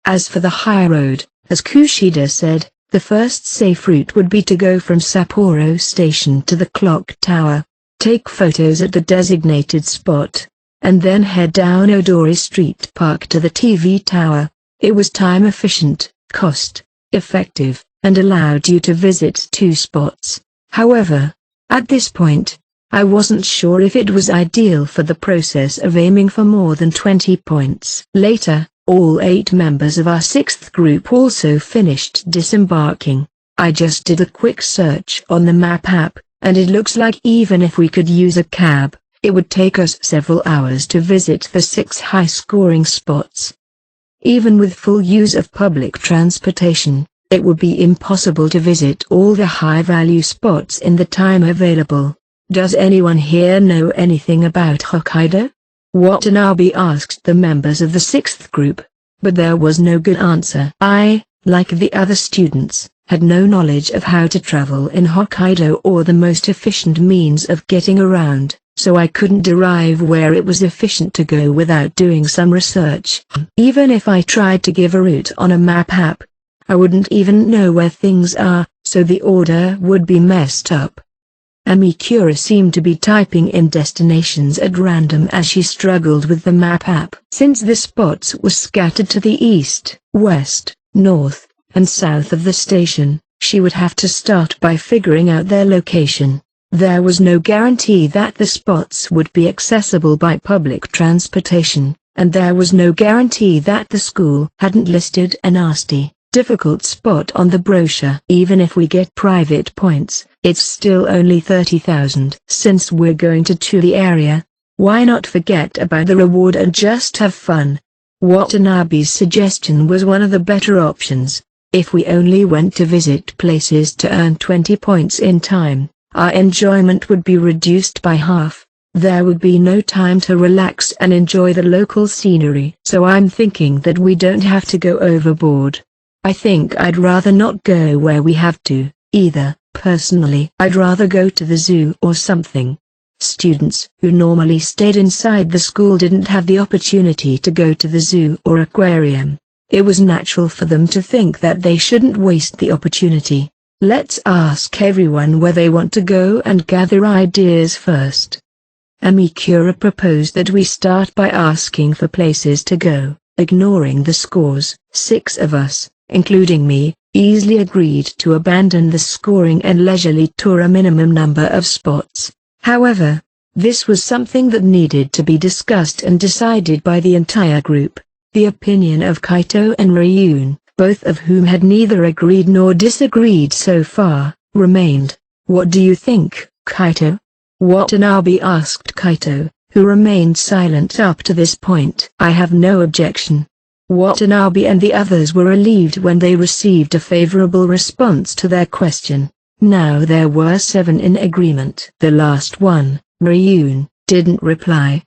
As for the high road, as Kushida said, the first safe route would be to go from Sapporo Station to the clock tower, take photos at the designated spot, and then head down Odori Street Park to the TV tower. It was time efficient, cost effective, and allowed you to visit 2 spots. However, at this point, I wasn't sure if it was ideal for the process of aiming for more than 20 points. Later, all 8 members of our 6th group also finished disembarking. I just did a quick search on the map app, and it looks like even if we could use a cab, it would take us several hours to visit the 6 high-scoring spots. Even with full use of public transportation, it would be impossible to visit all the high-value spots in the time available. Does anyone here know anything about Hokkaido? Watanabe asked the members of the 6th group, but there was no good answer. I, like the other students, had no knowledge of how to travel in Hokkaido or the most efficient means of getting around, so I couldn't derive where it was efficient to go without doing some research. Even if I tried to give a route on a map app, I wouldn't even know where things are, so the order would be messed up. Amikura seemed to be typing in destinations at random as she struggled with the map app. Since the spots were scattered to the east, west, north, and south of the station, she would have to start by figuring out their location. There was no guarantee that the spots would be accessible by public transportation, and there was no guarantee that the school hadn't listed a nasty, difficult spot on the brochure. Even if we get private points, it's still only 30,000. Since we're going to tour the area, why not forget about the reward and just have fun? Watanabe's suggestion was one of the better options. If we only went to visit places to earn 20 points in time, our enjoyment would be reduced by half. There would be no time to relax and enjoy the local scenery. So I'm thinking that we don't have to go overboard. I think I'd rather not go where we have to, either. Personally, I'd rather go to the zoo or something. Students who normally stayed inside the school didn't have the opportunity to go to the zoo or aquarium. It was natural for them to think that they shouldn't waste the opportunity. Let's ask everyone where they want to go and gather ideas first. Amikura proposed that we start by asking for places to go. Ignoring the scores, 6 of us, including me, easily agreed to abandon the scoring and leisurely tour a minimum number of spots. However, this was something that needed to be discussed and decided by the entire group. The opinion of Kaito and Ryun, both of whom had neither agreed nor disagreed so far, remained. What do you think, Kaito? Watanabe asked Kaito, who remained silent up to this point. I have no objection. Watanabe and the others were relieved when they received a favorable response to their question. Now there were 7 in agreement. The last one, Ryun, didn't reply.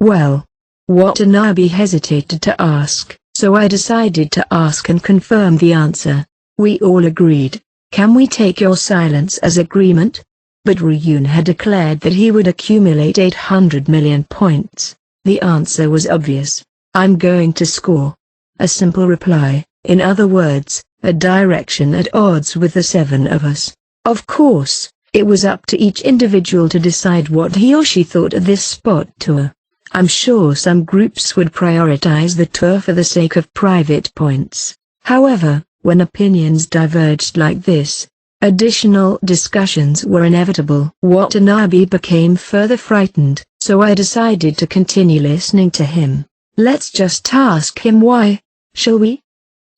Well. Watanabe hesitated to ask, so I decided to ask and confirm the answer. We all agreed. Can we take your silence as agreement? But Ryun had declared that he would accumulate 800 million points. The answer was obvious. I'm going to score. A simple reply, in other words, a direction at odds with the 7 of us. Of course, it was up to each individual to decide what he or she thought of this spot tour. I'm sure some groups would prioritize the tour for the sake of private points. However, when opinions diverged like this, additional discussions were inevitable. Watanabe became further frightened, so I decided to continue listening to him. Let's just ask him why, shall we?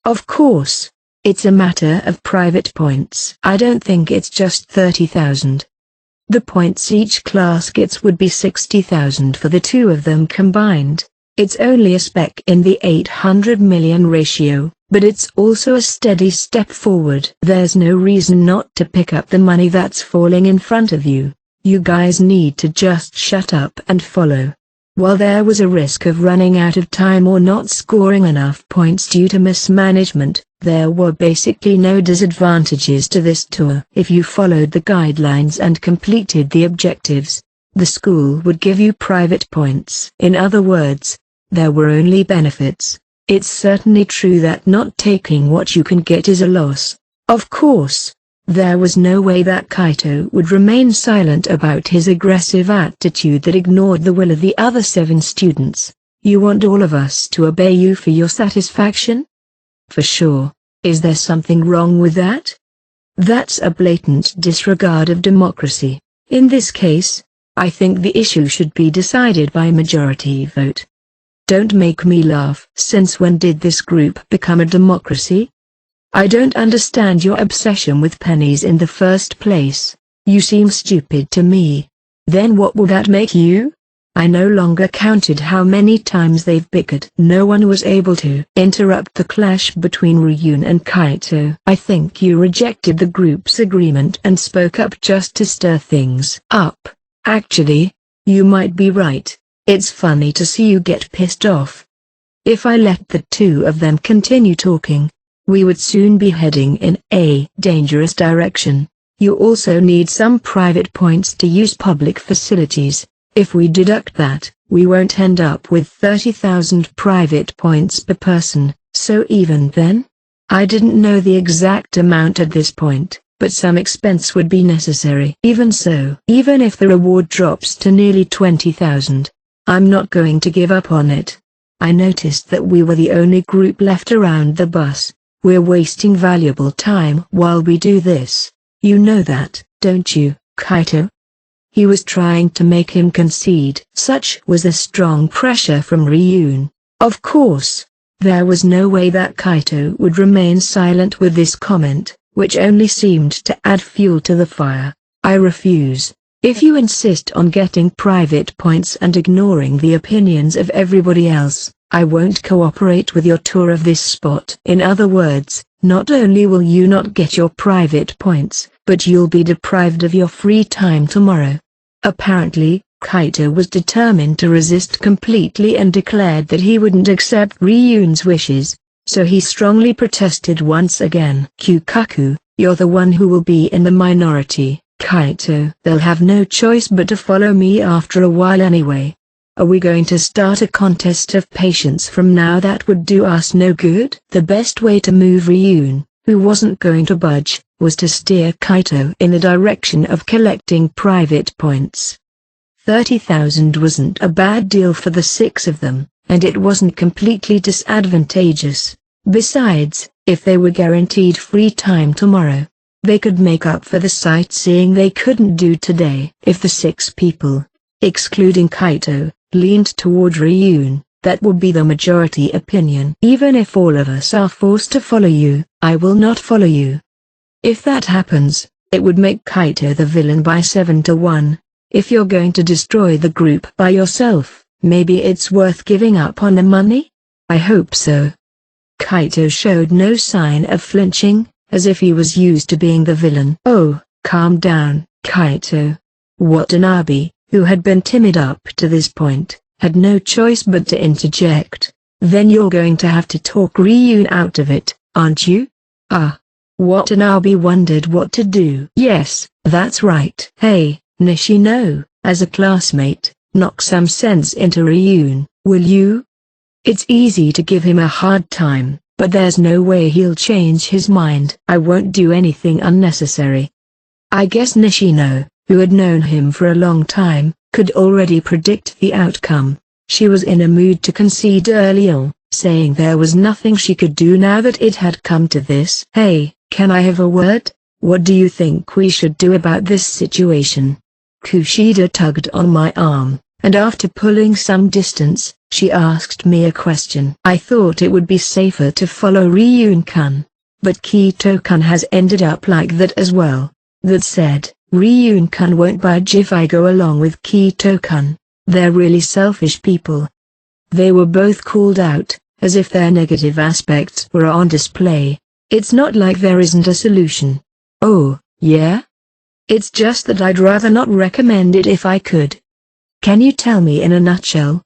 Of course. It's a matter of private points. I don't think it's just 30,000. The points each class gets would be 60,000 for the 2 of them combined. It's only a speck in the 800 million ratio, but it's also a steady step forward. There's no reason not to pick up the money that's falling in front of you. You guys need to just shut up and follow. While there was a risk of running out of time or not scoring enough points due to mismanagement, there were basically no disadvantages to this tour. If you followed the guidelines and completed the objectives, the school would give you private points. In other words, there were only benefits. It's certainly true that not taking what you can get is a loss. Of course, there was no way that Kaito would remain silent about his aggressive attitude that ignored the will of the other 7 students. You want all of us to obey you for your satisfaction? For sure. Is there something wrong with that? That's a blatant disregard of democracy. In this case, I think the issue should be decided by majority vote. Don't make me laugh. Since when did this group become a democracy? I don't understand your obsession with pennies in the first place. You seem stupid to me. Then what will that make you? I no longer counted how many times they've bickered. No one was able to interrupt the clash between Ryun and Kaito. I think you rejected the group's agreement and spoke up just to stir things up. Actually, you might be right. It's funny to see you get pissed off. If I let the 2 of them continue talking, we would soon be heading in a dangerous direction. You also need some private points to use public facilities. If we deduct that, we won't end up with 30,000 private points per person, so even then? I didn't know the exact amount at this point, but some expense would be necessary. Even so, even if the reward drops to nearly 20,000, I'm not going to give up on it. I noticed that we were the only group left around the bus. We're wasting valuable time while we do this. You know that, don't you, Kaito? He was trying to make him concede. Such was the strong pressure from Ryun. Of course, there was no way that Kaito would remain silent with this comment, which only seemed to add fuel to the fire. I refuse. If you insist on getting private points and ignoring the opinions of everybody else, I won't cooperate with your tour of this spot. In other words, not only will you not get your private points, but you'll be deprived of your free time tomorrow. Apparently, Kaito was determined to resist completely and declared that he wouldn't accept Ryun's wishes, so he strongly protested once again. Kyukaku, you're the one who will be in the minority, Kaito. They'll have no choice but to follow me after a while anyway. Are we going to start a contest of patience from now? That would do us no good. The best way to move Ryun, who wasn't going to budge, was to steer Kaito in the direction of collecting private points. 30,000 wasn't a bad deal for the 6 of them, and it wasn't completely disadvantageous. Besides, if they were guaranteed free time tomorrow, they could make up for the sightseeing they couldn't do today. If the 6 people, excluding Kaito, leaned toward Ryun, that would be the majority opinion. Even if all of us are forced to follow you, I will not follow you. If that happens, it would make Kaito the villain by 7-1. If you're going to destroy the group by yourself, maybe it's worth giving up on the money? I hope so. Kaito showed no sign of flinching, as if he was used to being the villain. Oh, calm down, Kaito. Watanabe, who had been timid up to this point, had no choice but to interject. Then you're going to have to talk Ryun out of it, aren't you? Watanabe wondered what to do. Yes, that's right. Hey, Nishino, as a classmate, knock some sense into Ryun, will you? It's easy to give him a hard time, but there's no way he'll change his mind. I won't do anything unnecessary. I guess Nishino, who had known him for a long time, could already predict the outcome. She was in a mood to concede early on, saying there was nothing she could do now that it had come to this. Hey, can I have a word? What do you think we should do about this situation? Kushida tugged on my arm, and after pulling some distance, she asked me a question. I thought it would be safer to follow Ryun-kun, but Kito-kun has ended up like that as well. That said, Ryun-kun won't budge if I go along with Kito-kun. They're really selfish people. They were both called out, as if their negative aspects were on display. It's not like there isn't a solution. Oh, yeah? It's just that I'd rather not recommend it if I could. Can you tell me in a nutshell?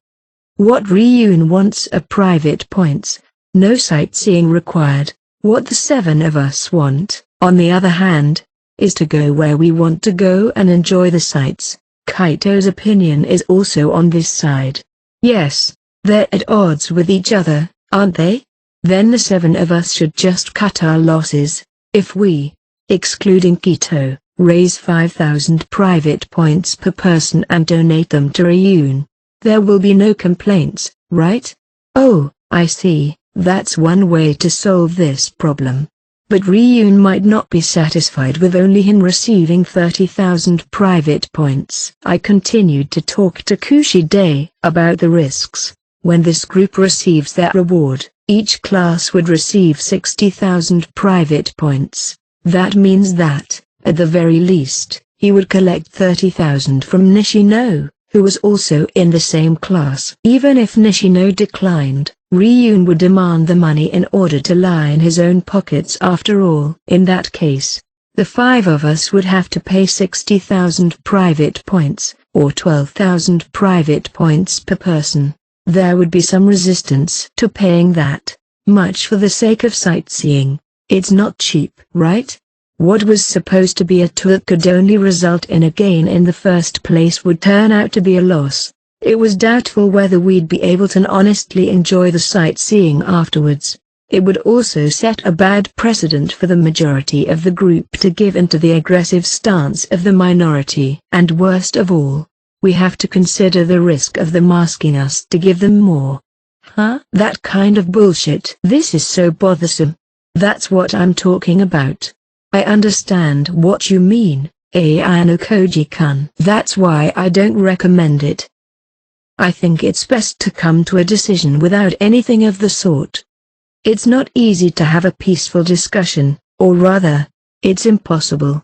What Ryun wants are private points, no sightseeing required. What the 7 of us want, on the other hand, is to go where we want to go and enjoy the sights. Kaito's opinion is also on this side. Yes, they're at odds with each other, aren't they? Then the 7 of us should just cut our losses. If we, excluding Kito, raise 5,000 private points per person and donate them to Ryun, there will be no complaints, right? Oh, I see, that's one way to solve this problem. But Ryun might not be satisfied with only him receiving 30,000 private points. I continued to talk to Kushida about the risks. When this group receives that reward, each class would receive 60,000 private points. That means that, at the very least, he would collect 30,000 from Nishino, who was also in the same class. Even if Nishino declined, Ryun would demand the money in order to line his own pockets after all. In that case, the 5 of us would have to pay 60,000 private points, or 12,000 private points per person. There would be some resistance to paying that much for the sake of sightseeing. It's not cheap, right? What was supposed to be a tour that could only result in a gain in the first place would turn out to be a loss. It was doubtful whether we'd be able to honestly enjoy the sightseeing afterwards. It would also set a bad precedent for the majority of the group to give in to the aggressive stance of the minority. And worst of all, we have to consider the risk of them asking us to give them more. That kind of bullshit. This is so bothersome. That's what I'm talking about. I understand what you mean, Ayano Koji-kun. That's why I don't recommend it. I think it's best to come to a decision without anything of the sort. It's not easy to have a peaceful discussion, or rather, it's impossible.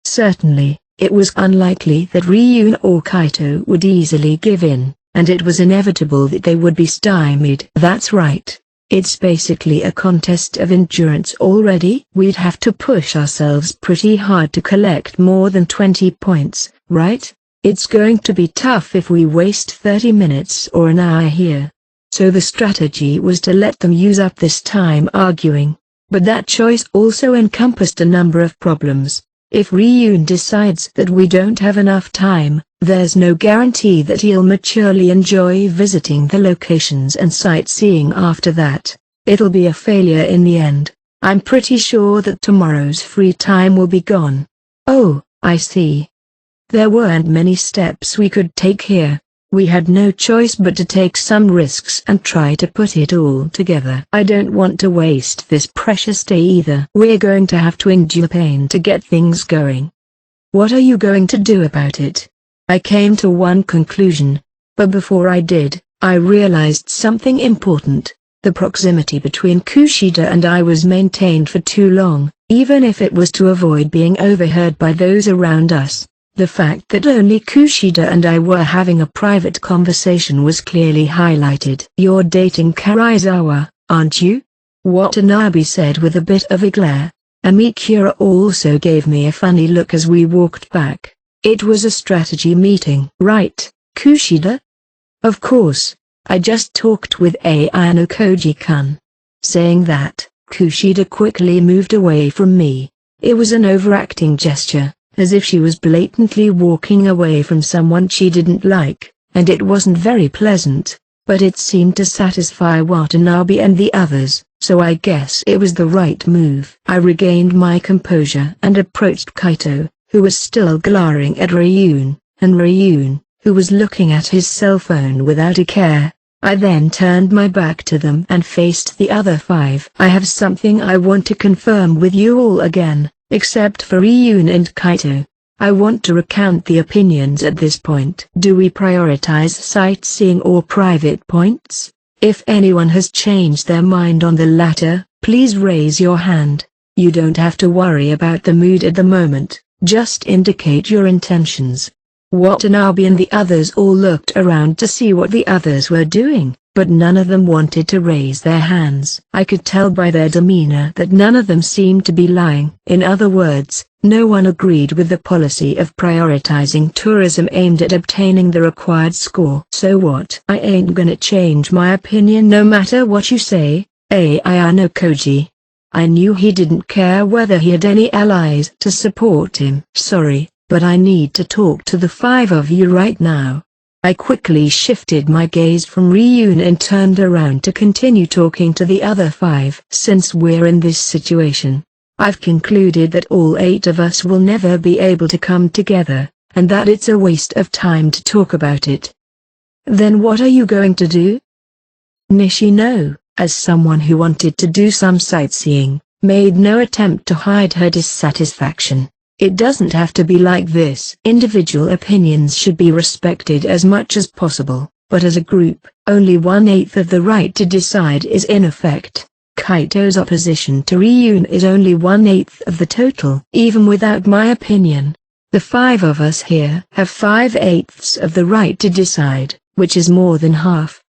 Certainly, It was unlikely that Ryun or Kaito would easily give in, and it was inevitable that they would be stymied. That's right. It's basically a contest of endurance already. We'd have to push ourselves pretty hard to collect more than 20 points, right? It's going to be tough if we waste 30 minutes or an hour here. So the strategy was to let them use up this time arguing. But that choice also encompassed a number of problems. If Ryun decides that we don't have enough time, there's no guarantee that he'll maturely enjoy visiting the locations and sightseeing after that. It'll be a failure in the end. I'm pretty sure that tomorrow's free time will be gone. Oh, I see. There weren't many steps we could take here. We had no choice but to take some risks and try to put it all together. I don't want to waste this precious day either. We're going to have to endure pain to get things going. What are you going to do about it? I came to one conclusion. But before I did, I realized something important. The proximity between Kushida and I was maintained for too long, even if it was to avoid being overheard by those around us. The fact that only Kushida and I were having a private conversation was clearly highlighted. You're dating Karizawa, aren't you? Watanabe said with a bit of a glare. Amikura also gave me a funny look as we walked back. It was a strategy meeting. Right, Kushida? Of course. I just talked with Ayano Koji-kun. Saying that, Kushida quickly moved away from me. It was an overacting gesture, as if she was blatantly walking away from someone she didn't like, and it wasn't very pleasant, but it seemed to satisfy Watanabe and the others, so I guess it was the right move. I regained my composure and approached Kaito, who was still glaring at Ryun, and Ryun, who was looking at his cell phone without a care. I then turned my back to them and faced the other five. I have something I want to confirm with you all again. Except for Ryun and Kaito. I want to recount the opinions at this point. Do we prioritize sightseeing or private points? If anyone has changed their mind on the latter, please raise your hand. You don't have to worry about the mood at the moment, just indicate your intentions. Watanabe and the others all looked around to see what the others were doing, but none of them wanted to raise their hands. I could tell by their demeanor that none of them seemed to be lying. In other words, no one agreed with the policy of prioritizing tourism aimed at obtaining the required score. So what? I ain't gonna change my opinion no matter what you say, Ayano Koji. I knew he didn't care whether he had any allies to support him. Sorry, but I need to talk to the five of you right now. I quickly shifted my gaze from Ryun and turned around to continue talking to the other five. Since we're in this situation, I've concluded that all 8 of us will never be able to come together, and that it's a waste of time to talk about it. Then what are you going to do? Nishino, as someone who wanted to do some sightseeing, made no attempt to hide her dissatisfaction. It doesn't have to be like this. Individual opinions should be respected as much as possible, but as a group, only 1/8 of the right to decide is in effect. Kaito's opposition to Ryun is only 1/8 of the total. Even without my opinion, the 5 of us here have 5/8 of the right to decide, which is more than half.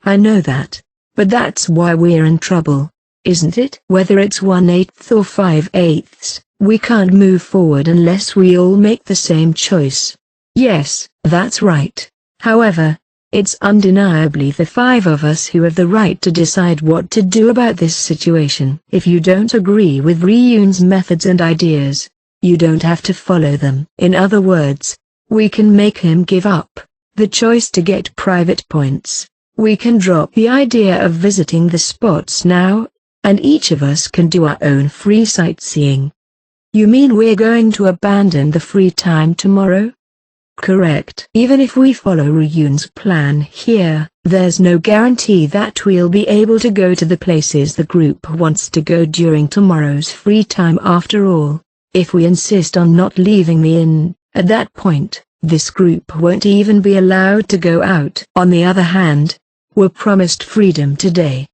I know that, but that's why we're in trouble, isn't it? Whether it's 1/8 or 5/8. We can't move forward unless we all make the same choice. Yes, that's right. However, it's undeniably the 5 of us who have the right to decide what to do about this situation. If you don't agree with Ryun's methods and ideas, you don't have to follow them. In other words, we can make him give up the choice to get private points. We can drop the idea of visiting the spots now, and each of us can do our own free sightseeing. You mean we're going to abandon the free time tomorrow? Correct. Even if we follow Ryun's plan here, there's no guarantee that we'll be able to go to the places the group wants to go during tomorrow's free time after all. If we insist on not leaving the inn, at that point, this group won't even be allowed to go out. On the other hand, we're promised freedom today.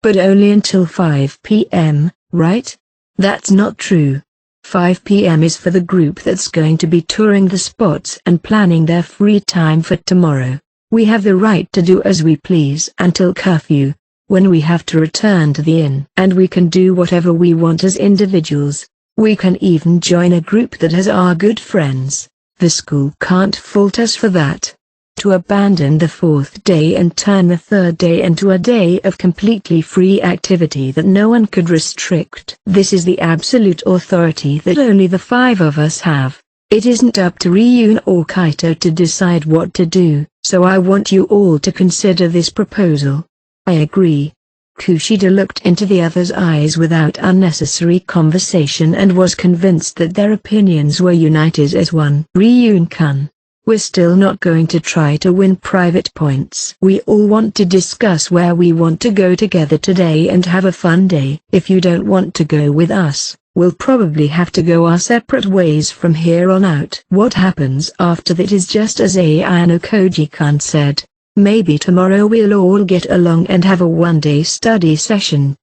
But only until 5 p.m., right? That's not true. 5 p.m. is for the group that's going to be touring the spots and planning their free time for tomorrow. We have the right to do as we please until curfew, when we have to return to the inn. And we can do whatever we want as individuals. We can even join a group that has our good friends. The school can't fault us for that. To abandon the fourth day and turn the third day into a day of completely free activity that no one could restrict. This is the absolute authority that only the 5 of us have. It isn't up to Ryun or Kaito to decide what to do, so I want you all to consider this proposal. I agree. Kushida looked into the other's eyes without unnecessary conversation and was convinced that their opinions were united as one. Ryun-kun, we're still not going to try to win private points. We all want to discuss where we want to go together today and have a fun day. If you don't want to go with us, we'll probably have to go our separate ways from here on out. What happens after that is just as Ayano Koji-kun said. Maybe tomorrow we'll all get along and have a one-day study session.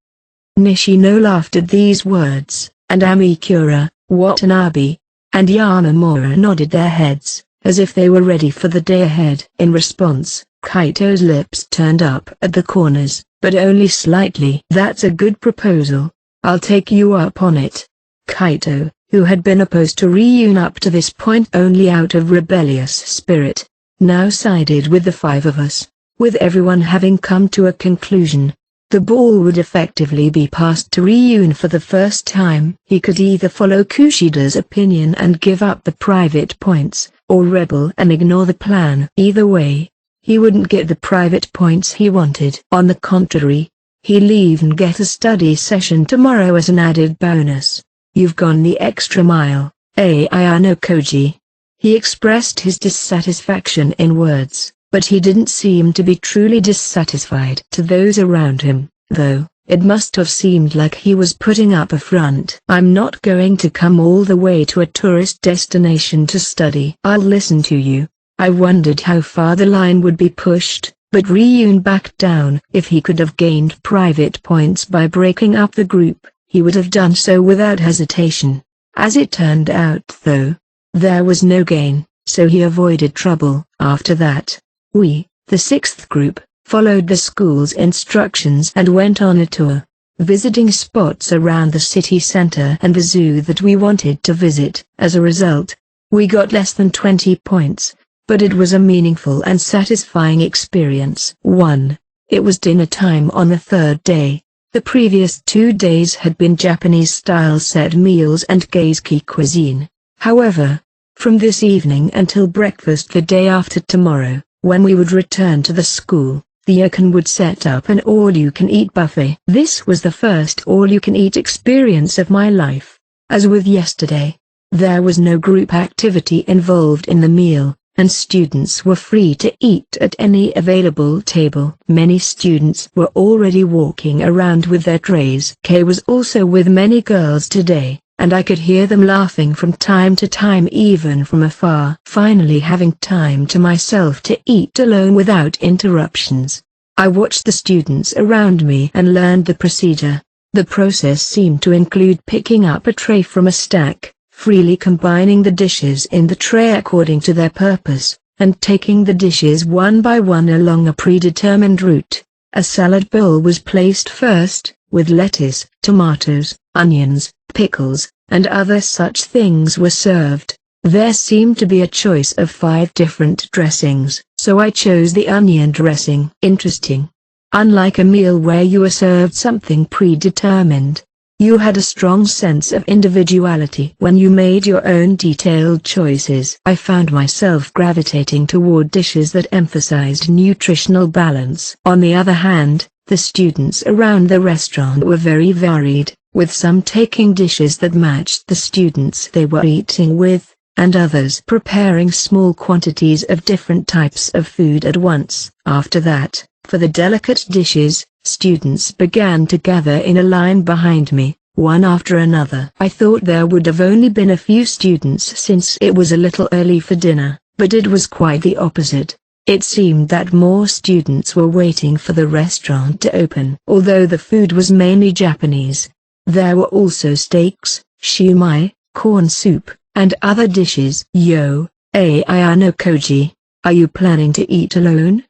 Nishino laughed at these words, and Amikura, Watanabe, and Yamamura nodded their heads, as if they were ready for the day ahead. In response, Kaito's lips turned up at the corners, but only slightly. That's a good proposal. I'll take you up on it. Kaito, who had been opposed to Ryun up to this point only out of rebellious spirit, now sided with the 5 of us. With everyone having come to a conclusion, the ball would effectively be passed to Ryun for the first time. He could either follow Kushida's opinion and give up the private points, or rebel and ignore the plan. Either way, he wouldn't get the private points he wanted. On the contrary, he'll even get a study session tomorrow as an added bonus. You've gone the extra mile, Ayano Koji. He expressed his dissatisfaction in words, but he didn't seem to be truly dissatisfied. To those around him, though, it must have seemed like he was putting up a front. I'm not going to come all the way to a tourist destination to study. I'll listen to you. I wondered how far the line would be pushed, but Ryun backed down. If he could have gained private points by breaking up the group, he would have done so without hesitation. As it turned out though, there was no gain, so he avoided trouble. After that, we, the 6th group, followed the school's instructions and went on a tour, visiting spots around the city center and the zoo that we wanted to visit. As a result, we got less than 20 points, but it was a meaningful and satisfying experience. 1. It was dinner time on the 3rd day. The previous 2 days had been Japanese-style set meals and Geiseki cuisine. However, from this evening until breakfast the day after tomorrow, when we would return to the school, the Yokan would set up an all-you-can-eat buffet. This was the first all-you-can-eat experience of my life. As with yesterday, there was no group activity involved in the meal, and students were free to eat at any available table. Many students were already walking around with their trays. Kay was also with many girls today, and I could hear them laughing from time to time even from afar. Finally having time to myself to eat alone without interruptions, I watched the students around me and learned the procedure. The process seemed to include picking up a tray from a stack, freely combining the dishes in the tray according to their purpose, and taking the dishes one by one along a predetermined route. A salad bowl was placed first, with lettuce, tomatoes, onions, pickles, and other such things were served. There seemed to be a choice of 5 different dressings, so I chose the onion dressing. Interesting. Unlike a meal where you were served something predetermined, you had a strong sense of individuality when you made your own detailed choices. I found myself gravitating toward dishes that emphasized nutritional balance. On the other hand, the students around the restaurant were very varied, with some taking dishes that matched the students they were eating with, and others preparing small quantities of different types of food at once. After that, for the delicate dishes, students began to gather in a line behind me, one after another. I thought there would have only been a few students since it was a little early for dinner, but it was quite the opposite. It seemed that more students were waiting for the restaurant to open. Although the food was mainly Japanese, there were also steaks, shumai, corn soup, and other dishes. Yo, Ayano Koji, are you planning to eat alone?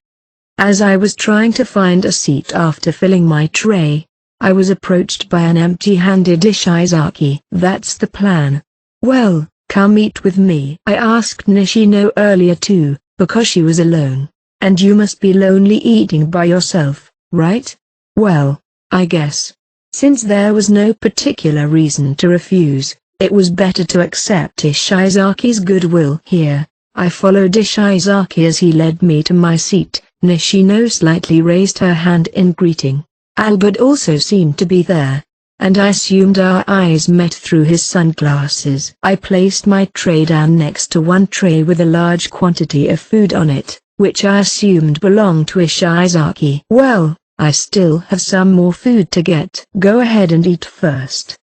As I was trying to find a seat after filling my tray, I was approached by an empty-handed Ishizaki. That's the plan. Well, come eat with me. I asked Nishino earlier too, because she was alone. And you must be lonely eating by yourself, right? Well, I guess. Since there was no particular reason to refuse, it was better to accept Ishizaki's goodwill here. I followed Ishizaki as he led me to my seat. Nishino slightly raised her hand in greeting. Albert also seemed to be there, and I assumed our eyes met through his sunglasses. I placed my tray down next to one tray with a large quantity of food on it, which I assumed belonged to Ishizaki. Well, I still have some more food to get. Go ahead and eat first.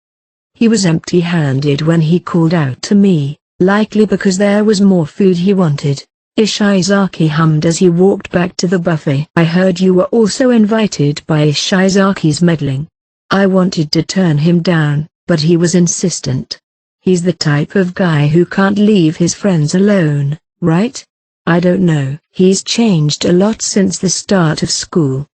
He was empty-handed when he called out to me, likely because there was more food he wanted. Ishizaki hummed as he walked back to the buffet. I heard you were also invited by Ishizaki's meddling. I wanted to turn him down, but he was insistent. He's the type of guy who can't leave his friends alone, right? I don't know. He's changed a lot since the start of school.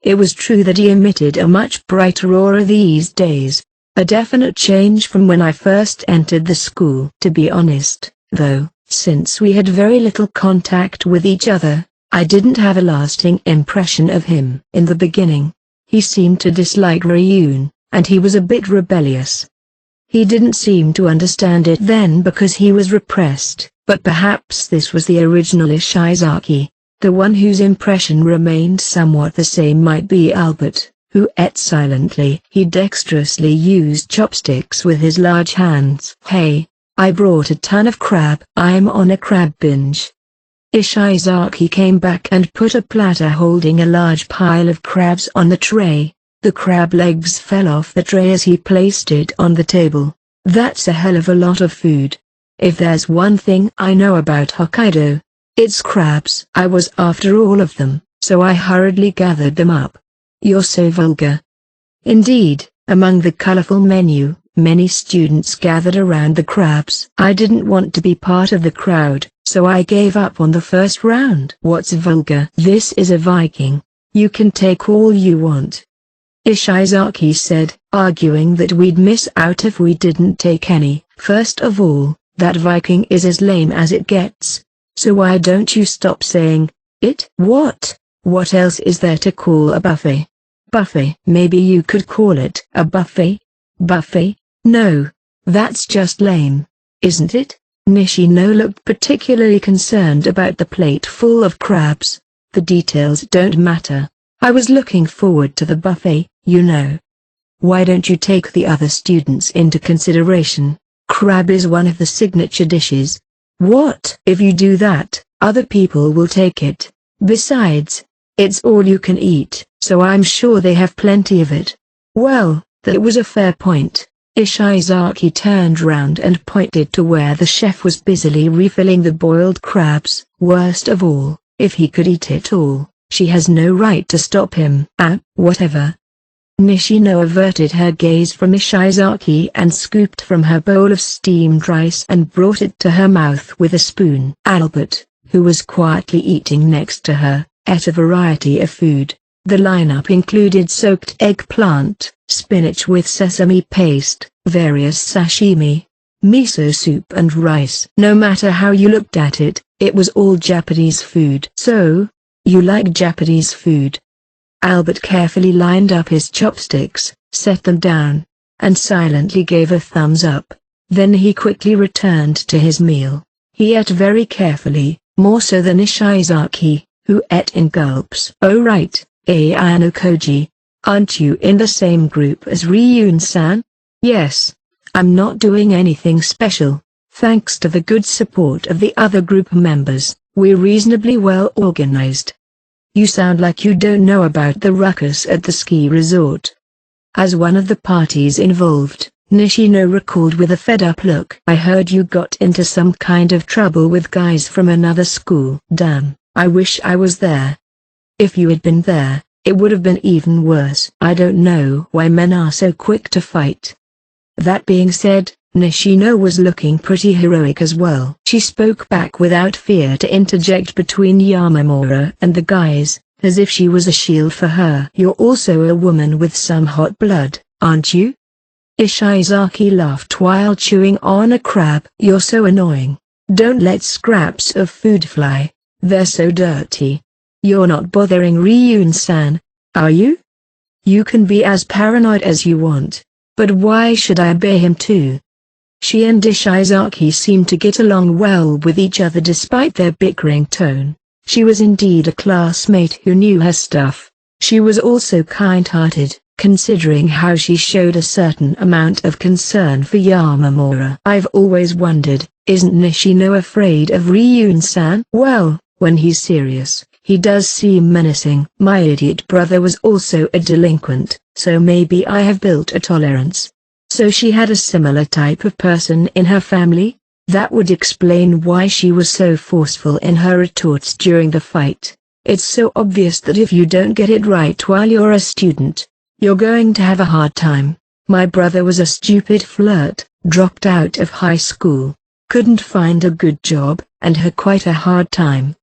It was true that he emitted a much brighter aura these days, a definite change from when I first entered the school. To be honest, though, since we had very little contact with each other, I didn't have a lasting impression of him. In the beginning, he seemed to dislike Ryun, and he was a bit rebellious. He didn't seem to understand it then because he was repressed, but perhaps this was the original Ishizaki. The one whose impression remained somewhat the same might be Albert, who ate silently. He dexterously used chopsticks with his large hands. Hey, I brought a ton of crab. I'm on a crab binge. Ishizaki came back and put a platter holding a large pile of crabs on the tray. The crab legs fell off the tray as he placed it on the table. That's a hell of a lot of food. If there's one thing I know about Hokkaido, it's crabs. I was after all of them, so I hurriedly gathered them up. You're so vulgar. Indeed, among the colorful menu, many students gathered around the crabs. I didn't want to be part of the crowd, so I gave up on the first round. What's vulgar? This is a Viking. You can take all you want, Ishizaki said, arguing that we'd miss out if we didn't take any. First of all, that Viking is as lame as it gets. So why don't you stop saying it? What else is there to call a buffet? Buffet? Maybe you could call it a buffet? Buffet? No, that's just lame, isn't it? Nishino looked particularly concerned about the plate full of crabs. The details don't matter. I was looking forward to the buffet, you know. Why don't you take the other students into consideration? Crab is one of the signature dishes. What? If you do that, other people will take it. Besides, it's all you can eat, so I'm sure they have plenty of it. Well, that was a fair point. Ishizaki turned round and pointed to where the chef was busily refilling the boiled crabs. Worst of all, if he could eat it all, she has no right to stop him. Whatever. Nishino averted her gaze from Ishizaki and scooped from her bowl of steamed rice and brought it to her mouth with a spoon. Albert, who was quietly eating next to her, ate a variety of food. The lineup included soaked eggplant, spinach with sesame paste, various sashimi, miso soup and rice. No matter how you looked at it, it was all Japanese food. So, you like Japanese food? Albert carefully lined up his chopsticks, set them down, and silently gave a thumbs up. Then he quickly returned to his meal. He ate very carefully, more so than Ishizaki, who ate in gulps. Oh right, Ayano Koji, aren't you in the same group as Ryun-san? Yes. I'm not doing anything special. Thanks to the good support of the other group members, we're reasonably well organized. You sound like you don't know about the ruckus at the ski resort. As one of the parties involved, Nishino recalled with a fed-up look. I heard you got into some kind of trouble with guys from another school. Damn, I wish I was there. If you had been there, it would have been even worse. I don't know why men are so quick to fight. That being said, Nishino was looking pretty heroic as well. She spoke back without fear to interject between Yamamura and the guys, as if she was a shield for her. "You're also a woman with some hot blood, aren't you?" Ishizaki laughed while chewing on a crab. "You're so annoying. Don't let scraps of food fly. They're so dirty. You're not bothering Ryun-san, are you? You can be as paranoid as you want. But why should I obey him too?" She and Ishizaki seemed to get along well with each other despite their bickering tone. She was indeed a classmate who knew her stuff. She was also kind-hearted, considering how she showed a certain amount of concern for Yamamura. "I've always wondered, isn't Nishino afraid of Ryun-san?" "Well, when he's serious, he does seem menacing. My idiot brother was also a delinquent, so maybe I have built a tolerance." So she had a similar type of person in her family? That would explain why she was so forceful in her retorts during the fight. It's so obvious that if you don't get it right while you're a student, you're going to have a hard time. My brother was a stupid flirt, dropped out of high school, couldn't find a good job, and had quite a hard time.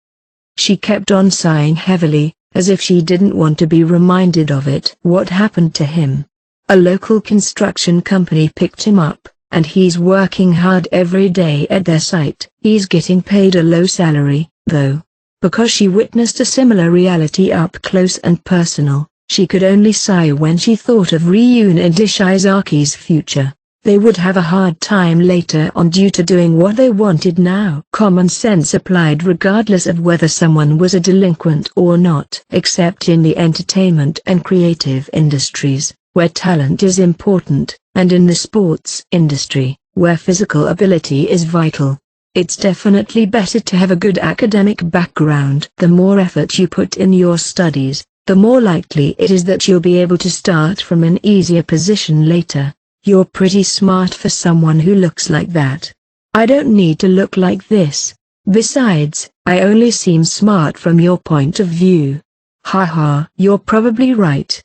She kept on sighing heavily, as if she didn't want to be reminded of it. "What happened to him?" "A local construction company picked him up, and he's working hard every day at their site. He's getting paid a low salary, though." Because she witnessed a similar reality up close and personal, she could only sigh when she thought of Ryun and Ishizaki's future. They would have a hard time later on due to doing what they wanted now. Common sense applied regardless of whether someone was a delinquent or not. Except in the entertainment and creative industries, where talent is important, and in the sports industry, where physical ability is vital. It's definitely better to have a good academic background. The more effort you put in your studies, the more likely it is that you'll be able to start from an easier position later. You're pretty smart for someone who looks like that. I don't need to look like this. Besides, I only seem smart from your point of view. Haha. You're probably right.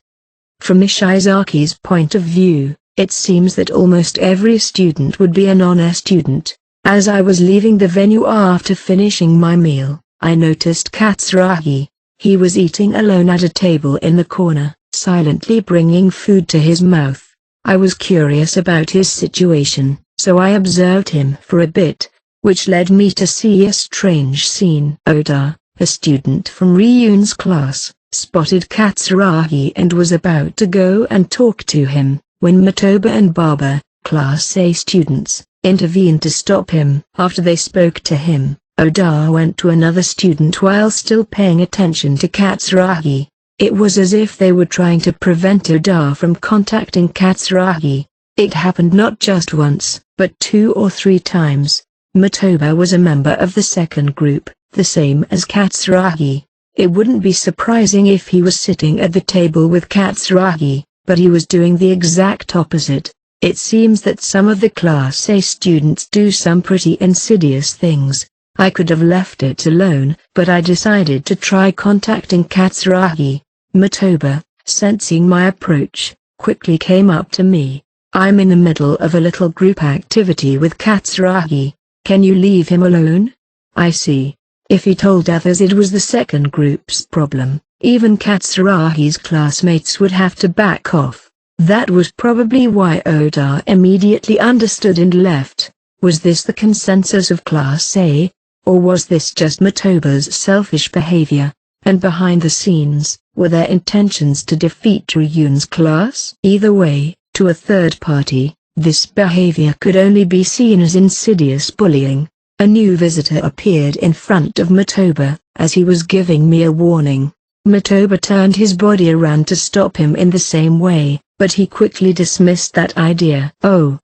From Ishizaki's point of view, it seems that almost every student would be an honor student. As I was leaving the venue after finishing my meal, I noticed Katsuragi. He was eating alone at a table in the corner, silently bringing food to his mouth. I was curious about his situation, so I observed him for a bit, which led me to see a strange scene. Oda, a student from Ryun's class, spotted Katsuragi and was about to go and talk to him, when Matoba and Baba, Class A students, intervened to stop him. After they spoke to him, Oda went to another student while still paying attention to Katsuragi. It was as if they were trying to prevent Oda from contacting Katsuragi. It happened not just once, but 2 or 3 times. Matoba was a member of the second group, the same as Katsuragi. It wouldn't be surprising if he was sitting at the table with Katsuragi, but he was doing the exact opposite. It seems that some of the Class A students do some pretty insidious things. I could have left it alone, but I decided to try contacting Katsuragi. Matoba, sensing my approach, quickly came up to me. "I'm in the middle of a little group activity with Katsuragi. Can you leave him alone?" "I see." If he told others it was the second group's problem, even Katsuragi's classmates would have to back off. That was probably why Oda immediately understood and left. Was this the consensus of Class A? Or was this just Matoba's selfish behavior? And behind the scenes, were their intentions to defeat Ryun's class? Either way, to a third party, this behavior could only be seen as insidious bullying. A new visitor appeared in front of Matoba, as he was giving me a warning. Matoba turned his body around to stop him in the same way, but he quickly dismissed that idea. "Oh."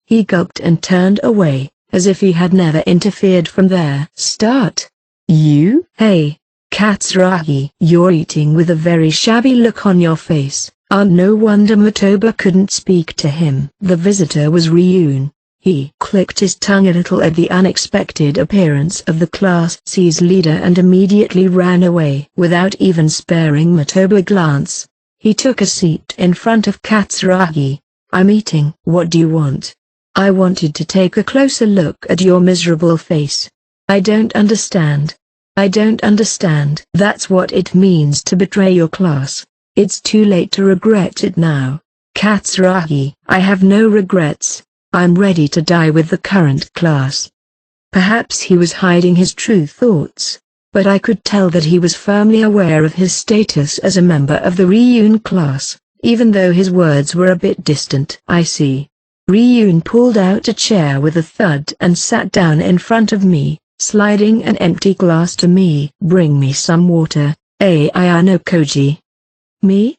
He gulped and turned away, as if he had never interfered from their start. "You?" "Hey, Katsuragi." "You're eating with a very shabby look on your face." No wonder Matoba couldn't speak to him. The visitor was Ryun. He clicked his tongue a little at the unexpected appearance of the Class C's leader and immediately ran away. Without even sparing Matoba a glance, he took a seat in front of Katsuragi. "I'm eating." "What do you want?" I wanted to take a closer look at your miserable face. I don't understand. I don't understand. That's what it means to betray your class. It's too late to regret it now. Katsuragi, I have no regrets. I'm ready to die with the current class. Perhaps he was hiding his true thoughts, but I could tell that he was firmly aware of his status as a member of the Ryun class, even though his words were a bit distant. I see. Ryun pulled out a chair with a thud and sat down in front of me, sliding an empty glass to me. Bring me some water, Ayano Koji. Me?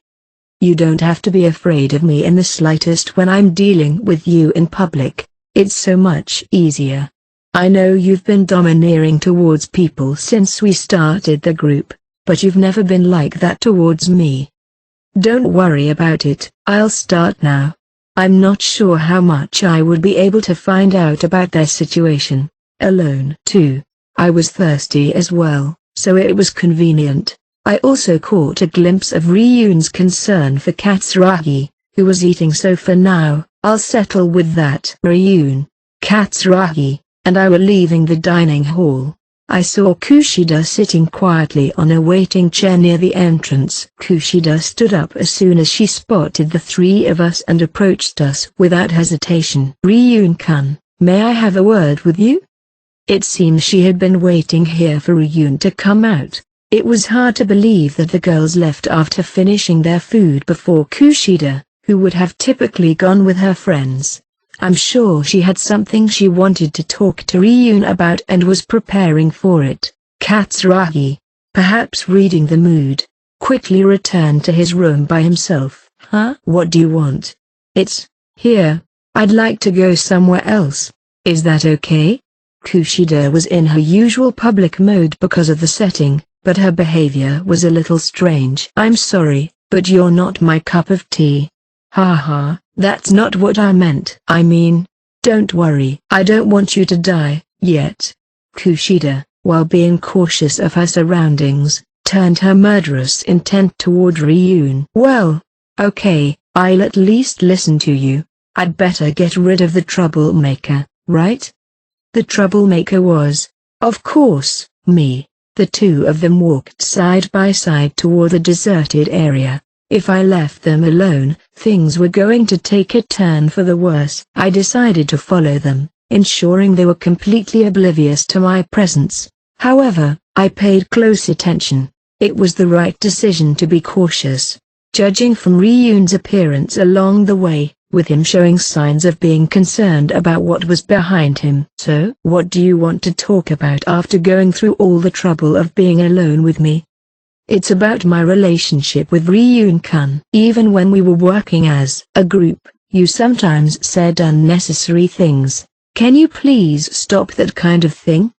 You don't have to be afraid of me in the slightest when I'm dealing with you in public. It's so much easier. I know you've been domineering towards people since we started the group, but you've never been like that towards me. Don't worry about it, I'll start now. I'm not sure how much I would be able to find out about their situation, alone too. I was thirsty as well, so it was convenient. I also caught a glimpse of Ryun's concern for Katsuragi, who was eating, so for now, I'll settle with that. Ryun, Katsuragi, and I were leaving the dining hall. I saw Kushida sitting quietly on a waiting chair near the entrance. Kushida stood up as soon as she spotted the three of us and approached us without hesitation. Ryun-kun, may I have a word with you? It seems she had been waiting here for Ryun to come out. It was hard to believe that the girls left after finishing their food before Kushida, who would have typically gone with her friends. I'm sure she had something she wanted to talk to Ryun about and was preparing for it. Katsuragi, perhaps reading the mood, quickly returned to his room by himself. Huh? What do you want? It's here. I'd like to go somewhere else. Is that okay? Kushida was in her usual public mode because of the setting, but her behavior was a little strange. I'm sorry, but you're not my cup of tea. Haha, that's not what I meant. I mean, don't worry. I don't want you to die, yet. Kushida, while being cautious of her surroundings, turned her murderous intent toward Ryun. Well, okay, I'll at least listen to you. I'd better get rid of the troublemaker, right? The troublemaker was, of course, me. The two of them walked side by side toward the deserted area. If I left them alone, things were going to take a turn for the worse. I decided to follow them, ensuring they were completely oblivious to my presence. However, I paid close attention. It was the right decision to be cautious. Judging from Ryun's appearance along the way, with him showing signs of being concerned about what was behind him. So, what do you want to talk about after going through all the trouble of being alone with me? It's about my relationship with Ryun-kun. Even when we were working as a group, you sometimes said unnecessary things. Can you please stop that kind of thing?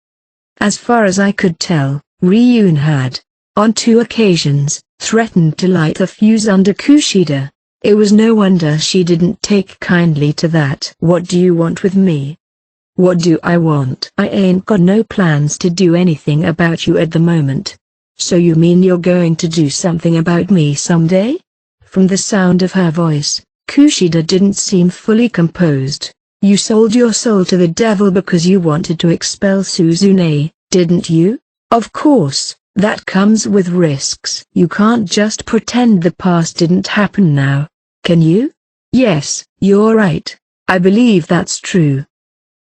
As far as I could tell, Ryun had, on 2 occasions, threatened to light the fuse under Kushida. It was no wonder she didn't take kindly to that. What do you want with me? What do I want? I ain't got no plans to do anything about you at the moment. So you mean you're going to do something about me someday? From the sound of her voice, Kushida didn't seem fully composed. You sold your soul to the devil because you wanted to expel Suzune, didn't you? Of course, that comes with risks. You can't just pretend the past didn't happen now. Can you? Yes, you're right. I believe that's true.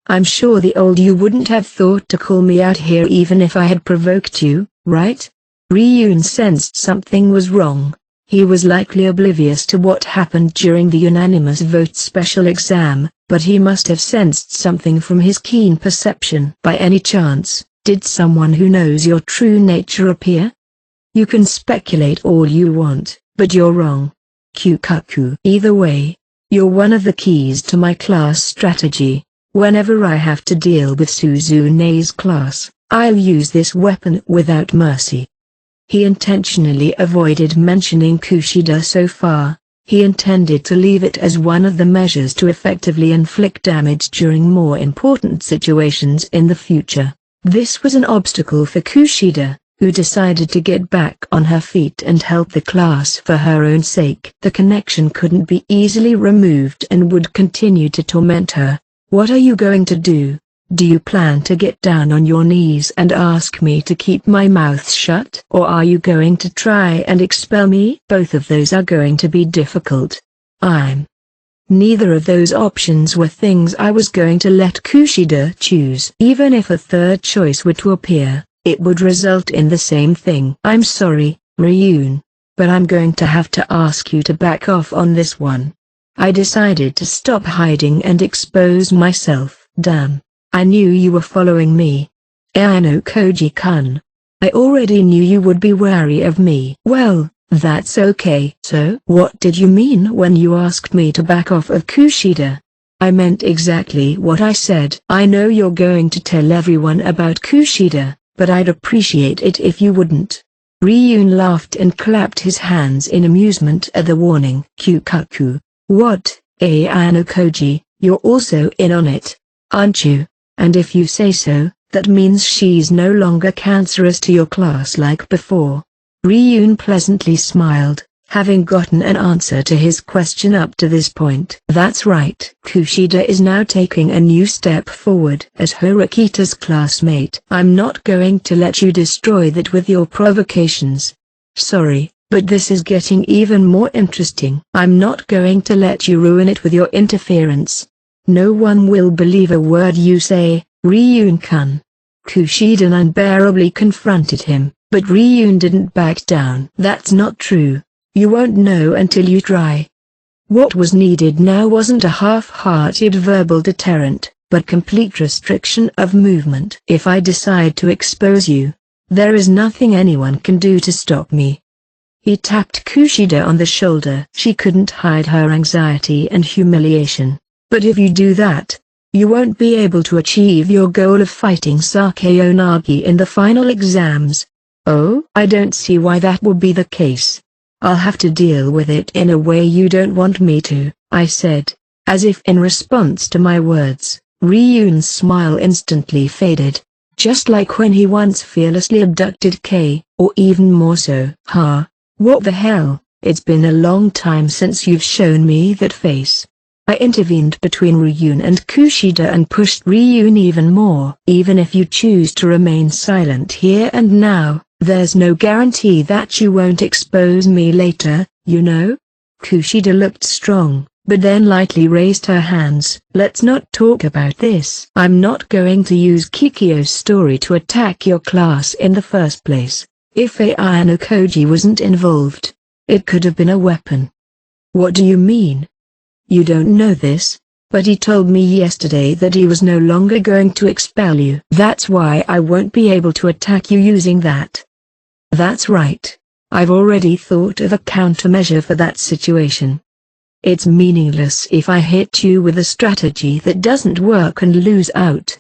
I'm sure the old you wouldn't have thought to call me out here even if I had provoked you, right? Ryun sensed something was wrong. He was likely oblivious to what happened during the unanimous vote special exam, but he must have sensed something from his keen perception. By any chance, did someone who knows your true nature appear? You can speculate all you want, but you're wrong. Kukaku. Either way, you're one of the keys to my class strategy. Whenever I have to deal with Suzune's class, I'll use this weapon without mercy. He intentionally avoided mentioning Kushida so far. He intended to leave it as one of the measures to effectively inflict damage during more important situations in the future. This was an obstacle for Kushida, who decided to get back on her feet and help the class for her own sake. The connection couldn't be easily removed and would continue to torment her. What are you going to do? Do you plan to get down on your knees and ask me to keep my mouth shut? Or are you going to try and expel me? Both of those are going to be difficult. Neither of those options were things I was going to let Kushida choose. Even if a third choice were to appear, it would result in the same thing. I'm sorry, Ryun, but I'm going to have to ask you to back off on this one. I decided to stop hiding and expose myself. Damn. I knew you were following me. Ayano Koji-kun. I already knew you would be wary of me. Well, that's okay. So, what did you mean when you asked me to back off of Kushida? I meant exactly what I said. I know you're going to tell everyone about Kushida, but I'd appreciate it if you wouldn't. Ryun laughed and clapped his hands in amusement at the warning. Kyukaku. What, Ayano Koji, you're also in on it, aren't you? And if you say so, that means she's no longer cancerous to your class like before. Ryun pleasantly smiled, having gotten an answer to his question up to this point. That's right. Kushida is now taking a new step forward as Horikita's classmate. I'm not going to let you destroy that with your provocations. Sorry, but this is getting even more interesting. I'm not going to let you ruin it with your interference. No one will believe a word you say, Ryun-kun. Kushida unbearably confronted him, but Ryun didn't back down. That's not true. You won't know until you try. What was needed now wasn't a half-hearted verbal deterrent, but complete restriction of movement. If I decide to expose you, there is nothing anyone can do to stop me. He tapped Kushida on the shoulder. She couldn't hide her anxiety and humiliation. But if you do that, you won't be able to achieve your goal of fighting Sakayanagi in the final exams. Oh, I don't see why that would be the case. I'll have to deal with it in a way you don't want me to, I said, as if in response to my words. Ryun's smile instantly faded, just like when he once fearlessly abducted Kei, or even more so. What the hell, it's been a long time since you've shown me that face. I intervened between Ryun and Kushida and pushed Ryun even more. Even if you choose to remain silent here and now, there's no guarantee that you won't expose me later, you know? Kushida looked strong, but then lightly raised her hands. Let's not talk about this. I'm not going to use Kikyo's story to attack your class in the first place. If Ayano Koji wasn't involved, it could have been a weapon. What do you mean? You don't know this, but he told me yesterday that he was no longer going to expel you. That's why I won't be able to attack you using that. That's right. I've already thought of a countermeasure for that situation. It's meaningless if I hit you with a strategy that doesn't work and lose out.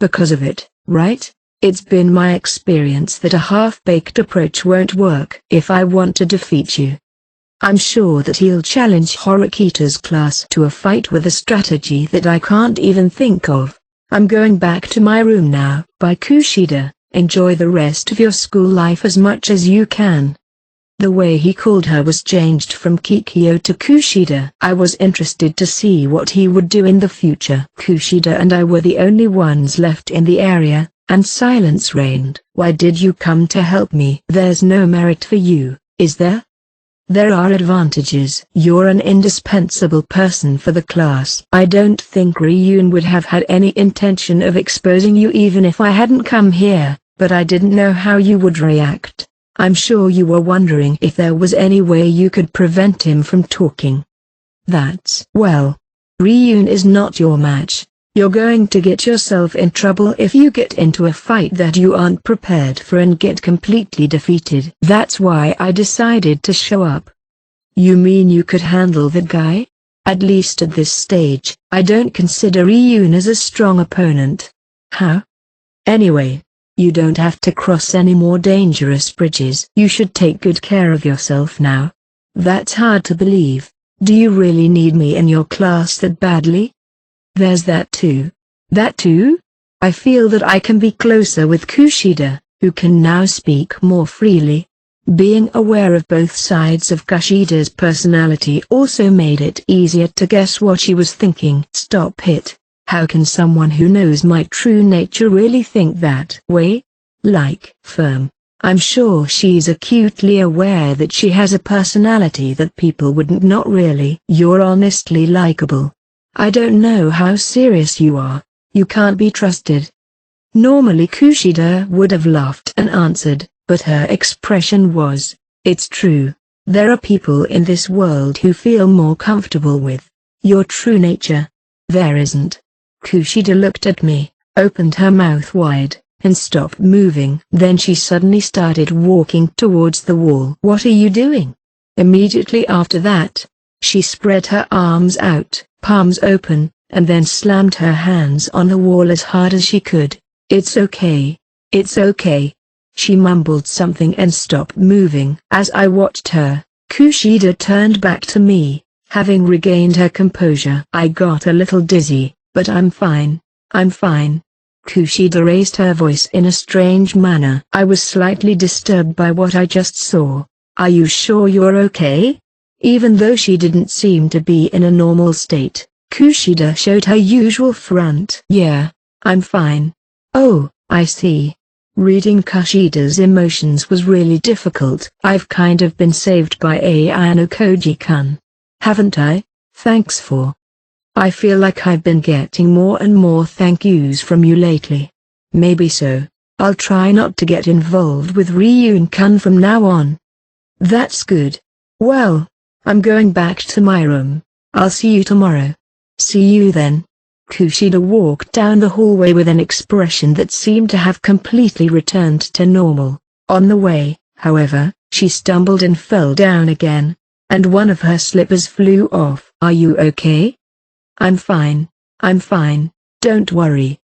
Because of it, right? It's been my experience that a half-baked approach won't work. If I want to defeat you, I'm sure that he'll challenge Horikita's class to a fight with a strategy that I can't even think of. I'm going back to my room now. Bye Kushida, enjoy the rest of your school life as much as you can. The way he called her was changed from Kikyo to Kushida. I was interested to see what he would do in the future. Kushida and I were the only ones left in the area, and silence reigned. Why did you come to help me? There's no merit for you, is there? There are advantages. You're an indispensable person for the class. I don't think Ryun would have had any intention of exposing you even if I hadn't come here, but I didn't know how you would react. I'm sure you were wondering if there was any way you could prevent him from talking. Well, Ryun is not your match. You're going to get yourself in trouble if you get into a fight that you aren't prepared for and get completely defeated. That's why I decided to show up. You mean you could handle that guy? At least at this stage, I don't consider Ryun as a strong opponent. How? Anyway, you don't have to cross any more dangerous bridges. You should take good care of yourself now. That's hard to believe. Do you really need me in your class that badly? There's that too. That too? I feel that I can be closer with Kushida, who can now speak more freely. Being aware of both sides of Kushida's personality also made it easier to guess what she was thinking. Stop it. How can someone who knows my true nature really think that way? Like, firm. I'm sure she's acutely aware that she has a personality that people wouldn't. Not really. You're honestly likable. I don't know how serious you are. You can't be trusted. Normally Kushida would have laughed and answered, but her expression was, it's true. There are people in this world who feel more comfortable with your true nature. There isn't. Kushida looked at me, opened her mouth wide, and stopped moving. Then she suddenly started walking towards the wall. What are you doing? Immediately after that, she spread her arms out, palms open, and then slammed her hands on the wall as hard as she could. It's okay. It's okay. She mumbled something and stopped moving. As I watched her, Kushida turned back to me, having regained her composure. I got a little dizzy, but I'm fine. I'm fine. Kushida raised her voice in a strange manner. I was slightly disturbed by what I just saw. Are you sure you're okay? Even though she didn't seem to be in a normal state, Kushida showed her usual front. Yeah, I'm fine. Oh, I see. Reading Kushida's emotions was really difficult. I've kind of been saved by Ayano Koji-kun. Haven't I? Thanks for. I feel like I've been getting more and more thank yous from you lately. Maybe so. I'll try not to get involved with Ryun-kun from now on. That's good. Well, I'm going back to my room. I'll see you tomorrow. See you then. Kushida walked down the hallway with an expression that seemed to have completely returned to normal. On the way, however, she stumbled and fell down again, and one of her slippers flew off. Are you okay? I'm fine. I'm fine, don't worry.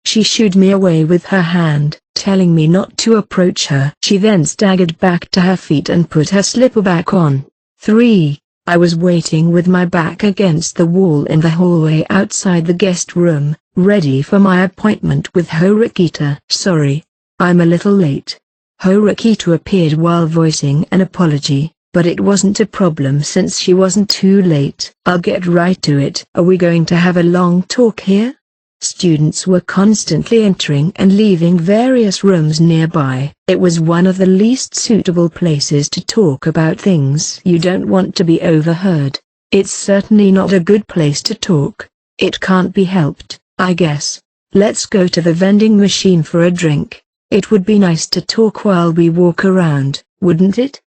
She shooed me away with her hand, telling me not to approach her. She then staggered back to her feet and put her slipper back on. 3. I was waiting with my back against the wall in the hallway outside the guest room, ready for my appointment with Horikita. Sorry, I'm a little late. Horikita appeared while voicing an apology, but it wasn't a problem since she wasn't too late. I'll get right to it. Are we going to have a long talk here? Students were constantly entering and leaving various rooms nearby. It was one of the least suitable places to talk about things you don't want to be overheard. It's certainly not a good place to talk. It can't be helped, I guess. Let's go to the vending machine for a drink. It would be nice to talk while we walk around, wouldn't it?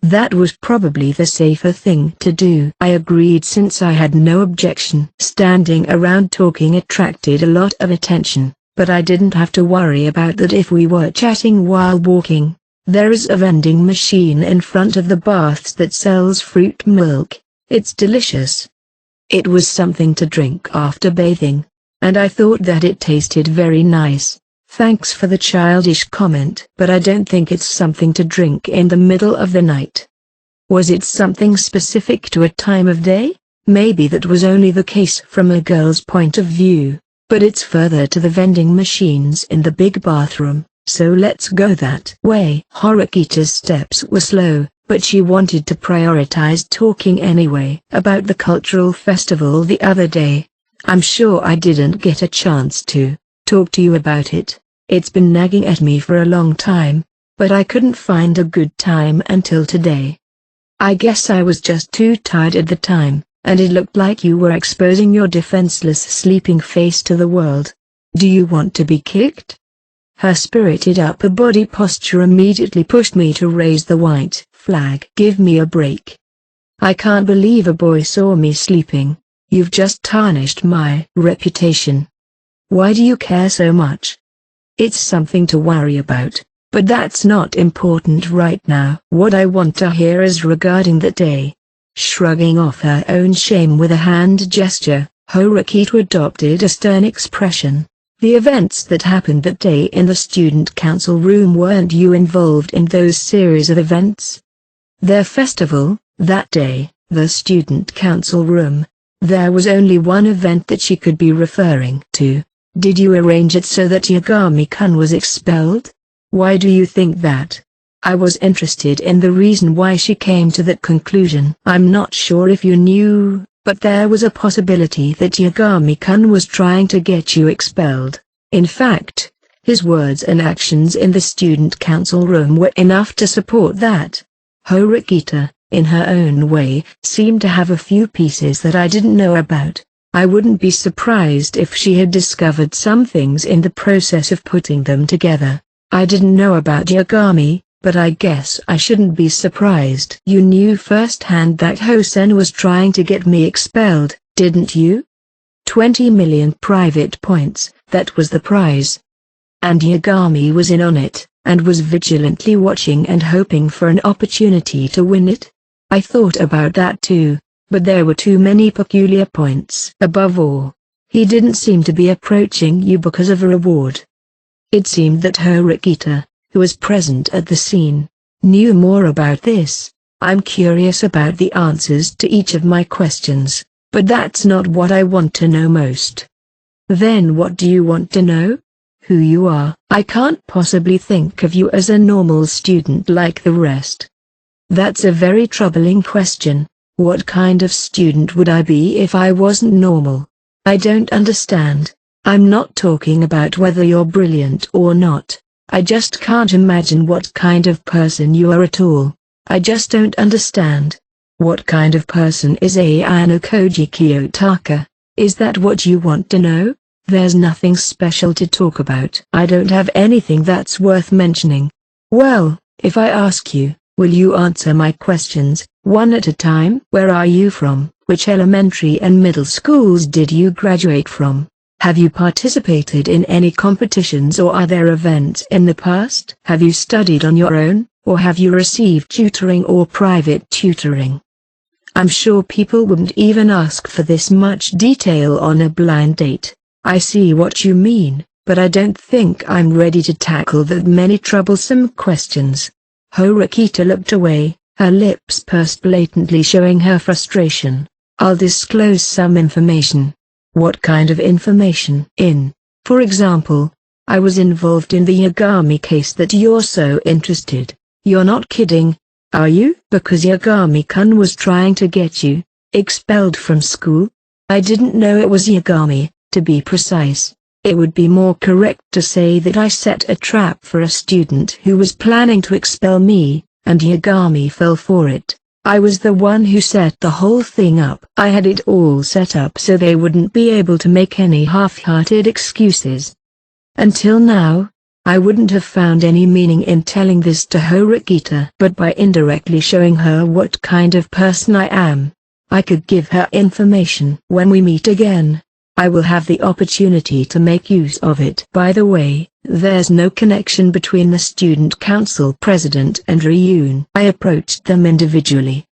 That was probably the safer thing to do. I agreed since I had no objection. Standing around talking attracted a lot of attention, but I didn't have to worry about that if we were chatting while walking. There is a vending machine in front of the baths that sells fruit milk. It's delicious. It was something to drink after bathing, and I thought that it tasted very nice. Thanks for the childish comment, but I don't think it's something to drink in the middle of the night. Was it something specific to a time of day? Maybe that was only the case from a girl's point of view, but it's further to the vending machines in the big bathroom, so let's go that way. Horikita's steps were slow, but she wanted to prioritize talking anyway about the cultural festival the other day. I'm sure I didn't get a chance to talk to you about it. It's been nagging at me for a long time, but I couldn't find a good time until today. I guess I was just too tired at the time, and it looked like you were exposing your defenseless sleeping face to the world. Do you want to be kicked? Her spirited upper body posture immediately pushed me to raise the white flag. Give me a break. I can't believe a boy saw me sleeping. You've just tarnished my reputation. Why do you care so much? It's something to worry about, but that's not important right now. What I want to hear is regarding that day. Shrugging off her own shame with a hand gesture, Horikita adopted a stern expression. The events that happened that day in the student council room, weren't you involved in those series of events? Their festival, that day, the student council room. There was only one event that she could be referring to. Did you arrange it so that Yagami-kun was expelled? Why do you think that? I was interested in the reason why she came to that conclusion. I'm not sure if you knew, but there was a possibility that Yagami-kun was trying to get you expelled. In fact, his words and actions in the student council room were enough to support that. Horikita, in her own way, seemed to have a few pieces that I didn't know about. I wouldn't be surprised if she had discovered some things in the process of putting them together. I didn't know about Yagami, but I guess I shouldn't be surprised. You knew firsthand that Hosen was trying to get me expelled, didn't you? 20 million private points, that was the prize. And Yagami was in on it, and was vigilantly watching and hoping for an opportunity to win it? I thought about that too, but there were too many peculiar points. Above all, he didn't seem to be approaching you because of a reward. It seemed that Horikita, who was present at the scene, knew more about this. I'm curious about the answers to each of my questions, but that's not what I want to know most. Then what do you want to know? Who you are. I can't possibly think of you as a normal student like the rest. That's a very troubling question. What kind of student would I be if I wasn't normal? I don't understand. I'm not talking about whether you're brilliant or not. I just can't imagine what kind of person you are at all. I just don't understand. What kind of person is Ayano Koji Kiyotaka? Is that what you want to know? There's nothing special to talk about. I don't have anything that's worth mentioning. Well, if I ask you, will you answer my questions, one at a time? Where are you from? Which elementary and middle schools did you graduate from? Have you participated in any competitions or other events in the past? Have you studied on your own, or have you received tutoring or private tutoring? I'm sure people wouldn't even ask for this much detail on a blind date. I see what you mean, but I don't think I'm ready to tackle that many troublesome questions. Horikita looked away, her lips pursed blatantly showing her frustration. I'll disclose some information. What kind of information? For example, I was involved in the Yagami case that you're so interested. You're not kidding, are you? Because Yagami-kun was trying to get you expelled from school? I didn't know it was Yagami. To be precise, it would be more correct to say that I set a trap for a student who was planning to expel me, and Yagami fell for it. I was the one who set the whole thing up. I had it all set up so they wouldn't be able to make any half-hearted excuses. Until now, I wouldn't have found any meaning in telling this to Horikita, but by indirectly showing her what kind of person I am, I could give her information. When we meet again, I will have the opportunity to make use of it. By the way, there's no connection between the student council president and Ryun. I approached them individually.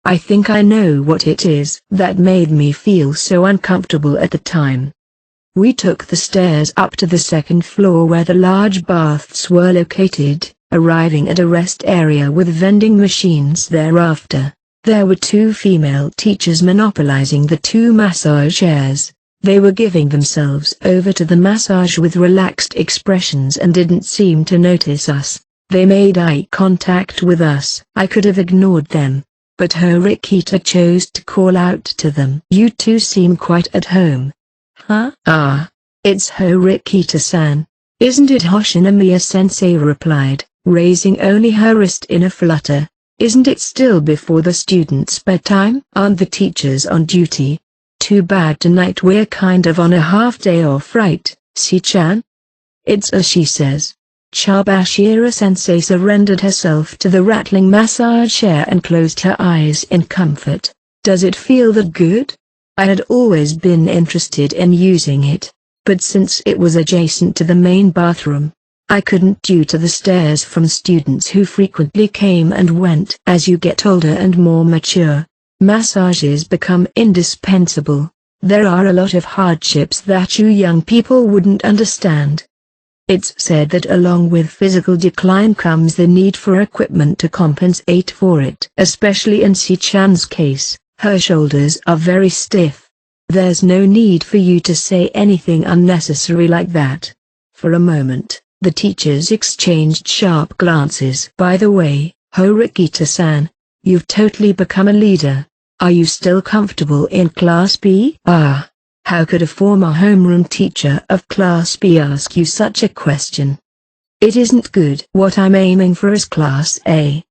I think I know what it is that made me feel so uncomfortable at the time. We took the stairs up to the second floor where the large baths were located, arriving at a rest area with vending machines thereafter. There were two female teachers monopolizing the two massage chairs. They were giving themselves over to the massage with relaxed expressions and didn't seem to notice us. They made eye contact with us. I could have ignored them, but Horikita chose to call out to them. You two seem quite at home. Huh? Ah, it's Horikita-san. Isn't it? Hoshinomiya-sensei replied, raising only her wrist in a flutter. Isn't it still before the students' bedtime? Aren't the teachers on duty? Too bad tonight we're kind of on a half-day off, right, Si-chan? It's as she says. Chabashira-sensei surrendered herself to the rattling massage chair and closed her eyes in comfort. Does it feel that good? I had always been interested in using it, but since it was adjacent to the main bathroom, I couldn't due to the stares from students who frequently came and went. As you get older and more mature, massages become indispensable. There are a lot of hardships that you young people wouldn't understand. It's said that along with physical decline comes the need for equipment to compensate for it. Especially in Si-chan's case, her shoulders are very stiff. There's no need for you to say anything unnecessary like that. For a moment, the teachers exchanged sharp glances. By the way, Horikita-san, you've totally become a leader. Are you still comfortable in Class B? Ah. How could a former homeroom teacher of Class B ask you such a question? It isn't good. What I'm aiming for is Class A.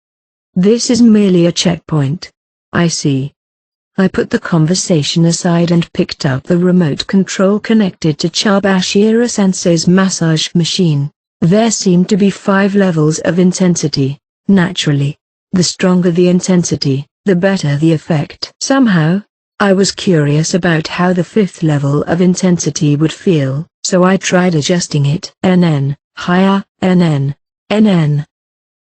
This is merely a checkpoint. I see. I put the conversation aside and picked up the remote control connected to Chubashira-sensei's massage machine. There seemed to be 5 levels of intensity. Naturally, the stronger the intensity, the better the effect. Somehow, I was curious about how the 5th level of intensity would feel, so I tried adjusting it. NN, higher, NN, NN.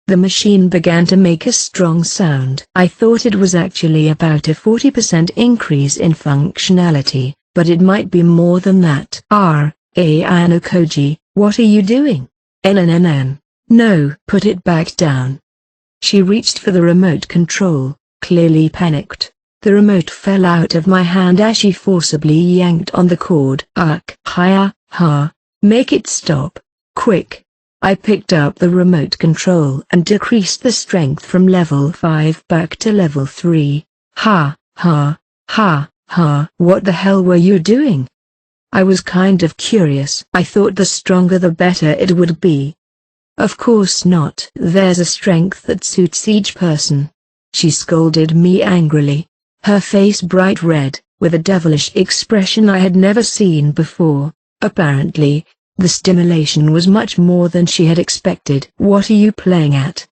The machine began to make a strong sound. I thought it was actually about a 40% increase in functionality, but it might be more than that. Ayano Koji, what are you doing? NNNN. No, put it back down. She reached for the remote control, clearly panicked. The remote fell out of my hand as she forcibly yanked on the cord. Higher, make it stop, quick. I picked up the remote control and decreased the strength from level 5 back to level 3. What the hell were you doing? I was kind of curious. I thought the stronger the better it would be. Of course not. There's a strength that suits each person. She scolded me angrily. Her face bright red, with a devilish expression I had never seen before. Apparently, the stimulation was much more than she had expected. What are you playing at?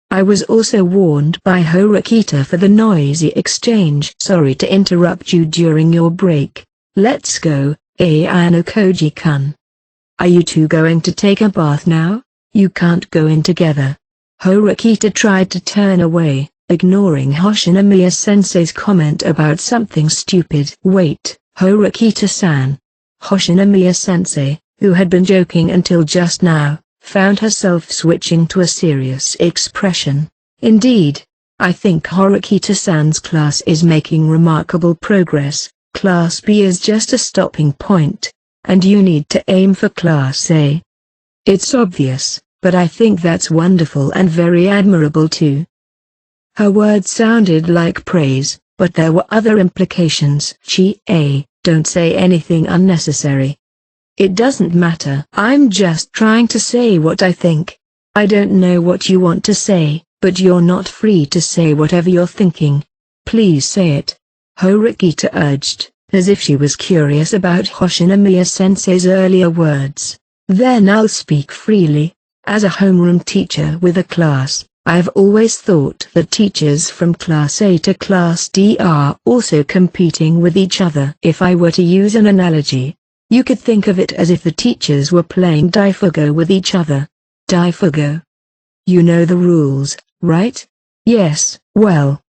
I was also warned by Horikita for the noisy exchange. Sorry to interrupt you during your break. Let's go, Ayano Koji-kun. Are you two going to take a bath now? You can't go in together. Horikita tried to turn away, ignoring Hoshinomiya-sensei's comment about something stupid. Wait, Horikita-san. Hoshinomiya-sensei, who had been joking until just now, found herself switching to a serious expression. Indeed, I think Horikita-san's class is making remarkable progress. Class B is just a stopping point, and you need to aim for Class A. It's obvious, but I think that's wonderful and very admirable too. Her words sounded like praise, but there were other implications. Don't say anything unnecessary. It doesn't matter. I'm just trying to say what I think. I don't know what you want to say, but you're not free to say whatever you're thinking. Please say it. Horikita urged, as if she was curious about Hoshinomiya-sensei's earlier words. Then I'll speak freely. As a homeroom teacher with a class, I've always thought that teachers from Class A to Class D are also competing with each other. If I were to use an analogy, you could think of it as if the teachers were playing Daifugo with each other. Daifugo. You know the rules, right? Yes, well.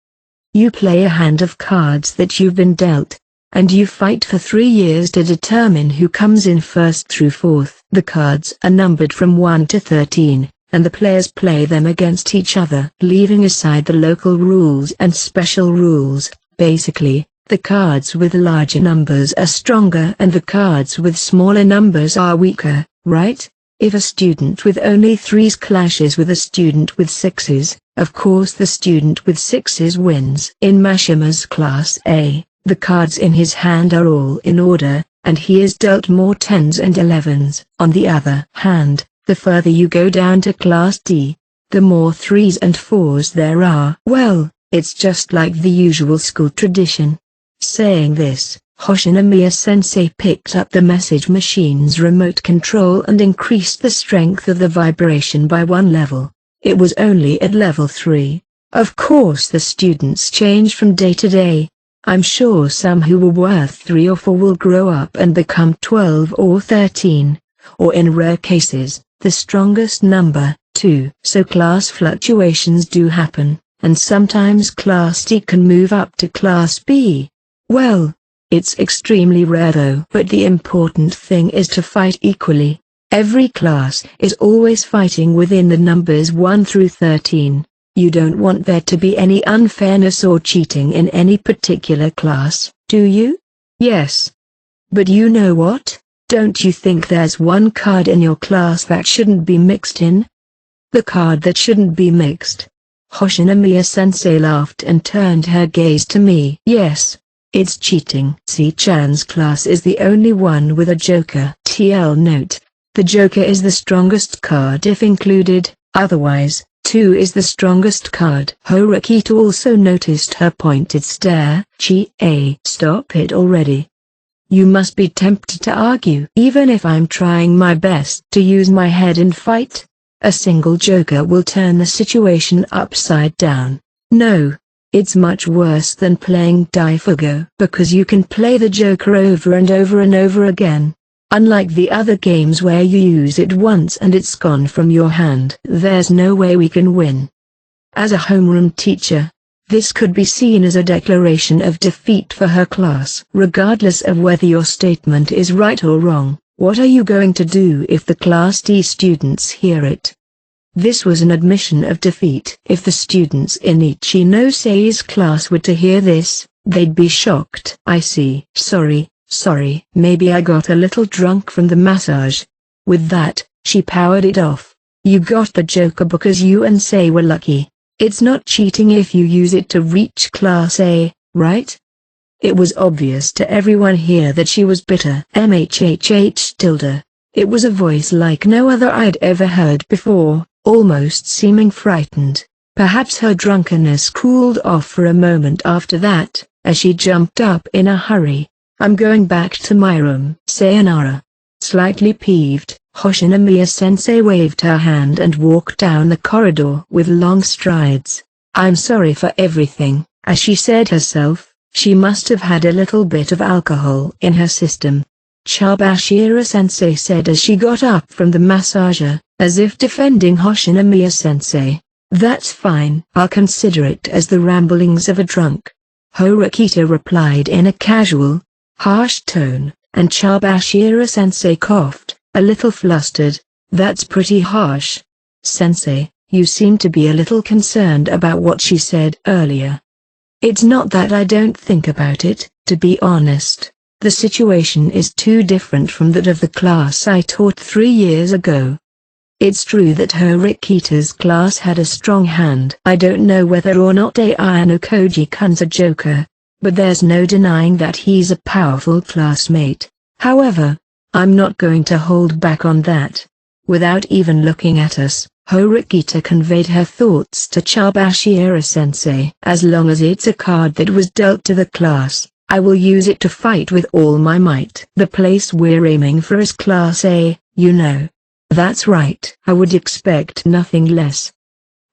You play a hand of cards that you've been dealt, and you fight for 3 years to determine who comes in first through fourth. The cards are numbered from 1 to 13. And the players play them against each other. Leaving aside the local rules and special rules, basically, the cards with larger numbers are stronger and the cards with smaller numbers are weaker, right? If a student with only 3s clashes with a student with 6s, of course the student with 6s wins. In Mashima's Class A, the cards in his hand are all in order, and he is dealt more 10s and 11s. On the other hand, the further you go down to Class D, the more 3s and 4s there are. Well, it's just like the usual school tradition. Saying this, Hoshinomiya-sensei picked up the message machine's remote control and increased the strength of the vibration by 1 level. It was only at level 3. Of course the students change from day to day. I'm sure some who were worth 3 or 4 will grow up and become 12 or 13, or in rare cases, the strongest number, 2. So class fluctuations do happen, and sometimes Class D can move up to Class B. Well, it's extremely rare though. But the important thing is to fight equally. Every class is always fighting within the numbers 1 through 13. You don't want there to be any unfairness or cheating in any particular class, do you? Yes. But you know what? Don't you think there's one card in your class that shouldn't be mixed in? The card that shouldn't be mixed. Hoshinomiya-sensei laughed and turned her gaze to me. Yes. It's cheating. C-chan's class is the only one with a joker. TL note. The joker is the strongest card if included, otherwise, 2 is the strongest card. Horikita also noticed her pointed stare. Chie, stop it already. You must be tempted to argue. Even if I'm trying my best to use my head and fight, a single joker will turn the situation upside down. No. It's much worse than playing Daifugo, because you can play the joker over and over and over again. Unlike the other games where you use it once and it's gone from your hand. There's no way we can win. As a homeroom teacher, this could be seen as a declaration of defeat for her class. Regardless of whether your statement is right or wrong, what are you going to do if the Class D students hear it? This was an admission of defeat. If the students in Ichinose-sei's class were to hear this, they'd be shocked. I see. Sorry, maybe I got a little drunk from the massage. With that, she powered it off. You got the joker because you and Sei were lucky. It's not cheating if you use it to reach Class A, right? It was obvious to everyone here that she was bitter. Mhhh. It was a voice like no other I'd ever heard before, almost seeming frightened. Perhaps her drunkenness cooled off for a moment after that, as she jumped up in a hurry. I'm going back to my room. Sayonara. Slightly peeved, Hoshinomiya-sensei waved her hand and walked down the corridor with long strides. I'm sorry for everything. As she said herself, she must have had a little bit of alcohol in her system. Chabashira-sensei said as she got up from the massager, as if defending Hoshinomiya-sensei. That's fine. I'll consider it as the ramblings of a drunk. Horikita replied in a casual, harsh tone, and Chabashira-sensei coughed, a little flustered. That's pretty harsh. Sensei, you seem to be a little concerned about what she said earlier. It's not that I don't think about it, to be honest. The situation is too different from that of the class I taught 3 years ago. It's true that Horikita's class had a strong hand. I don't know whether or not Ayano Koji-kun's a joker, but there's no denying that he's a powerful classmate. However, I'm not going to hold back on that. Without even looking at us, Horikita conveyed her thoughts to Chabashira-sensei. As long as it's a card that was dealt to the class, I will use it to fight with all my might. The place we're aiming for is Class A, you know. That's right. I would expect nothing less.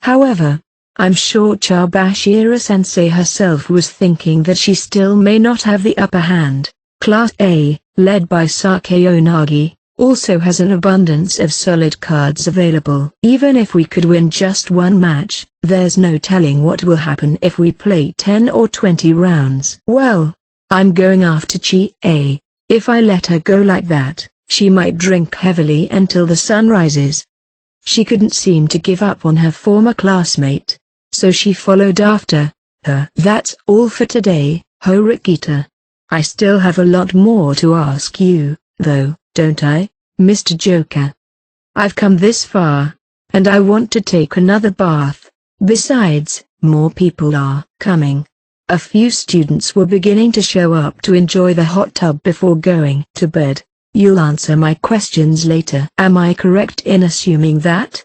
However, I'm sure Chabashira-sensei herself was thinking that she still may not have the upper hand. Class A, led by Sakeonagi, also has an abundance of solid cards available. Even if we could win just one match, there's no telling what will happen if we play 10 or 20 rounds. Well, I'm going after Chie. If I let her go like that, she might drink heavily until the sun rises. She couldn't seem to give up on her former classmate, so she followed after her. That's all for today, Horikita. I still have a lot more to ask you, though, don't I, Mr. Joker? I've come this far, and I want to take another bath. Besides, more people are coming. A few students were beginning to show up to enjoy the hot tub before going to bed. You'll answer my questions later. Am I correct in assuming that?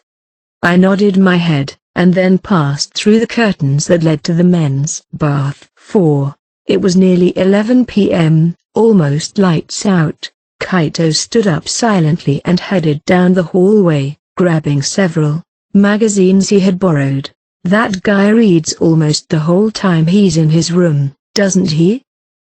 I nodded my head, and then passed through the curtains that led to the men's bath. 4. It was nearly 11 p.m., almost lights out. Kaito stood up silently and headed down the hallway, grabbing several magazines he had borrowed. That guy reads almost the whole time he's in his room, doesn't he?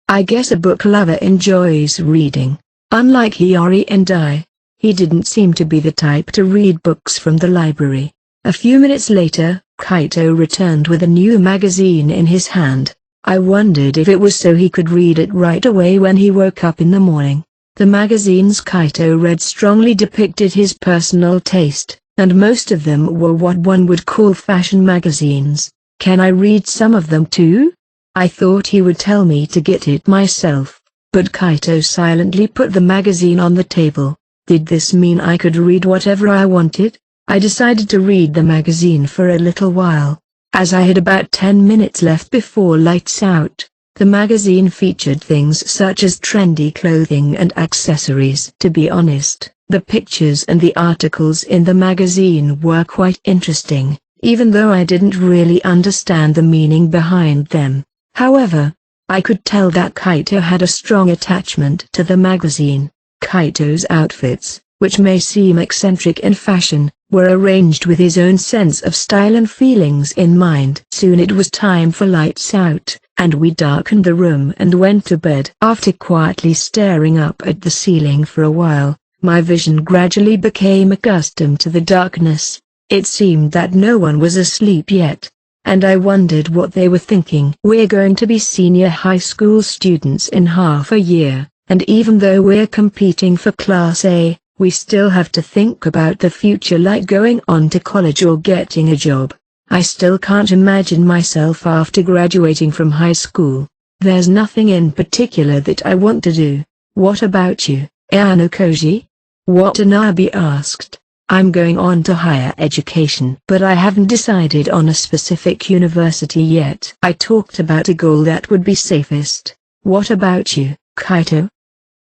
I guess a book lover enjoys reading. Unlike Hiyori and I, he didn't seem to be the type to read books from the library. A few minutes later, Kaito returned with a new magazine in his hand. I wondered if it was so he could read it right away when he woke up in the morning. The magazines Kaito read strongly depicted his personal taste, and most of them were what one would call fashion magazines. Can I read some of them too? I thought he would tell me to get it myself, but Kaito silently put the magazine on the table. Did this mean I could read whatever I wanted? I decided to read the magazine for a little while. As I had about 10 minutes left before lights out, the magazine featured things such as trendy clothing and accessories. To be honest, the pictures and the articles in the magazine were quite interesting, even though I didn't really understand the meaning behind them. However, I could tell that Kaito had a strong attachment to the magazine. Kaito's outfits, which may seem eccentric in fashion, were arranged with his own sense of style and feelings in mind. Soon it was time for lights out, and we darkened the room and went to bed. After quietly staring up at the ceiling for a while, my vision gradually became accustomed to the darkness. It seemed that no one was asleep yet, and I wondered what they were thinking. We're going to be senior high school students in half a year, and even though we're competing for Class A, we still have to think about the future, like going on to college or getting a job. I still can't imagine myself after graduating from high school. There's nothing in particular that I want to do. What about you, Ayano-koji? Watanabe asked. I'm going on to higher education, but I haven't decided on a specific university yet. I talked about a goal that would be safest. What about you, Kaito?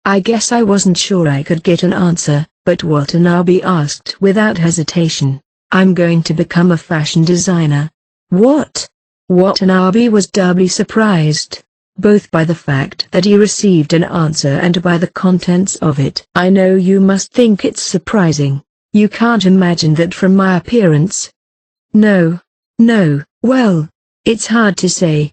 I guess I wasn't sure I could get an answer, but Watanabe asked without hesitation. I'm going to become a fashion designer. What? Watanabe was doubly surprised, both by the fact that he received an answer and by the contents of it. I know you must think it's surprising. You can't imagine that from my appearance. No, well, it's hard to say.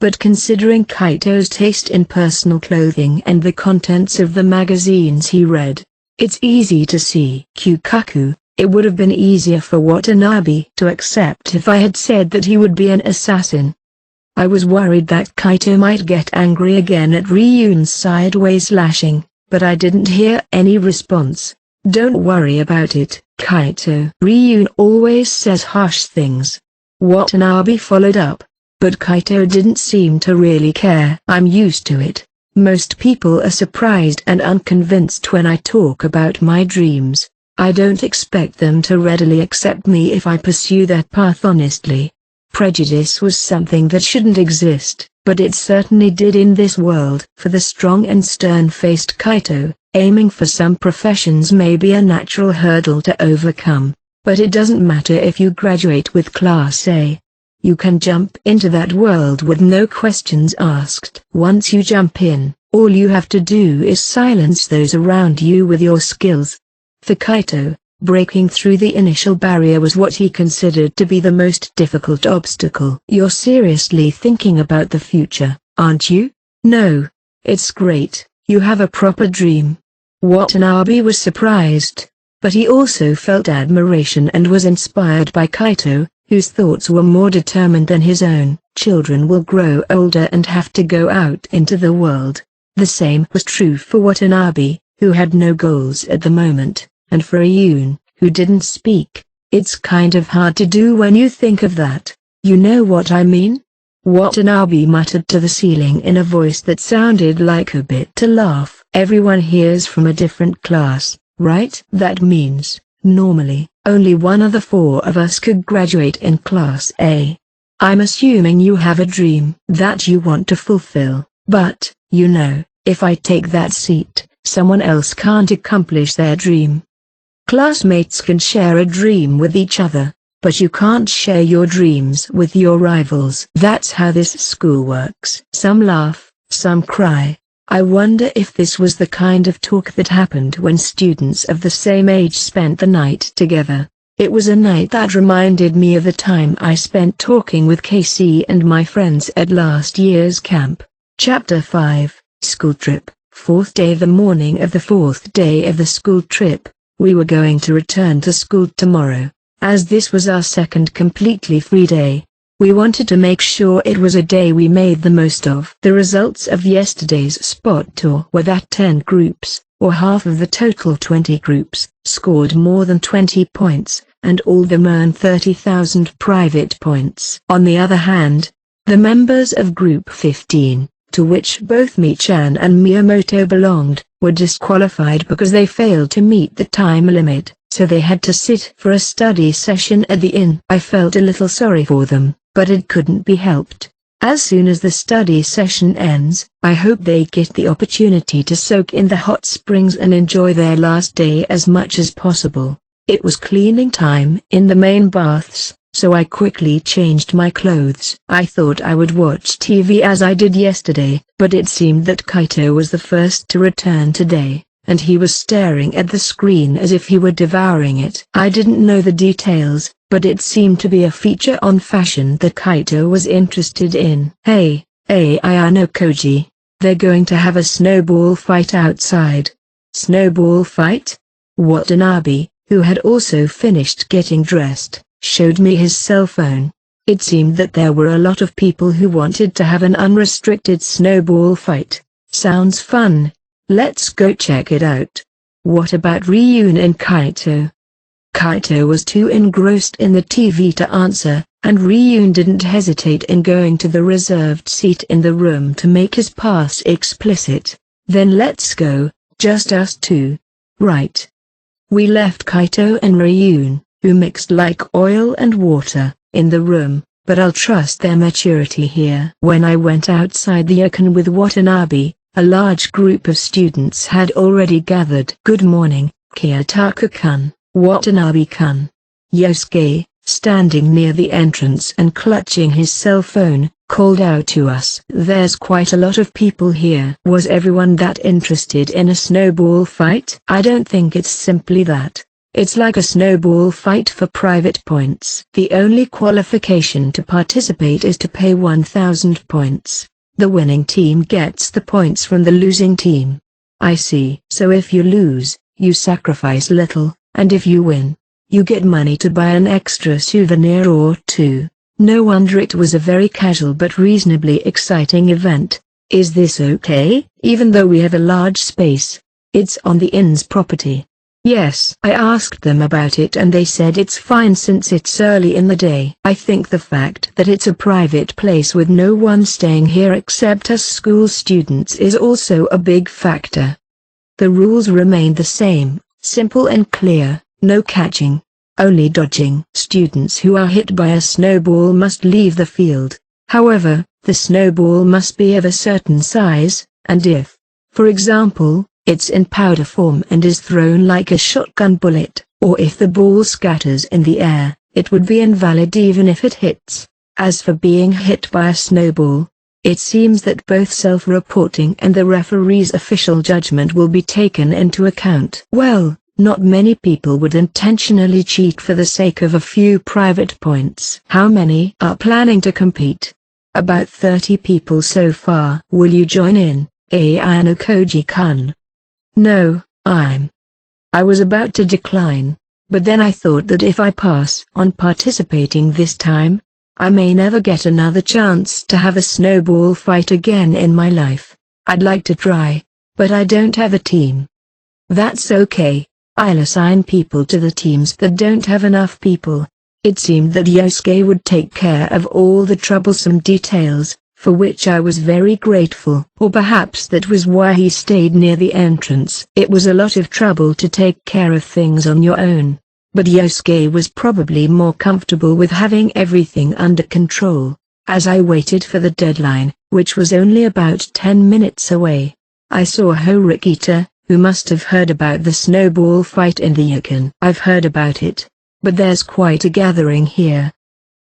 But considering Kaito's taste in personal clothing and the contents of the magazines he read, it's easy to see. Kyukaku, it would have been easier for Watanabe to accept if I had said that he would be an assassin. I was worried that Kaito might get angry again at Ryun's sideways lashing, but I didn't hear any response. Don't worry about it, Kaito. Ryun always says harsh things. Watanabe followed up, but Kaito didn't seem to really care. I'm used to it. Most people are surprised and unconvinced when I talk about my dreams. I don't expect them to readily accept me if I pursue that path honestly. Prejudice was something that shouldn't exist, but it certainly did in this world. For the strong and stern-faced Kaito, aiming for some professions may be a natural hurdle to overcome, but it doesn't matter if you graduate with Class A. You can jump into that world with no questions asked. Once you jump in, all you have to do is silence those around you with your skills. For Kaito, breaking through the initial barrier was what he considered to be the most difficult obstacle. You're seriously thinking about the future, aren't you? No. It's great, you have a proper dream. Watanabe was surprised, but he also felt admiration and was inspired by Kaito, whose thoughts were more determined than his own. Children will grow older and have to go out into the world. The same was true for Watanabe, who had no goals at the moment, and for Ryun, who didn't speak. It's kind of hard to do when you think of that. You know what I mean? Watanabe muttered to the ceiling in a voice that sounded like a bit to laugh. Everyone here's from a different class, right? That means, normally, only one of the four of us could graduate in Class A. I'm assuming you have a dream that you want to fulfill, but, you know, if I take that seat, someone else can't accomplish their dream. Classmates can share a dream with each other, but you can't share your dreams with your rivals. That's how this school works. Some laugh, some cry. I wonder if this was the kind of talk that happened when students of the same age spent the night together. It was a night that reminded me of the time I spent talking with Casey and my friends at last year's camp. Chapter 5, School Trip. Fourth day. The morning of the fourth day of the school trip, we were going to return to school tomorrow. As this was our second completely free day, we wanted to make sure it was a day we made the most of. The results of yesterday's spot tour were that 10 groups, or half of the total 20 groups, scored more than 20 points, and all of them earned 30,000 private points. On the other hand, the members of Group 15, to which both Mi-chan and Miyamoto belonged, were disqualified because they failed to meet the time limit, so they had to sit for a study session at the inn. I felt a little sorry for them, but it couldn't be helped. As soon as the study session ends, I hope they get the opportunity to soak in the hot springs and enjoy their last day as much as possible. It was cleaning time in the main baths, so I quickly changed my clothes. I thought I would watch TV as I did yesterday, but it seemed that Kaito was the first to return today, and he was staring at the screen as if he were devouring it. I didn't know the details, but it seemed to be a feature on fashion that Kaito was interested in. Hey, Ayano Koji, they're going to have a snowball fight outside. Snowball fight? Watanabe, who had also finished getting dressed, showed me his cell phone. It seemed that there were a lot of people who wanted to have an unrestricted snowball fight. Sounds fun. Let's go check it out. What about Ryun and Kaito? Kaito was too engrossed in the TV to answer, and Ryun didn't hesitate in going to the reserved seat in the room to make his pass explicit. Then let's go, just us two. Right. We left Kaito and Ryun, who mixed like oil and water, in the room, but I'll trust their maturity here. When I went outside the Yukon with Watanabe, a large group of students had already gathered. Good morning, Kiyotaka-kun, Watanabe-kun. Yosuke, standing near the entrance and clutching his cell phone, called out to us. There's quite a lot of people here. Was everyone that interested in a snowball fight? I don't think it's simply that. It's like a snowball fight for private points. The only qualification to participate is to pay 1,000 points. The winning team gets the points from the losing team. I see. So if you lose, you sacrifice little, and if you win, you get money to buy an extra souvenir or two. No wonder it was a very casual but reasonably exciting event. Is this okay? Even though we have a large space, it's on the inn's property. Yes, I asked them about it and they said it's fine since it's early in the day. I think the fact that it's a private place with no one staying here except us school students is also a big factor. The rules remain the same, simple and clear, no catching, only dodging. Students who are hit by a snowball must leave the field. However, the snowball must be of a certain size, and if, for example, it's in powder form and is thrown like a shotgun bullet, or if the ball scatters in the air, it would be invalid even if it hits. As for being hit by a snowball, it seems that both self-reporting and the referee's official judgment will be taken into account. Well, not many people would intentionally cheat for the sake of a few private points. How many are planning to compete? About 30 people so far. Will you join in, Ayano Koji-kun? No, I was about to decline, but then I thought that if I pass on participating this time, I may never get another chance to have a snowball fight again in my life. I'd like to try, but I don't have a team. That's okay, I'll assign people to the teams that don't have enough people. It seemed that Yosuke would take care of all the troublesome details, for which I was very grateful. Or perhaps that was why he stayed near the entrance. It was a lot of trouble to take care of things on your own, but Yosuke was probably more comfortable with having everything under control. As I waited for the deadline, which was only about 10 minutes away, I saw Horikita, who must have heard about the snowball fight in the Yukon. I've heard about it, but there's quite a gathering here.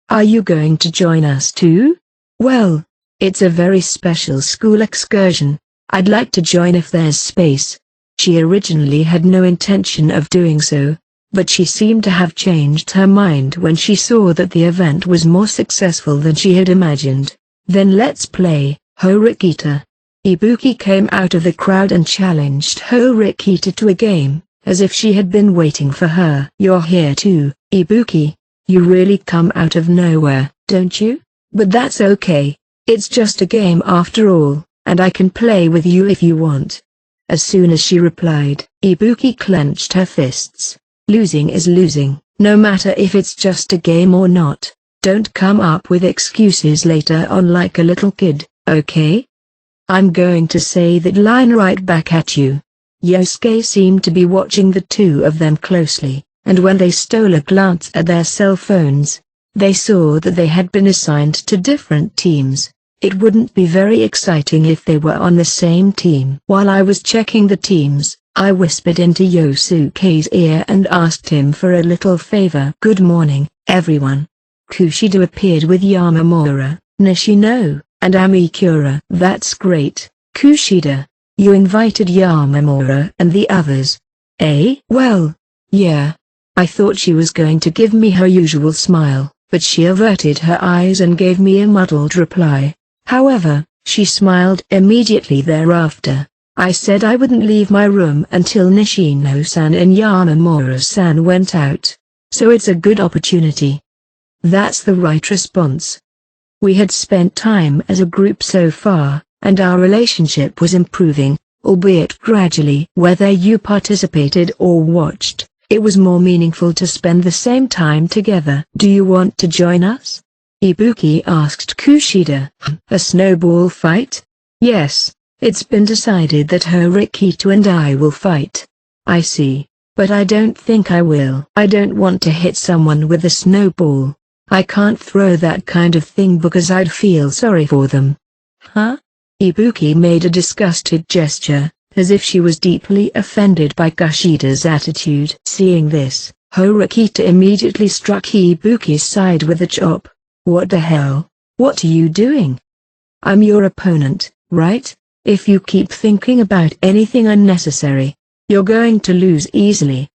Are you going to join us too? Well, it's a very special school excursion. I'd like to join if there's space. She originally had no intention of doing so, but she seemed to have changed her mind when she saw that the event was more successful than she had imagined. Then let's play, Horikita. Ibuki came out of the crowd and challenged Horikita to a game, as if she had been waiting for her. You're here too, Ibuki. You really come out of nowhere, don't you? But that's okay. It's just a game after all, and I can play with you if you want. As soon as she replied, Ibuki clenched her fists. Losing is losing, no matter if it's just a game or not. Don't come up with excuses later on like a little kid, okay? I'm going to say that line right back at you. Yosuke seemed to be watching the two of them closely, and when they stole a glance at their cell phones, They saw that they had been assigned to different teams. It wouldn't be very exciting if they were on the same team. While I was checking the teams, I whispered into Yosuke's ear and asked him for a little favor. Good morning, everyone. Kushida appeared with Yamamura, Nishino, and Amikura. That's great, Kushida. You invited Yamamura and the others. Eh? Well, yeah. I thought she was going to give me her usual smile, but she averted her eyes and gave me a muddled reply. However, she smiled immediately thereafter. I said I wouldn't leave my room until Nishino-san and Yamamura-san went out. So it's a good opportunity. That's the right response. We had spent time as a group so far, and our relationship was improving, albeit gradually. Whether you participated or watched, it was more meaningful to spend the same time together. Do you want to join us? Ibuki asked Kushida. A snowball fight? Yes. It's been decided that Horikito and I will fight. I see. But I don't think I will. I don't want to hit someone with a snowball. I can't throw that kind of thing because I'd feel sorry for them. Huh? Ibuki made a disgusted gesture, as if she was deeply offended by Kushida's attitude. Seeing this, Horikito immediately struck Ibuki's side with a chop. What the hell? What are you doing? I'm your opponent, right? If you keep thinking about anything unnecessary, you're going to lose easily.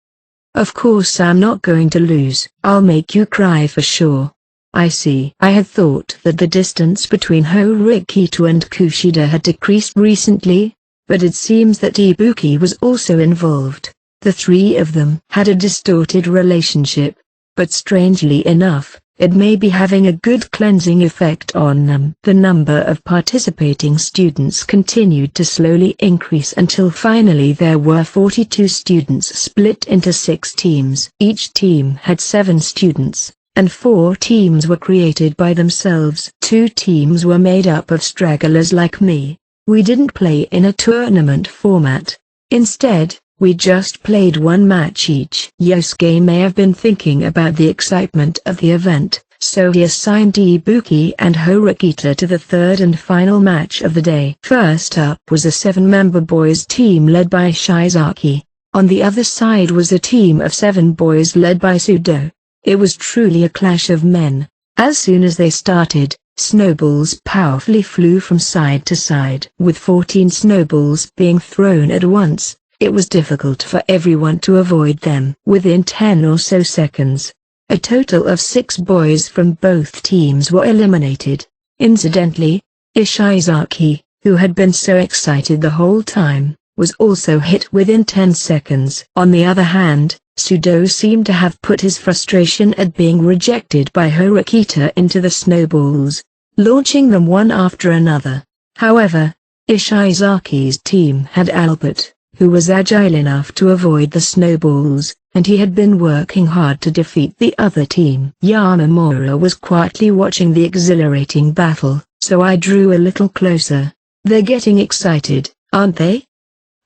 Of course I'm not going to lose. I'll make you cry for sure. I see. I had thought that the distance between Horikito and Kushida had decreased recently, but it seems that Ibuki was also involved. The three of them had a distorted relationship, but strangely enough, it may be having a good cleansing effect on them. The number of participating students continued to slowly increase until finally there were 42 students split into 6 teams. Each team had 7 students, and 4 teams were created by themselves. 2 teams were made up of stragglers like me. We didn't play in a tournament format. Instead, we just played 1 match each. Yosuke may have been thinking about the excitement of the event, so he assigned Ibuki and Horikito to the third and final match of the day. First up was a 7-member boys team led by Shizaki. On the other side was a team of 7 boys led by Sudo. It was truly a clash of men. As soon as they started, snowballs powerfully flew from side to side. With 14 snowballs being thrown at once, it was difficult for everyone to avoid them. Within 10 or so seconds, a total of 6 boys from both teams were eliminated. Incidentally, Ishizaki, who had been so excited the whole time, was also hit within 10 seconds. On the other hand, Sudo seemed to have put his frustration at being rejected by Horikito into the snowballs, launching them one after another. However, Ishizaki's team had Albert, who was agile enough to avoid the snowballs, and he had been working hard to defeat the other team. Yamamura was quietly watching the exhilarating battle, so I drew a little closer. They're getting excited, aren't they?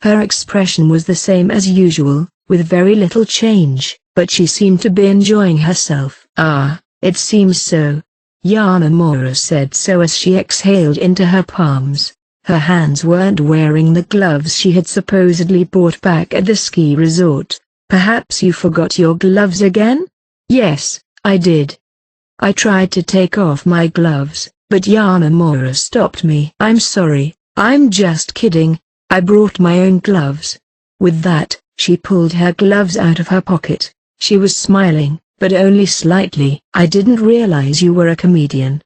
Her expression was the same as usual, with very little change, but she seemed to be enjoying herself. Ah, it seems so. Yamamura said so as she exhaled into her palms. Her hands weren't wearing the gloves she had supposedly bought back at the ski resort. Perhaps you forgot your gloves again? Yes, I did. I tried to take off my gloves, but Yamamura stopped me. I'm sorry, I'm just kidding. I brought my own gloves. With that, she pulled her gloves out of her pocket. She was smiling, but only slightly. I didn't realize you were a comedian.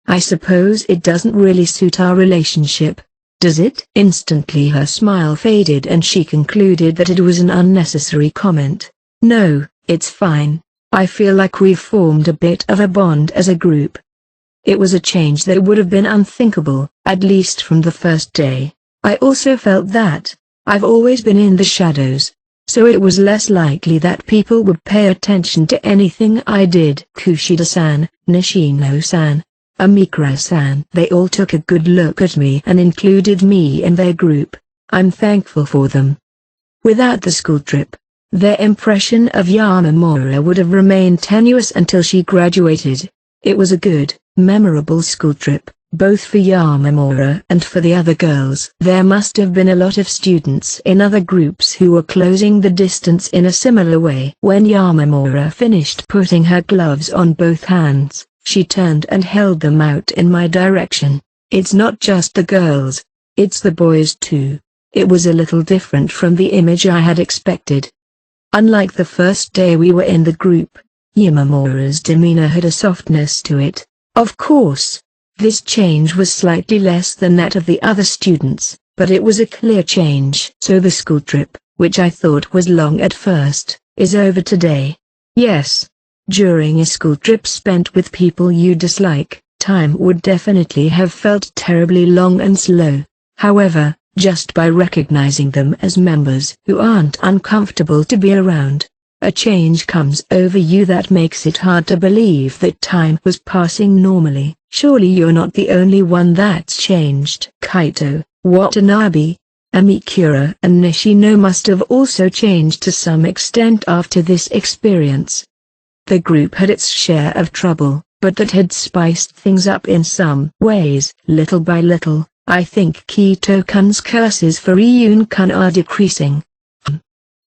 I suppose it doesn't really suit our relationship, does it? Instantly her smile faded and she concluded that it was an unnecessary comment. No, it's fine. I feel like we've formed a bit of a bond as a group. It was a change that would have been unthinkable, at least from the first day. I also felt that. I've always been in the shadows, so it was less likely that people would pay attention to anything I did. Kushida-san, Nishino-san, Amikura-san. They all took a good look at me and included me in their group. I'm thankful for them. Without the school trip, Their impression of Yamamura would have remained tenuous until she graduated. It was a good, memorable school trip, both for Yamamura and for the other girls. There must have been a lot of students in other groups who were closing the distance in a similar way. When Yamamura finished putting her gloves on both hands, she turned and held them out in my direction. It's not just the girls, it's the boys too. It was a little different from the image I had expected. Unlike the first day we were in the group, Yamamura's demeanor had a softness to it. Of course, this change was slightly less than that of the other students, but it was a clear change. So the school trip, which I thought was long at first, is over today. Yes. During a school trip spent with people you dislike, time would definitely have felt terribly long and slow. However, just by recognizing them as members who aren't uncomfortable to be around, a change comes over you that makes it hard to believe that time was passing normally. Surely you're not the only one that's changed. Kaito, Watanabe, Amikura and Nishino must have also changed to some extent after this experience. The group had its share of trouble, but that had spiced things up in some ways. Little by little, I think Kito-kun's curses for Ryun-kun are decreasing.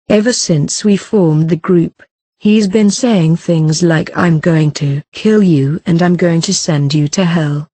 Ever since we formed the group, he's been saying things like "I'm going to kill you" and "I'm going to send you to hell."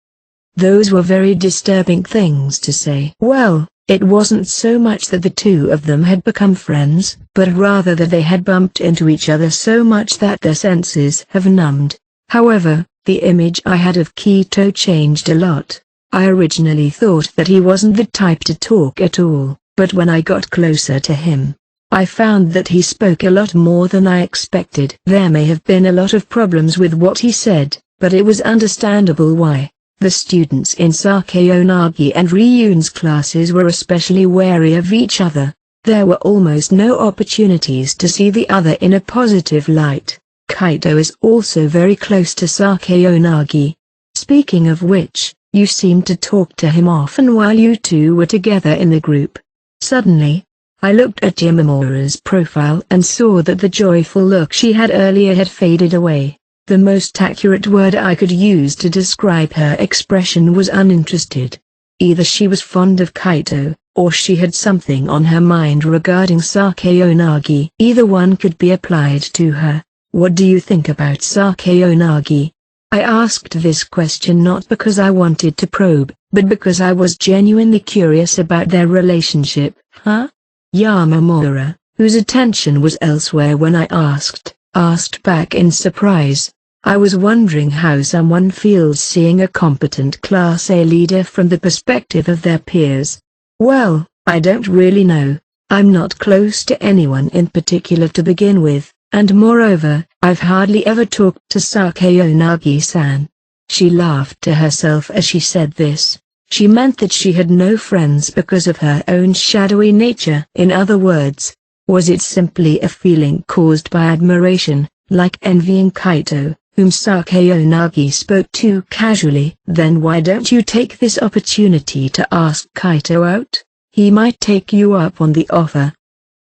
Those were very disturbing things to say. Well, it wasn't so much that the two of them had become friends, but rather that they had bumped into each other so much that their senses have numbed. However, the image I had of Kito changed a lot. I originally thought that he wasn't the type to talk at all, but when I got closer to him, I found that he spoke a lot more than I expected. There may have been a lot of problems with what he said, but it was understandable why. The students in Sakeonagi and Ryun's classes were especially wary of each other. There were almost no opportunities to see the other in a positive light. Kaito is also very close to Sakeonagi. Speaking of which, you seemed to talk to him often while you two were together in the group. Suddenly, I looked at Yamamura's profile and saw that the joyful look she had earlier had faded away. The most accurate word I could use to describe her expression was uninterested. Either she was fond of Kaito, or she had something on her mind regarding Sakeonagi. Either one could be applied to her. What do you think about Sakeonagi? I asked this question not because I wanted to probe, but because I was genuinely curious about their relationship. Huh? Yamamura, whose attention was elsewhere when I asked back in surprise. I was wondering how someone feels seeing a competent Class A leader from the perspective of their peers. Well, I don't really know. I'm not close to anyone in particular to begin with, and moreover, I've hardly ever talked to Sakeonagi-san. She laughed to herself as she said this. She meant that she had no friends because of her own shadowy nature. In other words, was it simply a feeling caused by admiration, like envying Kaito, whom Sakeonagi spoke to casually? Then why don't you take this opportunity to ask Kaito out? He might take you up on the offer.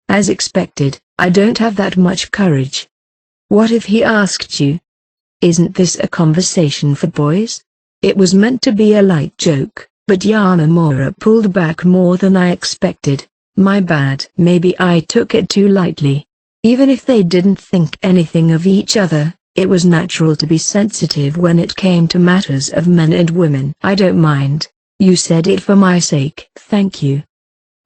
As expected, I don't have that much courage. What if he asked you? Isn't this a conversation for boys? It was meant to be a light joke, but Yamamura pulled back more than I expected. My bad. Maybe I took it too lightly. Even if they didn't think anything of each other, it was natural to be sensitive when it came to matters of men and women. I don't mind. You said it for my sake. Thank you.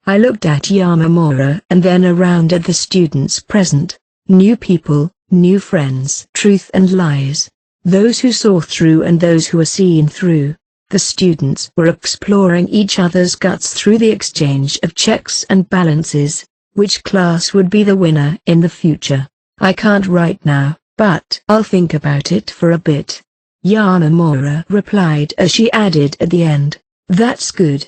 I looked at Yamamura and then around at the students present. New people, new friends. Truth and lies. Those who saw through and those who were seen through. The students were exploring each other's guts through the exchange of checks and balances. Which class would be the winner in the future? I can't right now, but I'll think about it for a bit. Yamamura replied as she added at the end, "That's good."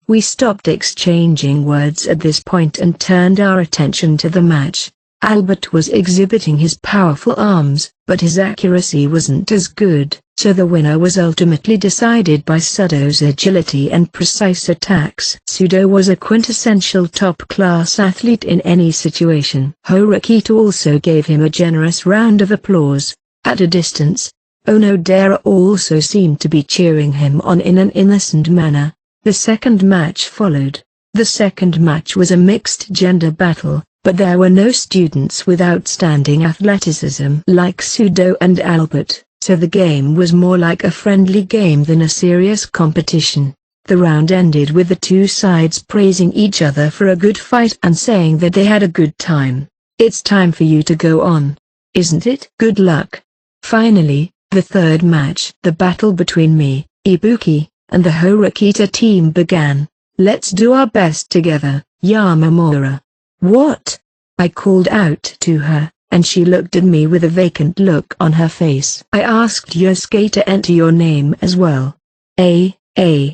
We stopped exchanging words at this point and turned our attention to the match. Albert was exhibiting his powerful arms, but his accuracy wasn't as good. so the winner was ultimately decided by Sudo's agility and precise attacks. Sudo was a quintessential top-class athlete in any situation. Horikita also gave him a generous round of applause. At a distance, Onodera also seemed to be cheering him on in an innocent manner. The second match followed. The second match was a mixed-gender battle, but there were no students with outstanding athleticism like Sudo and Albert, so the game was more like a friendly game than a serious competition. The round ended with the two sides praising each other for a good fight and saying that they had a good time. It's time for you to go on, isn't it? Good luck. Finally, the third match, the battle between me, Ibuki, and the Horikita team began. Let's do our best together, Yamamura. What? I called out to her, and she looked at me with a vacant look on her face. I asked Yosuke to enter your name as well.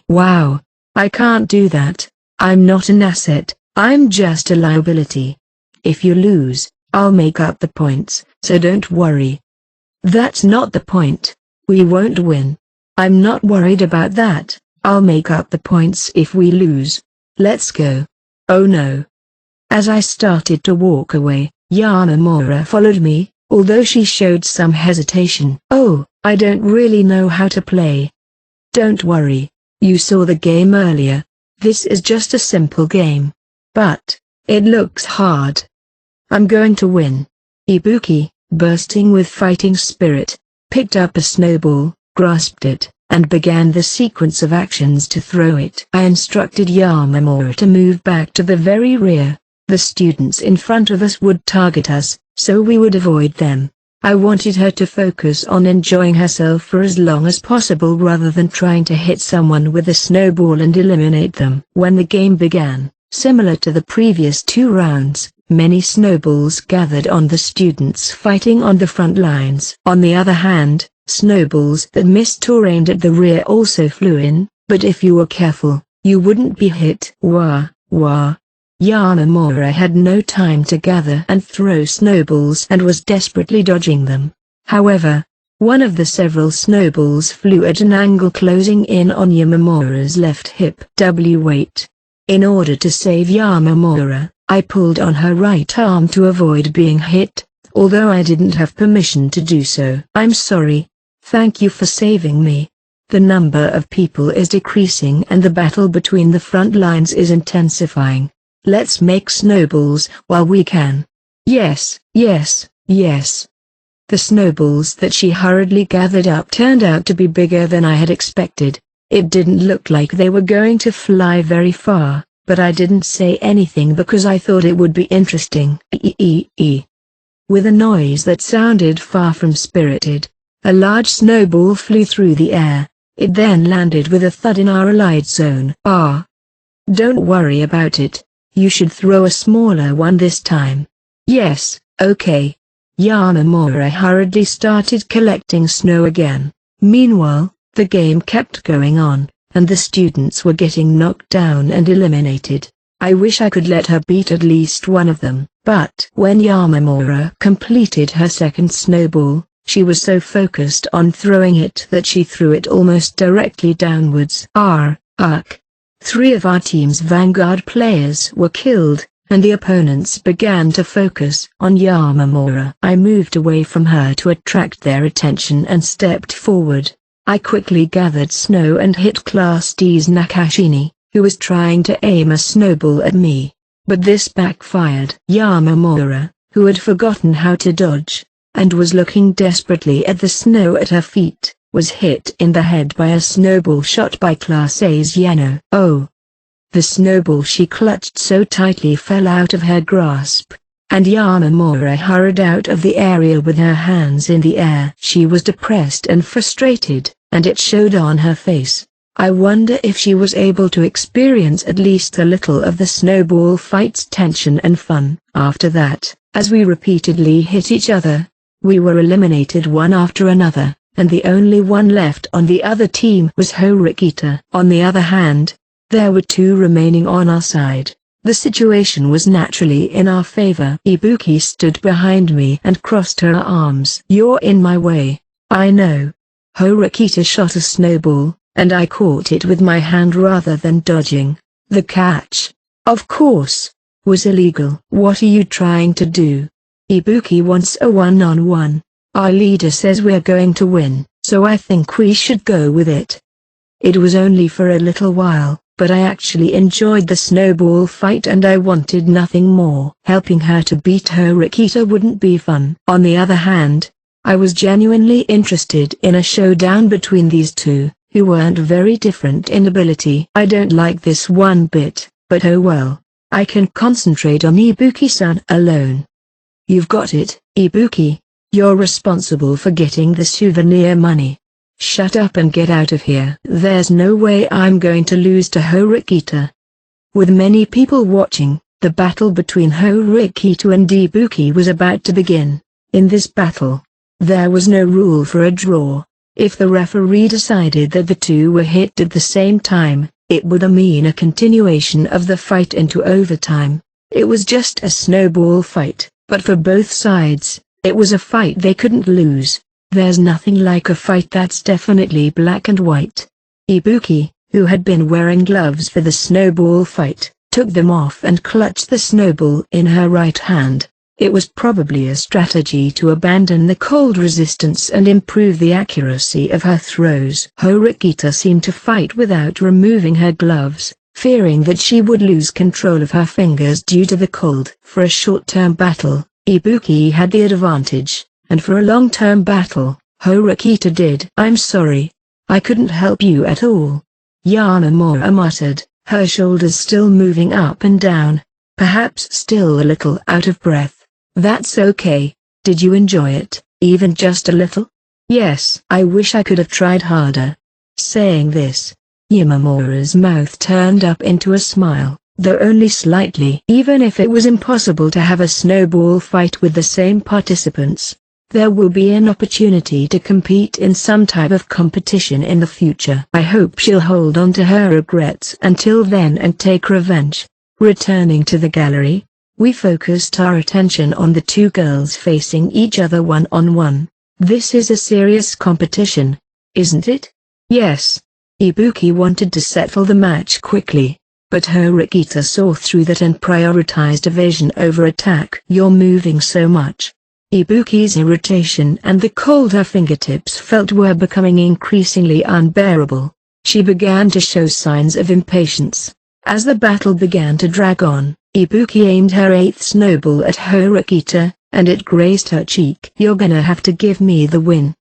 Wow. I can't do that. I'm not an asset, I'm just a liability. If you lose, I'll make up the points, so don't worry. That's not the point. We won't win. I'm not worried about that. I'll make up the points if we lose. Let's go. Oh no. As I started to walk away, Yamamura followed me, although she showed some hesitation. Oh, I don't really know how to play. Don't worry. You saw the game earlier. This is just a simple game. But it looks hard. I'm going to win. Ibuki, bursting with fighting spirit, picked up a snowball, grasped it, and began the sequence of actions to throw it. I instructed Yamamura to move back to the very rear. The students in front of us would target us, so we would avoid them. I wanted her to focus on enjoying herself for as long as possible rather than trying to hit someone with a snowball and eliminate them. When the game began, similar to the previous two rounds, many snowballs gathered on the students fighting on the front lines. On the other hand, snowballs that missed or aimed at the rear also flew in, but if you were careful, you wouldn't be hit. Wah. Yamamura had no time to gather and throw snowballs and was desperately dodging them. However, one of the several snowballs flew at an angle closing in on Yamamura's left hip. Wait. In order to save Yamamura, I pulled on her right arm to avoid being hit, although I didn't have permission to do so. I'm sorry. Thank you for saving me. The number of people is decreasing and the battle between the front lines is intensifying. Let's make snowballs while we can. Yes. The snowballs that she hurriedly gathered up turned out to be bigger than I had expected. It didn't look like they were going to fly very far, but I didn't say anything because I thought it would be interesting. With a noise that sounded far from spirited, a large snowball flew through the air. It then landed with a thud in our allied zone. Don't worry about it. You should throw a smaller one this time. Yes, okay. Yamamura hurriedly started collecting snow again. Meanwhile, the game kept going on, and the students were getting knocked down and eliminated. I wish I could let her beat at least one of them. But when Yamamura completed her second snowball, she was so focused on throwing it that she threw it almost directly downwards. Three of our team's vanguard players were killed, and the opponents began to focus on Yamamura. I moved away from her to attract their attention and stepped forward. I quickly gathered snow and hit Class D's Nakashini, who was trying to aim a snowball at me. But this backfired. Yamamura, who had forgotten how to dodge, and was looking desperately at the snow at her feet, was hit in the head by a snowball shot by Class A's Yano. The snowball she clutched so tightly fell out of her grasp, and Yamamura hurried out of the area with her hands in the air. She was depressed and frustrated, and it showed on her face. I wonder if she was able to experience at least a little of the snowball fight's tension and fun. After that, as we repeatedly hit each other, we were eliminated one after another, and the only one left on the other team was Horikita. On the other hand, there were two remaining on our side. The situation was naturally in our favor. Ibuki stood behind me and crossed her arms. You're in my way. I know. Horikita shot a snowball, and I caught it with my hand rather than dodging. The catch, of course, was illegal. What are you trying to do? Ibuki wants a one-on-one. Our leader says we're going to win, so I think we should go with it. It was only for a little while, but I actually enjoyed the snowball fight and I wanted nothing more. Helping her to beat Horikita wouldn't be fun. On the other hand, I was genuinely interested in a showdown between these two, who weren't very different in ability. I don't like this one bit, but oh well. I can concentrate on Ibuki-san alone. You've got it, Ibuki. You're responsible for getting the souvenir money. Shut up and get out of here. There's no way I'm going to lose to Horikita. With many people watching, the battle between Horikita and Ibuki was about to begin. In this battle, there was no rule for a draw. If the referee decided that the two were hit at the same time, it would mean a continuation of the fight into overtime. It was just a snowball fight, but for both sides, it was a fight they couldn't lose. There's nothing like a fight that's definitely black and white. Ibuki, who had been wearing gloves for the snowball fight, took them off and clutched the snowball in her right hand. It was probably a strategy to abandon the cold resistance and improve the accuracy of her throws. Horikita seemed to fight without removing her gloves, fearing that she would lose control of her fingers due to the cold. For a short-term battle, Ibuki had the advantage, and for a long-term battle, Horikita did. I'm sorry. I couldn't help you at all. Yamamura muttered, her shoulders still moving up and down, perhaps still a little out of breath. That's okay. Did you enjoy it, even just a little? Yes. I wish I could have tried harder. Saying this, Yamamura's mouth turned up into a smile, though only slightly. Even if it was impossible to have a snowball fight with the same participants, there will be an opportunity to compete in some type of competition in the future. I hope she'll hold on to her regrets until then and take revenge. Returning to the gallery, we focused our attention on the two girls facing each other one-on-one. This is a serious competition, isn't it? Yes. Ibuki wanted to settle the match quickly, but Horikita saw through that and prioritized evasion over attack. You're moving so much. Ibuki's irritation and the cold her fingertips felt were becoming increasingly unbearable. She began to show signs of impatience. As the battle began to drag on, Ibuki aimed her eighth snowball at Horikita, and it grazed her cheek. You're gonna have to give me the win.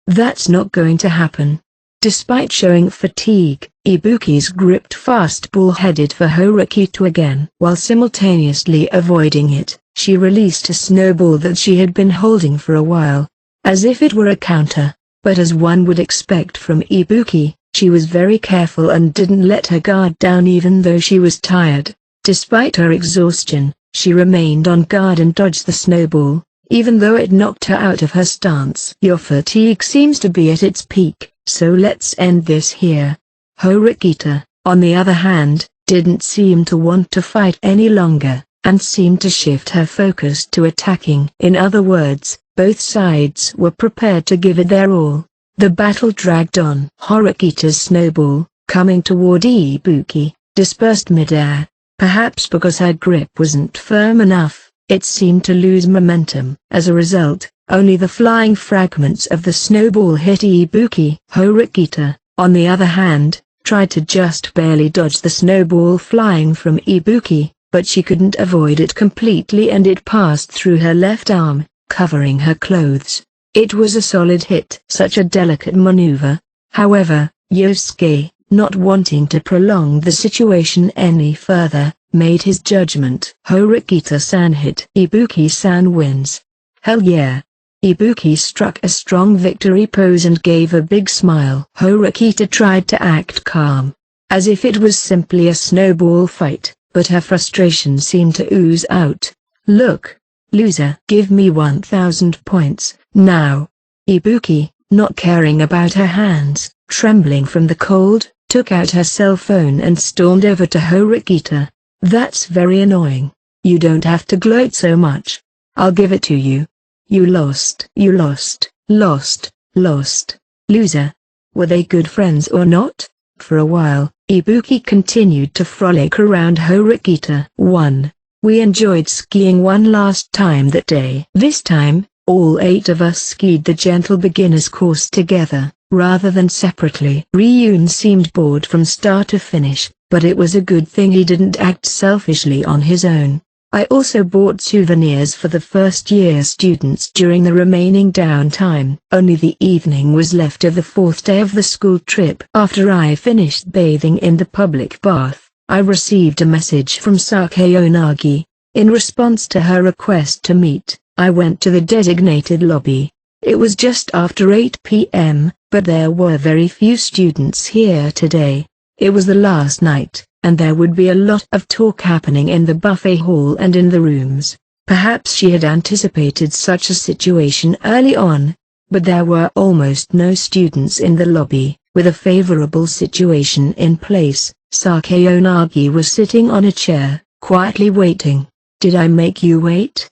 That's not going to happen. Despite showing fatigue, Ibuki's gripped fastball headed for Horikita again. While simultaneously avoiding it, she released a snowball that she had been holding for a while, as if it were a counter, but as one would expect from Ibuki, she was very careful and didn't let her guard down even though she was tired. Despite her exhaustion, she remained on guard and dodged the snowball, even though it knocked her out of her stance. Your fatigue seems to be at its peak, so let's end this here. Horikita, on the other hand, didn't seem to want to fight any longer, and seemed to shift her focus to attacking. In other words, both sides were prepared to give it their all. The battle dragged on. Horikita's snowball, coming toward Ibuki, dispersed midair. Perhaps because her grip wasn't firm enough, it seemed to lose momentum. As a result, only the flying fragments of the snowball hit Ibuki. Horikita, on the other hand, tried to just barely dodge the snowball flying from Ibuki, but she couldn't avoid it completely and it passed through her left arm, covering her clothes. It was a solid hit. Such a delicate maneuver. However, Yosuke, not wanting to prolong the situation any further, made his judgment. Horikita-san hit. Ibuki-san wins. Hell yeah. Ibuki struck a strong victory pose and gave a big smile. Horikita tried to act calm, as if it was simply a snowball fight, but her frustration seemed to ooze out. Look, loser. Give me 1,000 points, now. Ibuki, not caring about her hands, trembling from the cold, took out her cell phone and stormed over to Horikita. That's very annoying. You don't have to gloat so much. I'll give it to you. You lost. You lost. Lost. Lost. Loser. Were they good friends or not? For a while, Ibuki continued to frolic around Horikita. 1. We enjoyed skiing one last time that day. This time, all 8 of us skied the gentle beginner's course together, rather than separately. Ryun seemed bored from start to finish, but it was a good thing he didn't act selfishly on his own. I also bought souvenirs for the first-year students during the remaining downtime. Only the evening was left of the 4th day of the school trip. After I finished bathing in the public bath, I received a message from Sakeonagi. In response to her request to meet, I went to the designated lobby. It was just after 8 p.m., but there were very few students here today. It was the last night, and there would be a lot of talk happening in the buffet hall and in the rooms. Perhaps she had anticipated such a situation early on, but there were almost no students in the lobby. With a favorable situation in place, Sakeonagi was sitting on a chair, quietly waiting. Did I make you wait?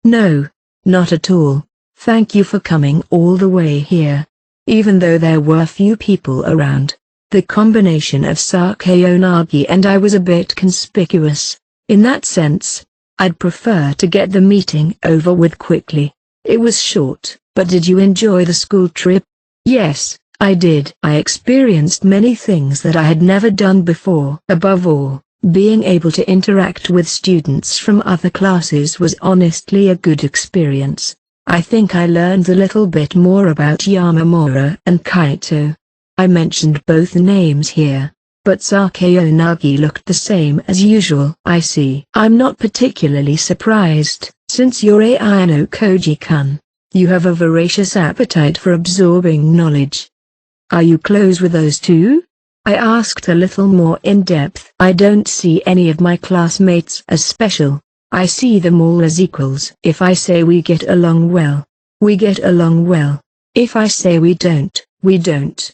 No, not at all. Thank you for coming all the way here. Even though there were few people around, the combination of Sakeonagi and I was a bit conspicuous. In that sense, I'd prefer to get the meeting over with quickly. It was short, but did you enjoy the school trip? Yes, I did. I experienced many things that I had never done before. Above all, being able to interact with students from other classes was honestly a good experience. I think I learned a little bit more about Yamamura and Kaito. I mentioned both names here, but Sakeonagi looked the same as usual. I see. I'm not particularly surprised, since you're Ayano Koji-kun. You have a voracious appetite for absorbing knowledge. Are you close with those two? I asked a little more in depth. I don't see any of my classmates as special. I see them all as equals. If I say we get along well, we get along well. If I say we don't, we don't.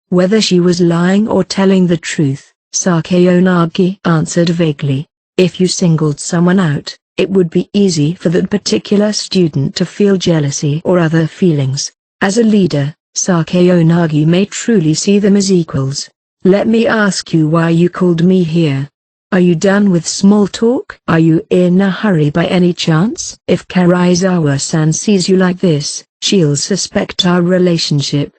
Whether she was lying or telling the truth, Sakeonagi answered vaguely. If you singled someone out, it would be easy for that particular student to feel jealousy or other feelings. As a leader, Sakeonagi may truly see them as equals. Let me ask you why you called me here. Are you done with small talk? Are you in a hurry by any chance? If Karaizawa-san sees you like this, she'll suspect our relationship.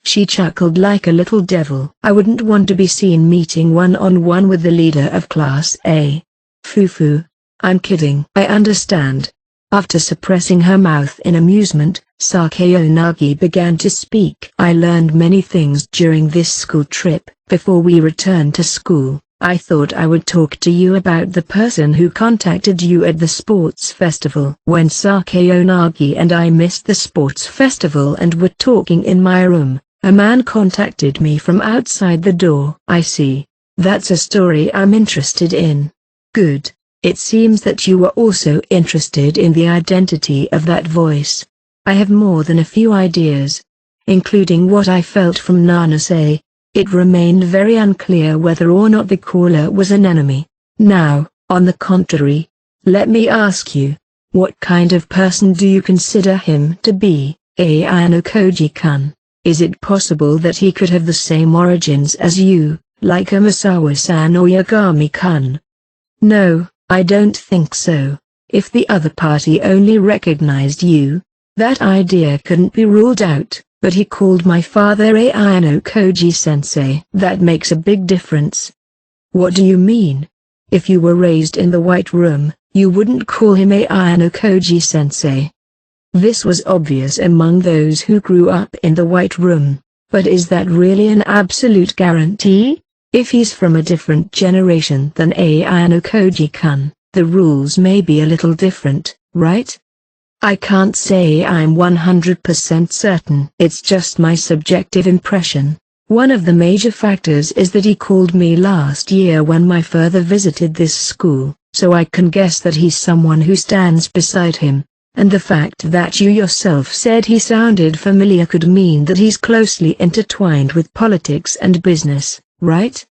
She chuckled like a little devil. I wouldn't want to be seen meeting one-on-one with the leader of Class A. Fufu. I'm kidding. I understand. After suppressing her mouth in amusement, Sakeonagi began to speak. I learned many things during this school trip. Before we returned to school, I thought I would talk to you about the person who contacted you at the sports festival. When Sakeonagi and I missed the sports festival and were talking in my room, a man contacted me from outside the door. I see. That's a story I'm interested in. Good. It seems that you were also interested in the identity of that voice. I have more than a few ideas, including what I felt from Nanase. It remained very unclear whether or not the caller was an enemy. Now, on the contrary, let me ask you, what kind of person do you consider him to be? Ayano Koji-kun. Is it possible that he could have the same origins as you, like Amasawa-san or Yagami-kun? No, I don't think so. If the other party only recognized you, that idea couldn't be ruled out, but he called my father Ayano Koji-sensei. That makes a big difference. What do you mean? If you were raised in the White Room, you wouldn't call him Ayano Koji-sensei. This was obvious among those who grew up in the White Room, but is that really an absolute guarantee? If he's from a different generation than Ayano Koji-kun, the rules may be a little different, right? I can't say I'm 100% certain. It's just my subjective impression. One of the major factors is that he called me last year when my father visited this school, so I can guess that he's someone who stands beside him. And the fact that you yourself said he sounded familiar could mean that he's closely intertwined with politics and business, right?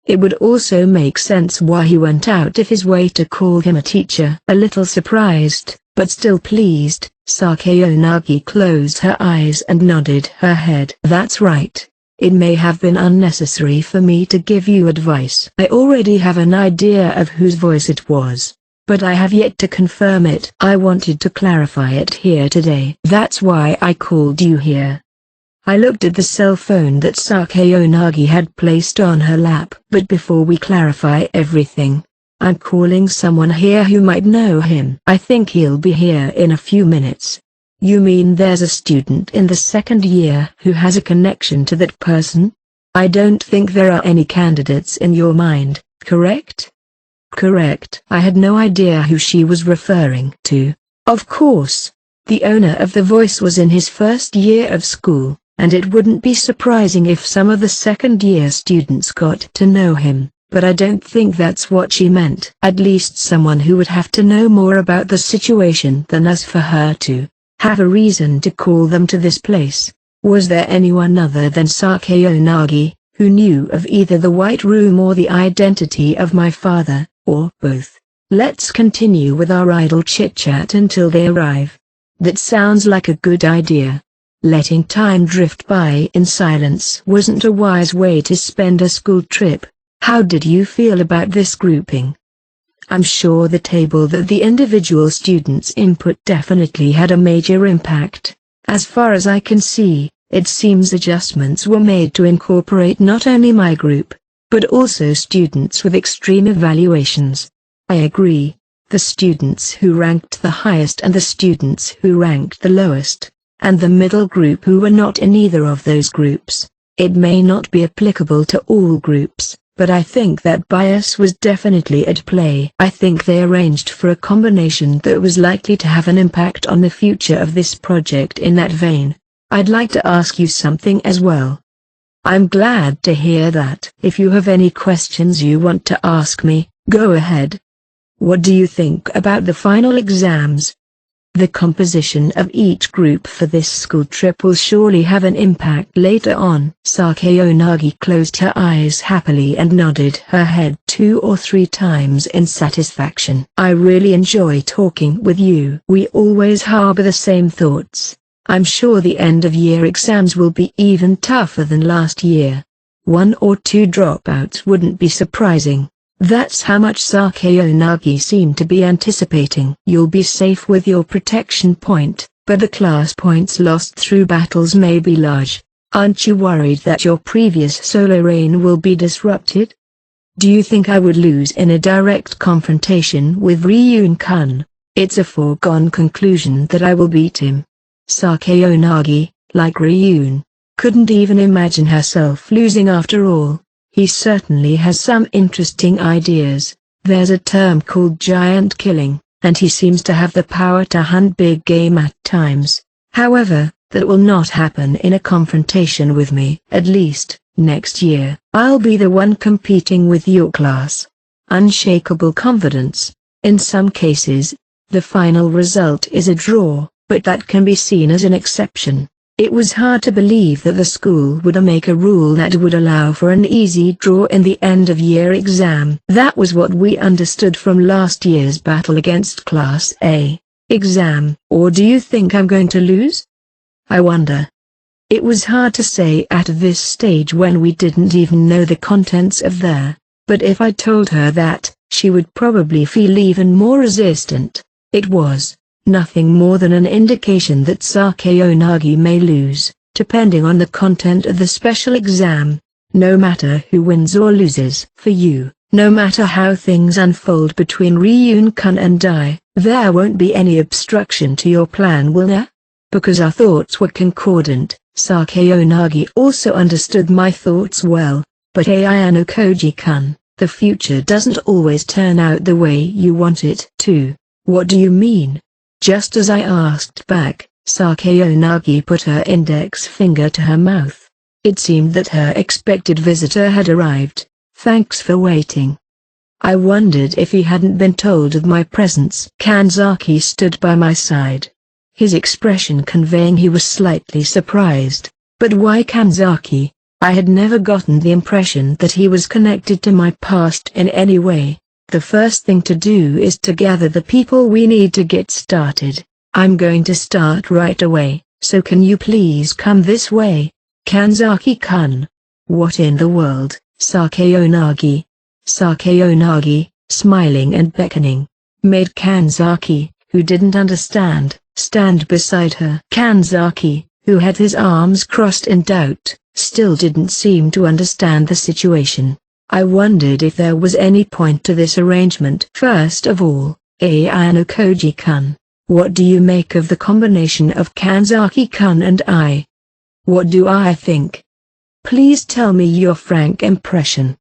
It would also make sense why he went out of his way to call him a teacher. A little surprised, but still pleased, Sakayanagi closed her eyes and nodded her head. That's right. It may have been unnecessary for me to give you advice. I already have an idea of whose voice it was, but I have yet to confirm it. I wanted to clarify it here today. That's why I called you here. I looked at the cell phone that Sakayanagi had placed on her lap. But before we clarify everything, I'm calling someone here who might know him. I think he'll be here in a few minutes. You mean there's a student in the second year who has a connection to that person? I don't think there are any candidates in your mind, correct? Correct. I had no idea who she was referring to. Of course, the owner of the voice was in his first year of school, and it wouldn't be surprising if some of the second-year students got to know him, but I don't think that's what she meant. At least someone who would have to know more about the situation than us for her to have a reason to call them to this place. Was there anyone other than Sakayanagi who knew of either the White Room or the identity of my father, or both? Let's continue with our idle chit-chat until they arrive. That sounds like a good idea. Letting time drift by in silence wasn't a wise way to spend a school trip. How did you feel about this grouping? I'm sure the table that the individual students input definitely had a major impact. As far as I can see, it seems adjustments were made to incorporate not only my group, but also students with extreme evaluations. I agree, the students who ranked the highest and the students who ranked the lowest, and the middle group who were not in either of those groups. It may not be applicable to all groups, but I think that bias was definitely at play. I think they arranged for a combination that was likely to have an impact on the future of this project. In that vein, I'd like to ask you something as well. I'm glad to hear that. If you have any questions you want to ask me, go ahead. What do you think about the final exams? The composition of each group for this school trip will surely have an impact later on. Sakayanagi closed her eyes happily and nodded her head 2 or 3 times in satisfaction. I really enjoy talking with you. We always harbor the same thoughts. I'm sure the end-of-year exams will be even tougher than last year. 1 or 2 dropouts wouldn't be surprising. That's how much Sakayanagi seemed to be anticipating. You'll be safe with your protection point, but the class points lost through battles may be large. Aren't you worried that your previous solo reign will be disrupted? Do you think I would lose in a direct confrontation with Ryun-kun? It's a foregone conclusion that I will beat him. Sakayanagi, like Ryun, couldn't even imagine herself losing after all. He certainly has some interesting ideas. There's a term called giant killing, and he seems to have the power to hunt big game at times. However, that will not happen in a confrontation with me. At least, next year, I'll be the one competing with your class. Unshakable confidence. In some cases, the final result is a draw, but that can be seen as an exception. It was hard to believe that the school would make a rule that would allow for an easy draw in the end-of-year exam. That was what we understood from last year's battle against Class A exam. Or do you think I'm going to lose? I wonder. It was hard to say at this stage when we didn't even know the contents of there, but if I told her that, she would probably feel even more resistant. It was nothing more than an indication that Sakayanagi may lose, depending on the content of the special exam. No matter who wins or loses. For you, no matter how things unfold between Ryun-kun and I, there won't be any obstruction to your plan, will there? Because our thoughts were concordant, Sakayanagi also understood my thoughts well. But Ayano Koji-kun, the future doesn't always turn out the way you want it to. What do you mean? Just as I asked back, Sakayanagi put her index finger to her mouth. It seemed that her expected visitor had arrived. Thanks for waiting. I wondered if he hadn't been told of my presence. Kanzaki stood by my side, his expression conveying he was slightly surprised. But why Kanzaki? I had never gotten the impression that he was connected to my past in any way. The first thing to do is to gather the people we need to get started. I'm going to start right away, so can you please come this way? Kanzaki-kun. What in the world, Sakeonagi? Sakeonagi, smiling and beckoning, made Kanzaki, who didn't understand, stand beside her. Kanzaki, who had his arms crossed in doubt, still didn't seem to understand the situation. I wondered if there was any point to this arrangement. First of all, Ayano-koji-kun, what do you make of the combination of Kanzaki-kun and I? What do I think? Please tell me your frank impression.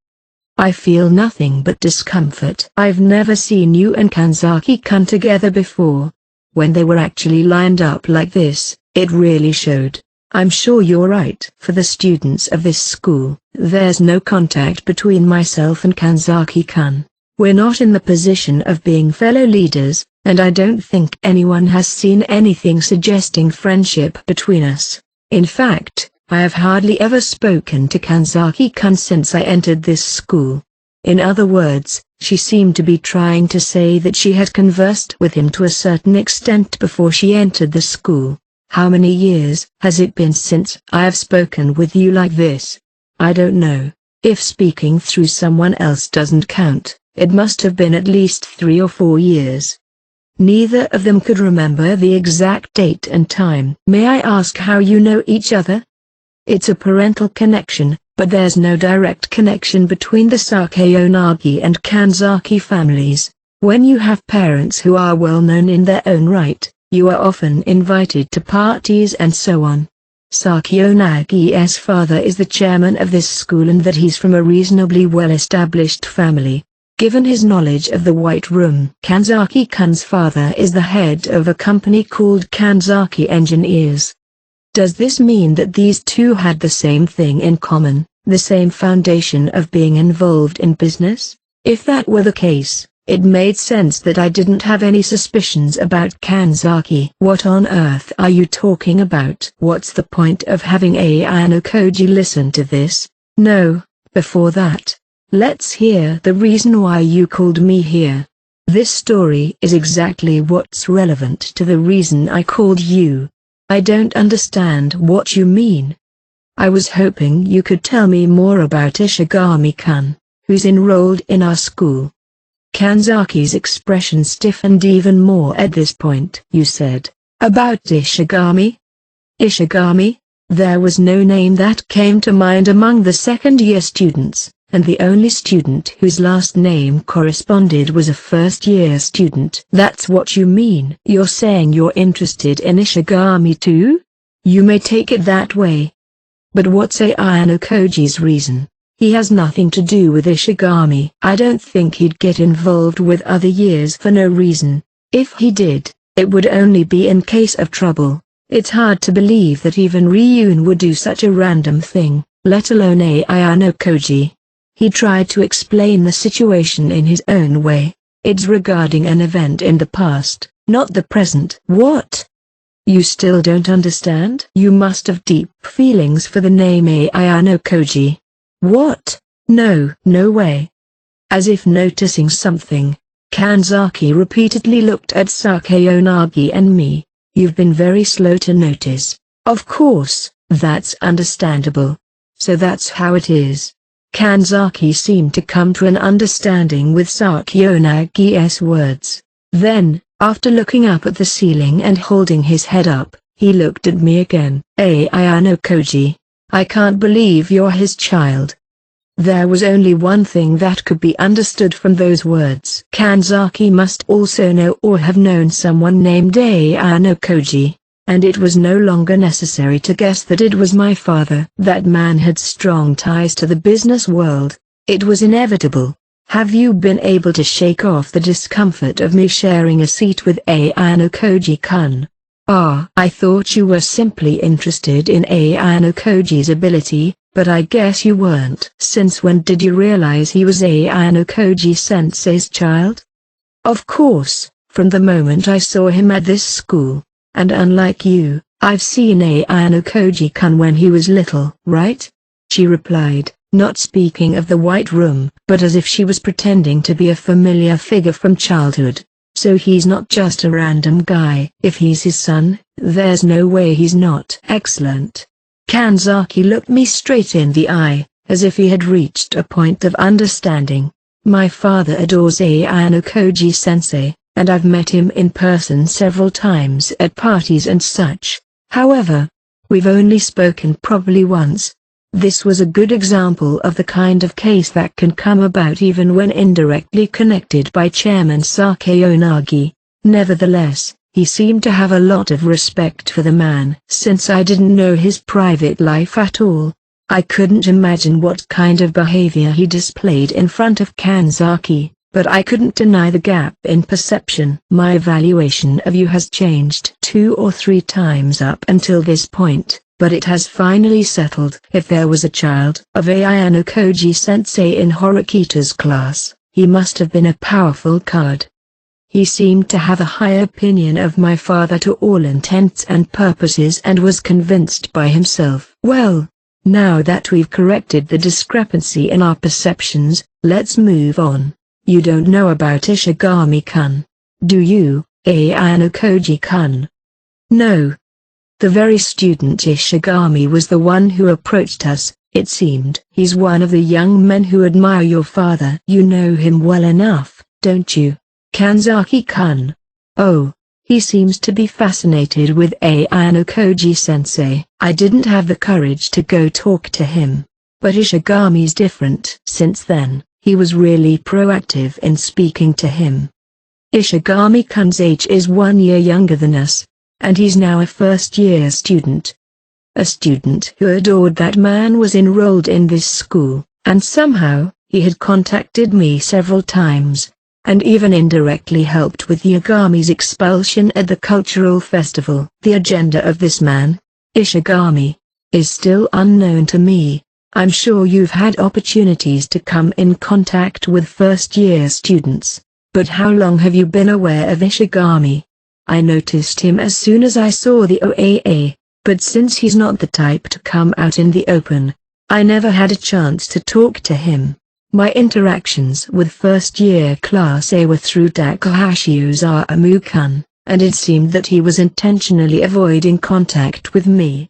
I feel nothing but discomfort. I've never seen you and Kanzaki-kun together before. When they were actually lined up like this, it really showed. I'm sure you're right. For the students of this school, there's no contact between myself and Kanzaki-kun. We're not in the position of being fellow leaders, and I don't think anyone has seen anything suggesting friendship between us. In fact, I have hardly ever spoken to Kanzaki-kun since I entered this school. In other words, she seemed to be trying to say that she had conversed with him to a certain extent before she entered the school. How many years has it been since I have spoken with you like this? I don't know. If speaking through someone else doesn't count, it must have been at least 3 or 4 years. Neither of them could remember the exact date and time. May I ask how you know each other? It's a parental connection, but there's no direct connection between the Sakeonagi and Kanzaki families. When you have parents who are well known in their own right, you are often invited to parties and so on. Sakeonagi's father is the chairman of this school and that he's from a reasonably well-established family. Given his knowledge of the White Room, Kanzaki-kun's father is the head of a company called Kanzaki Engineers. Does this mean that these two had the same thing in common, the same foundation of being involved in business? If that were the case, it made sense that I didn't have any suspicions about Kanzaki. What on earth are you talking about? What's the point of having Ayano-koji listen to this? No, before that, let's hear the reason why you called me here. This story is exactly what's relevant to the reason I called you. I don't understand what you mean. I was hoping you could tell me more about Ishigami-kun, who's enrolled in our school. Kanzaki's expression stiffened even more at this point. You said, about Ishigami? Ishigami? There was no name that came to mind among the second-year students, and the only student whose last name corresponded was a first-year student. That's what you mean. You're saying you're interested in Ishigami too? You may take it that way. But what's Ayano-koji's reason? He has nothing to do with Ishigami. I don't think he'd get involved with other years for no reason. If he did, it would only be in case of trouble. It's hard to believe that even Ryun would do such a random thing, let alone Ayano-koji. He tried to explain the situation in his own way. It's regarding an event in the past, not the present. What? You still don't understand? You must have deep feelings for the name Ayano-koji. What? No, no way. As if noticing something, Kanzaki repeatedly looked at Sakeonagi and me. You've been very slow to notice. Of course, that's understandable. So that's how it is. Kanzaki seemed to come to an understanding with Sakeonagi's words. Then, after looking up at the ceiling and holding his head up, he looked at me again. Ayano-koji, I can't believe you're his child. There was only one thing that could be understood from those words. Kanzaki must also know or have known someone named Ayano-koji. And it was no longer necessary to guess that it was my father. That man had strong ties to the business world. It was inevitable. Have you been able to shake off the discomfort of me sharing a seat with Ayano-koji-kun? I thought you were simply interested in Ayano-koji's ability, but I guess you weren't. Since when did you realize he was Ayano-koji-sensei's child? Of course, from the moment I saw him at this school. And unlike you, I've seen Ayano-koji-kun when he was little, right? She replied, not speaking of the White Room, but as if she was pretending to be a familiar figure from childhood. So he's not just a random guy. If he's his son, there's no way he's not excellent. Kanzaki looked me straight in the eye, as if he had reached a point of understanding. My father adores Ayano Koji-sensei, and I've met him in person several times at parties and such. However, we've only spoken probably once. This was a good example of the kind of case that can come about even when indirectly connected by Chairman Sakeonagi. Nevertheless, he seemed to have a lot of respect for the man. Since I didn't know his private life at all, I couldn't imagine what kind of behavior he displayed in front of Kanzaki, but I couldn't deny the gap in perception. My evaluation of you has changed 2 or 3 times up until this point, but it has finally settled. If there was a child of Ayano Koji-sensei in Horikita's class, he must have been a powerful card. He seemed to have a high opinion of my father to all intents and purposes and was convinced by himself. Well, now that we've corrected the discrepancy in our perceptions, let's move on. You don't know about Ishigami-kun, do you, Ayano Koji-kun? No. The very student Ishigami was the one who approached us, it seemed. He's one of the young men who admire your father. You know him well enough, don't you, Kanzaki-kun? Oh, he seems to be fascinated with Ayano Koji-sensei. I didn't have the courage to go talk to him. But Ishigami's different. Since then, he was really proactive in speaking to him. Ishigami-kun's age is 1 year younger than us, and he's now a first-year student. A student who adored that man was enrolled in this school, and somehow, he had contacted me several times, and even indirectly helped with Yagami's expulsion at the cultural festival. The agenda of this man, Ishigami, is still unknown to me. I'm sure you've had opportunities to come in contact with first-year students, but how long have you been aware of Ishigami? I noticed him as soon as I saw the OAA, but since he's not the type to come out in the open, I never had a chance to talk to him. My interactions with first-year Class A were through Takahashi Osamu-kun, and it seemed that he was intentionally avoiding contact with me.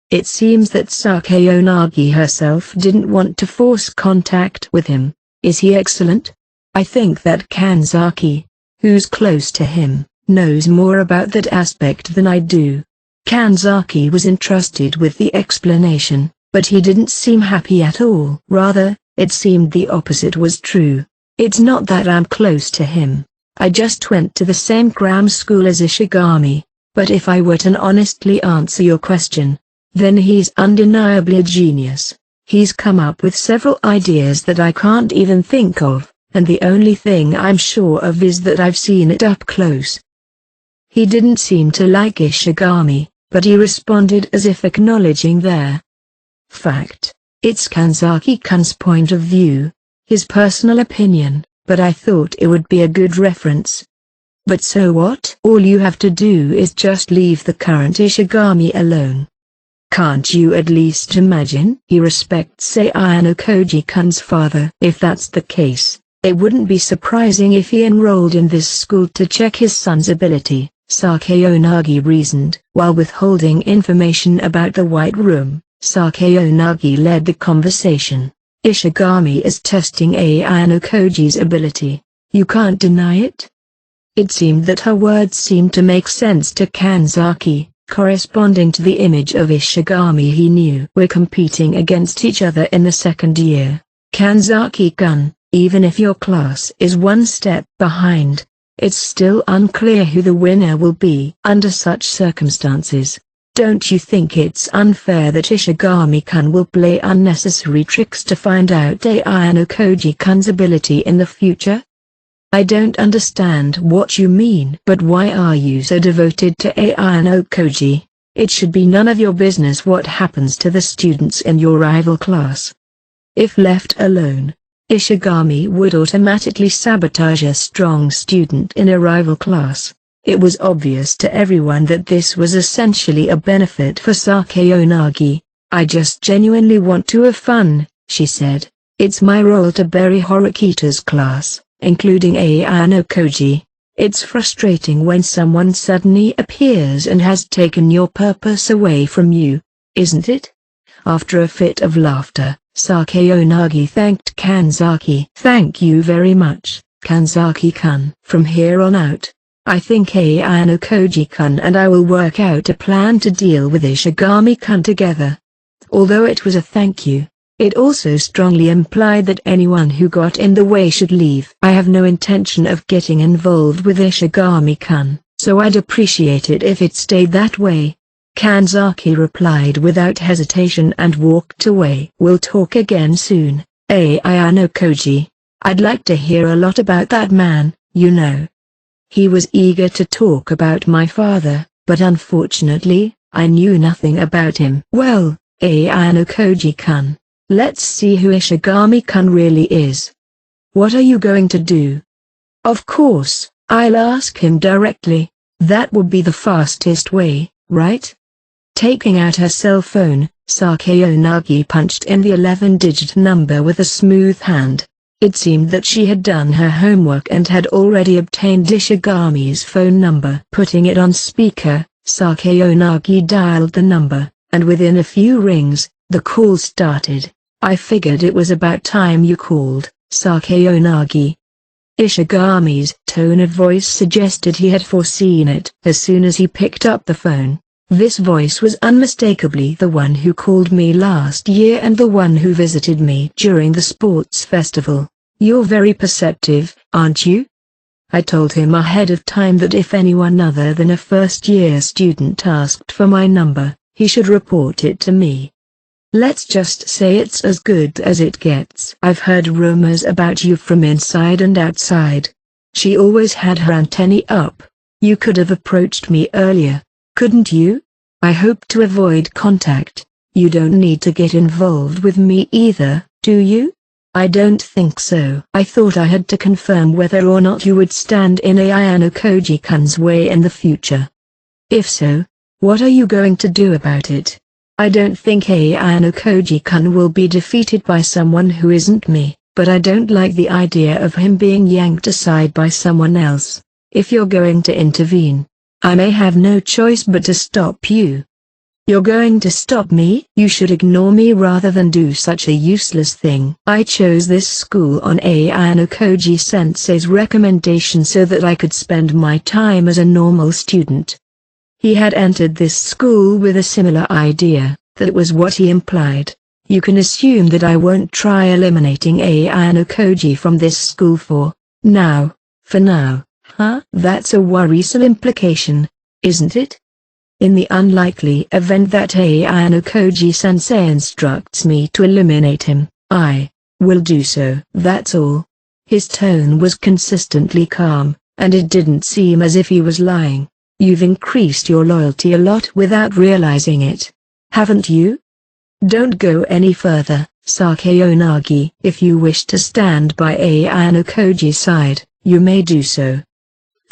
It seems that Sakeonagi herself didn't want to force contact with him. Is he excellent? I think that Kanzaki, who's close to him, knows more about that aspect than I do. Kanzaki was entrusted with the explanation, but he didn't seem happy at all. Rather, it seemed the opposite was true. It's not that I'm close to him. I just went to the same grammar school as Ishigami, but if I were to honestly answer your question, then he's undeniably a genius. He's come up with several ideas that I can't even think of, and the only thing I'm sure of is that I've seen it up close. He didn't seem to like Ishigami, but he responded as if acknowledging their fact. It's Kanzaki-kun's point of view, his personal opinion, but I thought it would be a good reference. But so what? All you have to do is just leave the current Ishigami alone. Can't you at least imagine? He respects Ayano Koji-kun's father. If that's the case, it wouldn't be surprising if he enrolled in this school to check his son's ability, Sakeonagi reasoned. While withholding information about the White Room, Sakeonagi led the conversation. Ishigami is testing Ayano Koji's ability. You can't deny it? It seemed that her words seemed to make sense to Kanzaki, corresponding to the image of Ishigami he knew. We're competing against each other in the second year, Kanzaki-kun. Even if your class is 1 step behind, it's still unclear who the winner will be. Under such circumstances, don't you think it's unfair that Ishigami-kun will play unnecessary tricks to find out Ayano Koji-kun's ability in the future? I don't understand what you mean. But why are you so devoted to Ayano Koji? It should be none of your business what happens to the students in your rival class. If left alone, Ishigami would automatically sabotage a strong student in a rival class. It was obvious to everyone that this was essentially a benefit for Sakeonagi. I just genuinely want to have fun, she said. It's my role to bury Horikita's class, including Ayano Koji. It's frustrating when someone suddenly appears and has taken your purpose away from you, isn't it? After a fit of laughter, Sakayanagi thanked Kanzaki. Thank you very much, Kanzaki-kun. From here on out, I think Ayano Koji-kun and I will work out a plan to deal with Ishigami-kun together. Although it was a thank you, it also strongly implied that anyone who got in the way should leave. I have no intention of getting involved with Ishigami-kun, so I'd appreciate it if it stayed that way. Kanzaki replied without hesitation and walked away. We'll talk again soon, Ayano Koji. I'd like to hear a lot about that man, you know. He was eager to talk about my father, but unfortunately, I knew nothing about him. Well, Ayano Koji-kun, let's see who Ishigami-kun really is. What are you going to do? Of course, I'll ask him directly. That would be the fastest way, right? Taking out her cell phone, Sakayanagi punched in the 11-digit number with a smooth hand. It seemed that she had done her homework and had already obtained Ishigami's phone number. Putting it on speaker, Sakayanagi dialed the number, and within a few rings, the call started. I figured it was about time you called, Sakayanagi. Ishigami's tone of voice suggested he had foreseen it. As soon as he picked up the phone, this voice was unmistakably the one who called me last year and the one who visited me during the sports festival. You're very perceptive, aren't you? I told him ahead of time that if anyone other than a first-year student asked for my number, he should report it to me. Let's just say it's as good as it gets. I've heard rumors about you from inside and outside. She always had her antennae up. You could have approached me earlier, couldn't you? I hope to avoid contact. You don't need to get involved with me either, do you? I don't think so. I thought I had to confirm whether or not you would stand in Ayano Koji-kun's way in the future. If so, what are you going to do about it? I don't think Ayano Koji-kun will be defeated by someone who isn't me, but I don't like the idea of him being yanked aside by someone else. If you're going to intervene, I may have no choice but to stop you. You're going to stop me? You should ignore me rather than do such a useless thing. I chose this school on Ayano Koji-sensei's recommendation so that I could spend my time as a normal student. He had entered this school with a similar idea, that was what he implied. You can assume that I won't try eliminating Ayano Koji from this school for now. Huh? That's a worrisome implication, isn't it? In the unlikely event that Ayano Koji-sensei instructs me to eliminate him, I will do so. That's all. His tone was consistently calm, and it didn't seem as if he was lying. You've increased your loyalty a lot without realizing it, haven't you? Don't go any further, Sakayanagi. If you wish to stand by Ayano Koji's side, you may do so.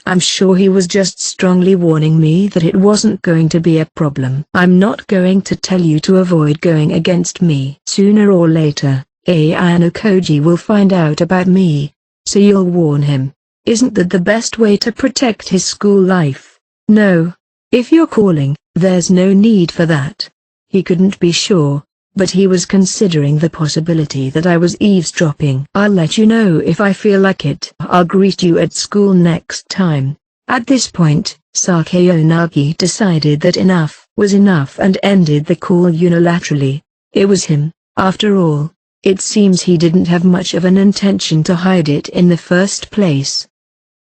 I'm sure he was just strongly warning me that it wasn't going to be a problem. I'm not going to tell you to avoid going against me. Sooner or later, Ayano Koji will find out about me, so you'll warn him. Isn't that the best way to protect his school life? No. If you're calling, there's no need for that. He couldn't be sure, but he was considering the possibility that I was eavesdropping. I'll let you know if I feel like it. I'll greet you at school next time. At this point, Sakayanagi decided that enough was enough and ended the call unilaterally. It was him, after all. It seems he didn't have much of an intention to hide it in the first place.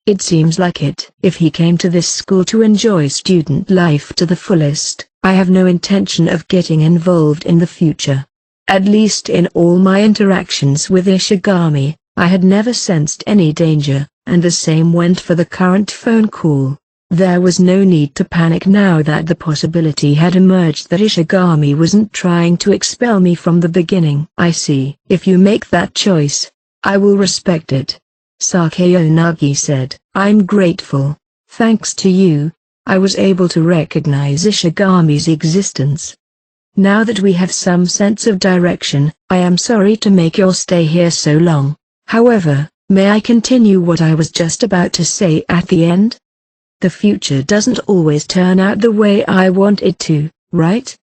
It seems like it. If he came to this school to enjoy student life to the fullest, I have no intention of getting involved in the future. At least in all my interactions with Ishigami, I had never sensed any danger, and the same went for the current phone call. There was no need to panic now that the possibility had emerged that Ishigami wasn't trying to expel me from the beginning. I see. If you make that choice, I will respect it, Sakayanagi said. I'm grateful. Thanks to you, I was able to recognize Ishigami's existence. Now that we have some sense of direction, I am sorry to make your stay here so long. However, May I continue what I was just about to say at the end? The future doesn't always turn out the way I want it to, right?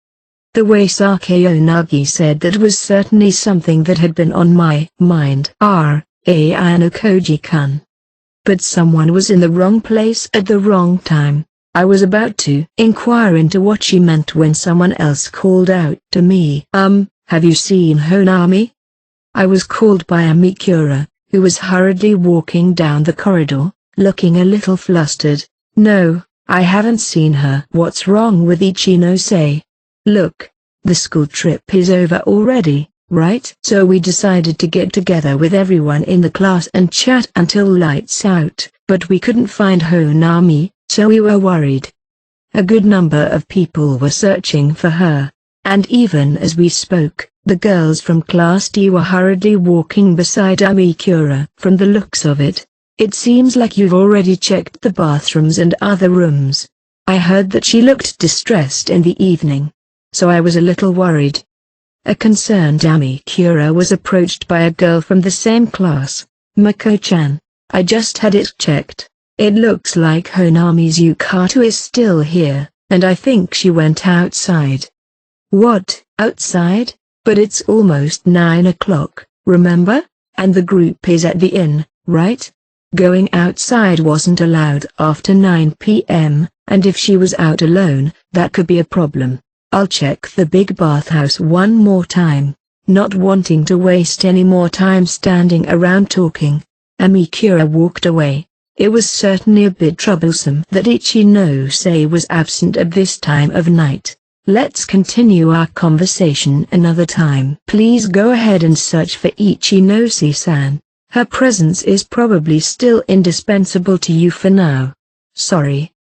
The way Sakayanagi said that was certainly something that had been on my mind. Ayano Koji-kun. But someone was in the wrong place at the wrong time. I was about to inquire into what she meant when someone else called out to me. Have you seen Honami? I was called by Amikura, who was hurriedly walking down the corridor, looking a little flustered. No, I haven't seen her. What's wrong with Ichinose? Look, the school trip is over already, right? So we decided to get together with everyone in the class and chat until lights out, but we couldn't find Honami, so we were worried. A good number of people were searching for her, and even as we spoke, the girls from Class D were hurriedly walking beside Amikura. From the looks of it, it seems like you've already checked the bathrooms and other rooms. I heard that she looked distressed in the evening, so I was a little worried. A concerned Amikura was approached by a girl from the same class. Mako-chan, I just had it checked. It looks like Honami's yukata is still here, and I think she went outside. What, outside? But it's almost 9 o'clock, remember? And the group is at the inn, right? Going outside wasn't allowed after 9 p.m., and if she was out alone, that could be a problem. I'll check the big bathhouse one more time, not wanting to waste any more time standing around talking. Amikura walked away. It was certainly a bit troublesome that Ichinose was absent at this time of night. Let's continue our conversation another time. Please go ahead and search for Ichinose-san. Her presence is probably still indispensable to you for now. Sorry.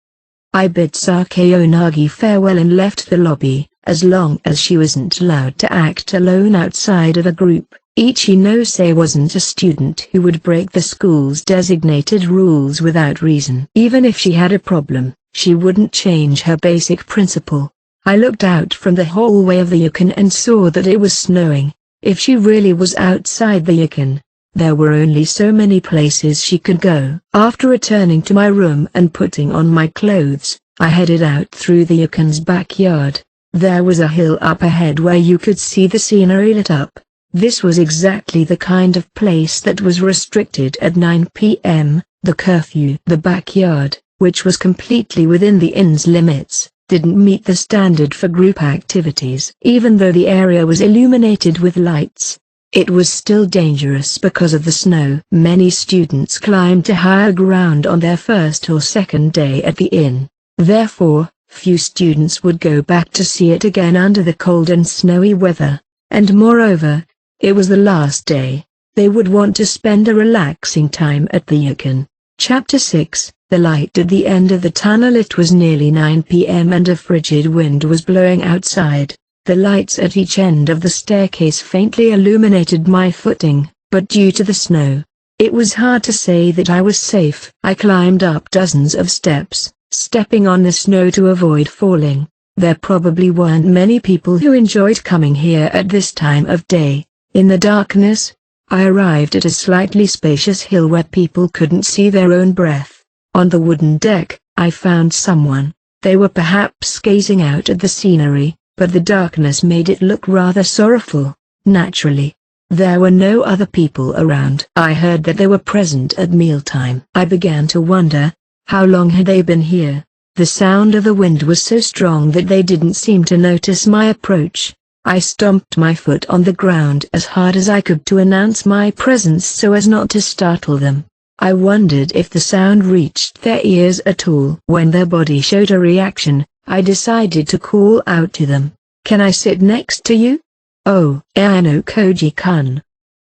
I bid Sakayanagi farewell and left the lobby. As long as she wasn't allowed to act alone outside of a group, Ichinose wasn't a student who would break the school's designated rules without reason. Even if she had a problem, she wouldn't change her basic principle. I looked out from the hallway of the Yukon and saw that it was snowing. If she really was outside the Yukon, there were only so many places she could go. After returning to my room and putting on my clothes, I headed out through the Yukon's backyard. There was a hill up ahead where you could see the scenery lit up. This was exactly the kind of place that was restricted at 9 p.m., the curfew. The backyard, which was completely within the inn's limits, didn't meet the standard for group activities. Even though the area was illuminated with lights, it was still dangerous because of the snow. Many students climbed to higher ground on their first or second day at the inn. Therefore, few students would go back to see it again under the cold and snowy weather. And moreover, it was the last day. They would want to spend a relaxing time at the Yukon. Chapter 6. The light at the end of the tunnel. It was nearly 9 p.m. and a frigid wind was blowing outside. The lights at each end of the staircase faintly illuminated my footing, but due to the snow, it was hard to say that I was safe. I climbed up dozens of steps, stepping on the snow to avoid falling. There probably weren't many people who enjoyed coming here at this time of day. In the darkness, I arrived at a slightly spacious hill where people couldn't see their own breath. On the wooden deck, I found someone. They were perhaps gazing out at the scenery, but the darkness made it look rather sorrowful. Naturally, there were no other people around. I heard that they were present at mealtime. I began to wonder, how long had they been here? The sound of the wind was so strong that they didn't seem to notice my approach. I stomped my foot on the ground as hard as I could to announce my presence so as not to startle them. I wondered if the sound reached their ears at all. When their body showed a reaction, I decided to call out to them. Can I sit next to you? Oh, Ayano Koji-kun.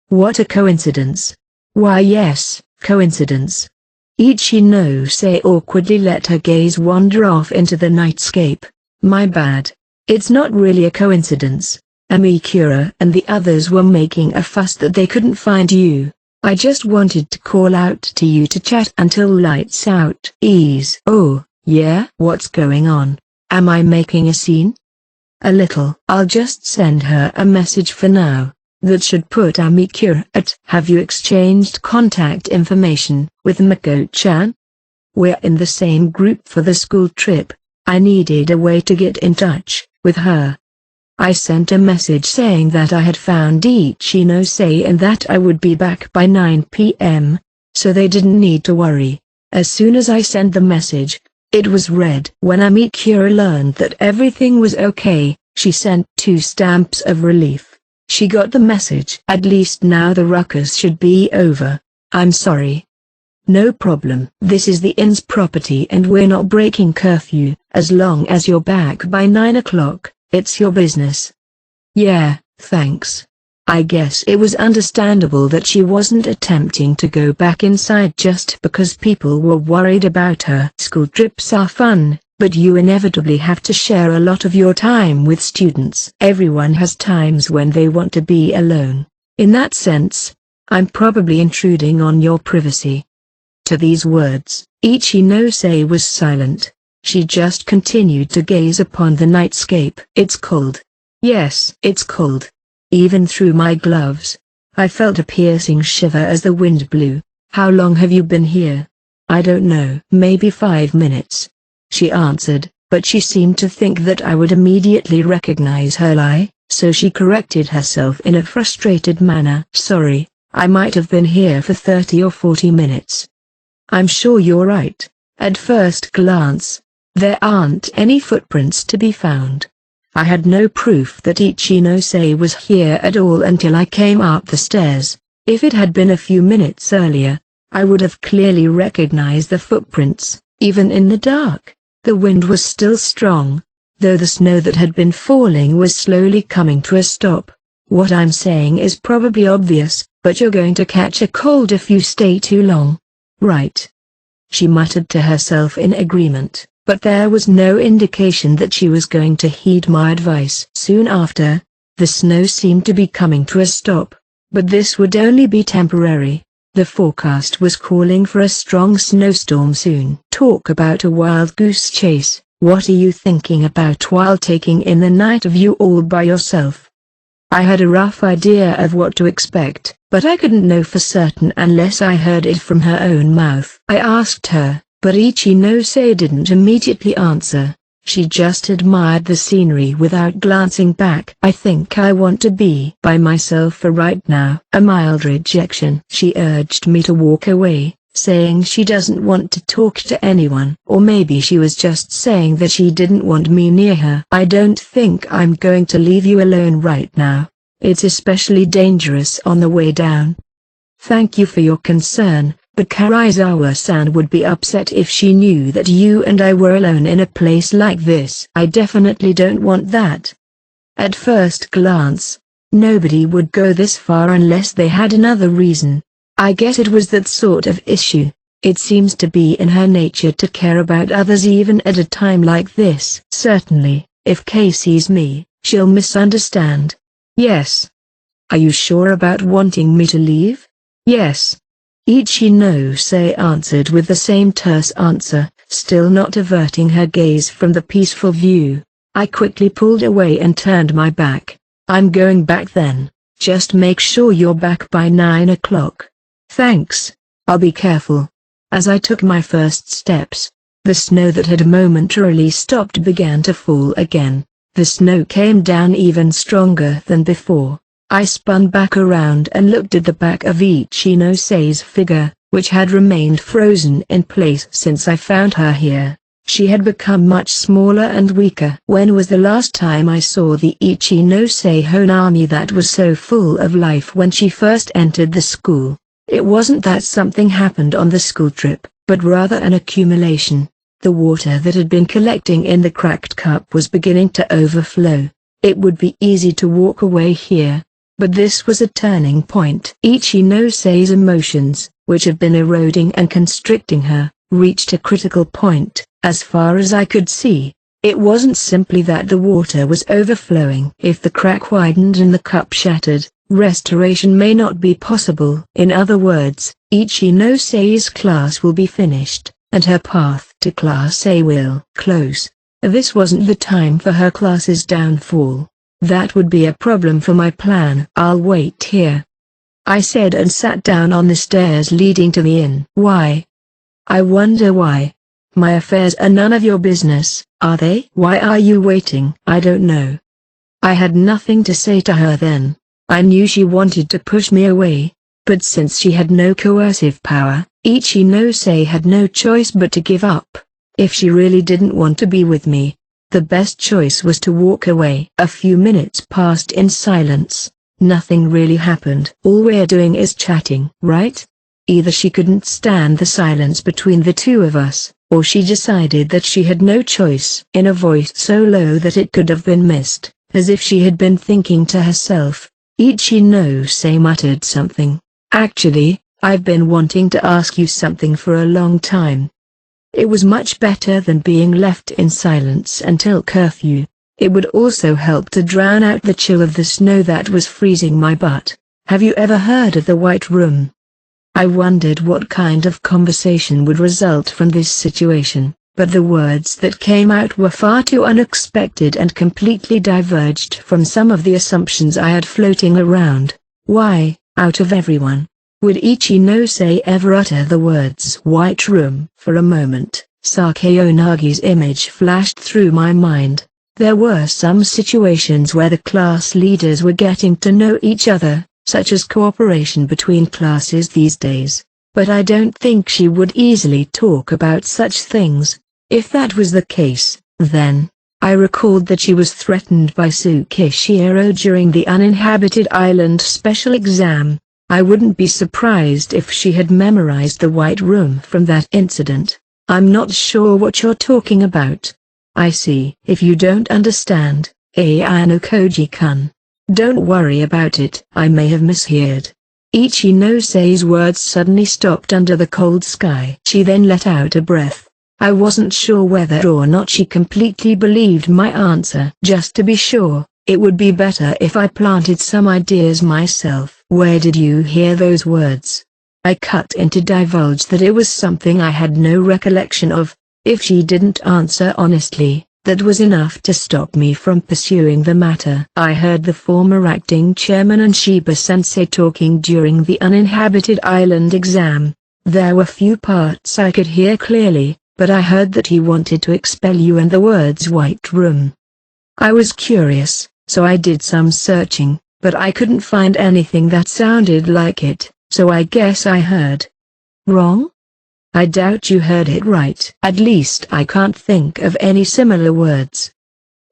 What a coincidence. Why yes, coincidence. Ichinose awkwardly let her gaze wander off into the nightscape. My bad. It's not really a coincidence. Amikura and the others were making a fuss that they couldn't find you. I just wanted to call out to you to chat until lights out. Ease. Oh, yeah? What's going on? Am I making a scene? A little. I'll just send her a message for now. That should put Amikura at. Have you exchanged contact information with Mako-chan? We're in the same group for the school trip. I needed a way to get in touch with her. I sent a message saying that I had found Ichinose and that I would be back by 9 p.m., so they didn't need to worry. As soon as I sent the message, it was read. When Amikura learned that everything was okay, she sent 2 stamps of relief. She got the message. At least now the ruckus should be over. I'm sorry. No problem. This is the inn's property and we're not breaking curfew. As long as you're back by 9 o'clock, it's your business. Yeah, thanks. I guess it was understandable that she wasn't attempting to go back inside just because people were worried about her. School trips are fun, but you inevitably have to share a lot of your time with students. Everyone has times when they want to be alone. In that sense, I'm probably intruding on your privacy. To these words, Ichinose was silent. She just continued to gaze upon the nightscape. It's cold. Yes, it's cold. Even through my gloves. I felt a piercing shiver as the wind blew. How long have you been here? I don't know. Maybe 5 minutes. She answered, but she seemed to think that I would immediately recognize her lie, so she corrected herself in a frustrated manner. Sorry, I might have been here for 30 or 40 minutes. I'm sure you're right. At first glance, there aren't any footprints to be found. I had no proof that Ichinose was here at all until I came up the stairs. If it had been a few minutes earlier, I would have clearly recognized the footprints, even in the dark. The wind was still strong, though the snow that had been falling was slowly coming to a stop. What I'm saying is probably obvious, but you're going to catch a cold if you stay too long. Right. She muttered to herself in agreement, but there was no indication that she was going to heed my advice. Soon after, the snow seemed to be coming to a stop, but this would only be temporary. The forecast was calling for a strong snowstorm soon. Talk about a wild goose chase. What are you thinking about while taking in the night of you all by yourself? I had a rough idea of what to expect, but I couldn't know for certain unless I heard it from her own mouth. I asked her, but Ichinose didn't immediately answer. She just admired the scenery without glancing back. I think I want to be by myself for right now. A mild rejection. She urged me to walk away, saying she doesn't want to talk to anyone. Or maybe she was just saying that she didn't want me near her. I don't think I'm going to leave you alone right now. It's especially dangerous on the way down. Thank you for your concern, but Karizawa-san would be upset if she knew that you and I were alone in a place like this. I definitely don't want that. At first glance, nobody would go this far unless they had another reason. I guess it was that sort of issue. It seems to be in her nature to care about others even at a time like this. Certainly, if Kay sees me, she'll misunderstand. Yes. Are you sure about wanting me to leave? Yes. Ichinose answered with the same terse answer, still not averting her gaze from the peaceful view. I quickly pulled away and turned my back. I'm going back then. Just make sure you're back by 9 o'clock. Thanks. I'll be careful. As I took my first steps, the snow that had momentarily stopped began to fall again. The snow came down even stronger than before. I spun back around and looked at the back of Ichinose figure, which had remained frozen in place since I found her here. She had become much smaller and weaker. When was the last time I saw the Ichinose Honami that was so full of life when she first entered the school? It wasn't that something happened on the school trip, but rather an accumulation. The water that had been collecting in the cracked cup was beginning to overflow. It would be easy to walk away here, but this was a turning point. Ichinose's emotions, which had been eroding and constricting her, reached a critical point. As far as I could see, it wasn't simply that the water was overflowing. If the crack widened and the cup shattered, restoration may not be possible. In other words, Ichinose's class will be finished, and her path to Class A will close. This wasn't the time for her class's downfall. That would be a problem for my plan. I'll wait here, I said and sat down on the stairs leading to the inn. Why? I wonder why. My affairs are none of your business, are they? Why are you waiting? I don't know. I had nothing to say to her then. I knew she wanted to push me away, but since she had no coercive power, Ichinose had no choice but to give up. If she really didn't want to be with me, the best choice was to walk away. A few minutes passed in silence. Nothing really happened. All we're doing is chatting, right? Either she couldn't stand the silence between the two of us, or she decided that she had no choice. In a voice so low that it could have been missed, as if she had been thinking to herself, Ichinose muttered something. Actually, I've been wanting to ask you something for a long time. It was much better than being left in silence until curfew. It would also help to drown out the chill of the snow that was freezing my butt. Have you ever heard of the White Room? I wondered what kind of conversation would result from this situation, but the words that came out were far too unexpected and completely diverged from some of the assumptions I had floating around. Why, out of everyone, would Ichinose ever utter the words White Room? For a moment, Sakayonagi's image flashed through my mind. There were some situations where the class leaders were getting to know each other, such as cooperation between classes these days, but I don't think she would easily talk about such things. If that was the case, then, I recalled that she was threatened by Tsukishiro during the uninhabited island special exam. I wouldn't be surprised if she had memorized the White Room from that incident. I'm not sure what you're talking about. I see. If you don't understand, Ayano Koji-kun, don't worry about it. I may have misheard. Ichinose words suddenly stopped under the cold sky. She then let out a breath. I wasn't sure whether or not she completely believed my answer. Just to be sure, it would be better if I planted some ideas myself. Where did you hear those words? I cut in to divulge that it was something I had no recollection of. If she didn't answer honestly, that was enough to stop me from pursuing the matter. I heard the former acting chairman and Shiba-sensei talking during the uninhabited island exam. There were few parts I could hear clearly, but I heard that he wanted to expel you and the words White Room. I was curious, so I did some searching, but I couldn't find anything that sounded like it, so I guess I heard wrong? I doubt you heard it right. At least I can't think of any similar words.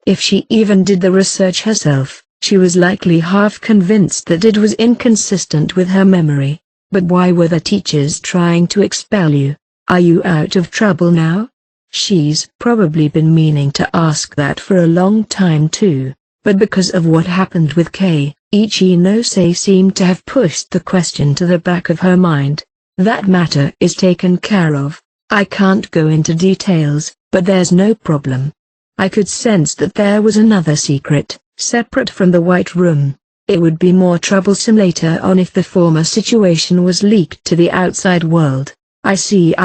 If she even did the research herself, she was likely half convinced that it was inconsistent with her memory. But why were the teachers trying to expel you? Are you out of trouble now? She's probably been meaning to ask that for a long time too, but because of what happened with Kei, Ichinose seemed to have pushed the question to the back of her mind. That matter is taken care of. I can't go into details, but there's no problem. I could sense that there was another secret, separate from the White Room. It would be more troublesome later on if the former situation was leaked to the outside world. I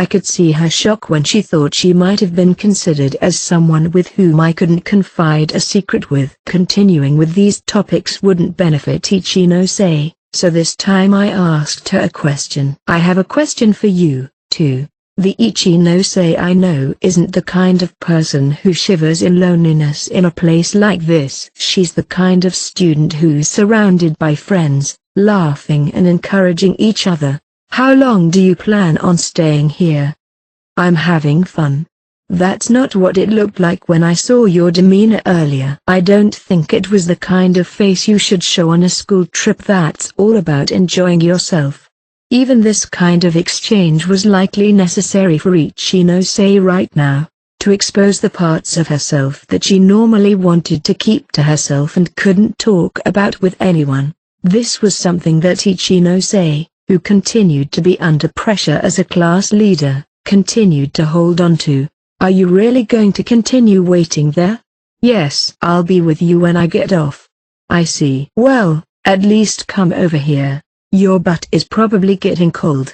could see her shock when she thought she might have been considered as someone with whom I couldn't confide a secret with. Continuing with these topics wouldn't benefit Ichinose. So this time I asked her a question. I have a question for you, too. The Ichinose I know isn't the kind of person who shivers in loneliness in a place like this. She's the kind of student who's surrounded by friends, laughing and encouraging each other. How long do you plan on staying here? I'm having fun. That's not what it looked like when I saw your demeanor earlier. I don't think it was the kind of face you should show on a school trip that's all about enjoying yourself. Even this kind of exchange was likely necessary for Ichinose right now, to expose the parts of herself that she normally wanted to keep to herself and couldn't talk about with anyone. This was something that Ichinose, who continued to be under pressure as a class leader, continued to hold on to. Are you really going to continue waiting there? Yes, I'll be with you when I get off. I see. Well, at least come over here. Your butt is probably getting cold.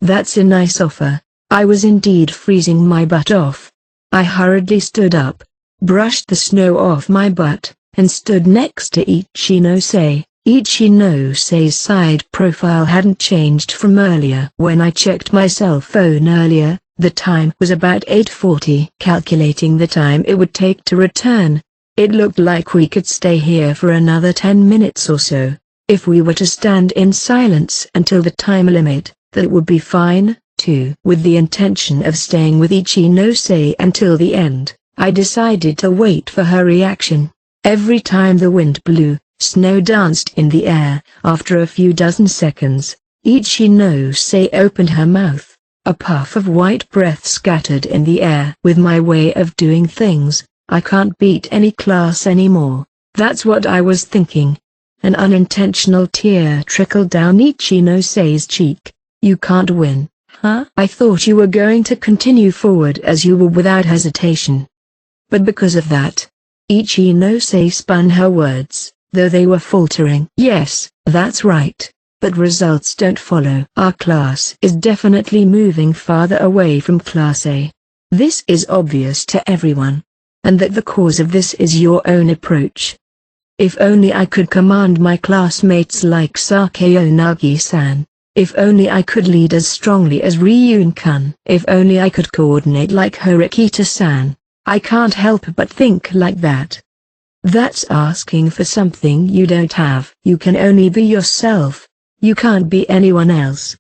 That's a nice offer. I was indeed freezing my butt off. I hurriedly stood up, brushed the snow off my butt, and stood next to Ichinose. Ichinose's side profile hadn't changed from earlier. When I checked my cell phone earlier, the time was about 8:40. Calculating the time it would take to return, it looked like we could stay here for another 10 minutes or so. If we were to stand in silence until the time limit, that would be fine, too. With the intention of staying with Ichinose until the end, I decided to wait for her reaction. Every time the wind blew, snow danced in the air. After a few dozen seconds, Ichinose opened her mouth. A puff of white breath scattered in the air. With my way of doing things, I can't beat any class anymore. That's what I was thinking. An unintentional tear trickled down Ichinose's cheek. You can't win, huh? I thought you were going to continue forward as you were without hesitation. But because of that, Ichinose spun her words, though they were faltering. Yes, that's right. But results don't follow. Our class is definitely moving farther away from Class A. This is obvious to everyone. And that the cause of this is your own approach. If only I could command my classmates like Sakayanagi-san. If only I could lead as strongly as Ryun-kun. If only I could coordinate like Horikita-san. I can't help but think like that. That's asking for something you don't have. You can only be yourself. You can't be anyone else.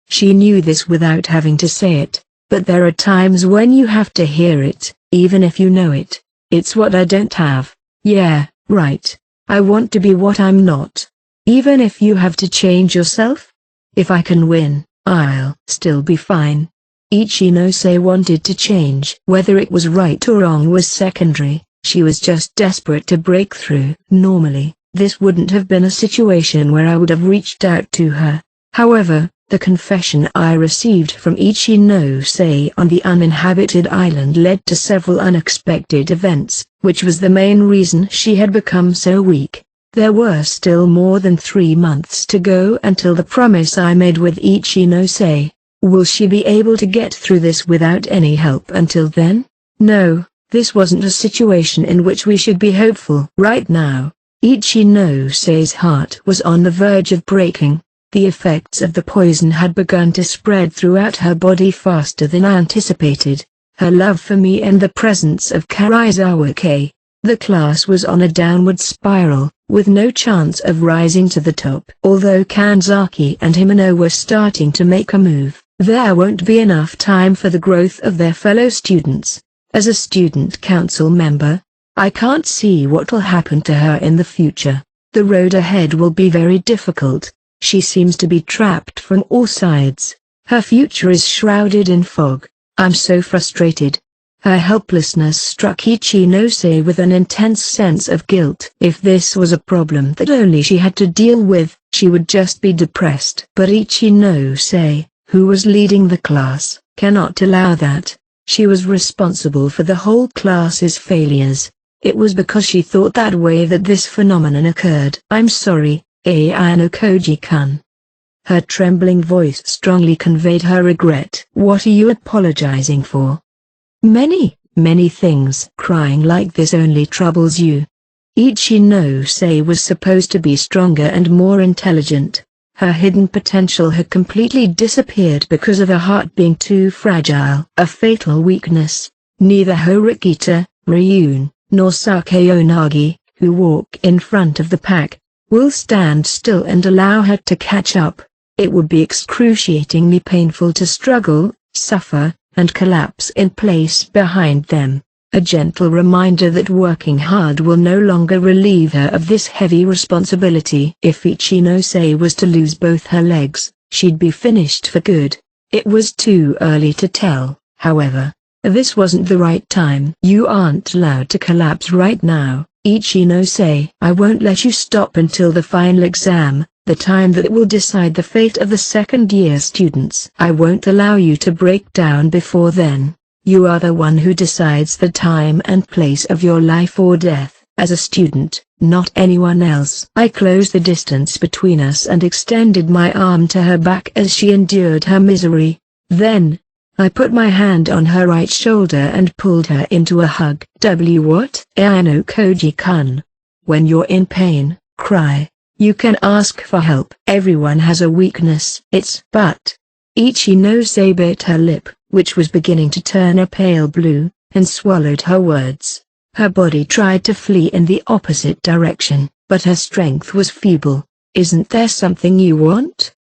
She knew this without having to say it, but there are times when you have to hear it, even if you know it. It's what I don't have. Yeah, right. I want to be what I'm not. Even if you have to change yourself? If I can win, I'll still be fine. Ichinose wanted to change. Whether it was right or wrong was secondary. She was just desperate to break through. Normally, this wouldn't have been a situation where I would have reached out to her. However, the confession I received from Ichinose on the uninhabited island led to several unexpected events, which was the main reason she had become so weak. There were still more than 3 months to go until the promise I made with Ichinose. Will she be able to get through this without any help until then? No, this wasn't a situation in which we should be hopeful. Right now, Ichinose's heart was on the verge of breaking. The effects of the poison had begun to spread throughout her body faster than anticipated. Her love for me and the presence of Karizawa-K. The class was on a downward spiral, with no chance of rising to the top. Although Kanzaki and Himeno were starting to make a move, there won't be enough time for the growth of their fellow students. As a student council member, I can't see what will happen to her in the future. The road ahead will be very difficult. She seems to be trapped from all sides. Her future is shrouded in fog. I'm so frustrated. Her helplessness struck Ichinose with an intense sense of guilt. If this was a problem that only she had to deal with, she would just be depressed. But Ichinose, who was leading the class, cannot allow that. She was responsible for the whole class's failures. It was because she thought that way that this phenomenon occurred. I'm sorry, Ayano Koji-kun. Her trembling voice strongly conveyed her regret. What are you apologizing for? Many things. Crying like this only troubles you. Ichinose was supposed to be stronger and more intelligent. Her hidden potential had completely disappeared because of her heart being too fragile. A fatal weakness. Neither Horikita, Ryun, nor Sakayanagi, who walk in front of the pack, will stand still and allow her to catch up. It would be excruciatingly painful to struggle, suffer, and collapse in place behind them. A gentle reminder that working hard will no longer relieve her of this heavy responsibility. If Ichinose was to lose both her legs, she'd be finished for good. It was too early to tell, however. This wasn't the right time. You aren't allowed to collapse right now, Ichinose. I won't let you stop until the final exam, the time that will decide the fate of the second-year students. I won't allow you to break down before then. You are the one who decides the time and place of your life or death, as a student, not anyone else. I closed the distance between us and extended my arm to her back as she endured her misery. Then, I put my hand on her right shoulder and pulled her into a hug. What? Ayano Koji-kun. When you're in pain, cry. You can ask for help. Everyone has a weakness. But Ichinose bit her lip, which was beginning to turn a pale blue, and swallowed her words. Her body tried to flee in the opposite direction, but her strength was feeble. Isn't there something you want?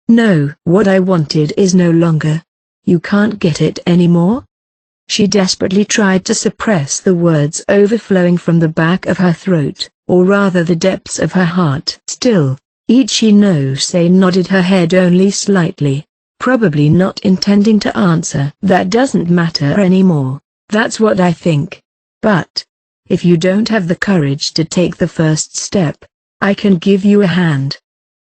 No, what I wanted is no longer. You can't get it anymore? She desperately tried to suppress the words overflowing from the back of her throat, or rather the depths of her heart. Still, Ichinose nodded her head only slightly, probably not intending to answer. That doesn't matter anymore, that's what I think. But if you don't have the courage to take the first step, I can give you a hand.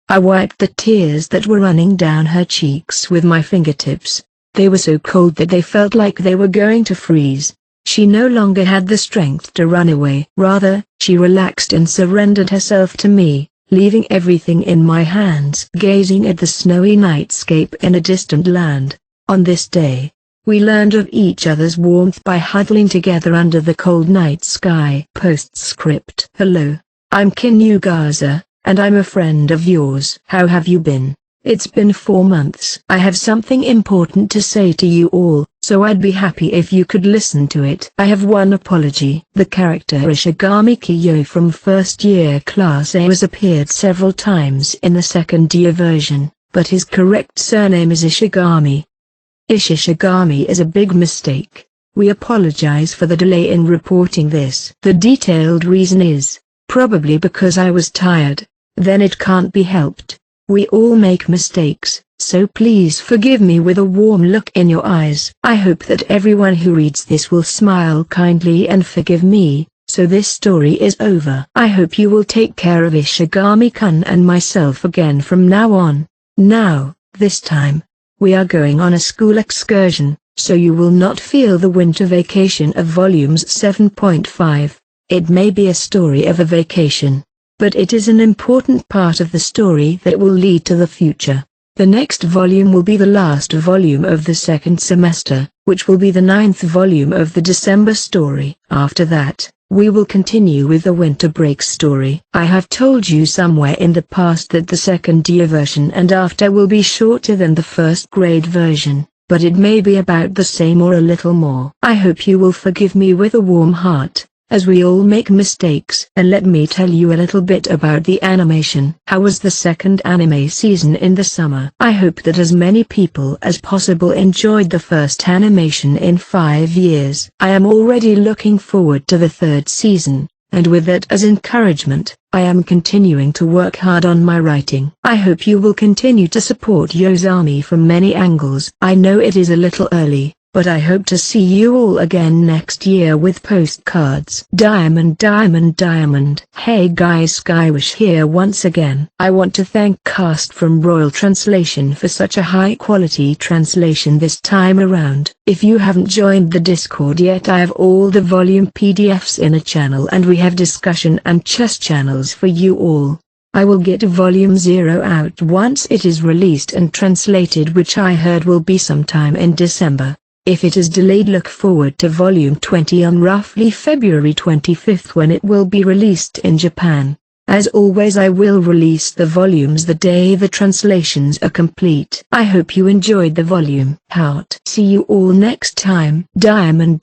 I wiped the tears that were running down her cheeks with my fingertips. They were so cold that they felt like they were going to freeze. She no longer had the strength to run away. Rather, she relaxed and surrendered herself to me, leaving everything in my hands. Gazing at the snowy nightscape in a distant land. On this day, we learned of each other's warmth by huddling together under the cold night sky. Postscript. Hello, I'm Kinugaza, and I'm a friend of yours. How have you been? It's been 4 months. I have something important to say to you all, so I'd be happy if you could listen to it. I have one apology. The character Ishigami Kiyo from first year class A has appeared several times in the second year version, but his correct surname is Ishigami. Ishigami is a big mistake. We apologize for the delay in reporting this. The detailed reason is, probably because I was tired. Then it can't be helped. We all make mistakes, so please forgive me. With a warm look in your eyes. I hope that everyone who reads this will smile kindly and forgive me, so this story is over. I hope you will take care of Ishigami-kun and myself again from now on. Now, this time, we are going on a school excursion, so you will not feel the winter vacation of volumes 7.5. It may be a story of a vacation, but it is an important part of the story that will lead to the future. The next volume will be the last volume of the second semester, which will be the 9th volume of the December story. After that, we will continue with the winter break story. I have told you somewhere in the past that the second year version and after will be shorter than the first grade version, but it may be about the same or a little more. I hope you will forgive me with a warm heart, as we all make mistakes. And let me tell you a little bit about the animation. How was the second anime season in the summer? I hope that as many people as possible enjoyed the first animation in 5 years. I am already looking forward to the third season, and with that as encouragement, I am continuing to work hard on my writing. I hope you will continue to support Yozami from many angles. I know it is a little early, but I hope to see you all again next year with postcards. Diamond. Hey guys, Skywish here once again. I want to thank Cast from Royal Translation for such a high quality translation this time around. If you haven't joined the Discord yet, I have all the volume PDFs in a channel, and we have discussion and chess channels for you all. I will get volume 0 out once it is released and translated, which I heard will be sometime in December. If it is delayed, look forward to volume 20 on roughly February 25th when it will be released in Japan. As always, I will release the volumes the day the translations are complete. I hope you enjoyed the volume. Heart. See you all next time. Diamond.